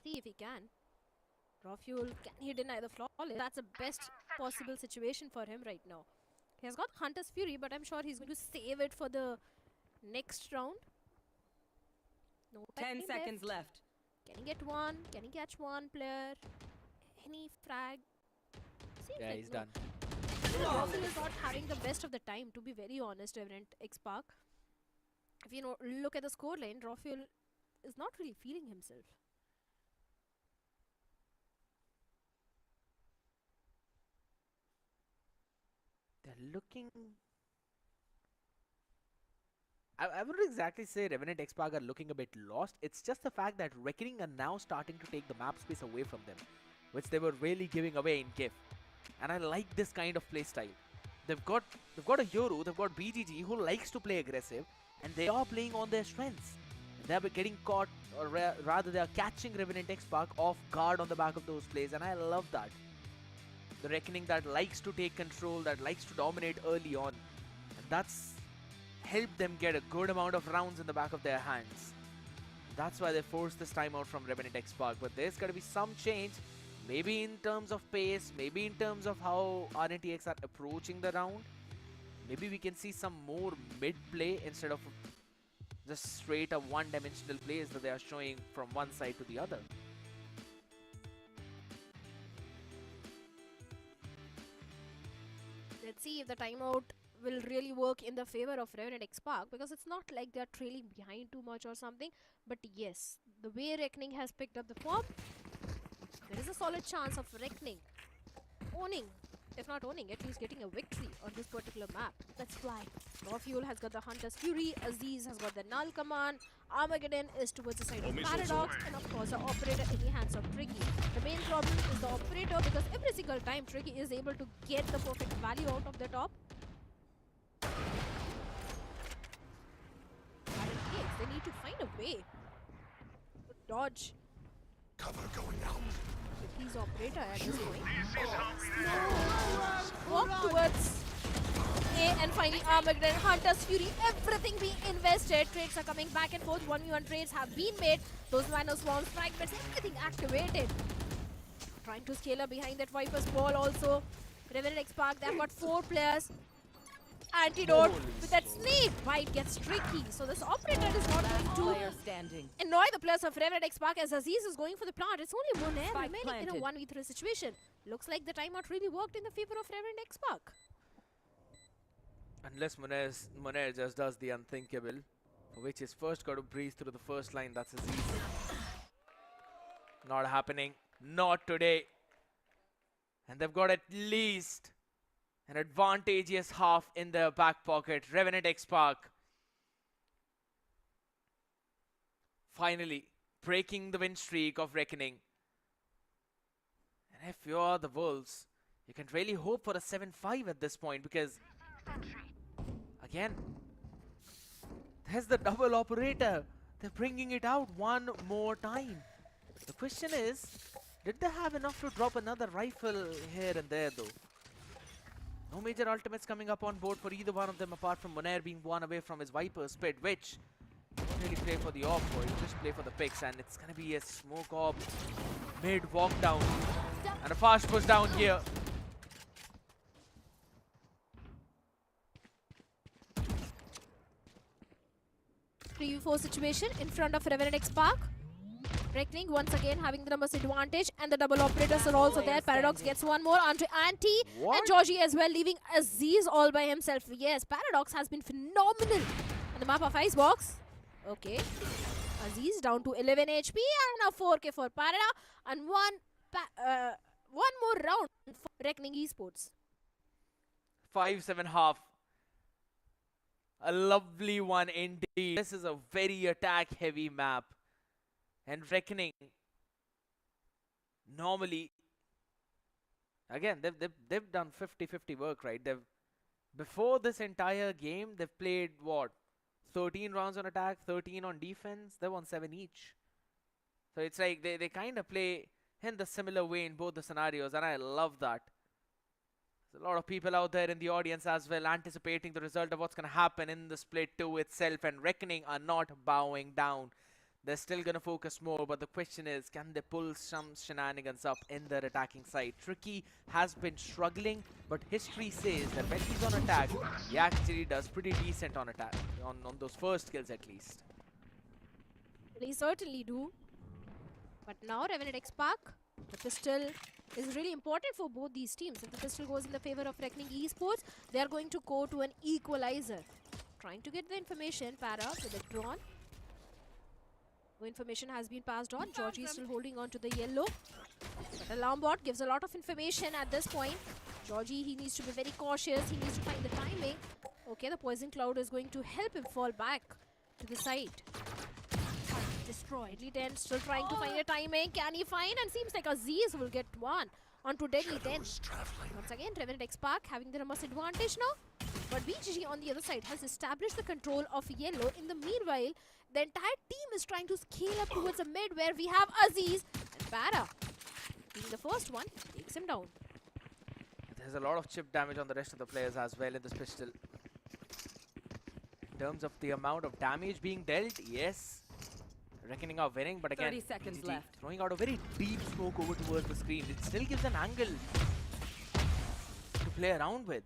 See if he can. Raw Fuel, can he deny the flawless? That's the best possible situation for him right now. He has got Hunter's Fury, but I'm sure he's going to save it for the next round. No 10 seconds left. Can he get one? Can he catch one player? Any frag? Seems Yeah, like he's no. done. Rossi is not having the best of the time, to be very honest, Revenant XSpark. If you know, look at the scoreline, Raw Fuel is not really feeling himself. They're looking. I wouldn't exactly say Revenant XSpark are looking a bit lost. It's just the fact that Reckoning are now starting to take the map space away from them, which they were really giving away in GIF. And I like this kind of play style. They've got a hero, they've got BGG who likes to play aggressive, and they are playing on their strengths. They're getting caught, or rather they are catching Revenant XSpark off guard on the back of those plays, and I love that. The Reckoning that likes to take control, that likes to dominate early on, and that's helped them get a good amount of rounds in the back of their hands. That's why they forced this timeout from Revenant XSpark, but there's got to be some change, maybe in terms of pace, maybe in terms of how RNTX are approaching the round. Maybe we can see some more mid-play instead of just straight up one-dimensional plays that they are showing from one side to the other. Let's see if the timeout will really work in the favor of Revenant XSpark, because it's not like they're trailing behind too much or something. But yes, the way Reckoning has picked up the form, there is a solid chance of Reckoning owning, if not owning, at least getting a victory on this particular map. Let's fly. Fuel has got the Hunter's Fury, Aziz has got the Null Command, Armageddon is towards the side of Paradox, and of course the operator in the hands of Tricky. The main problem is the operator, because every single time Tricky is able to get the perfect value out of the top. They need to find a way to dodge. Cover going out. Tricky's operator at this point. Walk towards A, and finally Armageddon, Hunter's Fury, everything being invested. Trades are coming back and forth. 1v1 trades have been made. Those Nano Swarms, fragments, everything activated. Trying to scale up behind that Viper's ball also. Revenant XSpark, they've got 4 players. Antidote with that snake bite gets tricky. So this operator is not going to annoy the players of Revenant XSpark, as Aziz is going for the plant. It's only Monair remaining in a 1v3 situation. Looks like the timeout really worked in the favor of Revenant XSpark. Unless Monair just does the unthinkable, for which he's first got to breeze through the first line. That's Aziz. Not happening. Not today. And they've got at least an advantageous half in their back pocket. Revenant XSpark finally breaking the win streak of Reckoning. And if you're the Wolves, you can really hope for a 7-5 at this point, because again, there's the double operator. They're bringing it out one more time. The question is, did they have enough to drop another rifle here and there though? No major ultimates coming up on board for either one of them, apart from Monair being one away from his Viper's Pit, which you don't really play for the off, or you just play for the picks, and it's gonna be a smoke orb mid walk down and a fast push down here. 3v4 situation in front of Revenant XSpark. Reckoning once again having the numbers advantage, and the double operators are also there. Paradox gets one more onto Anti, and Georgie as well, leaving Aziz all by himself. Yes, Paradox has been phenomenal on the map of Icebox. Okay, Aziz down to 11 HP and a 4k for Paradox, and one more round for Reckoning Esports. 5-7 half. A lovely one indeed. This is a very attack heavy map. And Reckoning, normally, again, they've done 50-50 work, right? Before this entire game, they've played, what, 13 rounds on attack, 13 on defense. They won 7 each. So it's like they kind of play in the similar way in both the scenarios, and I love that. There's a lot of people out there in the audience as well anticipating the result of what's going to happen in the split 2 itself, and Reckoning are not bowing down. They're still going to focus more, but the question is, can they pull some shenanigans up in their attacking side? Tricky has been struggling, but history says that when he's on attack, he actually does pretty decent on attack, on those first kills at least. They certainly do. But now Revenant XSpark, the pistol is really important for both these teams. If the pistol goes in the favor of Reckoning Esports, they are going to go to an equalizer. Trying to get the information, Para with a drone. No information has been passed on. Georgie is still holding on to the yellow. But alarm bot gives a lot of information at this point. Georgie, he needs to be very cautious. He needs to find the timing. Okay, the poison cloud is going to help him fall back to the side. Destroyed. Deadly 10 still trying to find a timing. Can he find? And seems like Aziz will get one onto Deadly 10. Once again, Revenant XSpark having the numbers advantage now. But BGG on the other side has established the control of yellow. In the meanwhile, the entire team is trying to scale up towards the mid where we have Aziz and Para. Being the first one, takes him down. There's a lot of chip damage on the rest of the players as well in this pistol. In terms of the amount of damage being dealt, yes, Reckoning are winning, but again, 30 seconds BGG left. throwing out a very deep smoke over towards the screen. It still gives an angle to play around with.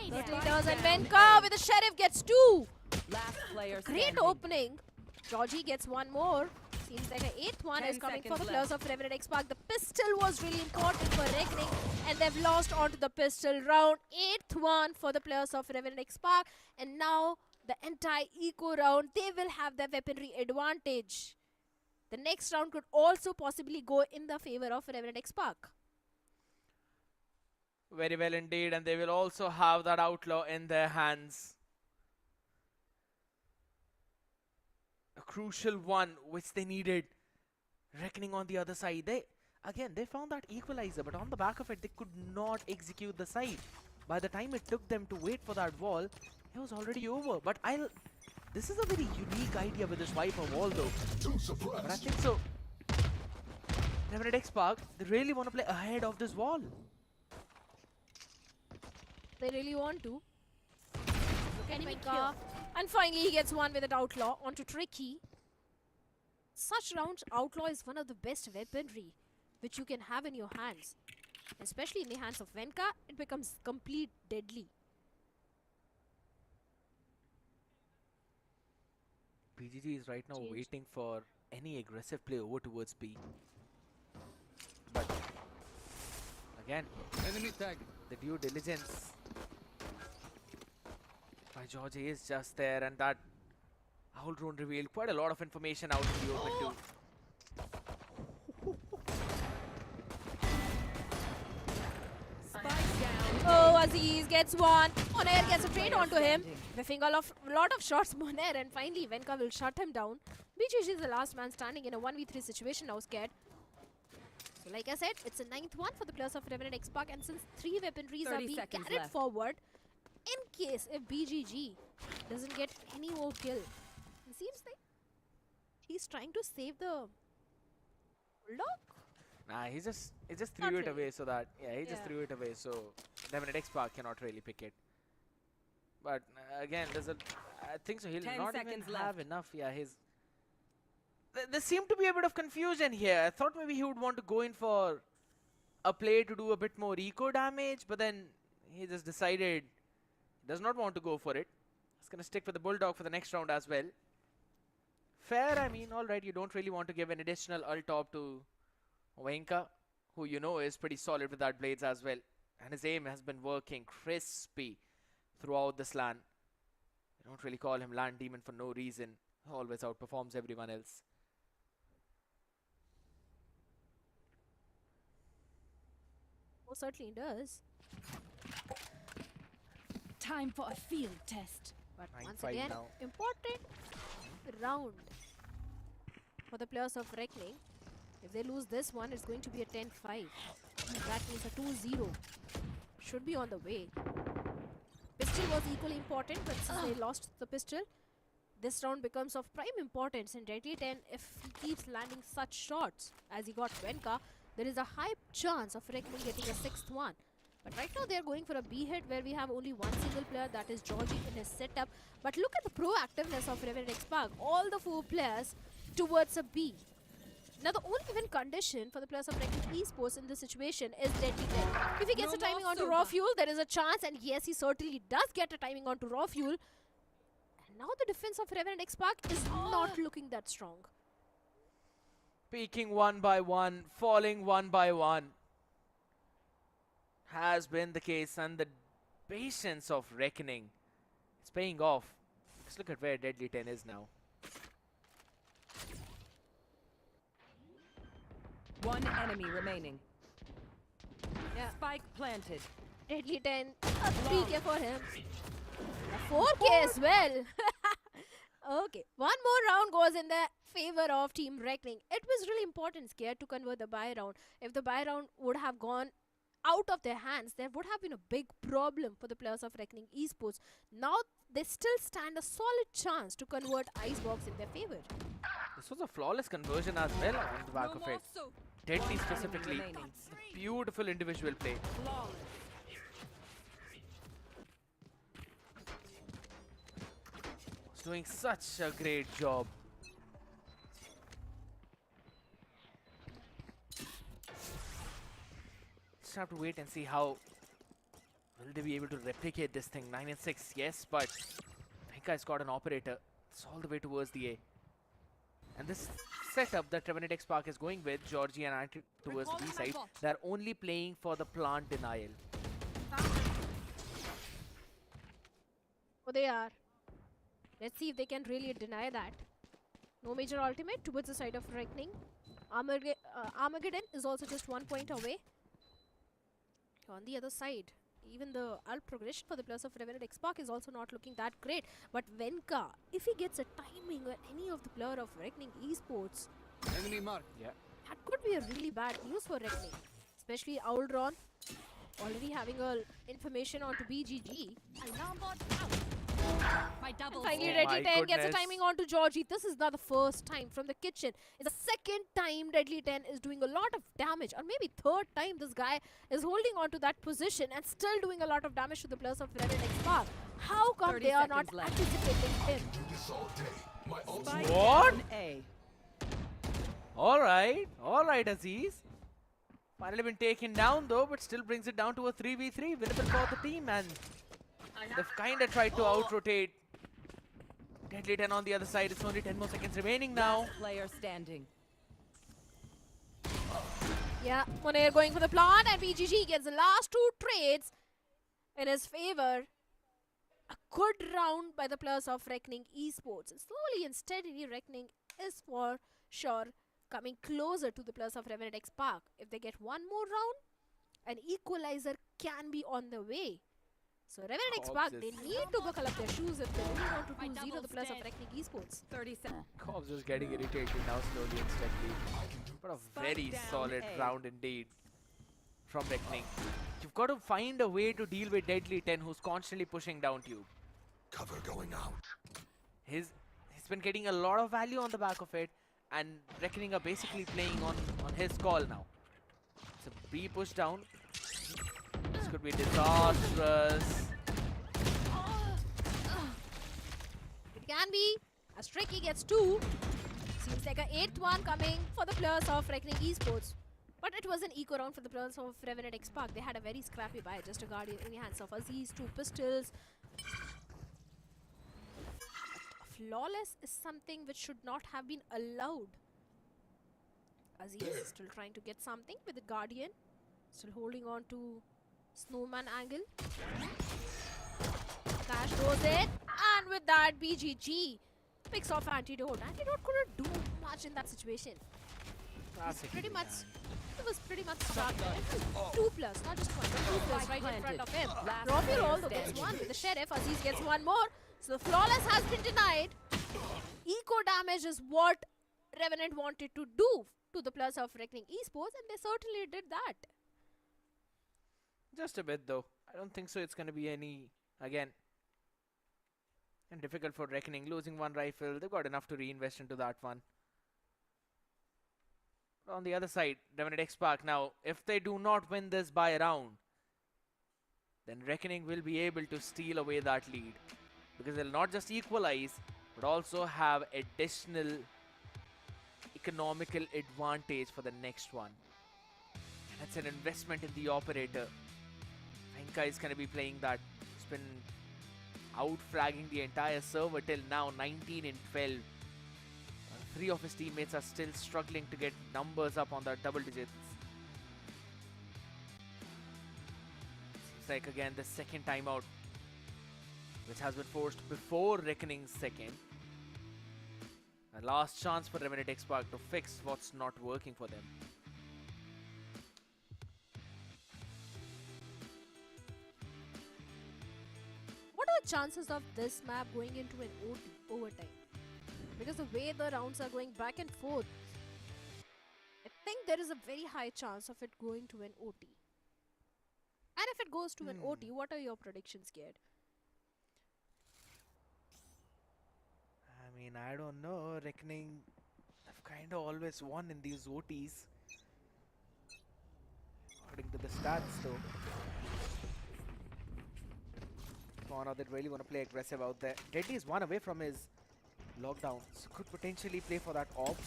Leaders and Venka with the Sheriff gets two. Last player Great standing. opening. Georgie gets one more. Seems like an eighth one 10 is coming for the seconds players of Revenant XSpark. The pistol was really important for Reckoning, and they've lost onto the pistol round. Eighth one for the players of Revenant XSpark, and now the entire eco round, they will have their weaponry advantage. The next round could also possibly go in the favor of Revenant XSpark. Very well indeed, and they will also have that outlaw in their hands. A crucial one which they needed. Reckoning on the other side. They found that equalizer, but on the back of it, they could not execute the side. By the time it took them to wait for that wall, it was already over. But this is a very unique idea with this Viper wall though. But I think so. Revenant XSpark, they really want to play ahead of this wall. They really want to. Look at Venka. And finally he gets one with an outlaw onto Tricky. Such rounds, outlaw is one of the best weaponry which you can have in your hands. Especially in the hands of Venka, it becomes complete deadly. BGG is right now waiting for any aggressive play over towards B. But again, enemy tag. The due diligence by Georgie is just there, and that whole drone revealed quite a lot of information out in the open too. Oh, Aziz gets one. Monair gets a trade onto him. Whiffing a lot of shots, Monair, and finally Venka will shut him down. BGG is the last man standing in a 1v3 situation now, scared. So like I said, it's a 9th one for the players of Revenant XSpark, and since 3 weaponries are being carried forward, in case if BGG doesn't get any more kill, it seems like he's trying to save the Bulldog. Nah, he just threw it away so that he just threw it away so Revenant XSpark cannot really pick it. But again, I think so he'll not even have enough. Yeah, there seemed to be a bit of confusion here. I thought maybe he would want to go in for a play to do a bit more eco damage, but then he just decided he does not want to go for it. He's gonna stick with the Bulldog for the next round as well. Fair, I mean, alright, you don't really want to give an additional ult top to Venka, who you know is pretty solid with that blades as well. And his aim has been working crispy throughout this LAN. You don't really call him LAN Demon for no reason. He always outperforms everyone else. Oh, certainly does. Time for a field test. But once again, important round for the players of Reckoning. If they lose this one, it's going to be a 10-5. That means a 2-0. Should be on the way. Pistol was equally important, but since they lost the pistol, this round becomes of prime importance. In Deadly 10, if he keeps landing such shots as he got Venka, there is a high chance of Reckoning getting a 6th one. But right now they are going for a B hit where we have only one single player, that is Georgie in his setup. But look at the proactiveness of Revenant XSpark. All the 4 players towards a B. Now the only win condition for the players of Reckoning Esports in this situation is Deadly 10. If he gets a timing onto Raw Fuel, there is a chance, and yes, he certainly does get a timing onto Raw Fuel. And now the defense of Revenant XSpark is not looking that strong. Peaking one by one, falling one by one. Has been the case, and the patience of Reckoning It's paying off. Just look at where Deadly 10 is now. One enemy remaining. Yeah. Spike planted. Deadly 10, a 3k for him. A 4k as well. Okay, one more round goes in the favor of Team Reckoning. It was really important, Scared, to convert the buy round. If the buy round would have gone out of their hands, there would have been a big problem for the players of Reckoning Esports. Now they still stand a solid chance to convert Icebox in their favor. This was a flawless conversion as well on the back of it. Deadly specifically. Beautiful individual play. He's doing such a great job. Just have to wait and see how will they be able to replicate this thing. 9 and 6, yes, but Venka's got an operator. It's all the way towards the A. And this setup that Revenant XSpark is going with, Georgie and Anti towards the B side, they're only playing for the plant denial. Oh, they are. Let's see if they can really deny that. No major ultimate towards the side of Reckoning. Armageddon is also just 1 point away. On the other side, even the ult progression for the players of Revenant XSpark is also not looking that great. But Venka, if he gets a timing on any of the player of Reckoning Esports, enemy mark. Yeah. That could be a really bad news for Reckoning. Especially Auldron already having information onto BGG. Alarm bot out. My double. And finally, Oh Deadly my 10 gets a goodness. timing onto Georgie. This is not the first time from the kitchen. It's the second time Deadly 10 is doing a lot of damage. Or maybe third time this guy is holding on to that position and still doing a lot of damage to the players of Revenant XSpark. How come 30 they are not seconds left. anticipating him? Spike What? down A. Alright, Aziz. Finally been taken down though, but still brings it down to a 3v3. Winnable for the team, and they've kinda tried to out-rotate. Deadly 10 on the other side. It's only 10 more seconds remaining now. Last player standing. Yeah, Monair going for the plant, and BGG gets the last two trades in his favor. A good round by the players of Reckoning Esports. And slowly and steadily, Reckoning is for sure coming closer to the players of Revenant XSpark. If they get one more round, an equalizer can be on the way. So Revenant XSpark, they need to buckle up their shoes if they really want to 2-0 the players of Reckoning Esports. 30 seconds. Cobbs is getting irritated now slowly and steadily. But a very down solid A. round indeed from Reckoning. You've got to find a way to deal with Deadly 10, who's constantly pushing down tube. Cover going out. He's been getting a lot of value on the back of it, and Reckoning are basically playing on his call now. It's a B push down. This could be disastrous. It can be, as Tricky gets 2. Seems like a 8th one coming for the players of Reckoning Esports. But it was an eco round for the players of Revenant XSpark. They had a very scrappy buy, just a Guardian in the hands of Aziz, 2 pistols. Flawless is something which should not have been allowed. Aziz is still trying to get something with the Guardian. Still holding on to Snowman angle. Cash goes in, and with that BGG picks off Antidote. Antidote couldn't do much in that situation. Pretty much, it was pretty much stuck. 2 plus, not just 1, but 2 plus right in front of him. Robbie also gets 1 with the Sheriff. Aziz gets 1 more. So the Flawless has been denied. Eco damage is what Revenant wanted to do to the players of Reckoning Esports, and they certainly did that. Just a bit though. I don't think so it's going to be any, again, and difficult for Reckoning. Losing 1 rifle, they've got enough to reinvest into that one. But on the other side, Revenant XSpark now, if they do not win this by round, then Reckoning will be able to steal away that lead. Because they'll not just equalize, but also have additional economical advantage for the next one. And that's an investment in the operator. Venka is going to be playing that. He's been out-flagging the entire server till now, 19 and 12. 3 of his teammates are still struggling to get numbers up on the double digits. Seems like again the second timeout. which has been forced before Reckoning's second. A last chance for Revenant XSpark to fix what's not working for them. What are the chances of this map going into an OT overtime? Because the way the rounds are going back and forth, I think there is a very high chance of it going to an OT. And if it goes to an OT, what are your predictions, Gerd? I mean, I don't know. Reckoning have kind of always won in these OTs. According to the stats, though. Fauna, they really want to play aggressive out there. Deadly is one away from his lockdown, so could potentially play for that off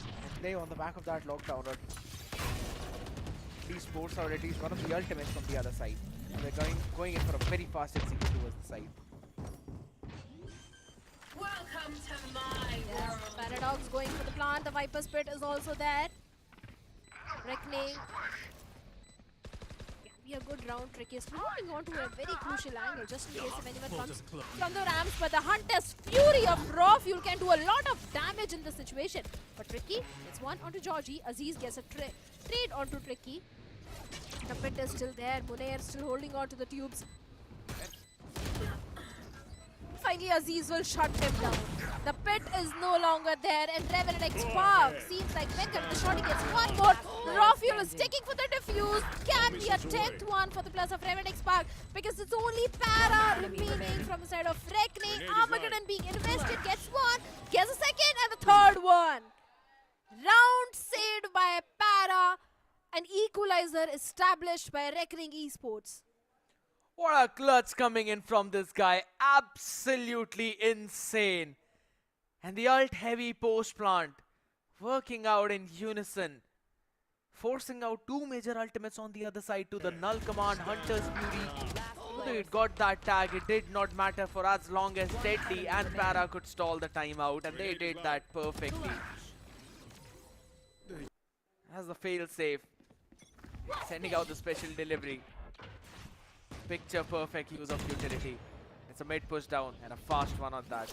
and play on the back of that lockdown, or at least force out at least one of the ultimates from the other side. They're going in for a very fast execute towards the side. Welcome to my Yes, Paradox going for the plant. The Viper Spit is also there. Reckoning. Can be a good round. Tricky is holding on to a very crucial angle just in case if anyone comes from the ramps. But the Hunter's Fury of Raw Fuel can do a lot of damage in this situation. But Tricky, it's one onto Georgie. Aziz gets a trade onto Tricky. The pit is still there. Munair still holding on to the tubes. Finally, Aziz will shut him down. The pit is no longer there, and Revenant XSpark seems like Venka with the shot. He gets one more. Raw Fuel is sticking for the defuse. Can be a 10th one for the plus of Revenant XSpark because it's only Para remaining from the side of Reckoning. Armageddon being invested, gets one, gets a second, and the third one. Round saved by Para. An equalizer established by Reckoning Esports. What a clutch coming in from this guy. Absolutely insane. And the ult heavy post plant working out in unison. Forcing out two major ultimates on the other side to the null command, Hunter's Fury. Whether it got that tag, it did not matter for as long as Deadly and Para could stall the timeout, and they did that perfectly. As the fail safe. Sending out the special delivery. Picture perfect use of utility. It's a mid push down and a fast one on that.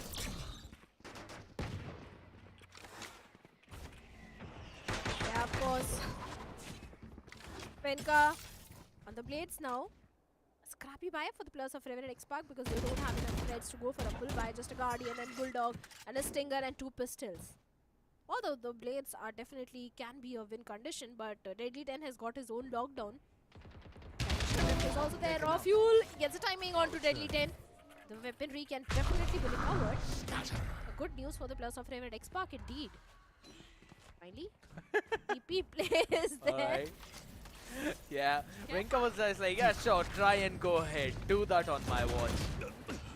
Yeah, of course. Penka on the blades now. Scrappy buy for the plus of Revenant XSpark because they don't have enough threads to go for a full buy. Just a Guardian and Bulldog and a Stinger and two pistols. Although the blades are definitely can be a win condition, but Deadly 10 has got his own lockdown. Is also there. Raw Fuel gets a timing onto Deadly 10. The weaponry can definitely be recovered. A good news for the plus of Revenant XSpark indeed. Finally, TP play is there. Alright. Yeah, Venka was just like, yeah, sure, try and go ahead. Do that on my watch.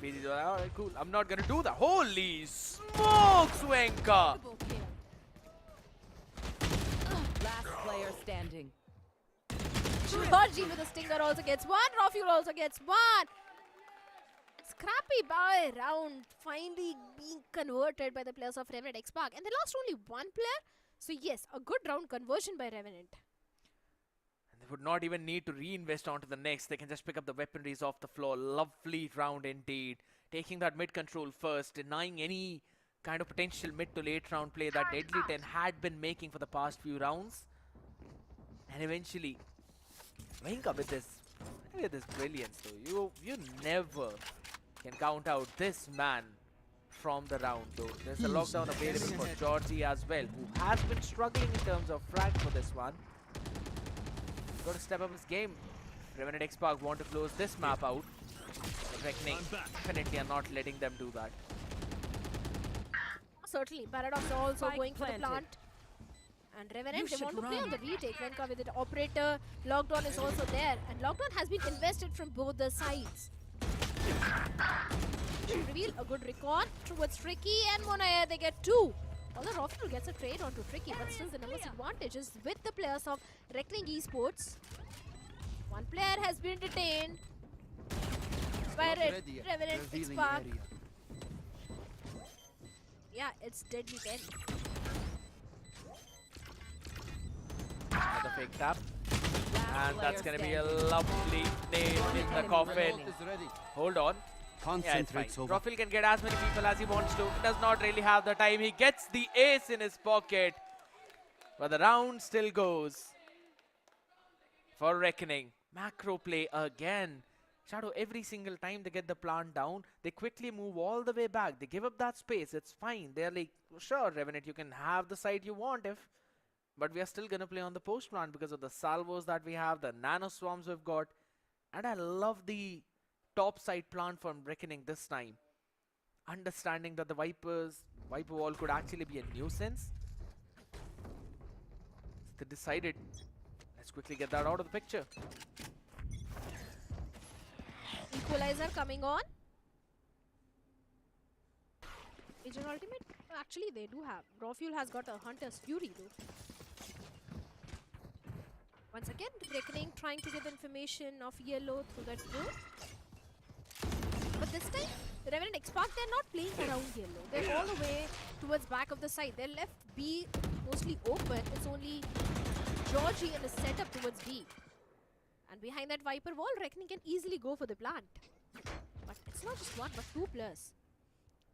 PG's like, alright, cool. I'm not gonna do that. Holy smokes, Venka! Last player standing. Georgie with a Stinger also gets one. Raw Fuel also gets one. Scrappy buy round finally being converted by the players of Revenant XSpark. And they lost only one player. So yes, a good round conversion by Revenant. And they would not even need to reinvest onto the next. They can just pick up the weaponries off the floor. Lovely round indeed. Taking that mid control first. Denying any kind of potential mid to late round play that Deadly 10 had been making for the past few rounds. And eventually, Venka with this brilliance though. You never can count out this man from the round though. There's a lockdown available for Georgie as well, who has been struggling in terms of frag for this one. Got to step up his game. Revenant XSpark want to close this map out. Reckoning definitely are not letting them do that. Certainly, Paradox are also Spike going for the planted. plant. And Revenant, they want to play on the retake. Venka with it. Operator, Lockdown is also there. And Lockdown has been invested from both the sides. Reveal a good recon towards Tricky and Monair. They get two. Although Raw Fuel gets a trade onto Tricky, but still the numbers advantage is with the players of Reckoning Esports. One player has been detained by Revenant XSpark. Yeah, it's Deadly 10. Another fake tap. And that's going to be a lovely nail in the coffin. Hold on. Yeah, it's fine. Rossi can get as many people as he wants to. He does not really have the time. He gets the ace in his pocket. But the round still goes for Reckoning. Macro play again. Shadow, every single time they get the plant down, they quickly move all the way back. They give up that space. It's fine. They're like, sure, Revenant, you can have the side you want but we are still going to play on the post plant because of the salvos that we have, the nano swarms we've got. And I love the top side plant from Reckoning this time. Understanding that the Viper wall could actually be a nuisance. So they decided, let's quickly get that out of the picture. Equalizer coming on. Agent Ultimate? Actually, they do have. Rossi has got a Hunter's Fury though. Once again, Reckoning trying to give information of yellow through that drone. But this time, Revenant XSpark, they're not playing around yellow. They're all the way towards back of the side. They're left B mostly open. It's only Georgie in a setup towards B. And behind that Viper wall, Reckoning can easily go for the plant. But it's not just one, but two players.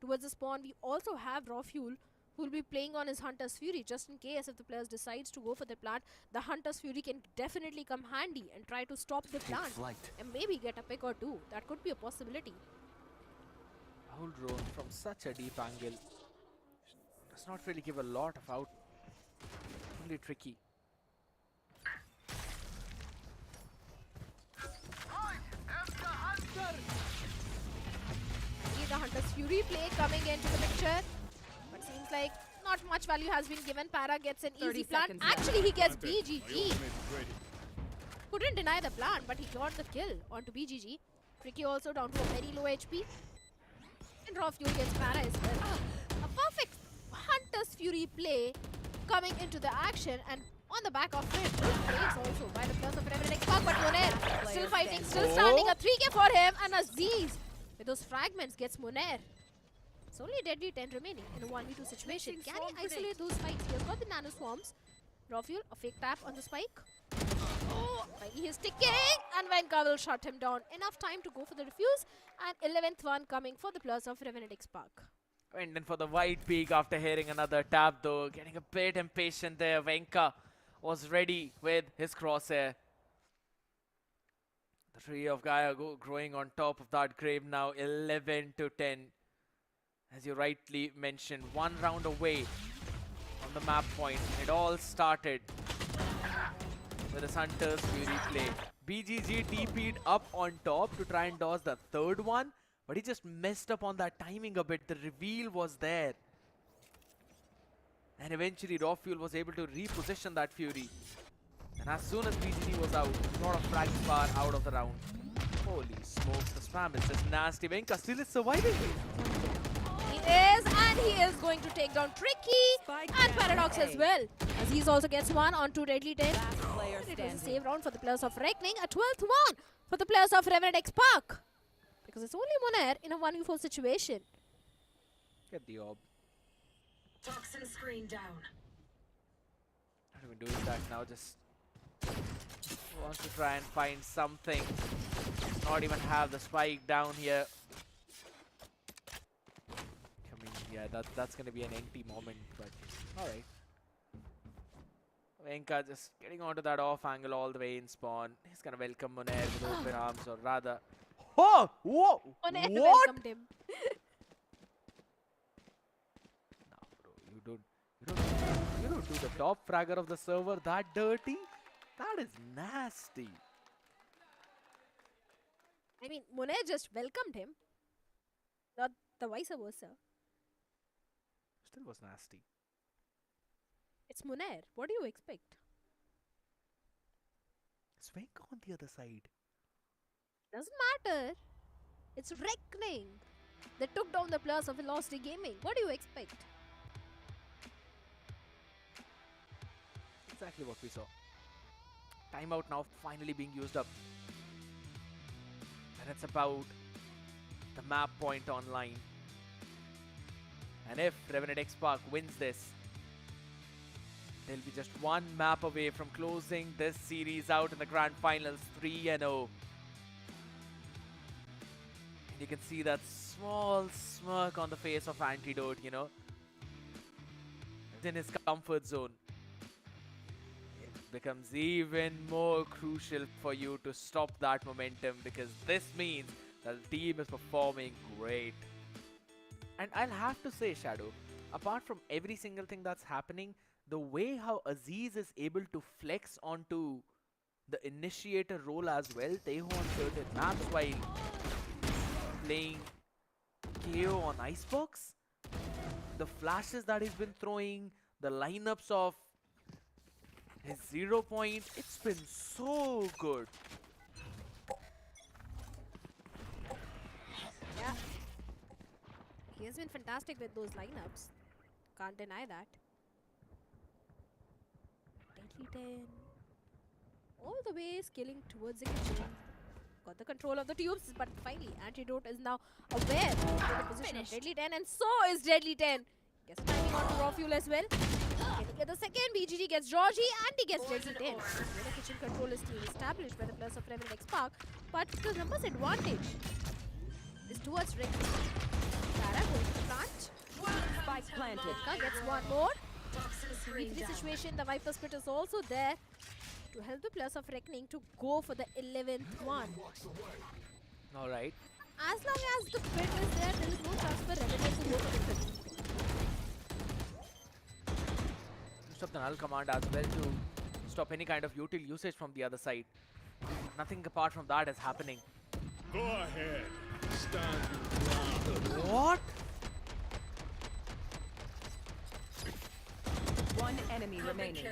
Towards the spawn, we also have Rossi, who will be playing on his Hunter's Fury, just in case if the players decides to go for the plant, the Hunter's Fury can definitely come handy and try to stop the plant and maybe get a pick or two. That could be a possibility. A whole drone from such a deep angle does not really give a lot of out. Only tricky. The Hunter's Fury play coming into the picture. But seems like not much value has been given. Para gets an easy plant. Actually, he gets BGG. Couldn't deny the plant, but he got the kill onto BGG. Tricky also down to a very low HP. And Rossi gets Para as well. A perfect Hunter's Fury play coming into the action, and on the back of it, good plays also by the players of Revenant XSpark, but Muner still fighting, still standing. A 3k for him, and Aziz with those fragments gets Muner. It's only Deadly 10 remaining in a 1v2 situation. Can he isolate those spikes? He has got the nano swarms. Rossi, a fake tap on the spike. Oh, he is ticking, and Venka will shut him down. Enough time to go for the defuse, and 11th one coming for the players of Revenant XSpark. Went in for the white peak after hearing another tap though. Getting a bit impatient there. Venka was ready with his crosshair. The tree of Gaia growing on top of that grave now. 11 to 10. As you rightly mentioned, one round away from the map point. It all started with the Hunter's Fury play. BGG TP'd up on top to try and dodge the third one, but he just messed up on that timing a bit. The reveal was there. And eventually Rossi was able to reposition that Fury. And as soon as BGG was out, a lot of frag bar out of the round. Holy smokes, the spam is just nasty. Venka still is surviving. He is, and he is going to take down Tricky and Paradox as well. Aziz also gets one onto Deadly 10. It was a save round for the players of Reckoning. A 12th one for the players of Revenant XSpark. Because it's only Muner in a 1v4 situation. Get the orb. Toxin screen down. Not even doing that now, just wants to try and find something. Not even have the spike down here. I mean, yeah, that's gonna be an empty moment, but alright. Venka just getting onto that off angle all the way in spawn. He's gonna welcome Muner with open arms, or rather. Oh! Whoa! Muner What? welcomed him. Nah, bro, you don't do the top fragger of the server that dirty. That is nasty. I mean, Muner just welcomed him. Not the vice versa. Still was nasty. It's Muner. What do you expect? It's Venka on the other side. Doesn't matter. It's Reckoning. They took down the players of Velocity Gaming. What do you expect? Exactly what we saw. Timeout now finally being used up. And it's about the map point online. And if Revenant XSpark wins this, they'll be just one map away from closing this series out in the grand finals 3-0. You can see that small smirk on the face of Antidote, you know. Within his comfort zone. It becomes even more crucial for you to stop that momentum, because this means that the team is performing great. And I'll have to say, Shadow, apart from every single thing that's happening, the way how Aziz is able to flex onto the initiator role as well, Teho on certain maps while playing KO on Icebox, the flashes that he's been throwing, the lineups of his 0 point, it's been so good. Yeah. He has been fantastic with those lineups. Can't deny that. Deadly 10. All the way scaling towards the kitchen. Got the control of the tubes, but finally Antidote is now aware of the position of Deadly 10, and so is Deadly 10. Gets timing on to Raw Fuel as well. Can he get the second? BGG gets Georgie and he gets Deadly 10. The kitchen control is still established by the plus of Revenant XSpark, but the numbers advantage is towards Rick. Tara going to plant. Spike planted. Gets one more. 3-3 situation. The Viper Split is also there to help the players of Reckoning to go for the 11th one. Alright. As long as the bid is there, there is no chance for Revenant to go for the 15th. Use of the null command as well to stop any kind of util usage from the other side. Nothing apart from that is happening. Go ahead. Stand your ground. What? One enemy remaining.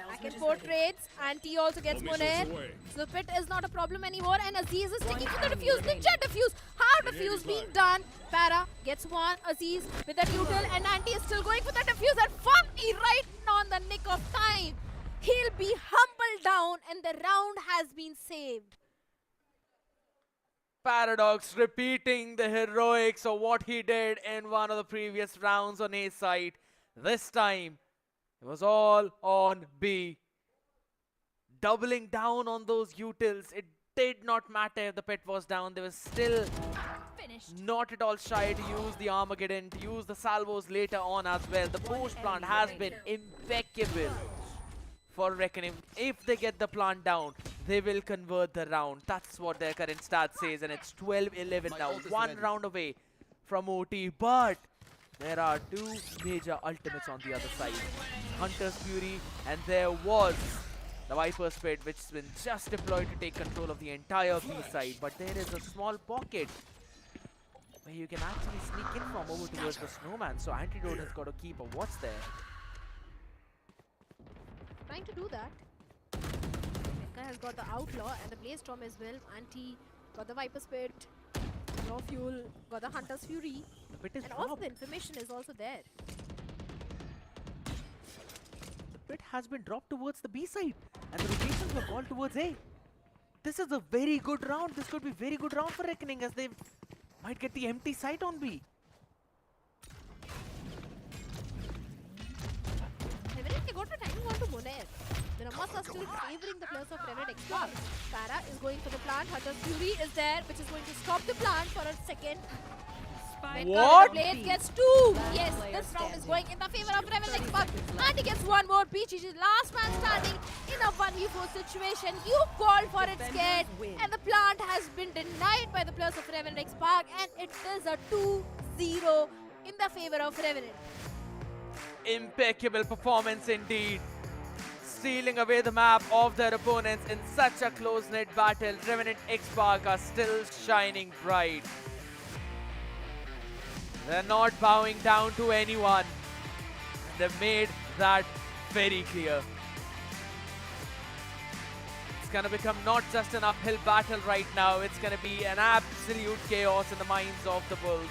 Back and forth trades, and T also gets Monet. So the pit is not a problem anymore, and Aziz is sticking to the defuse. Ninja defuse. How defuse being done? Para gets one. Aziz with the util, and Anti is still going for the defuse. And Funky right on the nick of time. He'll be humbled down, and the round has been saved. Paradox repeating the heroics of what he did in one of the previous rounds on A side. This time, it was all on B. Doubling down on those utils. It did not matter if the pit was down. They were still not at all shy to use the Armageddon, to use the salvos later on as well. The post plant has been impeccable for Reckoning. If they get the plant down, they will convert the round. That's what their current stat says, and it's 12-11 now. One round away from OT, but there are two major ultimates on the other side. Hunter's Fury, and there was the Viper's Pit, which has been just deployed to take control of the entire B side. But there is a small pocket where you can actually sneak in from over towards the snowman. So Antidote has got to keep a watch there. Trying to do that. Mecca has got the Outlaw and the Blaze Storm as well. Anti got the Viper's Pit. Raw Fuel got the Hunter's Fury. And also the information is also there. The pit has been dropped towards the B side, and the rotations were called towards A. This is a very good round. This could be very good round for Reckoning, as they might get the empty site on B. Revenant can go to timing on to Monet. The numbers are still favoring the players of Revenant XSpark. Para is going for the plant. Hunter's Fury is there, which is going to stop the plant for a second. What? Blaze gets two. Yes, this round is going in the favor of Revenant XSpark. And he gets one more. BGG last man standing in a 1v4 situation. You called for it, scared. And the plant has been denied by the players of Revenant XSpark. And it is a 2-0 in the favor of Revenant. Impeccable performance indeed. Stealing away the map of their opponents in such a close-knit battle. Revenant XSpark are still shining bright. They're not bowing down to anyone. They've made that very clear. It's gonna become not just an uphill battle right now. It's gonna be an absolute chaos in the minds of the Bulls.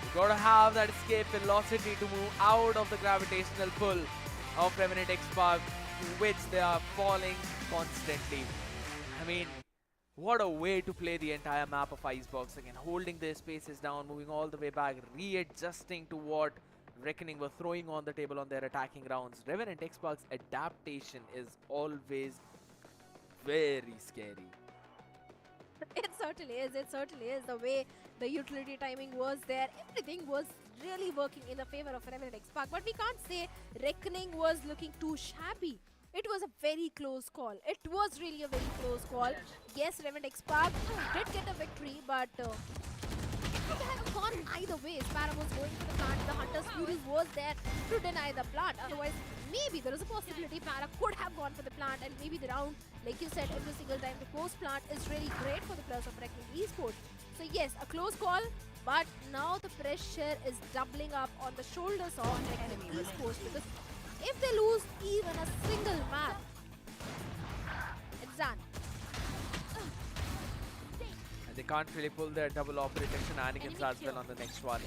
You've got to have that escape velocity to move out of the gravitational pull of Revenant XSpark, to which they are falling constantly. I mean, what a way to play the entire map of Icebox. Again, holding their spaces down, moving all the way back, readjusting to what Reckoning were throwing on the table on their attacking rounds. Revenant XSpark's adaptation is always very scary. The It certainly is. It certainly is. The way the utility timing was there, everything was really working in the favor of Revenant XSpark. But we can't say Reckoning was looking too shabby. It was a very close call. It was really a very close call. Yes, Revenant XSpark did get a victory, but it could have gone either way. Sparrow was going for the plant. The Hunter's Fury was there to deny the plant. Otherwise, maybe there is a possibility Para could have gone for the plant, and maybe the round, like you said, every single time the post plant is really great for the players of Reckoning Esports. So yes, a close call, but now the pressure is doubling up on the shoulders of Reckoning Esports, because if they lose even a single map, it's done. And they can't really pull their double operator shenanigans as well on the next one.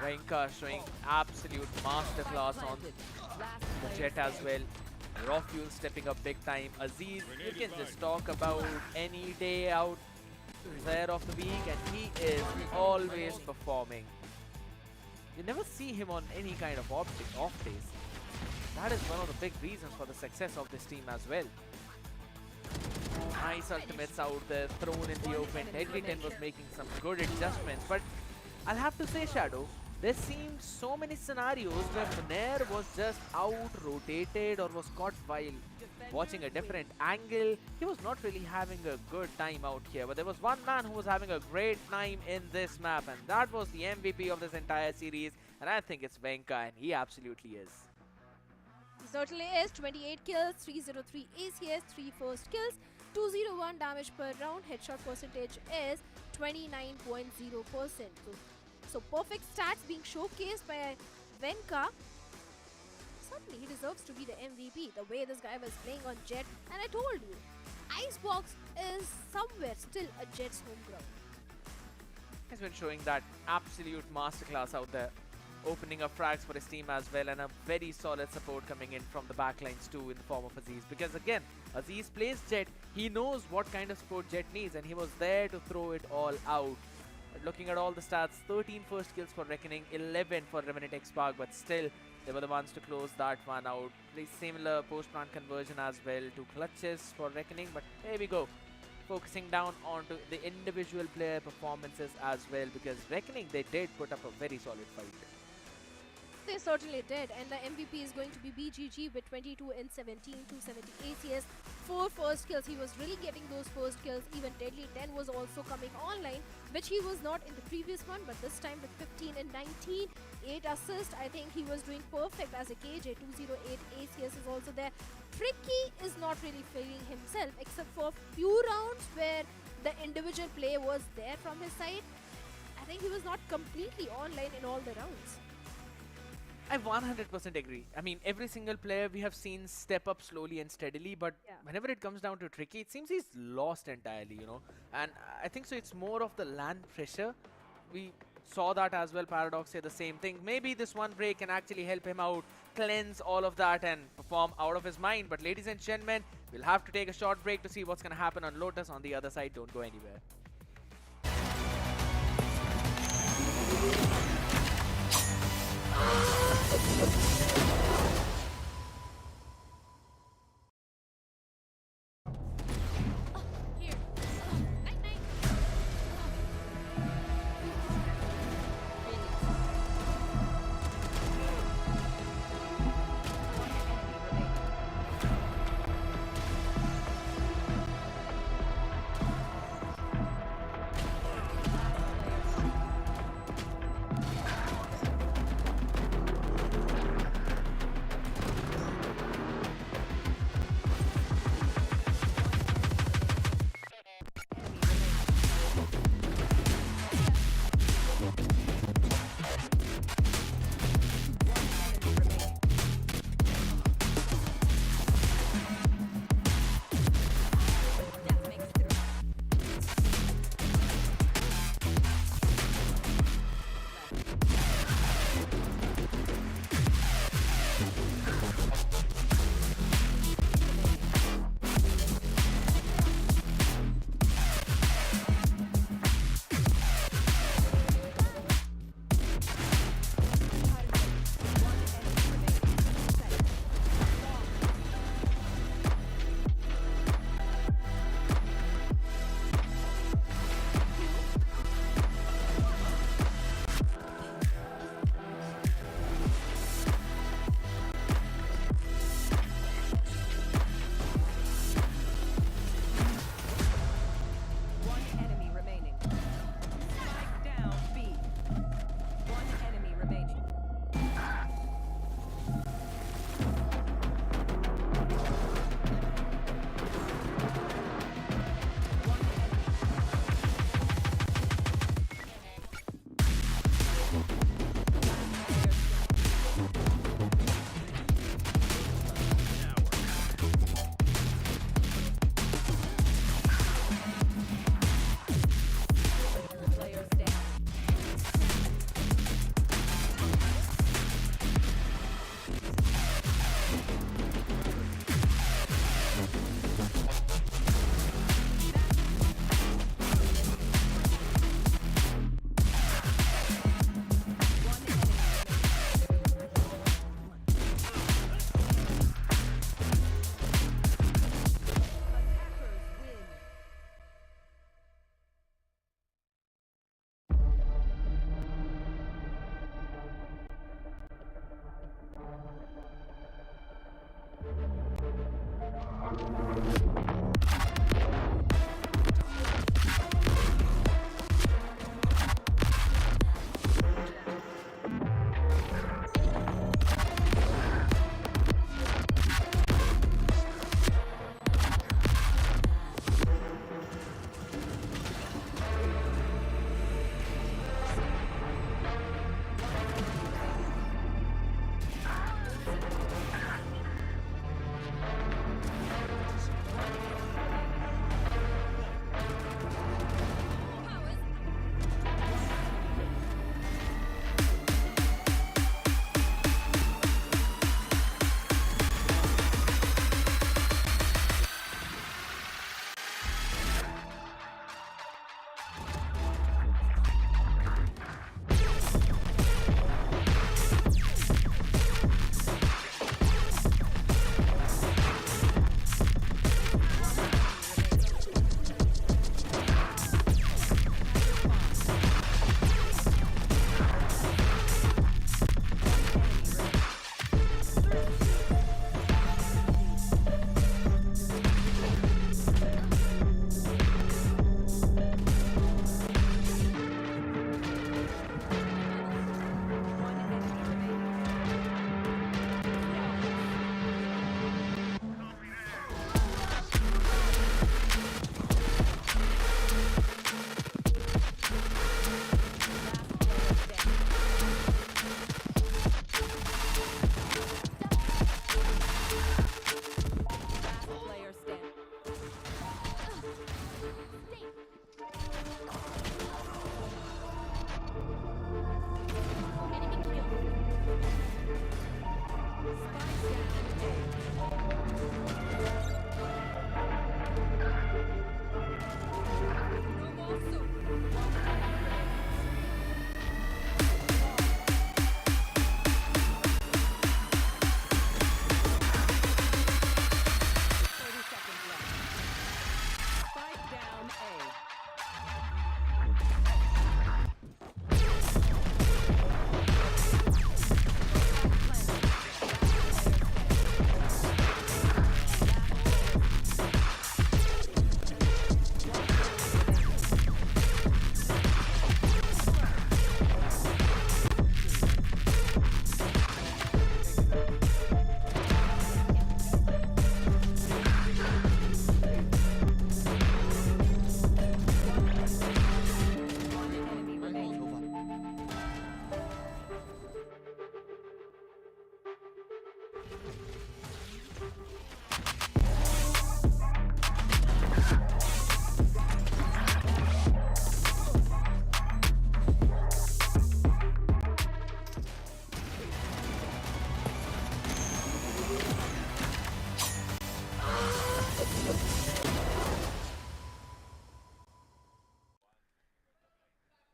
Venka showing absolute masterclass on the Jet as well. Raw Fuel stepping up big time. Aziz, you can just talk about any day out there of the week, and he is always performing. You never see him on any kind of off days. That is one of the big reasons for the success of this team as well. Nice ultimates out there, thrown in the open. Deadly 10 was making some good adjustments, but I'll have to say, Shadow, there seemed so many scenarios where Munair was just out-rotated or was caught while watching a different angle. He was not really having a good time out here, but there was one man who was having a great time in this map, and that was the MVP of this entire series, and I think it's Venka, and he absolutely is. He certainly is. 28 kills, 303 ACS, 3 first kills, 201 damage per round. Headshot percentage is 29.0%. So perfect stats being showcased by Venka. Certainly he deserves to be the MVP, the way this guy was playing on Jet. And I told you, Icebox is somewhere still a Jet's home ground. He's been showing that absolute masterclass out there, opening up frags for his team as well, and a very solid support coming in from the backlines too in the form of Aziz. Because again, Aziz plays Jet, he knows what kind of support Jet needs, and he was there to throw it all out. But looking at all the stats, 13 first kills for Reckoning, 11 for Revenant XSpark, but still they were the ones to close that one out. Pretty similar post-plant conversion as well to clutches for Reckoning, but there we go. Focusing down onto the individual player performances as well, because Reckoning, they did put up a very solid fight. They certainly did, and the MVP is going to be BGG with 22 in 17, 270 ACS, 4 first kills. He was really getting those first kills. Even Deadly 10 was also coming online, which he was not in the previous one, but this time with 15 and 19, 8 assists. I think he was doing perfect as a KJ. 208 ACS is also there. Tricky is not really feeling himself, except for few rounds where the individual play was there from his side. I think he was not completely online in all the rounds. I 100% agree. I mean, every single player we have seen step up slowly and steadily, but whenever it comes down to Tricky, it seems he's lost entirely, you know. And I think so it's more of the land pressure. We saw that as well. Paradox say the same thing. Maybe this one break can actually help him out, cleanse all of that and perform out of his mind. But ladies and gentlemen, we'll have to take a short break to see what's going to happen on Lotus on the other side. Don't go anywhere.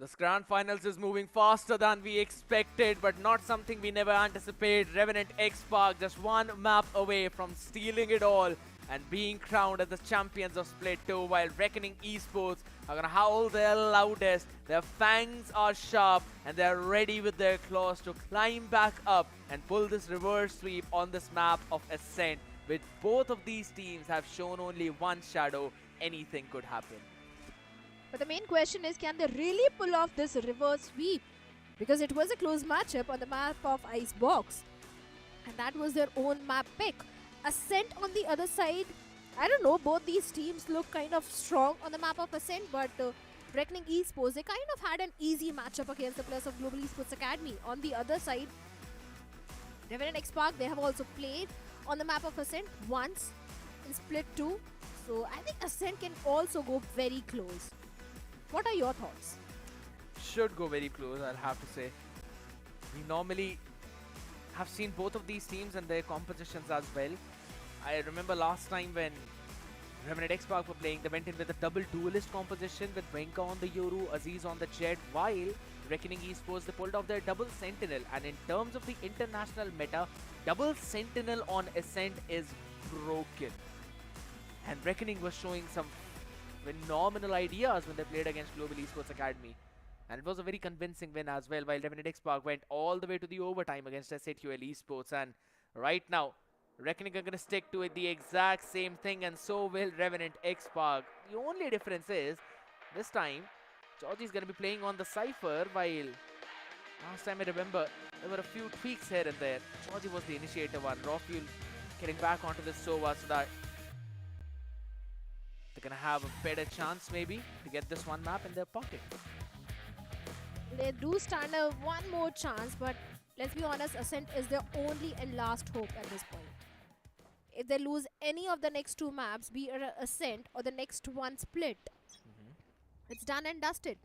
This grand finals is moving faster than we expected, but not something we never anticipated. Revenant XSpark just one map away from stealing it all and being crowned as the champions of Split 2, while Reckoning Esports are gonna howl their loudest. Their fangs are sharp and they're ready with their claws to climb back up and pull this reverse sweep on this map of Ascent. With both of these teams have shown only one shadow, anything could happen. But the main question is, can they really pull off this reverse sweep? Because it was a close matchup on the map of Icebox. And that was their own map pick. Ascent on the other side, I don't know, both these teams look kind of strong on the map of Ascent, but Reckoning Esports, they kind of had an easy matchup against the players of Global Esports Academy. On the other side, Revenant XSpark, they have also played on the map of Ascent once in Split 2. So I think Ascent can also go very close. What are your thoughts? Should go very close, I'll have to say. We normally have seen both of these teams and their compositions as well. I remember last time when Revenant XSpark were playing, they went in with a double duelist composition with Venka on the Yoru, Aziz on the Jet, while Reckoning Esports, they pulled off their double Sentinel. And in terms of the international meta, double Sentinel on Ascent is broken. And Reckoning was showing some phenomenal ideas when they played against Global Esports Academy. And it was a very convincing win as well, while Revenant XSpark went all the way to the overtime against SATUL Esports. And right now, Reckoning are going to stick to it the exact same thing, and so will Revenant XSpark. The only difference is, this time, Georgie's going to be playing on the Cypher, while last time I remember, there were a few tweaks here and there. Georgie was the initiator one. Rossi getting back onto the Sova so that they're going to have a better chance maybe to get this one map in their pocket. They do stand a one more chance, but let's be honest, Ascent is their only and last hope at this point. If they lose any of the next two maps, be it Ascent or the next one split, it's done and dusted.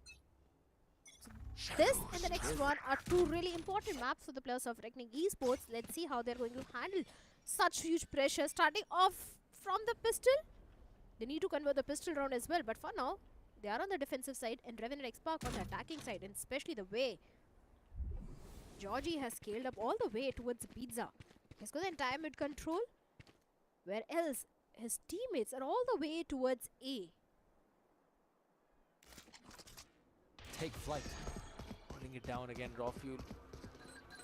So this and the next one are two really important maps for the players of Reckoning Esports. Let's see how they're going to handle such huge pressure. Starting off from the pistol, they need to convert the pistol round as well, but for now, they are on the defensive side and Revenant XSpark on the attacking side, and especially the way Georgie has scaled up all the way towards Pizza. He's got the entire mid control, where else his teammates are all the way towards A. Take flight. Putting it down again, Raw Fuel.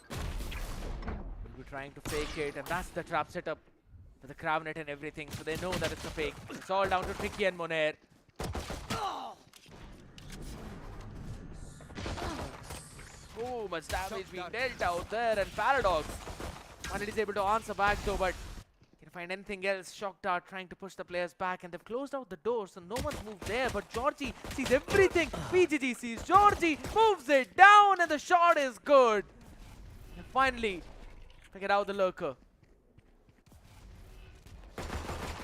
Will be trying to fake it, and that's the trap setup for the crab net and everything, so they know that it's a fake. It's all down to Tricky and Monair. So much damage being dealt out there, and Paradox finally is able to answer back though, but can't find anything else. Shock Dart trying to push the players back, and they've closed out the door, so no one's moved there, but Georgie sees everything. PGG sees Georgie, moves it down, and the shot is good. And finally, figured out the lurker.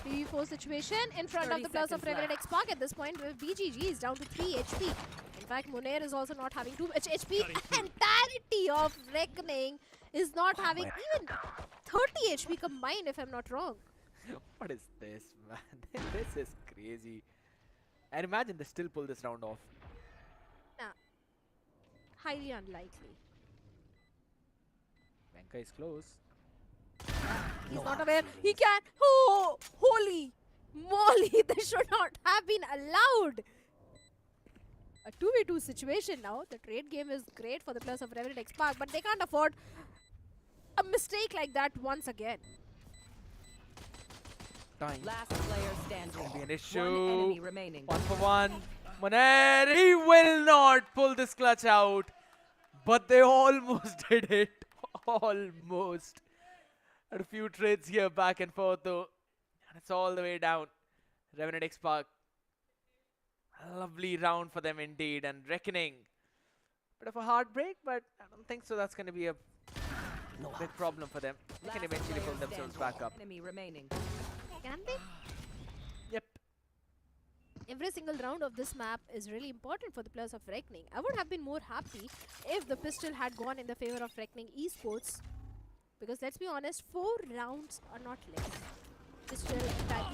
3v4 situation in front of the players of Revenant XSpark at this point, where BGG is down to 3 HP. In fact, Monair is also not having too much HP. Entirety of Reckoning is not having even 30 HP combined, if I'm not wrong. What is this, man? This is crazy. And imagine they still pull this round off. Nah. Highly unlikely. Venka is close. He's not aware. He can. Oh, holy moly. This should not have been allowed. A 2v2 situation now. The trade game is great for the players of Revenant XSpark, but they can't afford a mistake like that once again. Time. Last player standing. Be an issue. One enemy remaining. 1 for 1. Monair, he will not pull this clutch out. But they almost did it. Almost. And a few trades here back and forth though. And it's all the way down. Revenant XSpark. A lovely round for them indeed. And Reckoning. Bit of a heartbreak, but I don't think so. That's going to be a big problem for them. They can eventually pull themselves back up. Enemy remaining. Can they? Yep. Every single round of this map is really important for the players of Reckoning. I would have been more happy if the pistol had gone in the favor of Reckoning Esports. Because let's be honest, 4 rounds are not less. Pistol,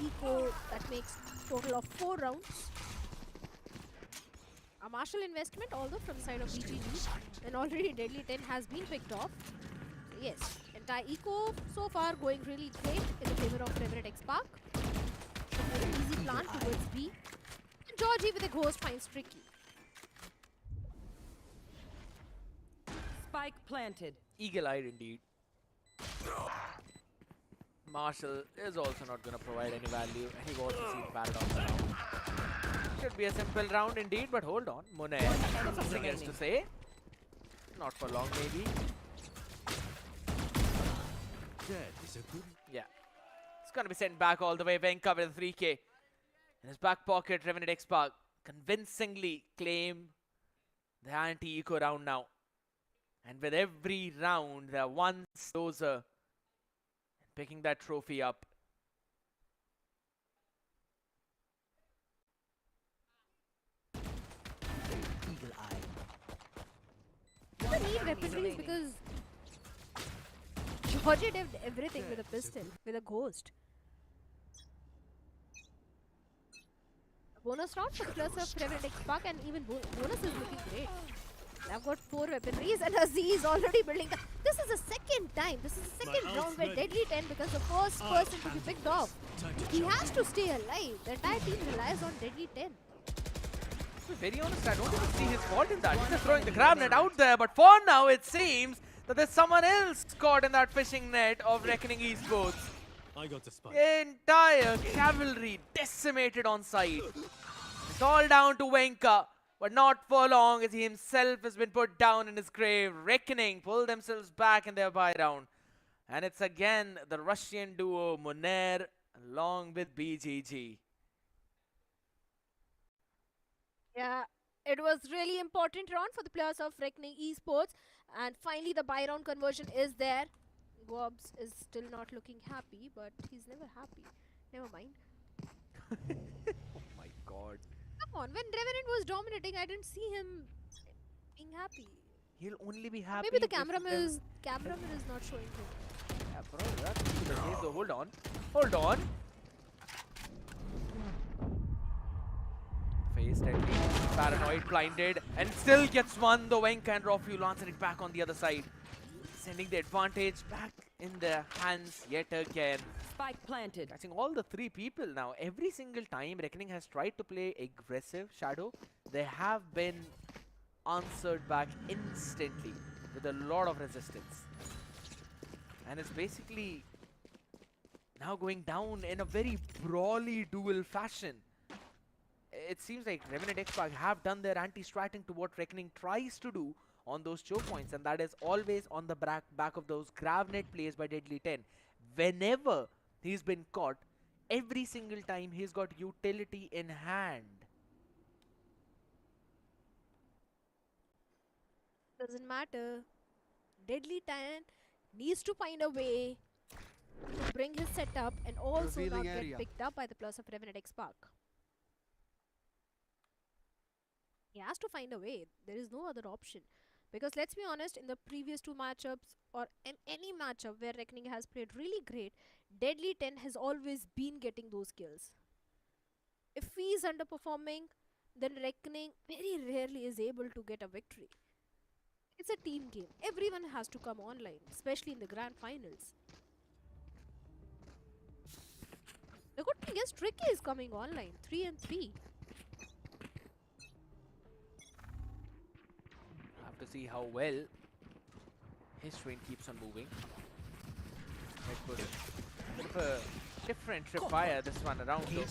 eco, that makes total of 4 rounds. A martial investment, although from the side of BGG, and already Deadly 10 has been picked off. So yes, entire eco so far going really great in the favor of Revenant XSpark. A very easy plan towards B. And Georgie with a ghost finds Tricky. Spike planted. Eagle-eyed indeed. Marshall is also not going to provide any value. He wants to see Paradox now. Should be a simple round indeed, but hold on. Monair has something else to say. Not for long, maybe. Yeah. It's going to be sent back all the way. Venka with a 3k. In his back pocket, Revenant XSpark convincingly claim the anti-eco round now. And with every round, they're one closer picking that trophy up. Eagle eye. You need weaponry because Georgie did everything with a pistol, with a ghost. A bonus round for the players of Revenant XSpark, and even bonus is looking great. I've got 4 weaponries and Aziz is already building the... This is the second time. This is the second round where Deadly 10 becomes the first person to be picked off. He has to stay alive. The entire team relies on Deadly 10. To be very honest, I don't even see his fault in that. He's just throwing the grab net out there. But for now, it seems that there's someone else caught in that fishing net of Reckoning Esports. I got the spike. Entire cavalry decimated on site. It's all down to Venka, but not for long as he himself has been put down in his grave. Reckoning pull themselves back in their buy round. And it's again the Russian duo Moner along with BGG. Yeah, it was really important round for the players of Reckoning Esports, and finally the buy round conversion is there. Gobs is still not looking happy, but he's never happy. Never mind. Oh my god. Come on, when Revenant was dominating, I didn't see him being happy. He'll only be happy. Maybe the if cameraman is not showing him. Yeah, bro, that could be the case though. Hold on. Hold on. Face deadly. Paranoid, blinded, and still gets one. The Wenka and Rofu launching it back on the other side. Sending the advantage back in their hands yet again. Spike planted. Catching all the three people now. Every single time Reckoning has tried to play aggressive Shadow, they have been answered back instantly with a lot of resistance. And it's basically now going down in a very brawly duel fashion. It seems like Revenant XSpark have done their anti-stratting to what Reckoning tries to do on those choke points, and that is always on the back of those grab net plays by Deadly 10. Whenever he's been caught, every single time he's got utility in hand. Doesn't matter. Deadly 10 needs to find a way to bring his setup and also Revealing not area. get picked up by the players of Revenant XSpark. He has to find a way. There is no other option. Because let's be honest, in the previous two matchups or in any matchup where Reckoning has played really great, Deadly 10 has always been getting those kills. If he is underperforming, then Reckoning very rarely is able to get a victory. It's a team game. Everyone has to come online, especially in the grand finals. The good thing is Tricky is coming online, 3 and 3. Have to see how well his train keeps on moving. It was a bit of a different tripwire this one around though.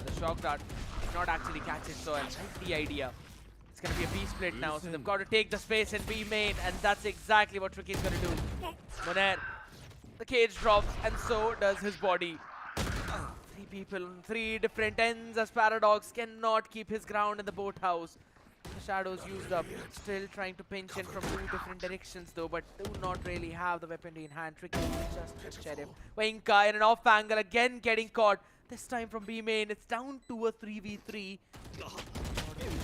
The shock dart did not actually catch it, so I like the idea. It's going to be a B split now, so they've got to take the space and B main, and that's exactly what Tricky's going to do. Moner, the cage drops, and so does his body. Three people on three different ends as Paradox cannot keep his ground in the boathouse. The shadows used up, still trying to pinch in from two different directions though, but do not really have the weapon in hand. Tricky just a sheriff. Wenka in an off angle, again getting caught. This time from B main, it's down to a 3v3.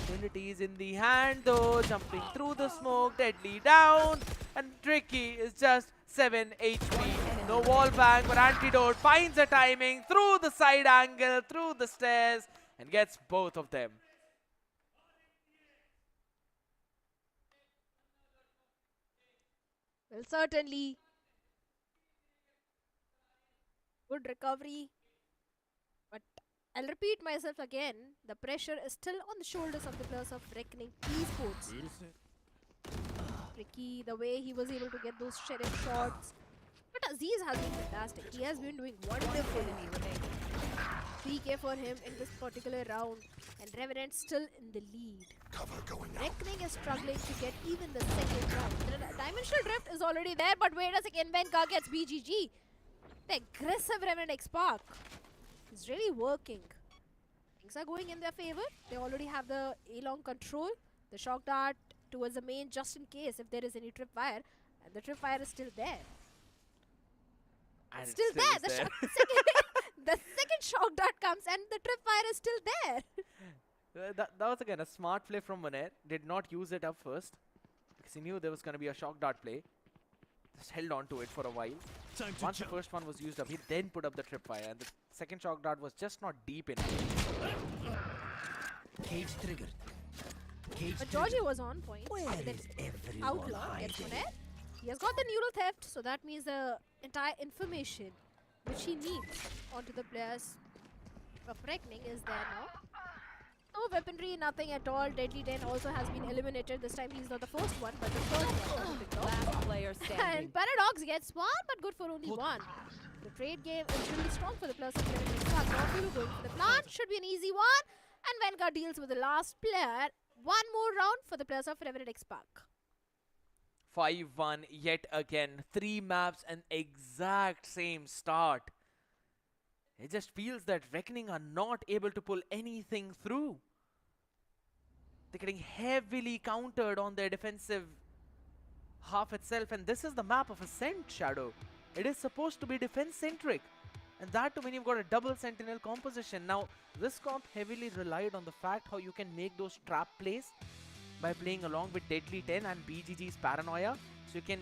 Utilities in the hand though, jumping through the smoke, Deadly down, and Tricky is just 7 HP. No wall bang, but Antidote finds a timing through the side angle, through the stairs, and gets both of them. Well, certainly. Good recovery. But I'll repeat myself again. The pressure is still on the shoulders of the players of Reckoning Esports. Tricky, the way he was able to get those sheriff shots. But Aziz has been fantastic. He has been doing wonderful. 3k for him in this particular round. And Revenant still in the lead. Reckoning is struggling to get even the second round. The Dimensional Drift is already there, but wait a second. Venka gets BGG. The aggressive Revenant XSpark is really working. Things are going in their favor. They already have the A-long control. The shock dart towards the main just in case if there is any tripwire. And the tripwire is still there. And it's still there. The second shock dart comes and the tripwire is still there. That was again a smart play from Moner. Did not use it up first because he knew there was going to be a shock dart play. Just held on to it for a while. Once the first one was used up, he then put up the tripwire, and the second shock dart was just not deep enough. Cage triggered. But Georgie was on point. Outlaw gets Moner. He has got the neural theft, so that means the entire information which he needs onto the players of Reckoning is there now. No weaponry, nothing at all. Deadly 10 also has been eliminated. This time he's not the first one, but the first one. Last player standing. And Paradox gets one, but good for only one. The trade game is really strong for the players of Revenant XSpark. Rossi going for the plant, should be an easy one. And Vanguard deals with the last player. One more round for the players of Revenant XSpark. 5-1 yet again. 3 maps and exact same start. It just feels that Reckoning are not able to pull anything through. They're getting heavily countered on their defensive half itself, and this is the map of Ascent, Shadow. It is supposed to be defense-centric, and that too when you've got a double sentinel composition. Now, this comp heavily relied on the fact how you can make those trap plays by playing along with Deadly 10 and BGG's Paranoia, so you can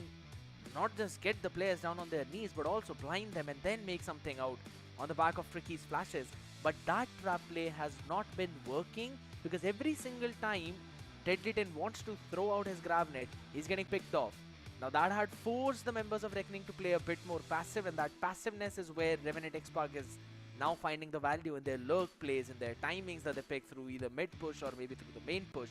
not just get the players down on their knees, but also blind them and then make something out on the back of Tricky's flashes. But that trap play has not been working, because every single time Deadly 10 wants to throw out his grab net, he's getting picked off. Now that had forced the members of Reckoning to play a bit more passive, and that passiveness is where Revenant XSpark is now finding the value in their lurk plays, in their timings that they pick through either mid push or maybe through the main push.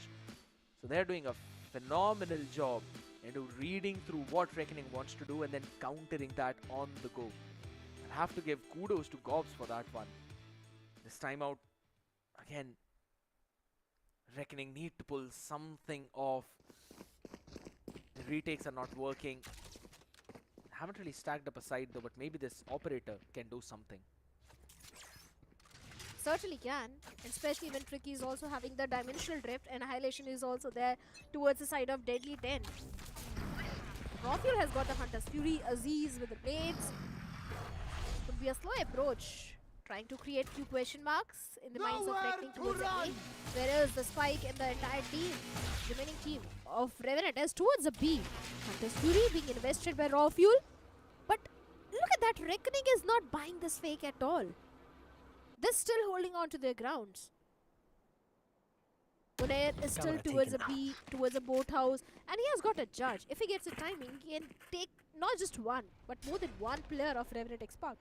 So they're doing a phenomenal job into reading through what Reckoning wants to do and then countering that on the go. I have to give kudos to Gobs for that one. This time out, again, Reckoning need to pull something off. The retakes are not working. Haven't really stacked up a side though, but maybe this operator can do something. Certainly can, especially when Tricky is also having the dimensional drift, and Annihilation is also there towards the side of Deadly 10. Rofuel has got the Hunter's Fury, Aziz with the blades. Could be a slow approach, trying to create few question marks in the minds of Reckoning towards A. Whereas the Spike and the entire team, remaining team of Revenant is towards the B. Hunter's Fury being invested by Rofuel. But look at that, Reckoning is not buying this fake at all. They're still holding on to their grounds. Unair is still towards a B, towards a boathouse, and he has got a judge. If he gets a timing, he can take not just one, but more than one player of Revenant XSpark.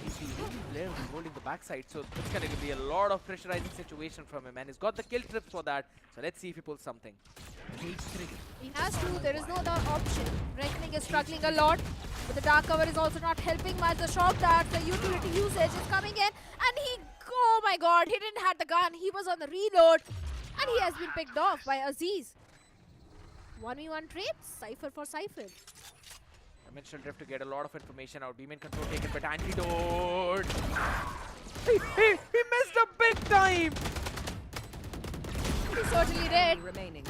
He's the only player who's holding the backside, so it's going to be a lot of pressurizing situation from him, and he's got the kill trips for that. So let's see if he pulls something. He has to, there is no other option. Reckoning is struggling a lot, but the dark cover is also not helping much. The shock that the utility usage is coming in, and he, oh my god, he didn't have the gun. He was on the reload, and he has been picked off by Aziz. 1v1 trade, Cypher for Cypher. Dimensional drift to get a lot of information out. Beam in control taken, but Antidote. He missed a big time. He certainly did.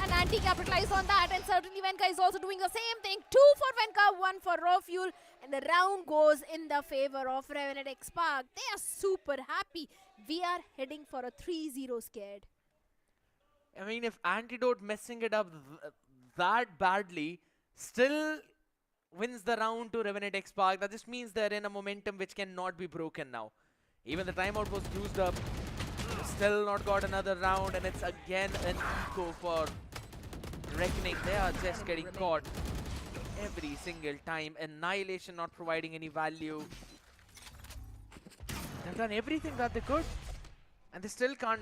And Anti capitalized on that, and certainly Venka is also doing the same thing. 2 for Venka, 1 for Rofuel, and the round goes in the favor of Revenant XSpark. They are super happy. We are heading for a 3-0 scared. I mean, if Antidote messing it up that badly still wins the round to Revenant XSpark, that just means they're in a momentum which cannot be broken now. Even the timeout was used up. Still not got another round, and it's again an eco for Reckoning. They are just getting caught every single time. Annihilation not providing any value. They've done everything that they could, and they still can't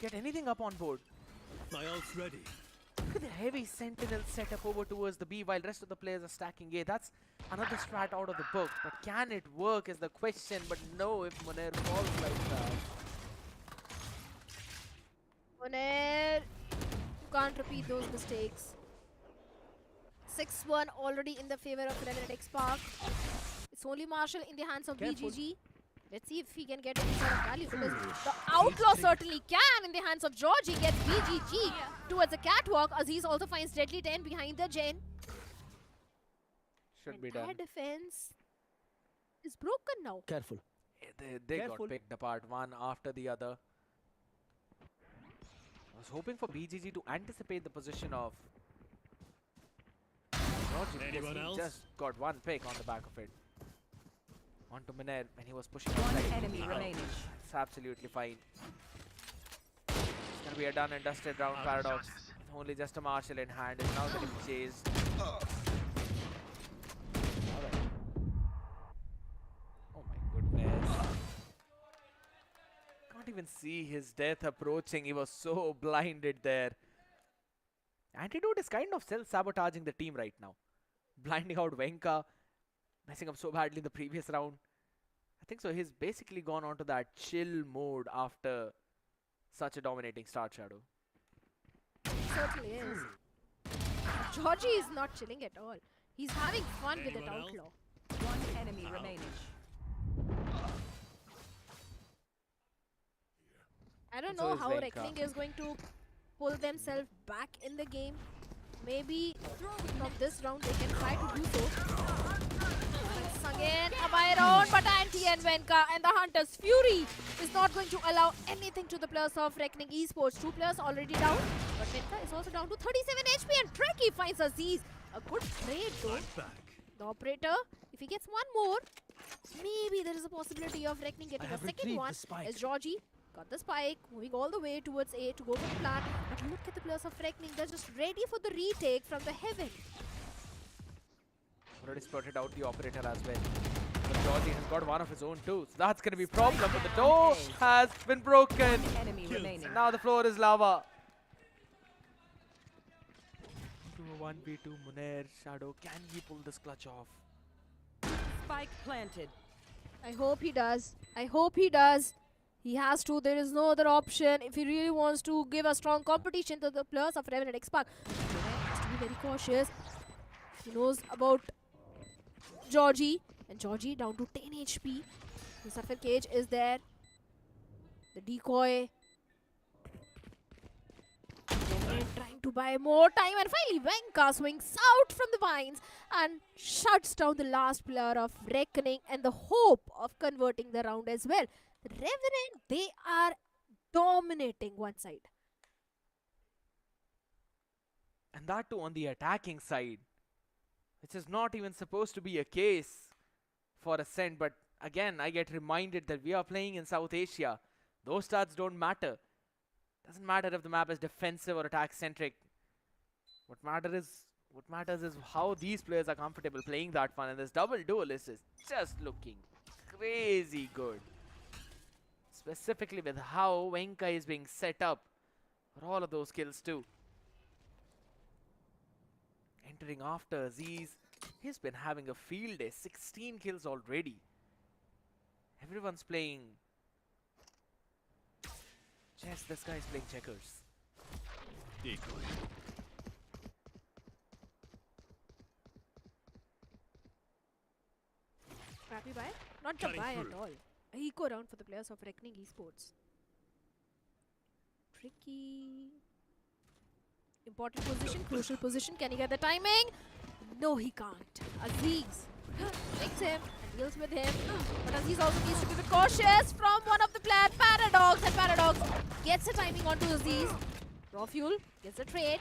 get anything up on board. My ult's ready. Look at the heavy sentinel setup over towards the B while rest of the players are stacking A. That's another strat out of the book, but can it work is the question. But no, if Monair falls like that. Monair, you can't repeat those mistakes. 6-1 already in the favor of Revenant XSpark. It's only Marshall in the hands of BGG. Let's see if he can get any sort of value, because the Outlaw certainly can in the hands of George. He gets BGG towards the catwalk. Aziz also finds Deadly 10 behind the Jane. Should be done. Their defense is broken now. Careful. They got picked apart one after the other. I was hoping for BGG to anticipate the position of George. Anyone He else? just got one pick on the back of it. Onto Monair when he was pushing One outside. enemy remaining. It's absolutely fine. It's gonna be a done and dusted round. Paradox with only just a Marshall in hand is now getting chased. Alright. Oh my goodness. Can't even see his death approaching. He was so blinded there. Antidote is kind of self-sabotaging the team right now. Blinding out Venka, messing up so badly in the previous round. I think so. He's basically gone on to that chill mode after such a dominating start, Shadow. Certainly is. Georgie is not chilling at all. He's having fun with that outlaw. One enemy remaining. I don't So know is how Venka. Reckoning is going to pull themselves back in the game. Maybe from this round they can try to do so. Once again, a buy round, but Anti and Venka and the Hunter's Fury is not going to allow anything to the players of Reckoning Esports. 2 players already down, but Venka is also down to 37 HP and Trekkie finds Aziz. A good trade though. The operator, if he gets one more, maybe there is a possibility of Reckoning getting a second one. As Georgie got the spike, moving all the way towards A to go for the plant. But look at the players of Reckoning, they're just ready for the retake from the heaven. Already spotted out the operator as well. But Georgie has got one of his own too. So that's going to be a problem. But the door has been broken. Enemy remaining. Now the floor is lava. 1v2 Munair, Shadow. Can he pull this clutch off? Spike planted. I hope he does. I hope he does. He has to. There is no other option if he really wants to give a strong competition to the players of Revenant XSpark. Munair has to be very cautious. He knows about Georgie. And Georgie down to 10 HP. The Sapphire Cage is there. The decoy. Revenant trying to buy more time. And finally Venka swings out from the vines and shuts down the last player of Reckoning and the hope of converting the round as well. Revenant, they are dominating one side. And that too on the attacking side. Which is not even supposed to be a case for Ascent. But again, I get reminded that we are playing in South Asia. Those stats don't matter. Doesn't matter if the map is defensive or attack centric. What matters is how these players are comfortable playing that fun. And this double duelist is just looking crazy good. Specifically with how Venka is being set up for all of those kills too. Entering after Aziz, he's been having a field day. 16 kills already. Everyone's playing chess. This guy is playing checkers. Scrappy buy? Not the buy at all. A eco round for the players of Reckoning Esports. Tricky. Important position, crucial position. Can he get the timing? No, he can't. Aziz takes him and deals with him. But Aziz also needs to be a bit cautious from one of the players, Paradox. And Paradox gets the timing onto Aziz. Raw Fuel gets the trade.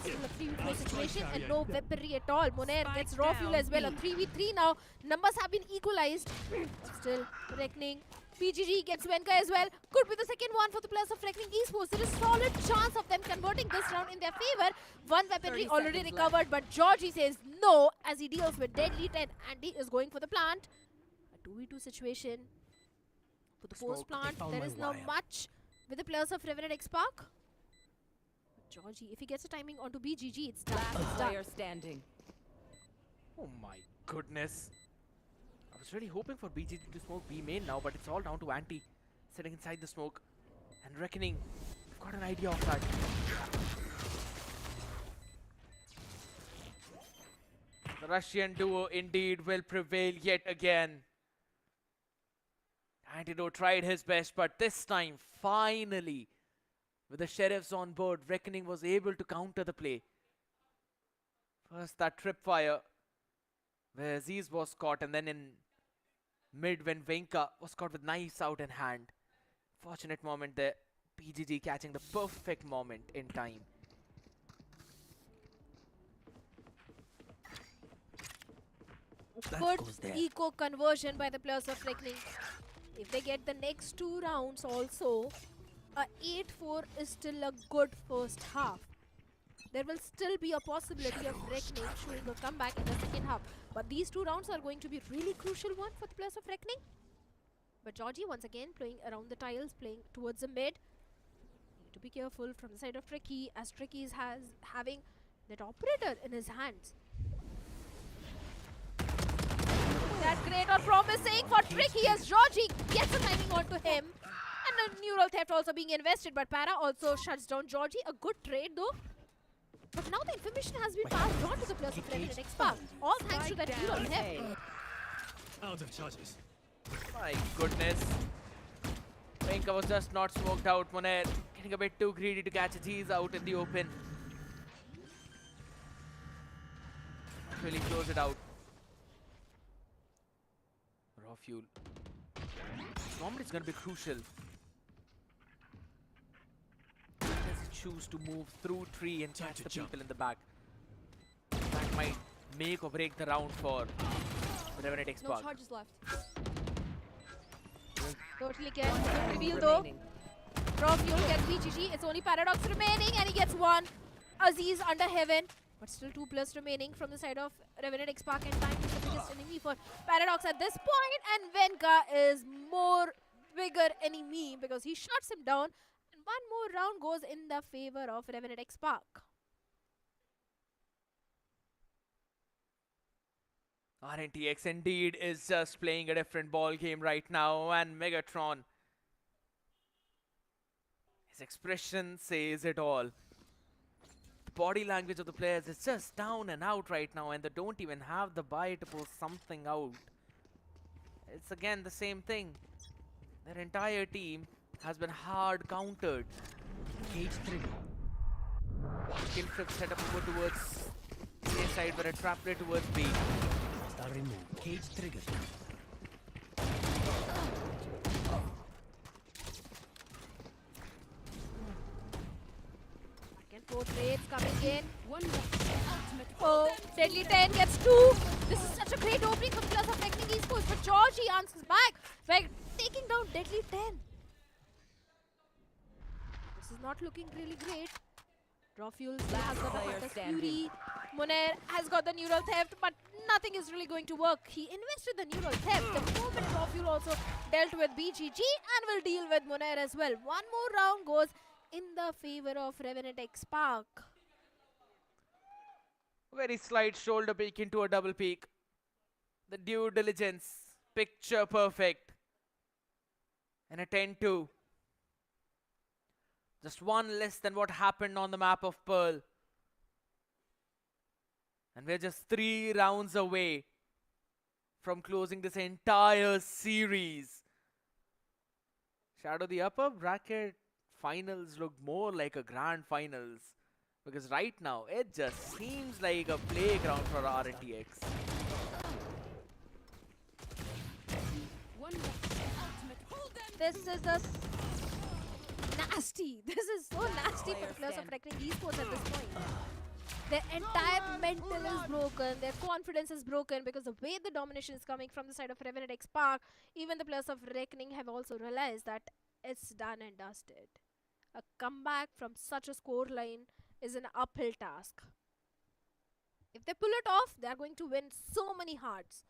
Still a 3v4 situation and no weaponry at all. Munair gets Raw Fuel as well. On 3v3 now. Numbers have been equalized. But still, Reckoning. PGG gets Venka as well. Could be the second one for the players of Reckoning Esports. There is solid chance of them converting this round in their favor. One weaponry already recovered, but Georgie says no as he deals with Deadly 10. Andy is going for the plant. A 2v2 situation for the post plant. There is not much with the players of Revenant XSpark. Georgie, if he gets a timing onto BGG, it's done. Player standing. Oh my goodness. I was really hoping for BGG to smoke B main now, but it's all down to Anti sitting inside the smoke and Reckoning. I've got an idea of that. The Russian duo indeed will prevail yet again. Antidote tried his best, but this time, finally, with the sheriffs on board, Reckoning was able to counter the play. First that tripwire where Aziz was caught, and then in mid when Venka was caught with knives out in hand. Fortunate moment there. PGG catching the perfect moment in time. Good eco conversion by the players of Reckoning. If they get the next 2 rounds also, a 8-4 is still a good first half. There will still be a possibility of Reckoning showing a comeback in the second half. But these 2 rounds are going to be really crucial one for the players of Reckoning. But Georgie once again playing around the tiles, playing towards the mid. Need to be careful from the side of Tricky, as Tricky is having that operator in his hands. That great or promising for Tricky as Georgie gets a timing onto him. And a neural theft also being invested, but Para also shuts down Georgie. A good trade though. But now the information has been passed on to the players of Revenant XSpark. All thanks to that neural theft. Out of charges. My goodness. Venka was just not smoked out. Moner getting a bit too greedy to catch it. He's out in the open. Really close it out. Raw fuel. This moment is going to be crucial. Does he choose to move through tree and catch the people in the back? That might make or break the round for Revenant XSpark. No charges left. Totally can. Good reveal though. Raw fuel gets BGG. It's only Paradox remaining and he gets one. Aziz under heaven. But still 2 plus remaining from the side of Revenant XSpark, and time is the biggest enemy for Paradox at this point. And Venka is more bigger enemy because he shuts him down. And one more round goes in the favor of Revenant XSpark. RNTX indeed is just playing a different ball game right now, and Megatron, his expression says it all. The body language of the players is just down and out right now, and they don't even have the buy to pull something out. It's again the same thing. Their entire team has been hard countered. Cage trigger. Kill flip set up over towards A side, but a trap play towards B. Star remove. Cage trigger. Back and forth raids coming in. Oh, Deadly 10 gets 2. This is such a great opening for Plus of Reckoning Esports, but Georgie answers back by taking down Deadly 10. This is not looking really great. Raw Fuel still has got the Hunter's Fury. Moner has got the Neural Theft, but nothing is really going to work. He invested the Neural Theft. The moment Raw Fuel also dealt with BGG and will deal with Moner as well. One more round goes in the favor of Revenant XSpark. Very slight shoulder peek into a double peek. The due diligence, picture perfect. And a 10-2. Just one less than what happened on the map of Pearl. And we're just 3 rounds away from closing this entire series. Shadow, the upper bracket finals look more like a grand finals. Because right now, it just seems like a playground for RNTX. This is a nasty. This is so nasty for the players of Reckoning Esports at this point. Their entire mental is broken. Their confidence is broken because the way the domination is coming from the side of Revenant XSpark, even the players of Reckoning have also realized that it's done and dusted. A comeback from such a score line is an uphill task. If they pull it off, they are going to win so many hearts.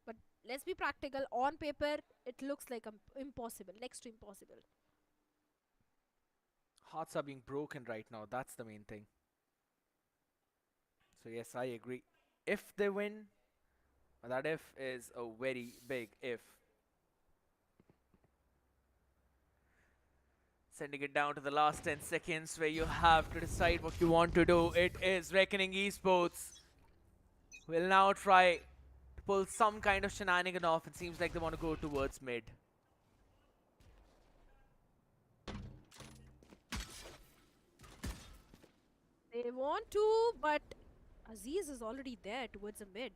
But let's be practical. On paper, it looks like impossible, next to impossible. Hearts are being broken right now. That's the main thing. So yes, I agree. If they win, that if is a very big if. Sending it down to the last 10 seconds where you have to decide what you want to do. It is Reckoning Esports. Will now try to pull some kind of shenanigan off. It seems like they want to go towards mid. They want to, but Aziz is already there towards the mid,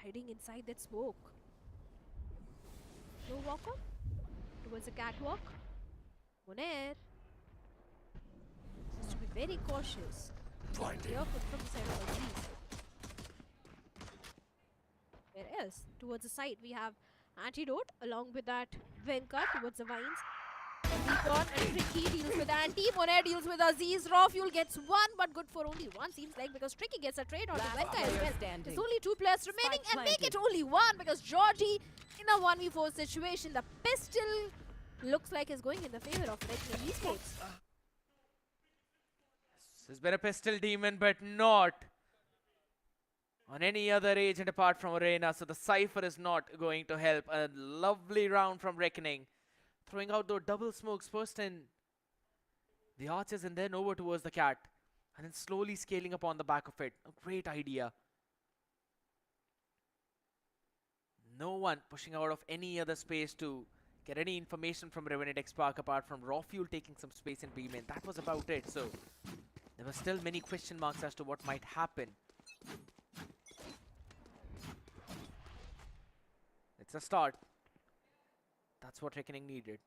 hiding inside that smoke. No walk up towards the catwalk. Moner has to be very cautious. Careful from the side of Aziz. Where else? Towards the side we have Antidote along with that Venka towards the vines. Recon and Tricky deals with Anti. Moner deals with Aziz. Raw Fuel gets 1, but good for only 1 seems like, because Tricky gets a trade on Venka as well. There's only 2 players remaining and make it only 1 because Georgie in in a 1v4 situation. The pistol looks like is going in the favor of Reckoning Esports. This has been a pistol demon, but not on any other agent apart from Arena, so the Cypher is not going to help. A lovely round from Reckoning. Throwing out those double smokes first in the arches and then over towards the cat. And then slowly scaling up on the back of it. A great idea. No one pushing out of any other space to get any information from Revenant XSpark apart from Raw Fuel taking some space in B main. That was about it, so there were still many question marks as to what might happen. It's a start. That's what Reckoning needed.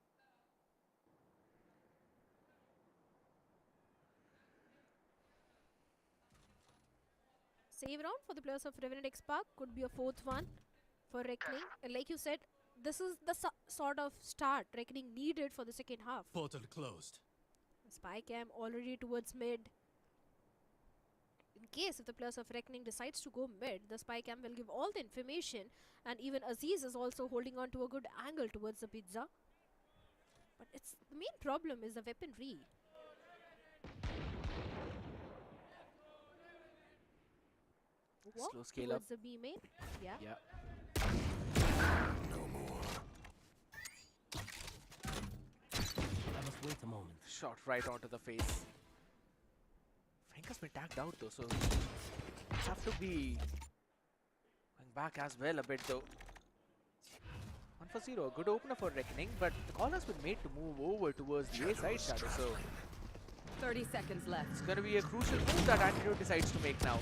Save round for the players of Revenant XSpark. Could be a fourth one for Reckoning. And like you said, this is the sort of start Reckoning needed for the second half. Portal closed. Spy cam already towards mid. In case if the players of Reckoning decides to go mid, the spy cam will give all the information, and even Aziz is also holding on to a good angle towards the pizza. But it's the main problem is the weaponry. Walk Slow scale up. towards the B main. Yeah. I must wait a moment. Shot right onto the face. Frank has been tagged out though, so have to be going back as well a bit though. 1-for-0, a good opener for Reckoning, but the call has been made to move over towards the A side, Shadow, so 30 seconds left. it's going to be a crucial move that Antidote decides to make now.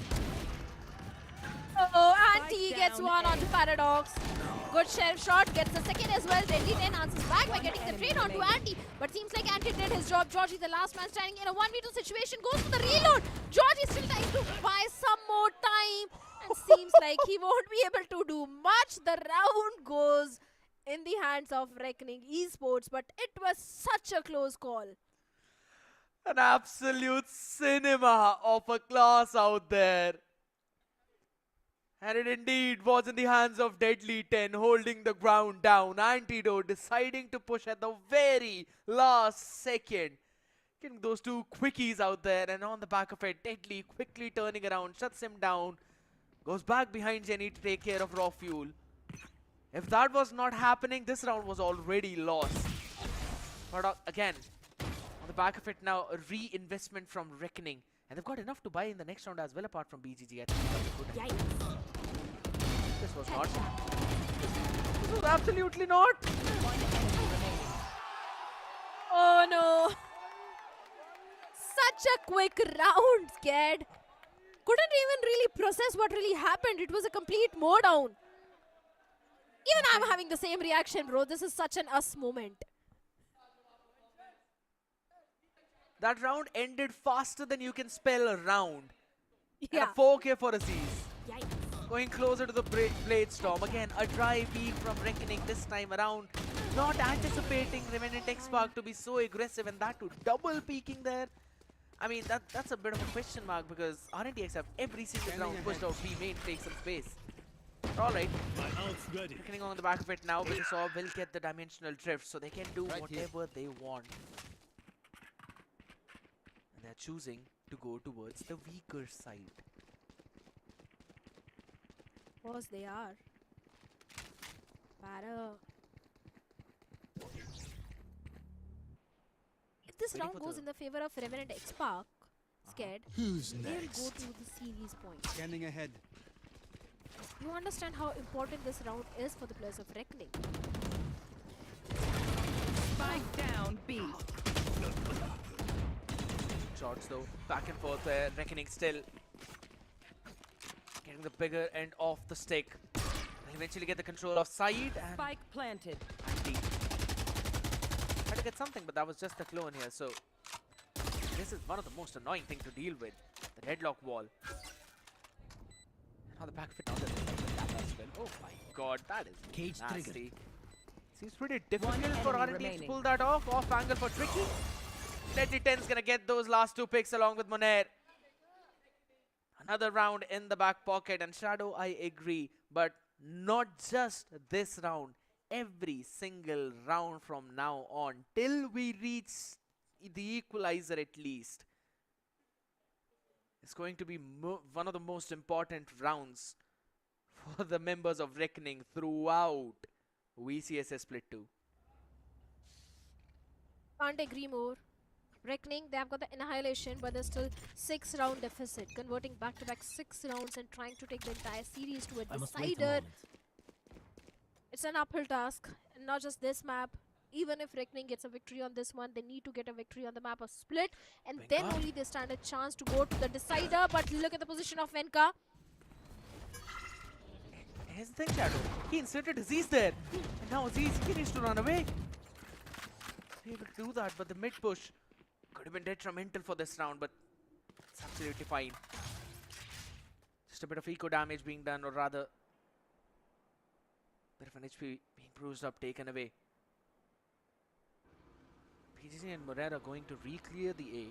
Oh, Anti gets one onto Paradox. Good sheriff shot, gets the second as well. Deadly 10 answers back by getting the trade onto Anti. But seems like Anti did his job. Georgie, the last man standing in a 1v2 situation, goes for the reload. Georgie still trying to buy some more time. And seems like he won't be able to do much. The round goes in the hands of Reckoning Esports. But it was such a close call. An absolute cinema of a class out there. And it indeed was in the hands of Deadly 10, holding the ground down. Antidote deciding to push at the very last second. Getting those two quickies out there, and on the back of it, Deadly quickly turning around, shuts him down. Goes back behind Jenny to take care of Raw Fuel. If that was not happening, this round was already lost. But again, on the back of it now, a reinvestment from Reckoning. And they've got enough to buy in the next round as well, apart from BGG. I think that's a good idea. This was not. This was absolutely not. Oh no. Such a quick round, Scared. Couldn't even really process what really happened. It was a complete mow down. Even I'm having the same reaction, bro. This is such an us moment. That round ended faster than you can spell a round. Yeah. And a 4K for Aziz. Yikes. Going closer to the Blade Storm. Again, a dry peek from Reckoning this time around. Not anticipating Revenant XSpark to be so aggressive, and that to double peeking there. I mean, that's a bit of a question mark because RNTX have every single round pushed out B main to take some space. Alright. Reckoning on the back of it now, but this all will get the dimensional drift, so they can do whatever they want. And they're choosing to go towards the weaker side. Of course they are. Para. If this round goes in the favor of Revenant XSpark, Scared, Who's they'll next? go to the series point. Scanning ahead. You understand how important this round is for the players of Reckoning. Spike down B. Shots though, back and forth there. Reckoning still getting the bigger end of the stick. They'll eventually get the control of side and Spike planted. Had to get something, but that was just a clone here. So this is one of the most annoying things to deal with, the deadlock wall. On the back of it, now there's that as well. Oh my god, that is Cage nasty. triggered. Seems pretty difficult for enemy RNTX to remaining. pull that off angle for Tricky. Deadly 10's gonna get those last two picks along with Monair. Another round in the back pocket, and Shadow, I agree, but not just this round. every single round from now on till we reach the equalizer at least. It's going to be one of the most important rounds for the members of Reckoning throughout VCSA Split 2. Can't agree more. Reckoning, they have got the Annihilation, but there's still 6-round deficit. Converting back-to-back 6 rounds and trying to take the entire series to a decider. It's an uphill task, and not just this map. Even if Reckoning gets a victory on this one, they need to get a victory on the map of Split, and then only they stand a chance to go to the decider. But look at the position of Venka. Here's the thing, Shadow. He inserted Aziz there, and now Aziz needs to run away. He's able to do that, but the mid push could have been detrimental for this round, but it's absolutely fine. Just a bit of eco damage being done, or rather, a bit of an HP being bruised up, taken away. PGC and Morera going to re-clear the A,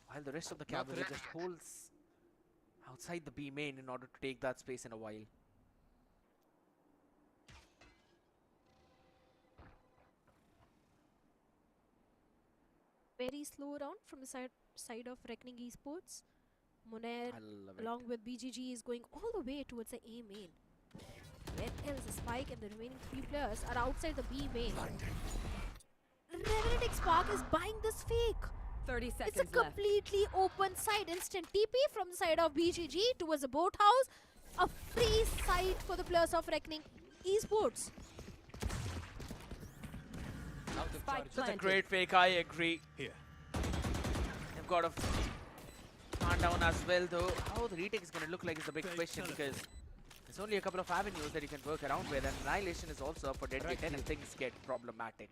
while the rest of the cavalry just holds outside the B main in order to take that space in a while. Very slow round from the side of Reckoning Esports. Moner, along with BGG, is going all the way towards the A main. Where else Spike and the remaining 3 players are outside the B main. Revenant XSpark is buying this fake. 30 seconds It's a completely open side. Instant TP from the side of BGG towards the boathouse. A free site for the players of Reckoning Esports. That's a great fake, I agree. Here. They've got a fan down as well, though. How the retake is going to look like is the big question, because there's only a couple of avenues that you can work around with, and Annihilation is also up for Deadly 10 if things get problematic.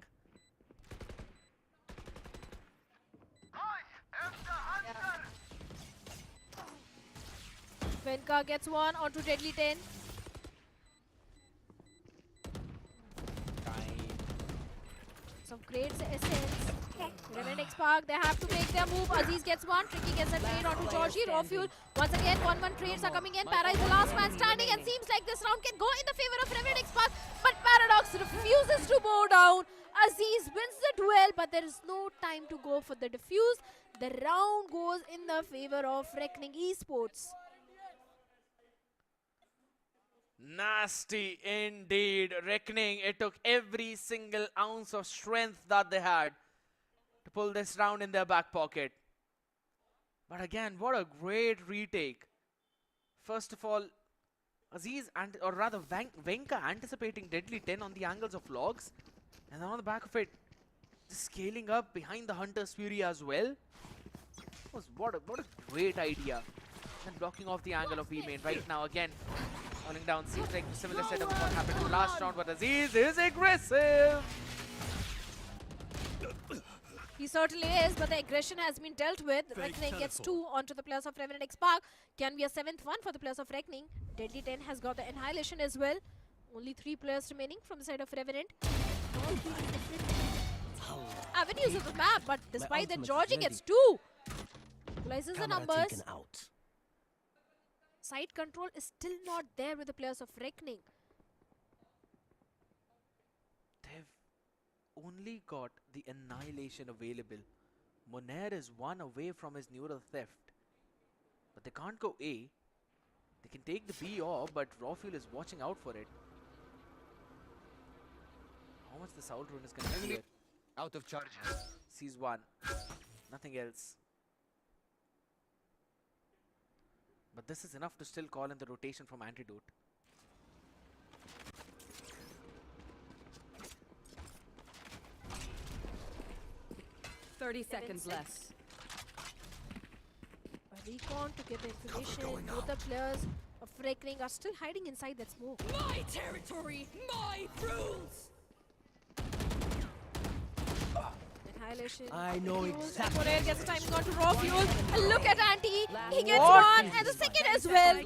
Venka gets one onto Deadly 10. Some great essence. Revenant XSpark, they have to make their move. Aziz gets one. Tricky gets a trade onto Georgie. Raw Fuel. Once again, 1-1 trades are coming in. Para is the last man standing, and seems like this round can go in the favor of Revenant XSpark. But Paradox refuses to bow down. Aziz wins the duel, but there is no time to go for the defuse. The round goes in the favor of Reckoning Esports. Nasty indeed. Reckoning, it took every single ounce of strength that they had to pull this round in their back pocket. But again, what a great retake. First of all, Aziz, or rather Venka anticipating Deadly 10 on the angles of logs. And then on the back of it, just scaling up behind the Hunter's Fury as well. What a great idea. And blocking off the angle of B main right now again. Falling down, seems like a similar setup to what happened in the last round, but Aziz is aggressive. He certainly is, but the aggression has been dealt with. Reckoning gets 2 onto the players of Revenant XSpark. Can be a 7th one for the players of Reckoning. Deadly 10 has got the Annihilation as well. Only 3 players remaining from the side of Revenant. All being different avenues of the map, but despite that, Georgie gets 2. Equalizes the numbers. Side control is still not there with the players of Reckoning. They've only got the Annihilation available. Moner is 1 away from his neural theft. But they can't go A. They can take the B off, but Raw Fuel is watching out for it. How much the Soul Rune is going to clear? Out of charges. Sees 1. Nothing else. But this is enough to still call in the rotation from Antidote. Seconds left. A recon to get the information. Both the players of Reckoning are still hiding inside that smoke. My territory, my rules. Annihilation. I know exactly. Morel gets a timing on to Raw Fuel. And look at Anti. He gets 1 and the second as well.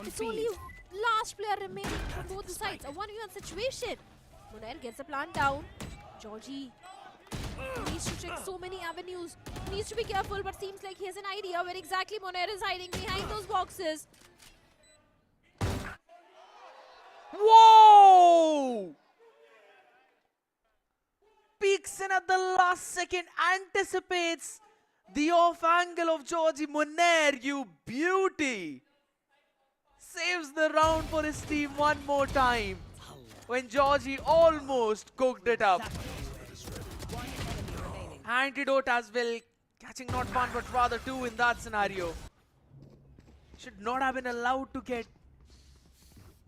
It's only last player remaining from both the sides. A 1v1 situation. Moner gets the plant down. Georgie needs to check so many avenues. Needs to be careful, but seems like he has an idea where exactly Moner is hiding behind those boxes. Whoa! sneaks in at the last second, anticipates the off angle of Georgie Munair. You beauty! Saves the round for his team one more time when Georgie almost cooked it up. Antidote as well, catching not one but rather two in that scenario. Should not have been allowed to get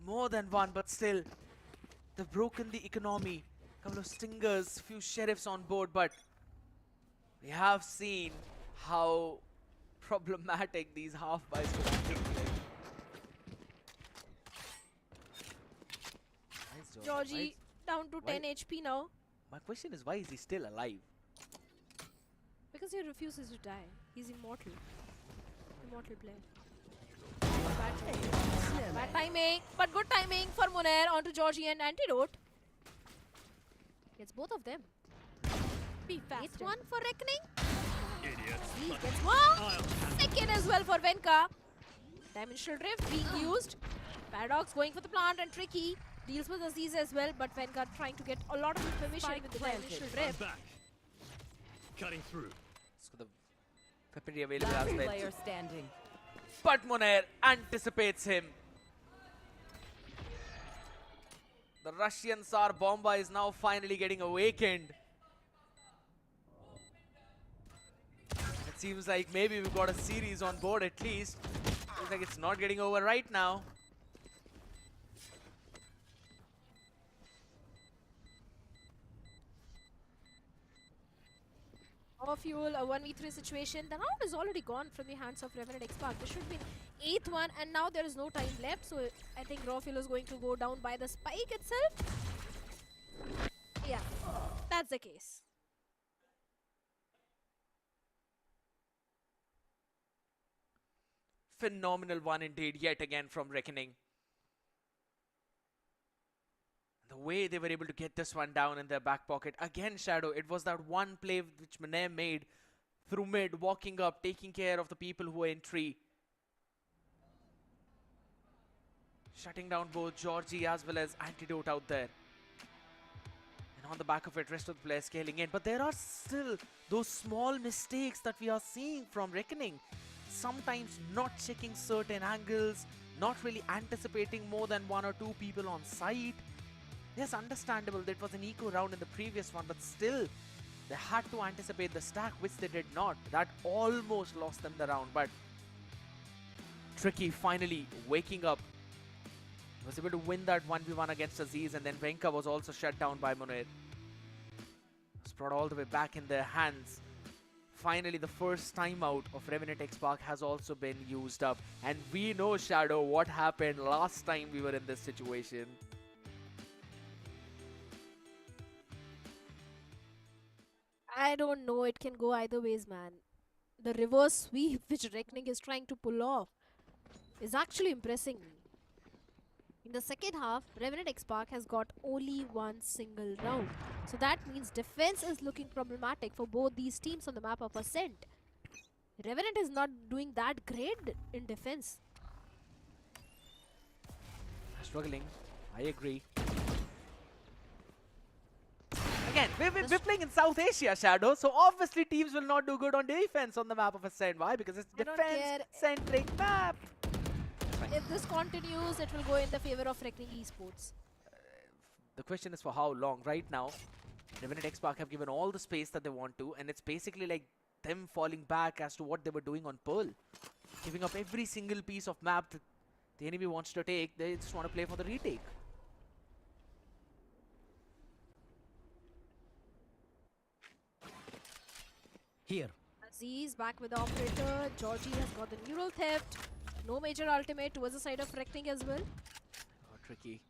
more than one, but still, they've broken the economy. Couple of stingers, few sheriffs on board, but we have seen how problematic these half buys could actually be. Nice job. Georgie down to 10 HP now. My question is, why is he still alive? Because he refuses to die. He's immortal. Immortal player. Bad timing, but good timing for Munair onto Georgie and Antidote. Gets both of them. Be fast. One for Reckoning. Idiots. He gets one. Second as well for Venka. Dimensional Drift being used. Paradox going for the plant and Tricky deals with Aziz as well, but Venka trying to get a lot of information with the Dimensional Drift. Back. Cutting through. So the weaponry available as Last well. player standing. But Munair anticipates him. The Russian Tsar Bomba is now finally getting awakened. It seems like maybe we've got a series on board at least. Looks like it's not getting over right now. Raw Fuel, a 1v3 situation. The round is already gone from the hands of Revenant XSpark. There should be an 8th one, and now there is no time left. So I think Raw Fuel is going to go down by the spike itself. Yeah, that's the case. Phenomenal one indeed, yet again from Reckoning. The way they were able to get this one down in their back pocket. Again, Shadow, it was that one play which Munair made through mid, walking up, taking care of the people who were in tree. Shutting down both Georgie as well as Antidote out there. And on the back of it, rest of the players scaling in. But there are still those small mistakes that we are seeing from Reckoning. Sometimes not checking certain angles, not really anticipating more than one or two people on site. Yes, understandable that it was an eco round in the previous one, but still, they had to anticipate the stack, which they did not. That almost lost them the round, but Tricky finally waking up. Was able to win that 1v1 against Aziz, and then Venka was also shut down by Munair. Was brought all the way back in their hands. Finally, the first timeout of Revenant XSpark has also been used up. And we know, Shadow, what happened last time we were in this situation. I don't know, it can go either ways, man. The reverse sweep which Reckoning is trying to pull off is actually impressing me. In the second half, Revenant XSpark has got only one single round. So that means defense is looking problematic for both these teams on the map of Ascent. Revenant is not doing that great in defense. Struggling, I agree. Again, we're playing in South Asia, Shadow, so obviously teams will not do good on defense on the map of Ascent. Why? Because it's defense-centric map. If this continues, it will go in the favor of Reckoning Esports. The question is for how long. Right now, Revenant XSpark have given all the space that they want to, and it's basically like them falling back as to what they were doing on Pearl. Giving up every single piece of map that the enemy wants to take. They just want to play for the retake. Here. Aziz back with the operator. Georgie has got the neural theft. No major ultimate towards the side of Reckoning as well. Oh, Tricky.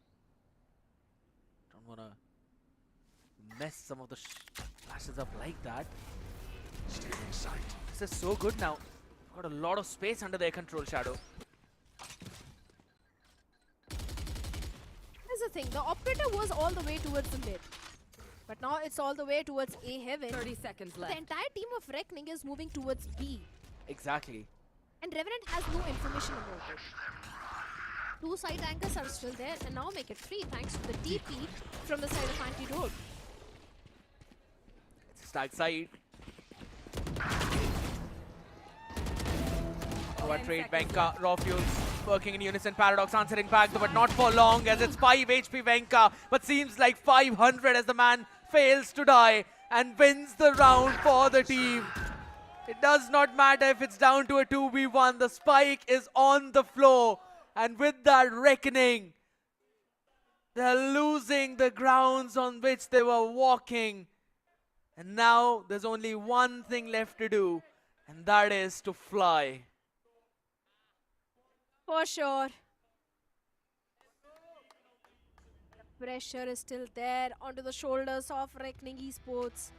Don't want to mess some of the flashes up like that. Stay in sight. This is so good now. Got a lot of space under their control, Shadow. Here's the thing. The operator was all the way towards the mid. But now it's all the way towards A heaven. 30 seconds left. The entire team of Reckoning is moving towards B. Exactly. And Revenant has no information about it. Two side anchors are still there, and now make it free thanks to the TP from the side of Antidote. Stag side. What trade Venka, raw fuels working in unison. Paradox answering back, but not for long as it's 5 HP Venka. But seems like 500 as the man fails to die and wins the round for the team. It does not matter if it's down to a 2v1. The spike is on the floor. And with that reckoning, they're losing the grounds on which they were walking. And now there's only one thing left to do, and that is to fly. For sure. Pressure is still there onto the shoulders of Reckoning Esports.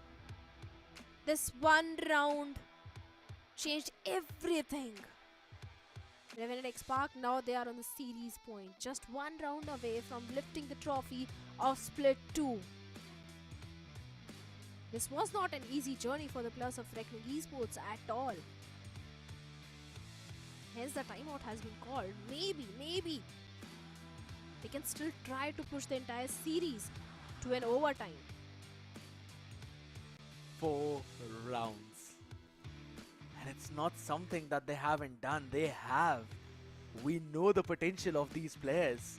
This one round changed everything. Revenant XSpark, now they are on the series point. Just one round away from lifting the trophy of Split 2. This was not an easy journey for the players of Reckoning Esports at all. Hence the timeout has been called. Maybe they can still try to push the entire series to an overtime. 4 rounds. And it's not something that they haven't done. They have. We know the potential of these players.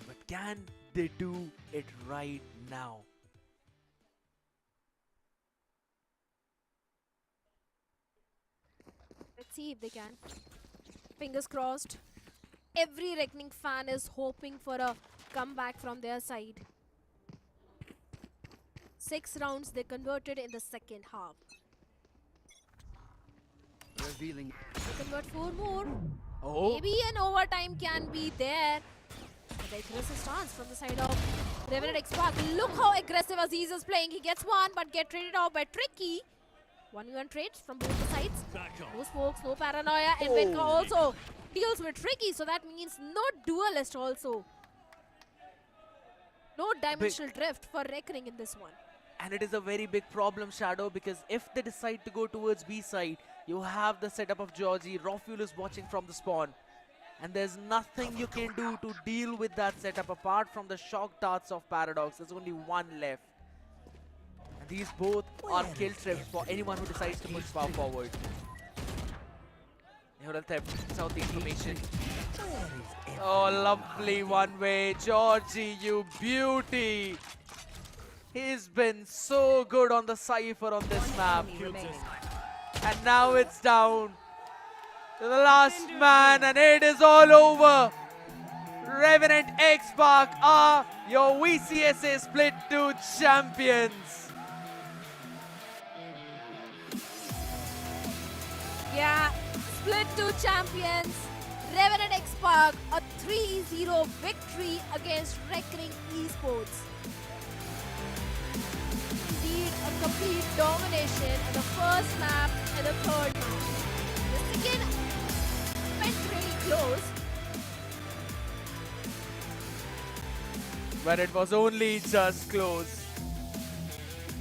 But can they do it right now? Let's see if they can. Fingers crossed. Every Reckoning fan is hoping for a comeback from their side. 6 rounds they converted in the second half. Revealing. They convert 4 more. Oh. Maybe an overtime can be there. But the aggressive stance from the side of Revenant XSpark. Look how aggressive Aziz is playing. He gets one but get traded out by Tricky. 1v1 trades from both the sides. No smokes, no paranoia. And Venka also deals with Tricky. So that means no duelist also. No dimensional drift for Reckoning in this one. And it is a very big problem, Shadow, because if they decide to go towards B side, you have the setup of Georgie. Rafuel is watching from the spawn. And there's nothing you can do to deal with that setup apart from the shock darts of Paradox. There's only one left. And these both are kill trips for anyone who decides to push far forward. Neural theft, southeast formation. Oh, lovely one way. Georgie, you beauty. He's been so good on the Cypher on this map. And now it's down to the last man, and it is all over. Revenant XSpark are your VCSA Split 2 champions. Yeah, Split 2 champions. Revenant XSpark, a 3-0 victory against Reckoning Esports. Indeed, a complete domination in the first map and the third map. The second went really close. But it was only just close.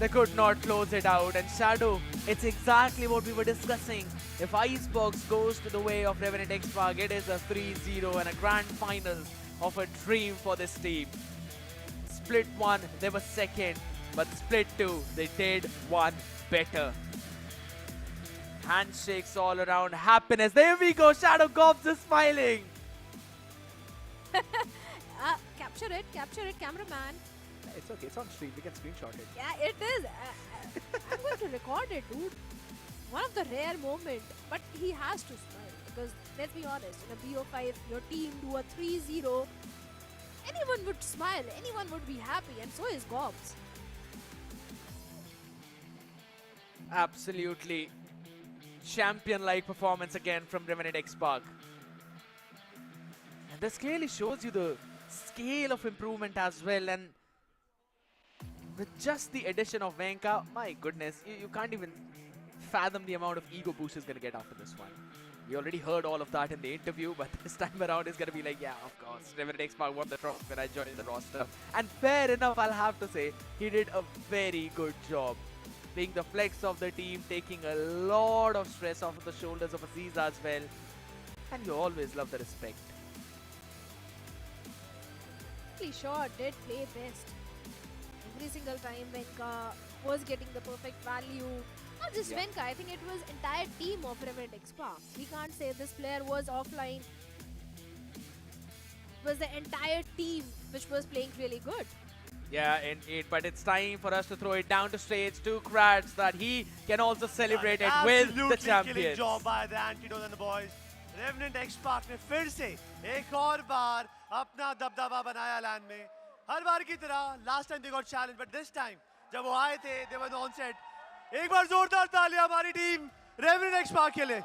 They could not close it out. And Shadow, it's exactly what we were discussing. If Icebox goes to the way of Revenant XSpark, it is a 3-0 and a grand final of a dream for this team. Split 1, they were second. But Split 2, they did one better. Handshakes all around, happiness. There we go, Shadow Gobs is smiling. Capture it, cameraman. It's okay, it's on stream, we can screenshot it. Yeah, it is. I'm going to record it, dude. One of the rare moments, but he has to smile because let's be honest, in a BO5, your team do a 3-0. Anyone would smile, anyone would be happy, and so is Gobs. Absolutely. Champion-like performance again from Revenant XSpark. And this clearly shows you the scale of improvement as well. And with just the addition of Venka, my goodness, you can't even fathom the amount of ego boost he's going to get after this one. We already heard all of that in the interview, but this time around he's going to be like, yeah, of course, Revenant XSpark won the trophy when I joined the roster. And fair enough, I'll have to say, he did a very good job. Being the flex of the team, taking a lot of stress off of the shoulders of Aziz as well. And you always love the respect. definitely sure did play best. Every single time Venka was getting the perfect value. Not just Yeah. Venka, I think it was entire team of Revenant XSpark. We can't say this player was offline. It was the entire team which was playing really good. Yeah, indeed. But it's time for us to throw it down to stage to Kratz that he can also celebrate it with the Absolutely killing champions. job by the Antidote and the boys. Revenant XSpark ने फिर से एक और बार अपना दबदबा बनाया land में. हर बार की तरह last time they got challenged, but this time जब वो आए थे they were on set. एक बार जोरदार तालियां हमारी टीम Revenant XSpark के लिए.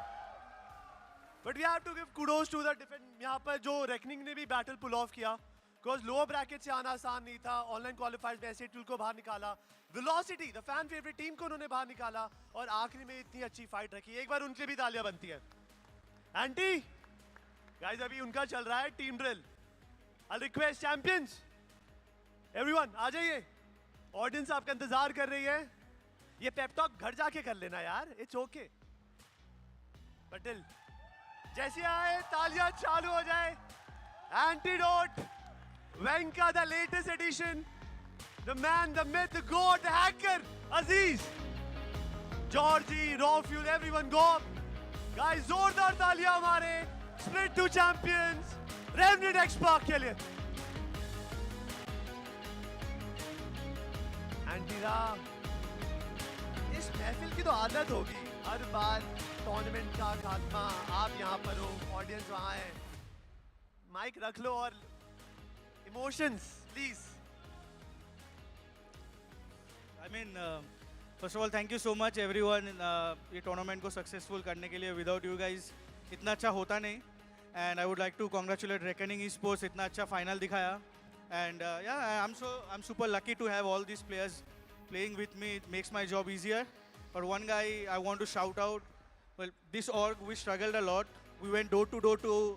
But we have to give kudos to the defense. यहाँ पर जो Reckoning ने भी battle pull off किया. Because lower bracket से आना आसान नहीं था. Online qualifiers में ऐसे tool को बाहर निकाला. Velocity, the fan favorite team को उन्होंने बाहर निकाला और आखिरी में इतनी अच्छी fight रखी. एक बार उनके भी तालियां बनती हैं. Anti, guys अभी उनका चल रहा है team drill. I'll request champions. Everyone आ जाइए. Audience आपका इंतजार कर रही है. ये pep talk घर जाके कर लेना यार. It's okay. Patil, जैसे आए तालियां चालू हो जाए. Antidote. Venka, the latest edition. The man, the myth, the god, the hacker, Aziz. Georgie, Raw Fuel, everyone go up. Guys, जोरदार तालियां हमारे Split 2 champions Revenant XSpark के लिए. Antira, इस महफिल की तो आदत होगी. हर बार टूर्नामेंट का खात्मा, आप यहाँ पर हो, ऑडियंस वहाँ है. माइक रख लो और emotions, please. I mean, first of all, thank you so much everyone. ये tournament को successful करने के लिए without you guys इतना अच्छा होता नहीं. And I would like to congratulate Reckoning Esports इतना अच्छा final दिखाया. And yeah, I'm super lucky to have all these players playing with me. It makes my job easier. But one guy I want to shout out. Well, this org we struggled a lot. We went door to door to.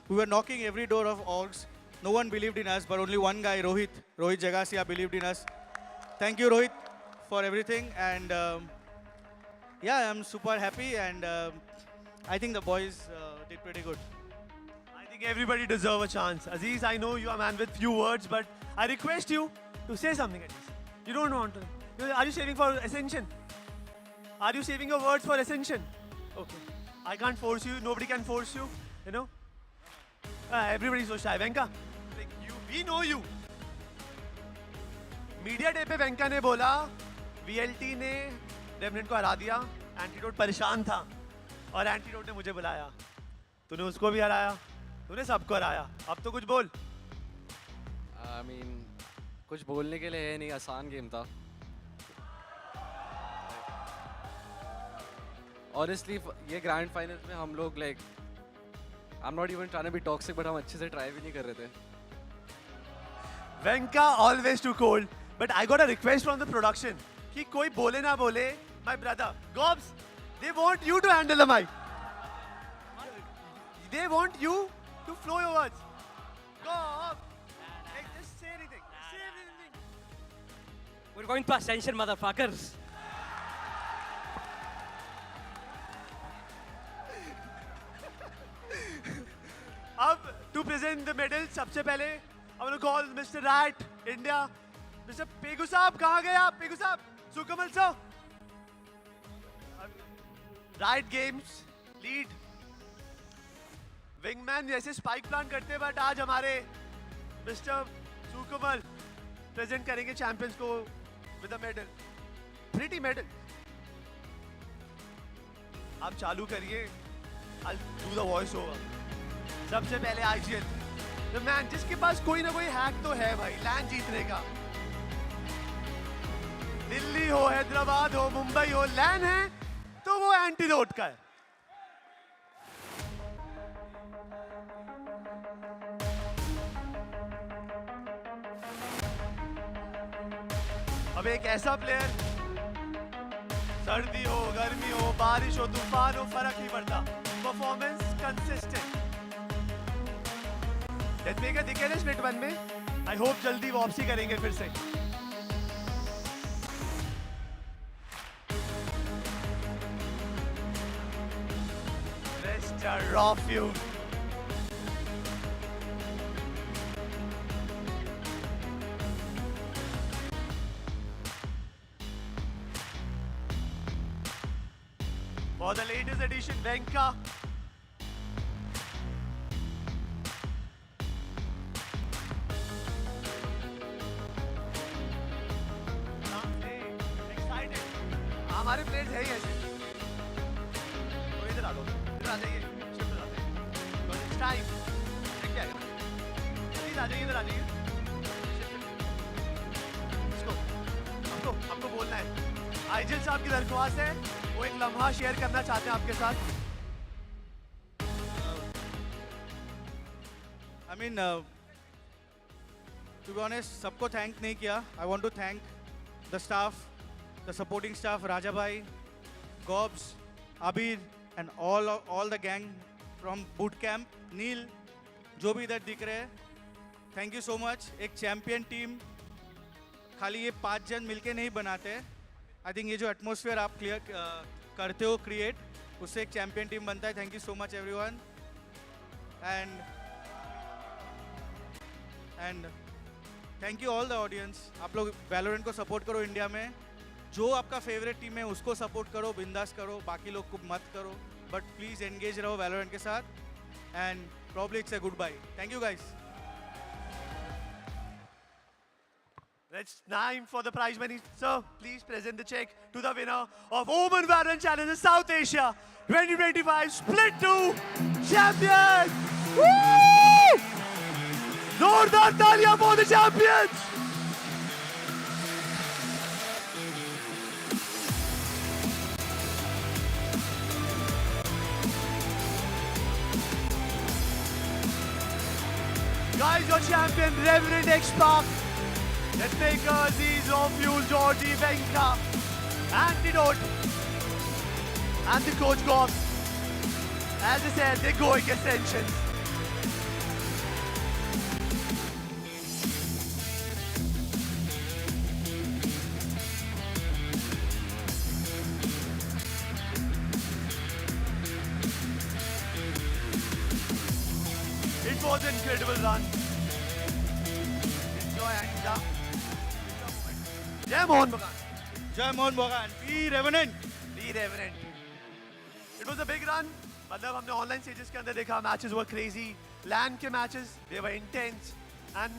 We were knocking every door of orgs. No one believed in us, but only one guy, Rohit Jagasia, believed in us. Thank you, Rohit, for everything. And yeah, I'm super happy, and I think the boys did pretty good. I think everybody deserves a chance. Aziz, I know you are a man with few words, but I request you to say something at least. You don't want to. Are you saving for Ascension? Are you saving your words for Ascension? Okay. I can't force you. Nobody can force you. You know? Everybody's so shy. Venka, like we know you. Media day पे वेंका ने बोला VLT ने Revenant को हरा दिया. Antidote परेशान था और एंटीडोट ने मुझे बुलाया. तूने उसको भी हराया, तूने सबको हराया. अब तो कुछ बोल. I mean, कुछ बोलने के लिए है नहीं, आसान गेम था. Honestly, ये ग्रैंड फाइनल्स में हम लोग like I'm not even trying to be toxic, but हम अच्छे से ट्राई भी नहीं कर रहे थे. Venka always too cold, but I got a request from the production कि कोई बोले ना बोले. My brother, Gobs, they want you to handle the mic. They want you to flow your words. Gobs, like, just say anything. Say anything. We're going to Ascension, motherfuckers. अब to present the medal, सबसे पहले I want to call Mr. Riot India. Mr. Pegu साहब कहाँ गए आप? पेगू साहब, Sukamal sir. Riot Games lead wingman जैसे spike plant करते, but आज हमारे Mr. सुकमल present करेंगे champions को with a medal. Pretty medal. आप चालू करिए. I'll do the voice over. सबसे पहले IGL, the man जिसके पास कोई ना कोई हैक तो है भाई लैंड जीतने का. दिल्ली हो, हैदराबाद हो, मुंबई हो, लैंड है तो वो एंटीडोट का है. अब एक ऐसा प्लेयर, सर्दी हो, गर्मी हो, बारिश हो, तूफान हो, फर्क नहीं पड़ता. Performance consistent. डेथमेकर दिखे ना स्प्लिट 1 में. आई होप जल्दी वापसी करेंगे फिर से. Mr. Raw Fuel. For the latest edition, Venka. Excited. हमारे प्लेयर्स है ही ऐसे। तो इधर आ लो, इधर आ जाइए, शिफ्ट हो जाते हैं। Because it's time. क्या है? प्लीज आ जाइए, इधर आ जाइए। आपको बोलना है। आइजल साहब की दरख्वास्त है, वो एक लम्हा शेयर करना चाहते हैं आपके साथ। I mean, to be honest, सबको thank नहीं किया. I want to thank the staff, the supporting staff, Raja Bhai, Gobs, Abir, and all the gang from boot camp. Neil, जो भी इधर दिख रहे हैं, thank you so much. एक champion team खाली ये 5 जन मिलके नहीं बनाते. I think ये जो atmosphere आप clear करते हो create, उससे एक champion team बनता है. Thank you so much everyone. And thank you all the audience. आप लोग Valorant को support करो इंडिया में. जो आपका favorite team है उसको support करो, बिंदास करो, बाकी लोग को मत करो. But please engage रहो Valorant के साथ. And probably it's a goodbye. Thank you guys. It's time for the prize money. Sir, please present the check to the winner of OMEN VALORANT Challenge South Asia 2025 Split 2 champion. Woo! Zordar taaliyan for the champions. Guys, your champion, Revenant XSpark. Let's make these of Fuel, Georgie, Venka, Antidote, and the coach Goff. As I said, they're going Ascension. It was an incredible run. Enjoy Anita. Jai Mohan Bagan. Jai Mohan Bagan. Be Revenant. Be Revenant. It was a big run. मतलब हमने online stages के अंदर देखा matches वर crazy. Land के matches they were intense. And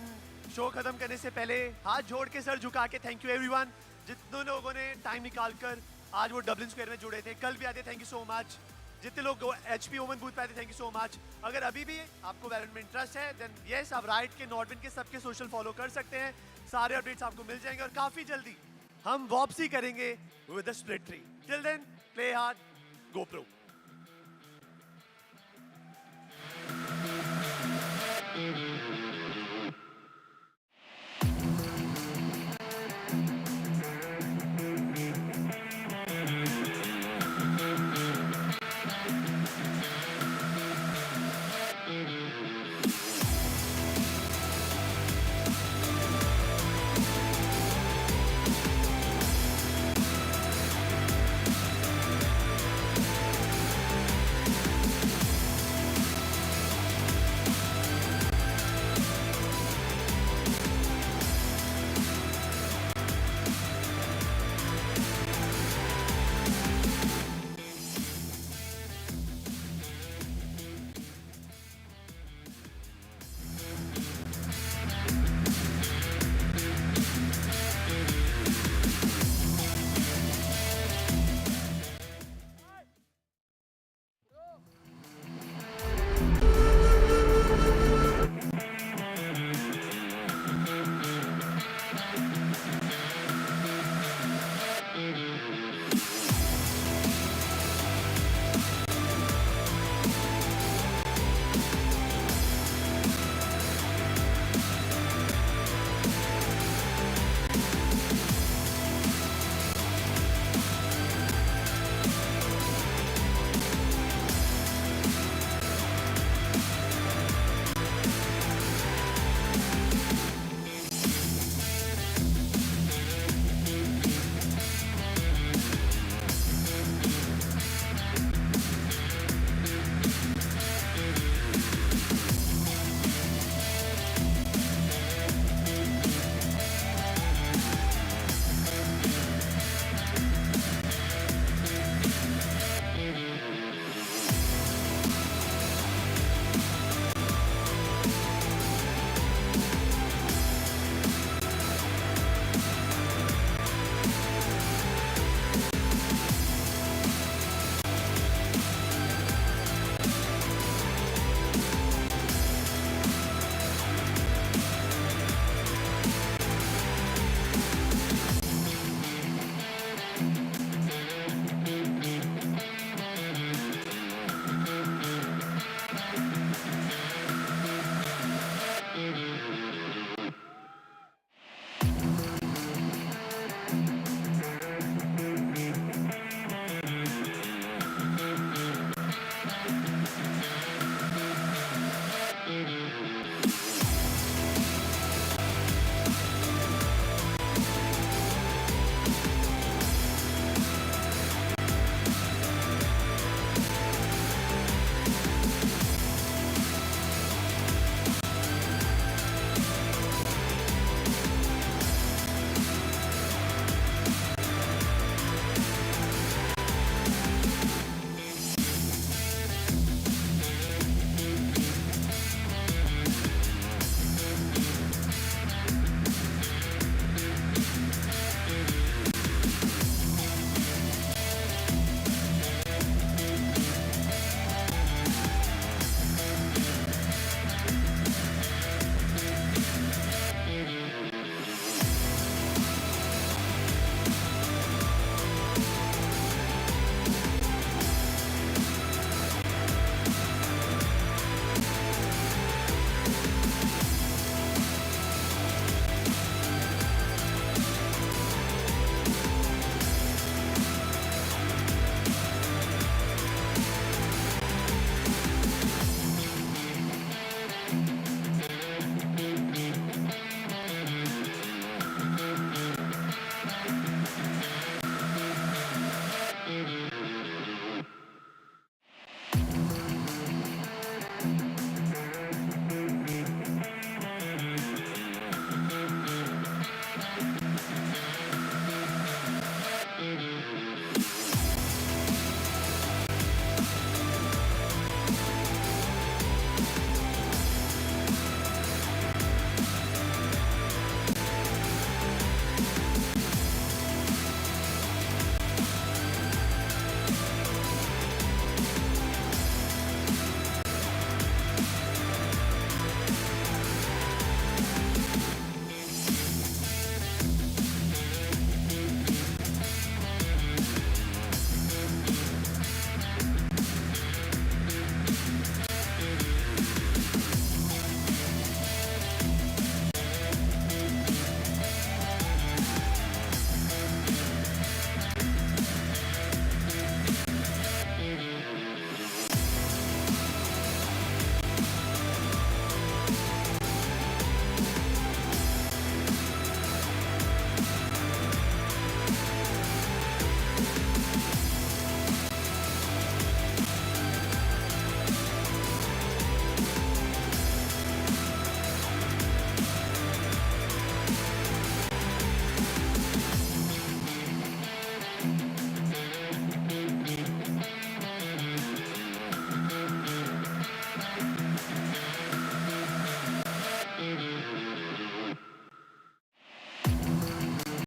show खत्म करने से पहले हाथ जोड़ के सर झुका के थैंक यू एवरीवन जितने लोगों ने टाइम निकालकर आज वो डबलिन स्क्वायर में जुड़े थे. कल भी आते, थैंक यू सो मच. जितने लोग HP ओमन बूथ पे आते, थैंक यू सो मच. अगर अभी भी आपको वैलोरेंट में इंटरेस्ट है देन यस, आप राइट के नॉडविन के सबके सोशल फॉलो कर सकते हैं. सारे अपडेट्स आपको मिल जाएंगे और काफी जल्दी हम वापसी करेंगे with the split 3. Till then play hard, go pro.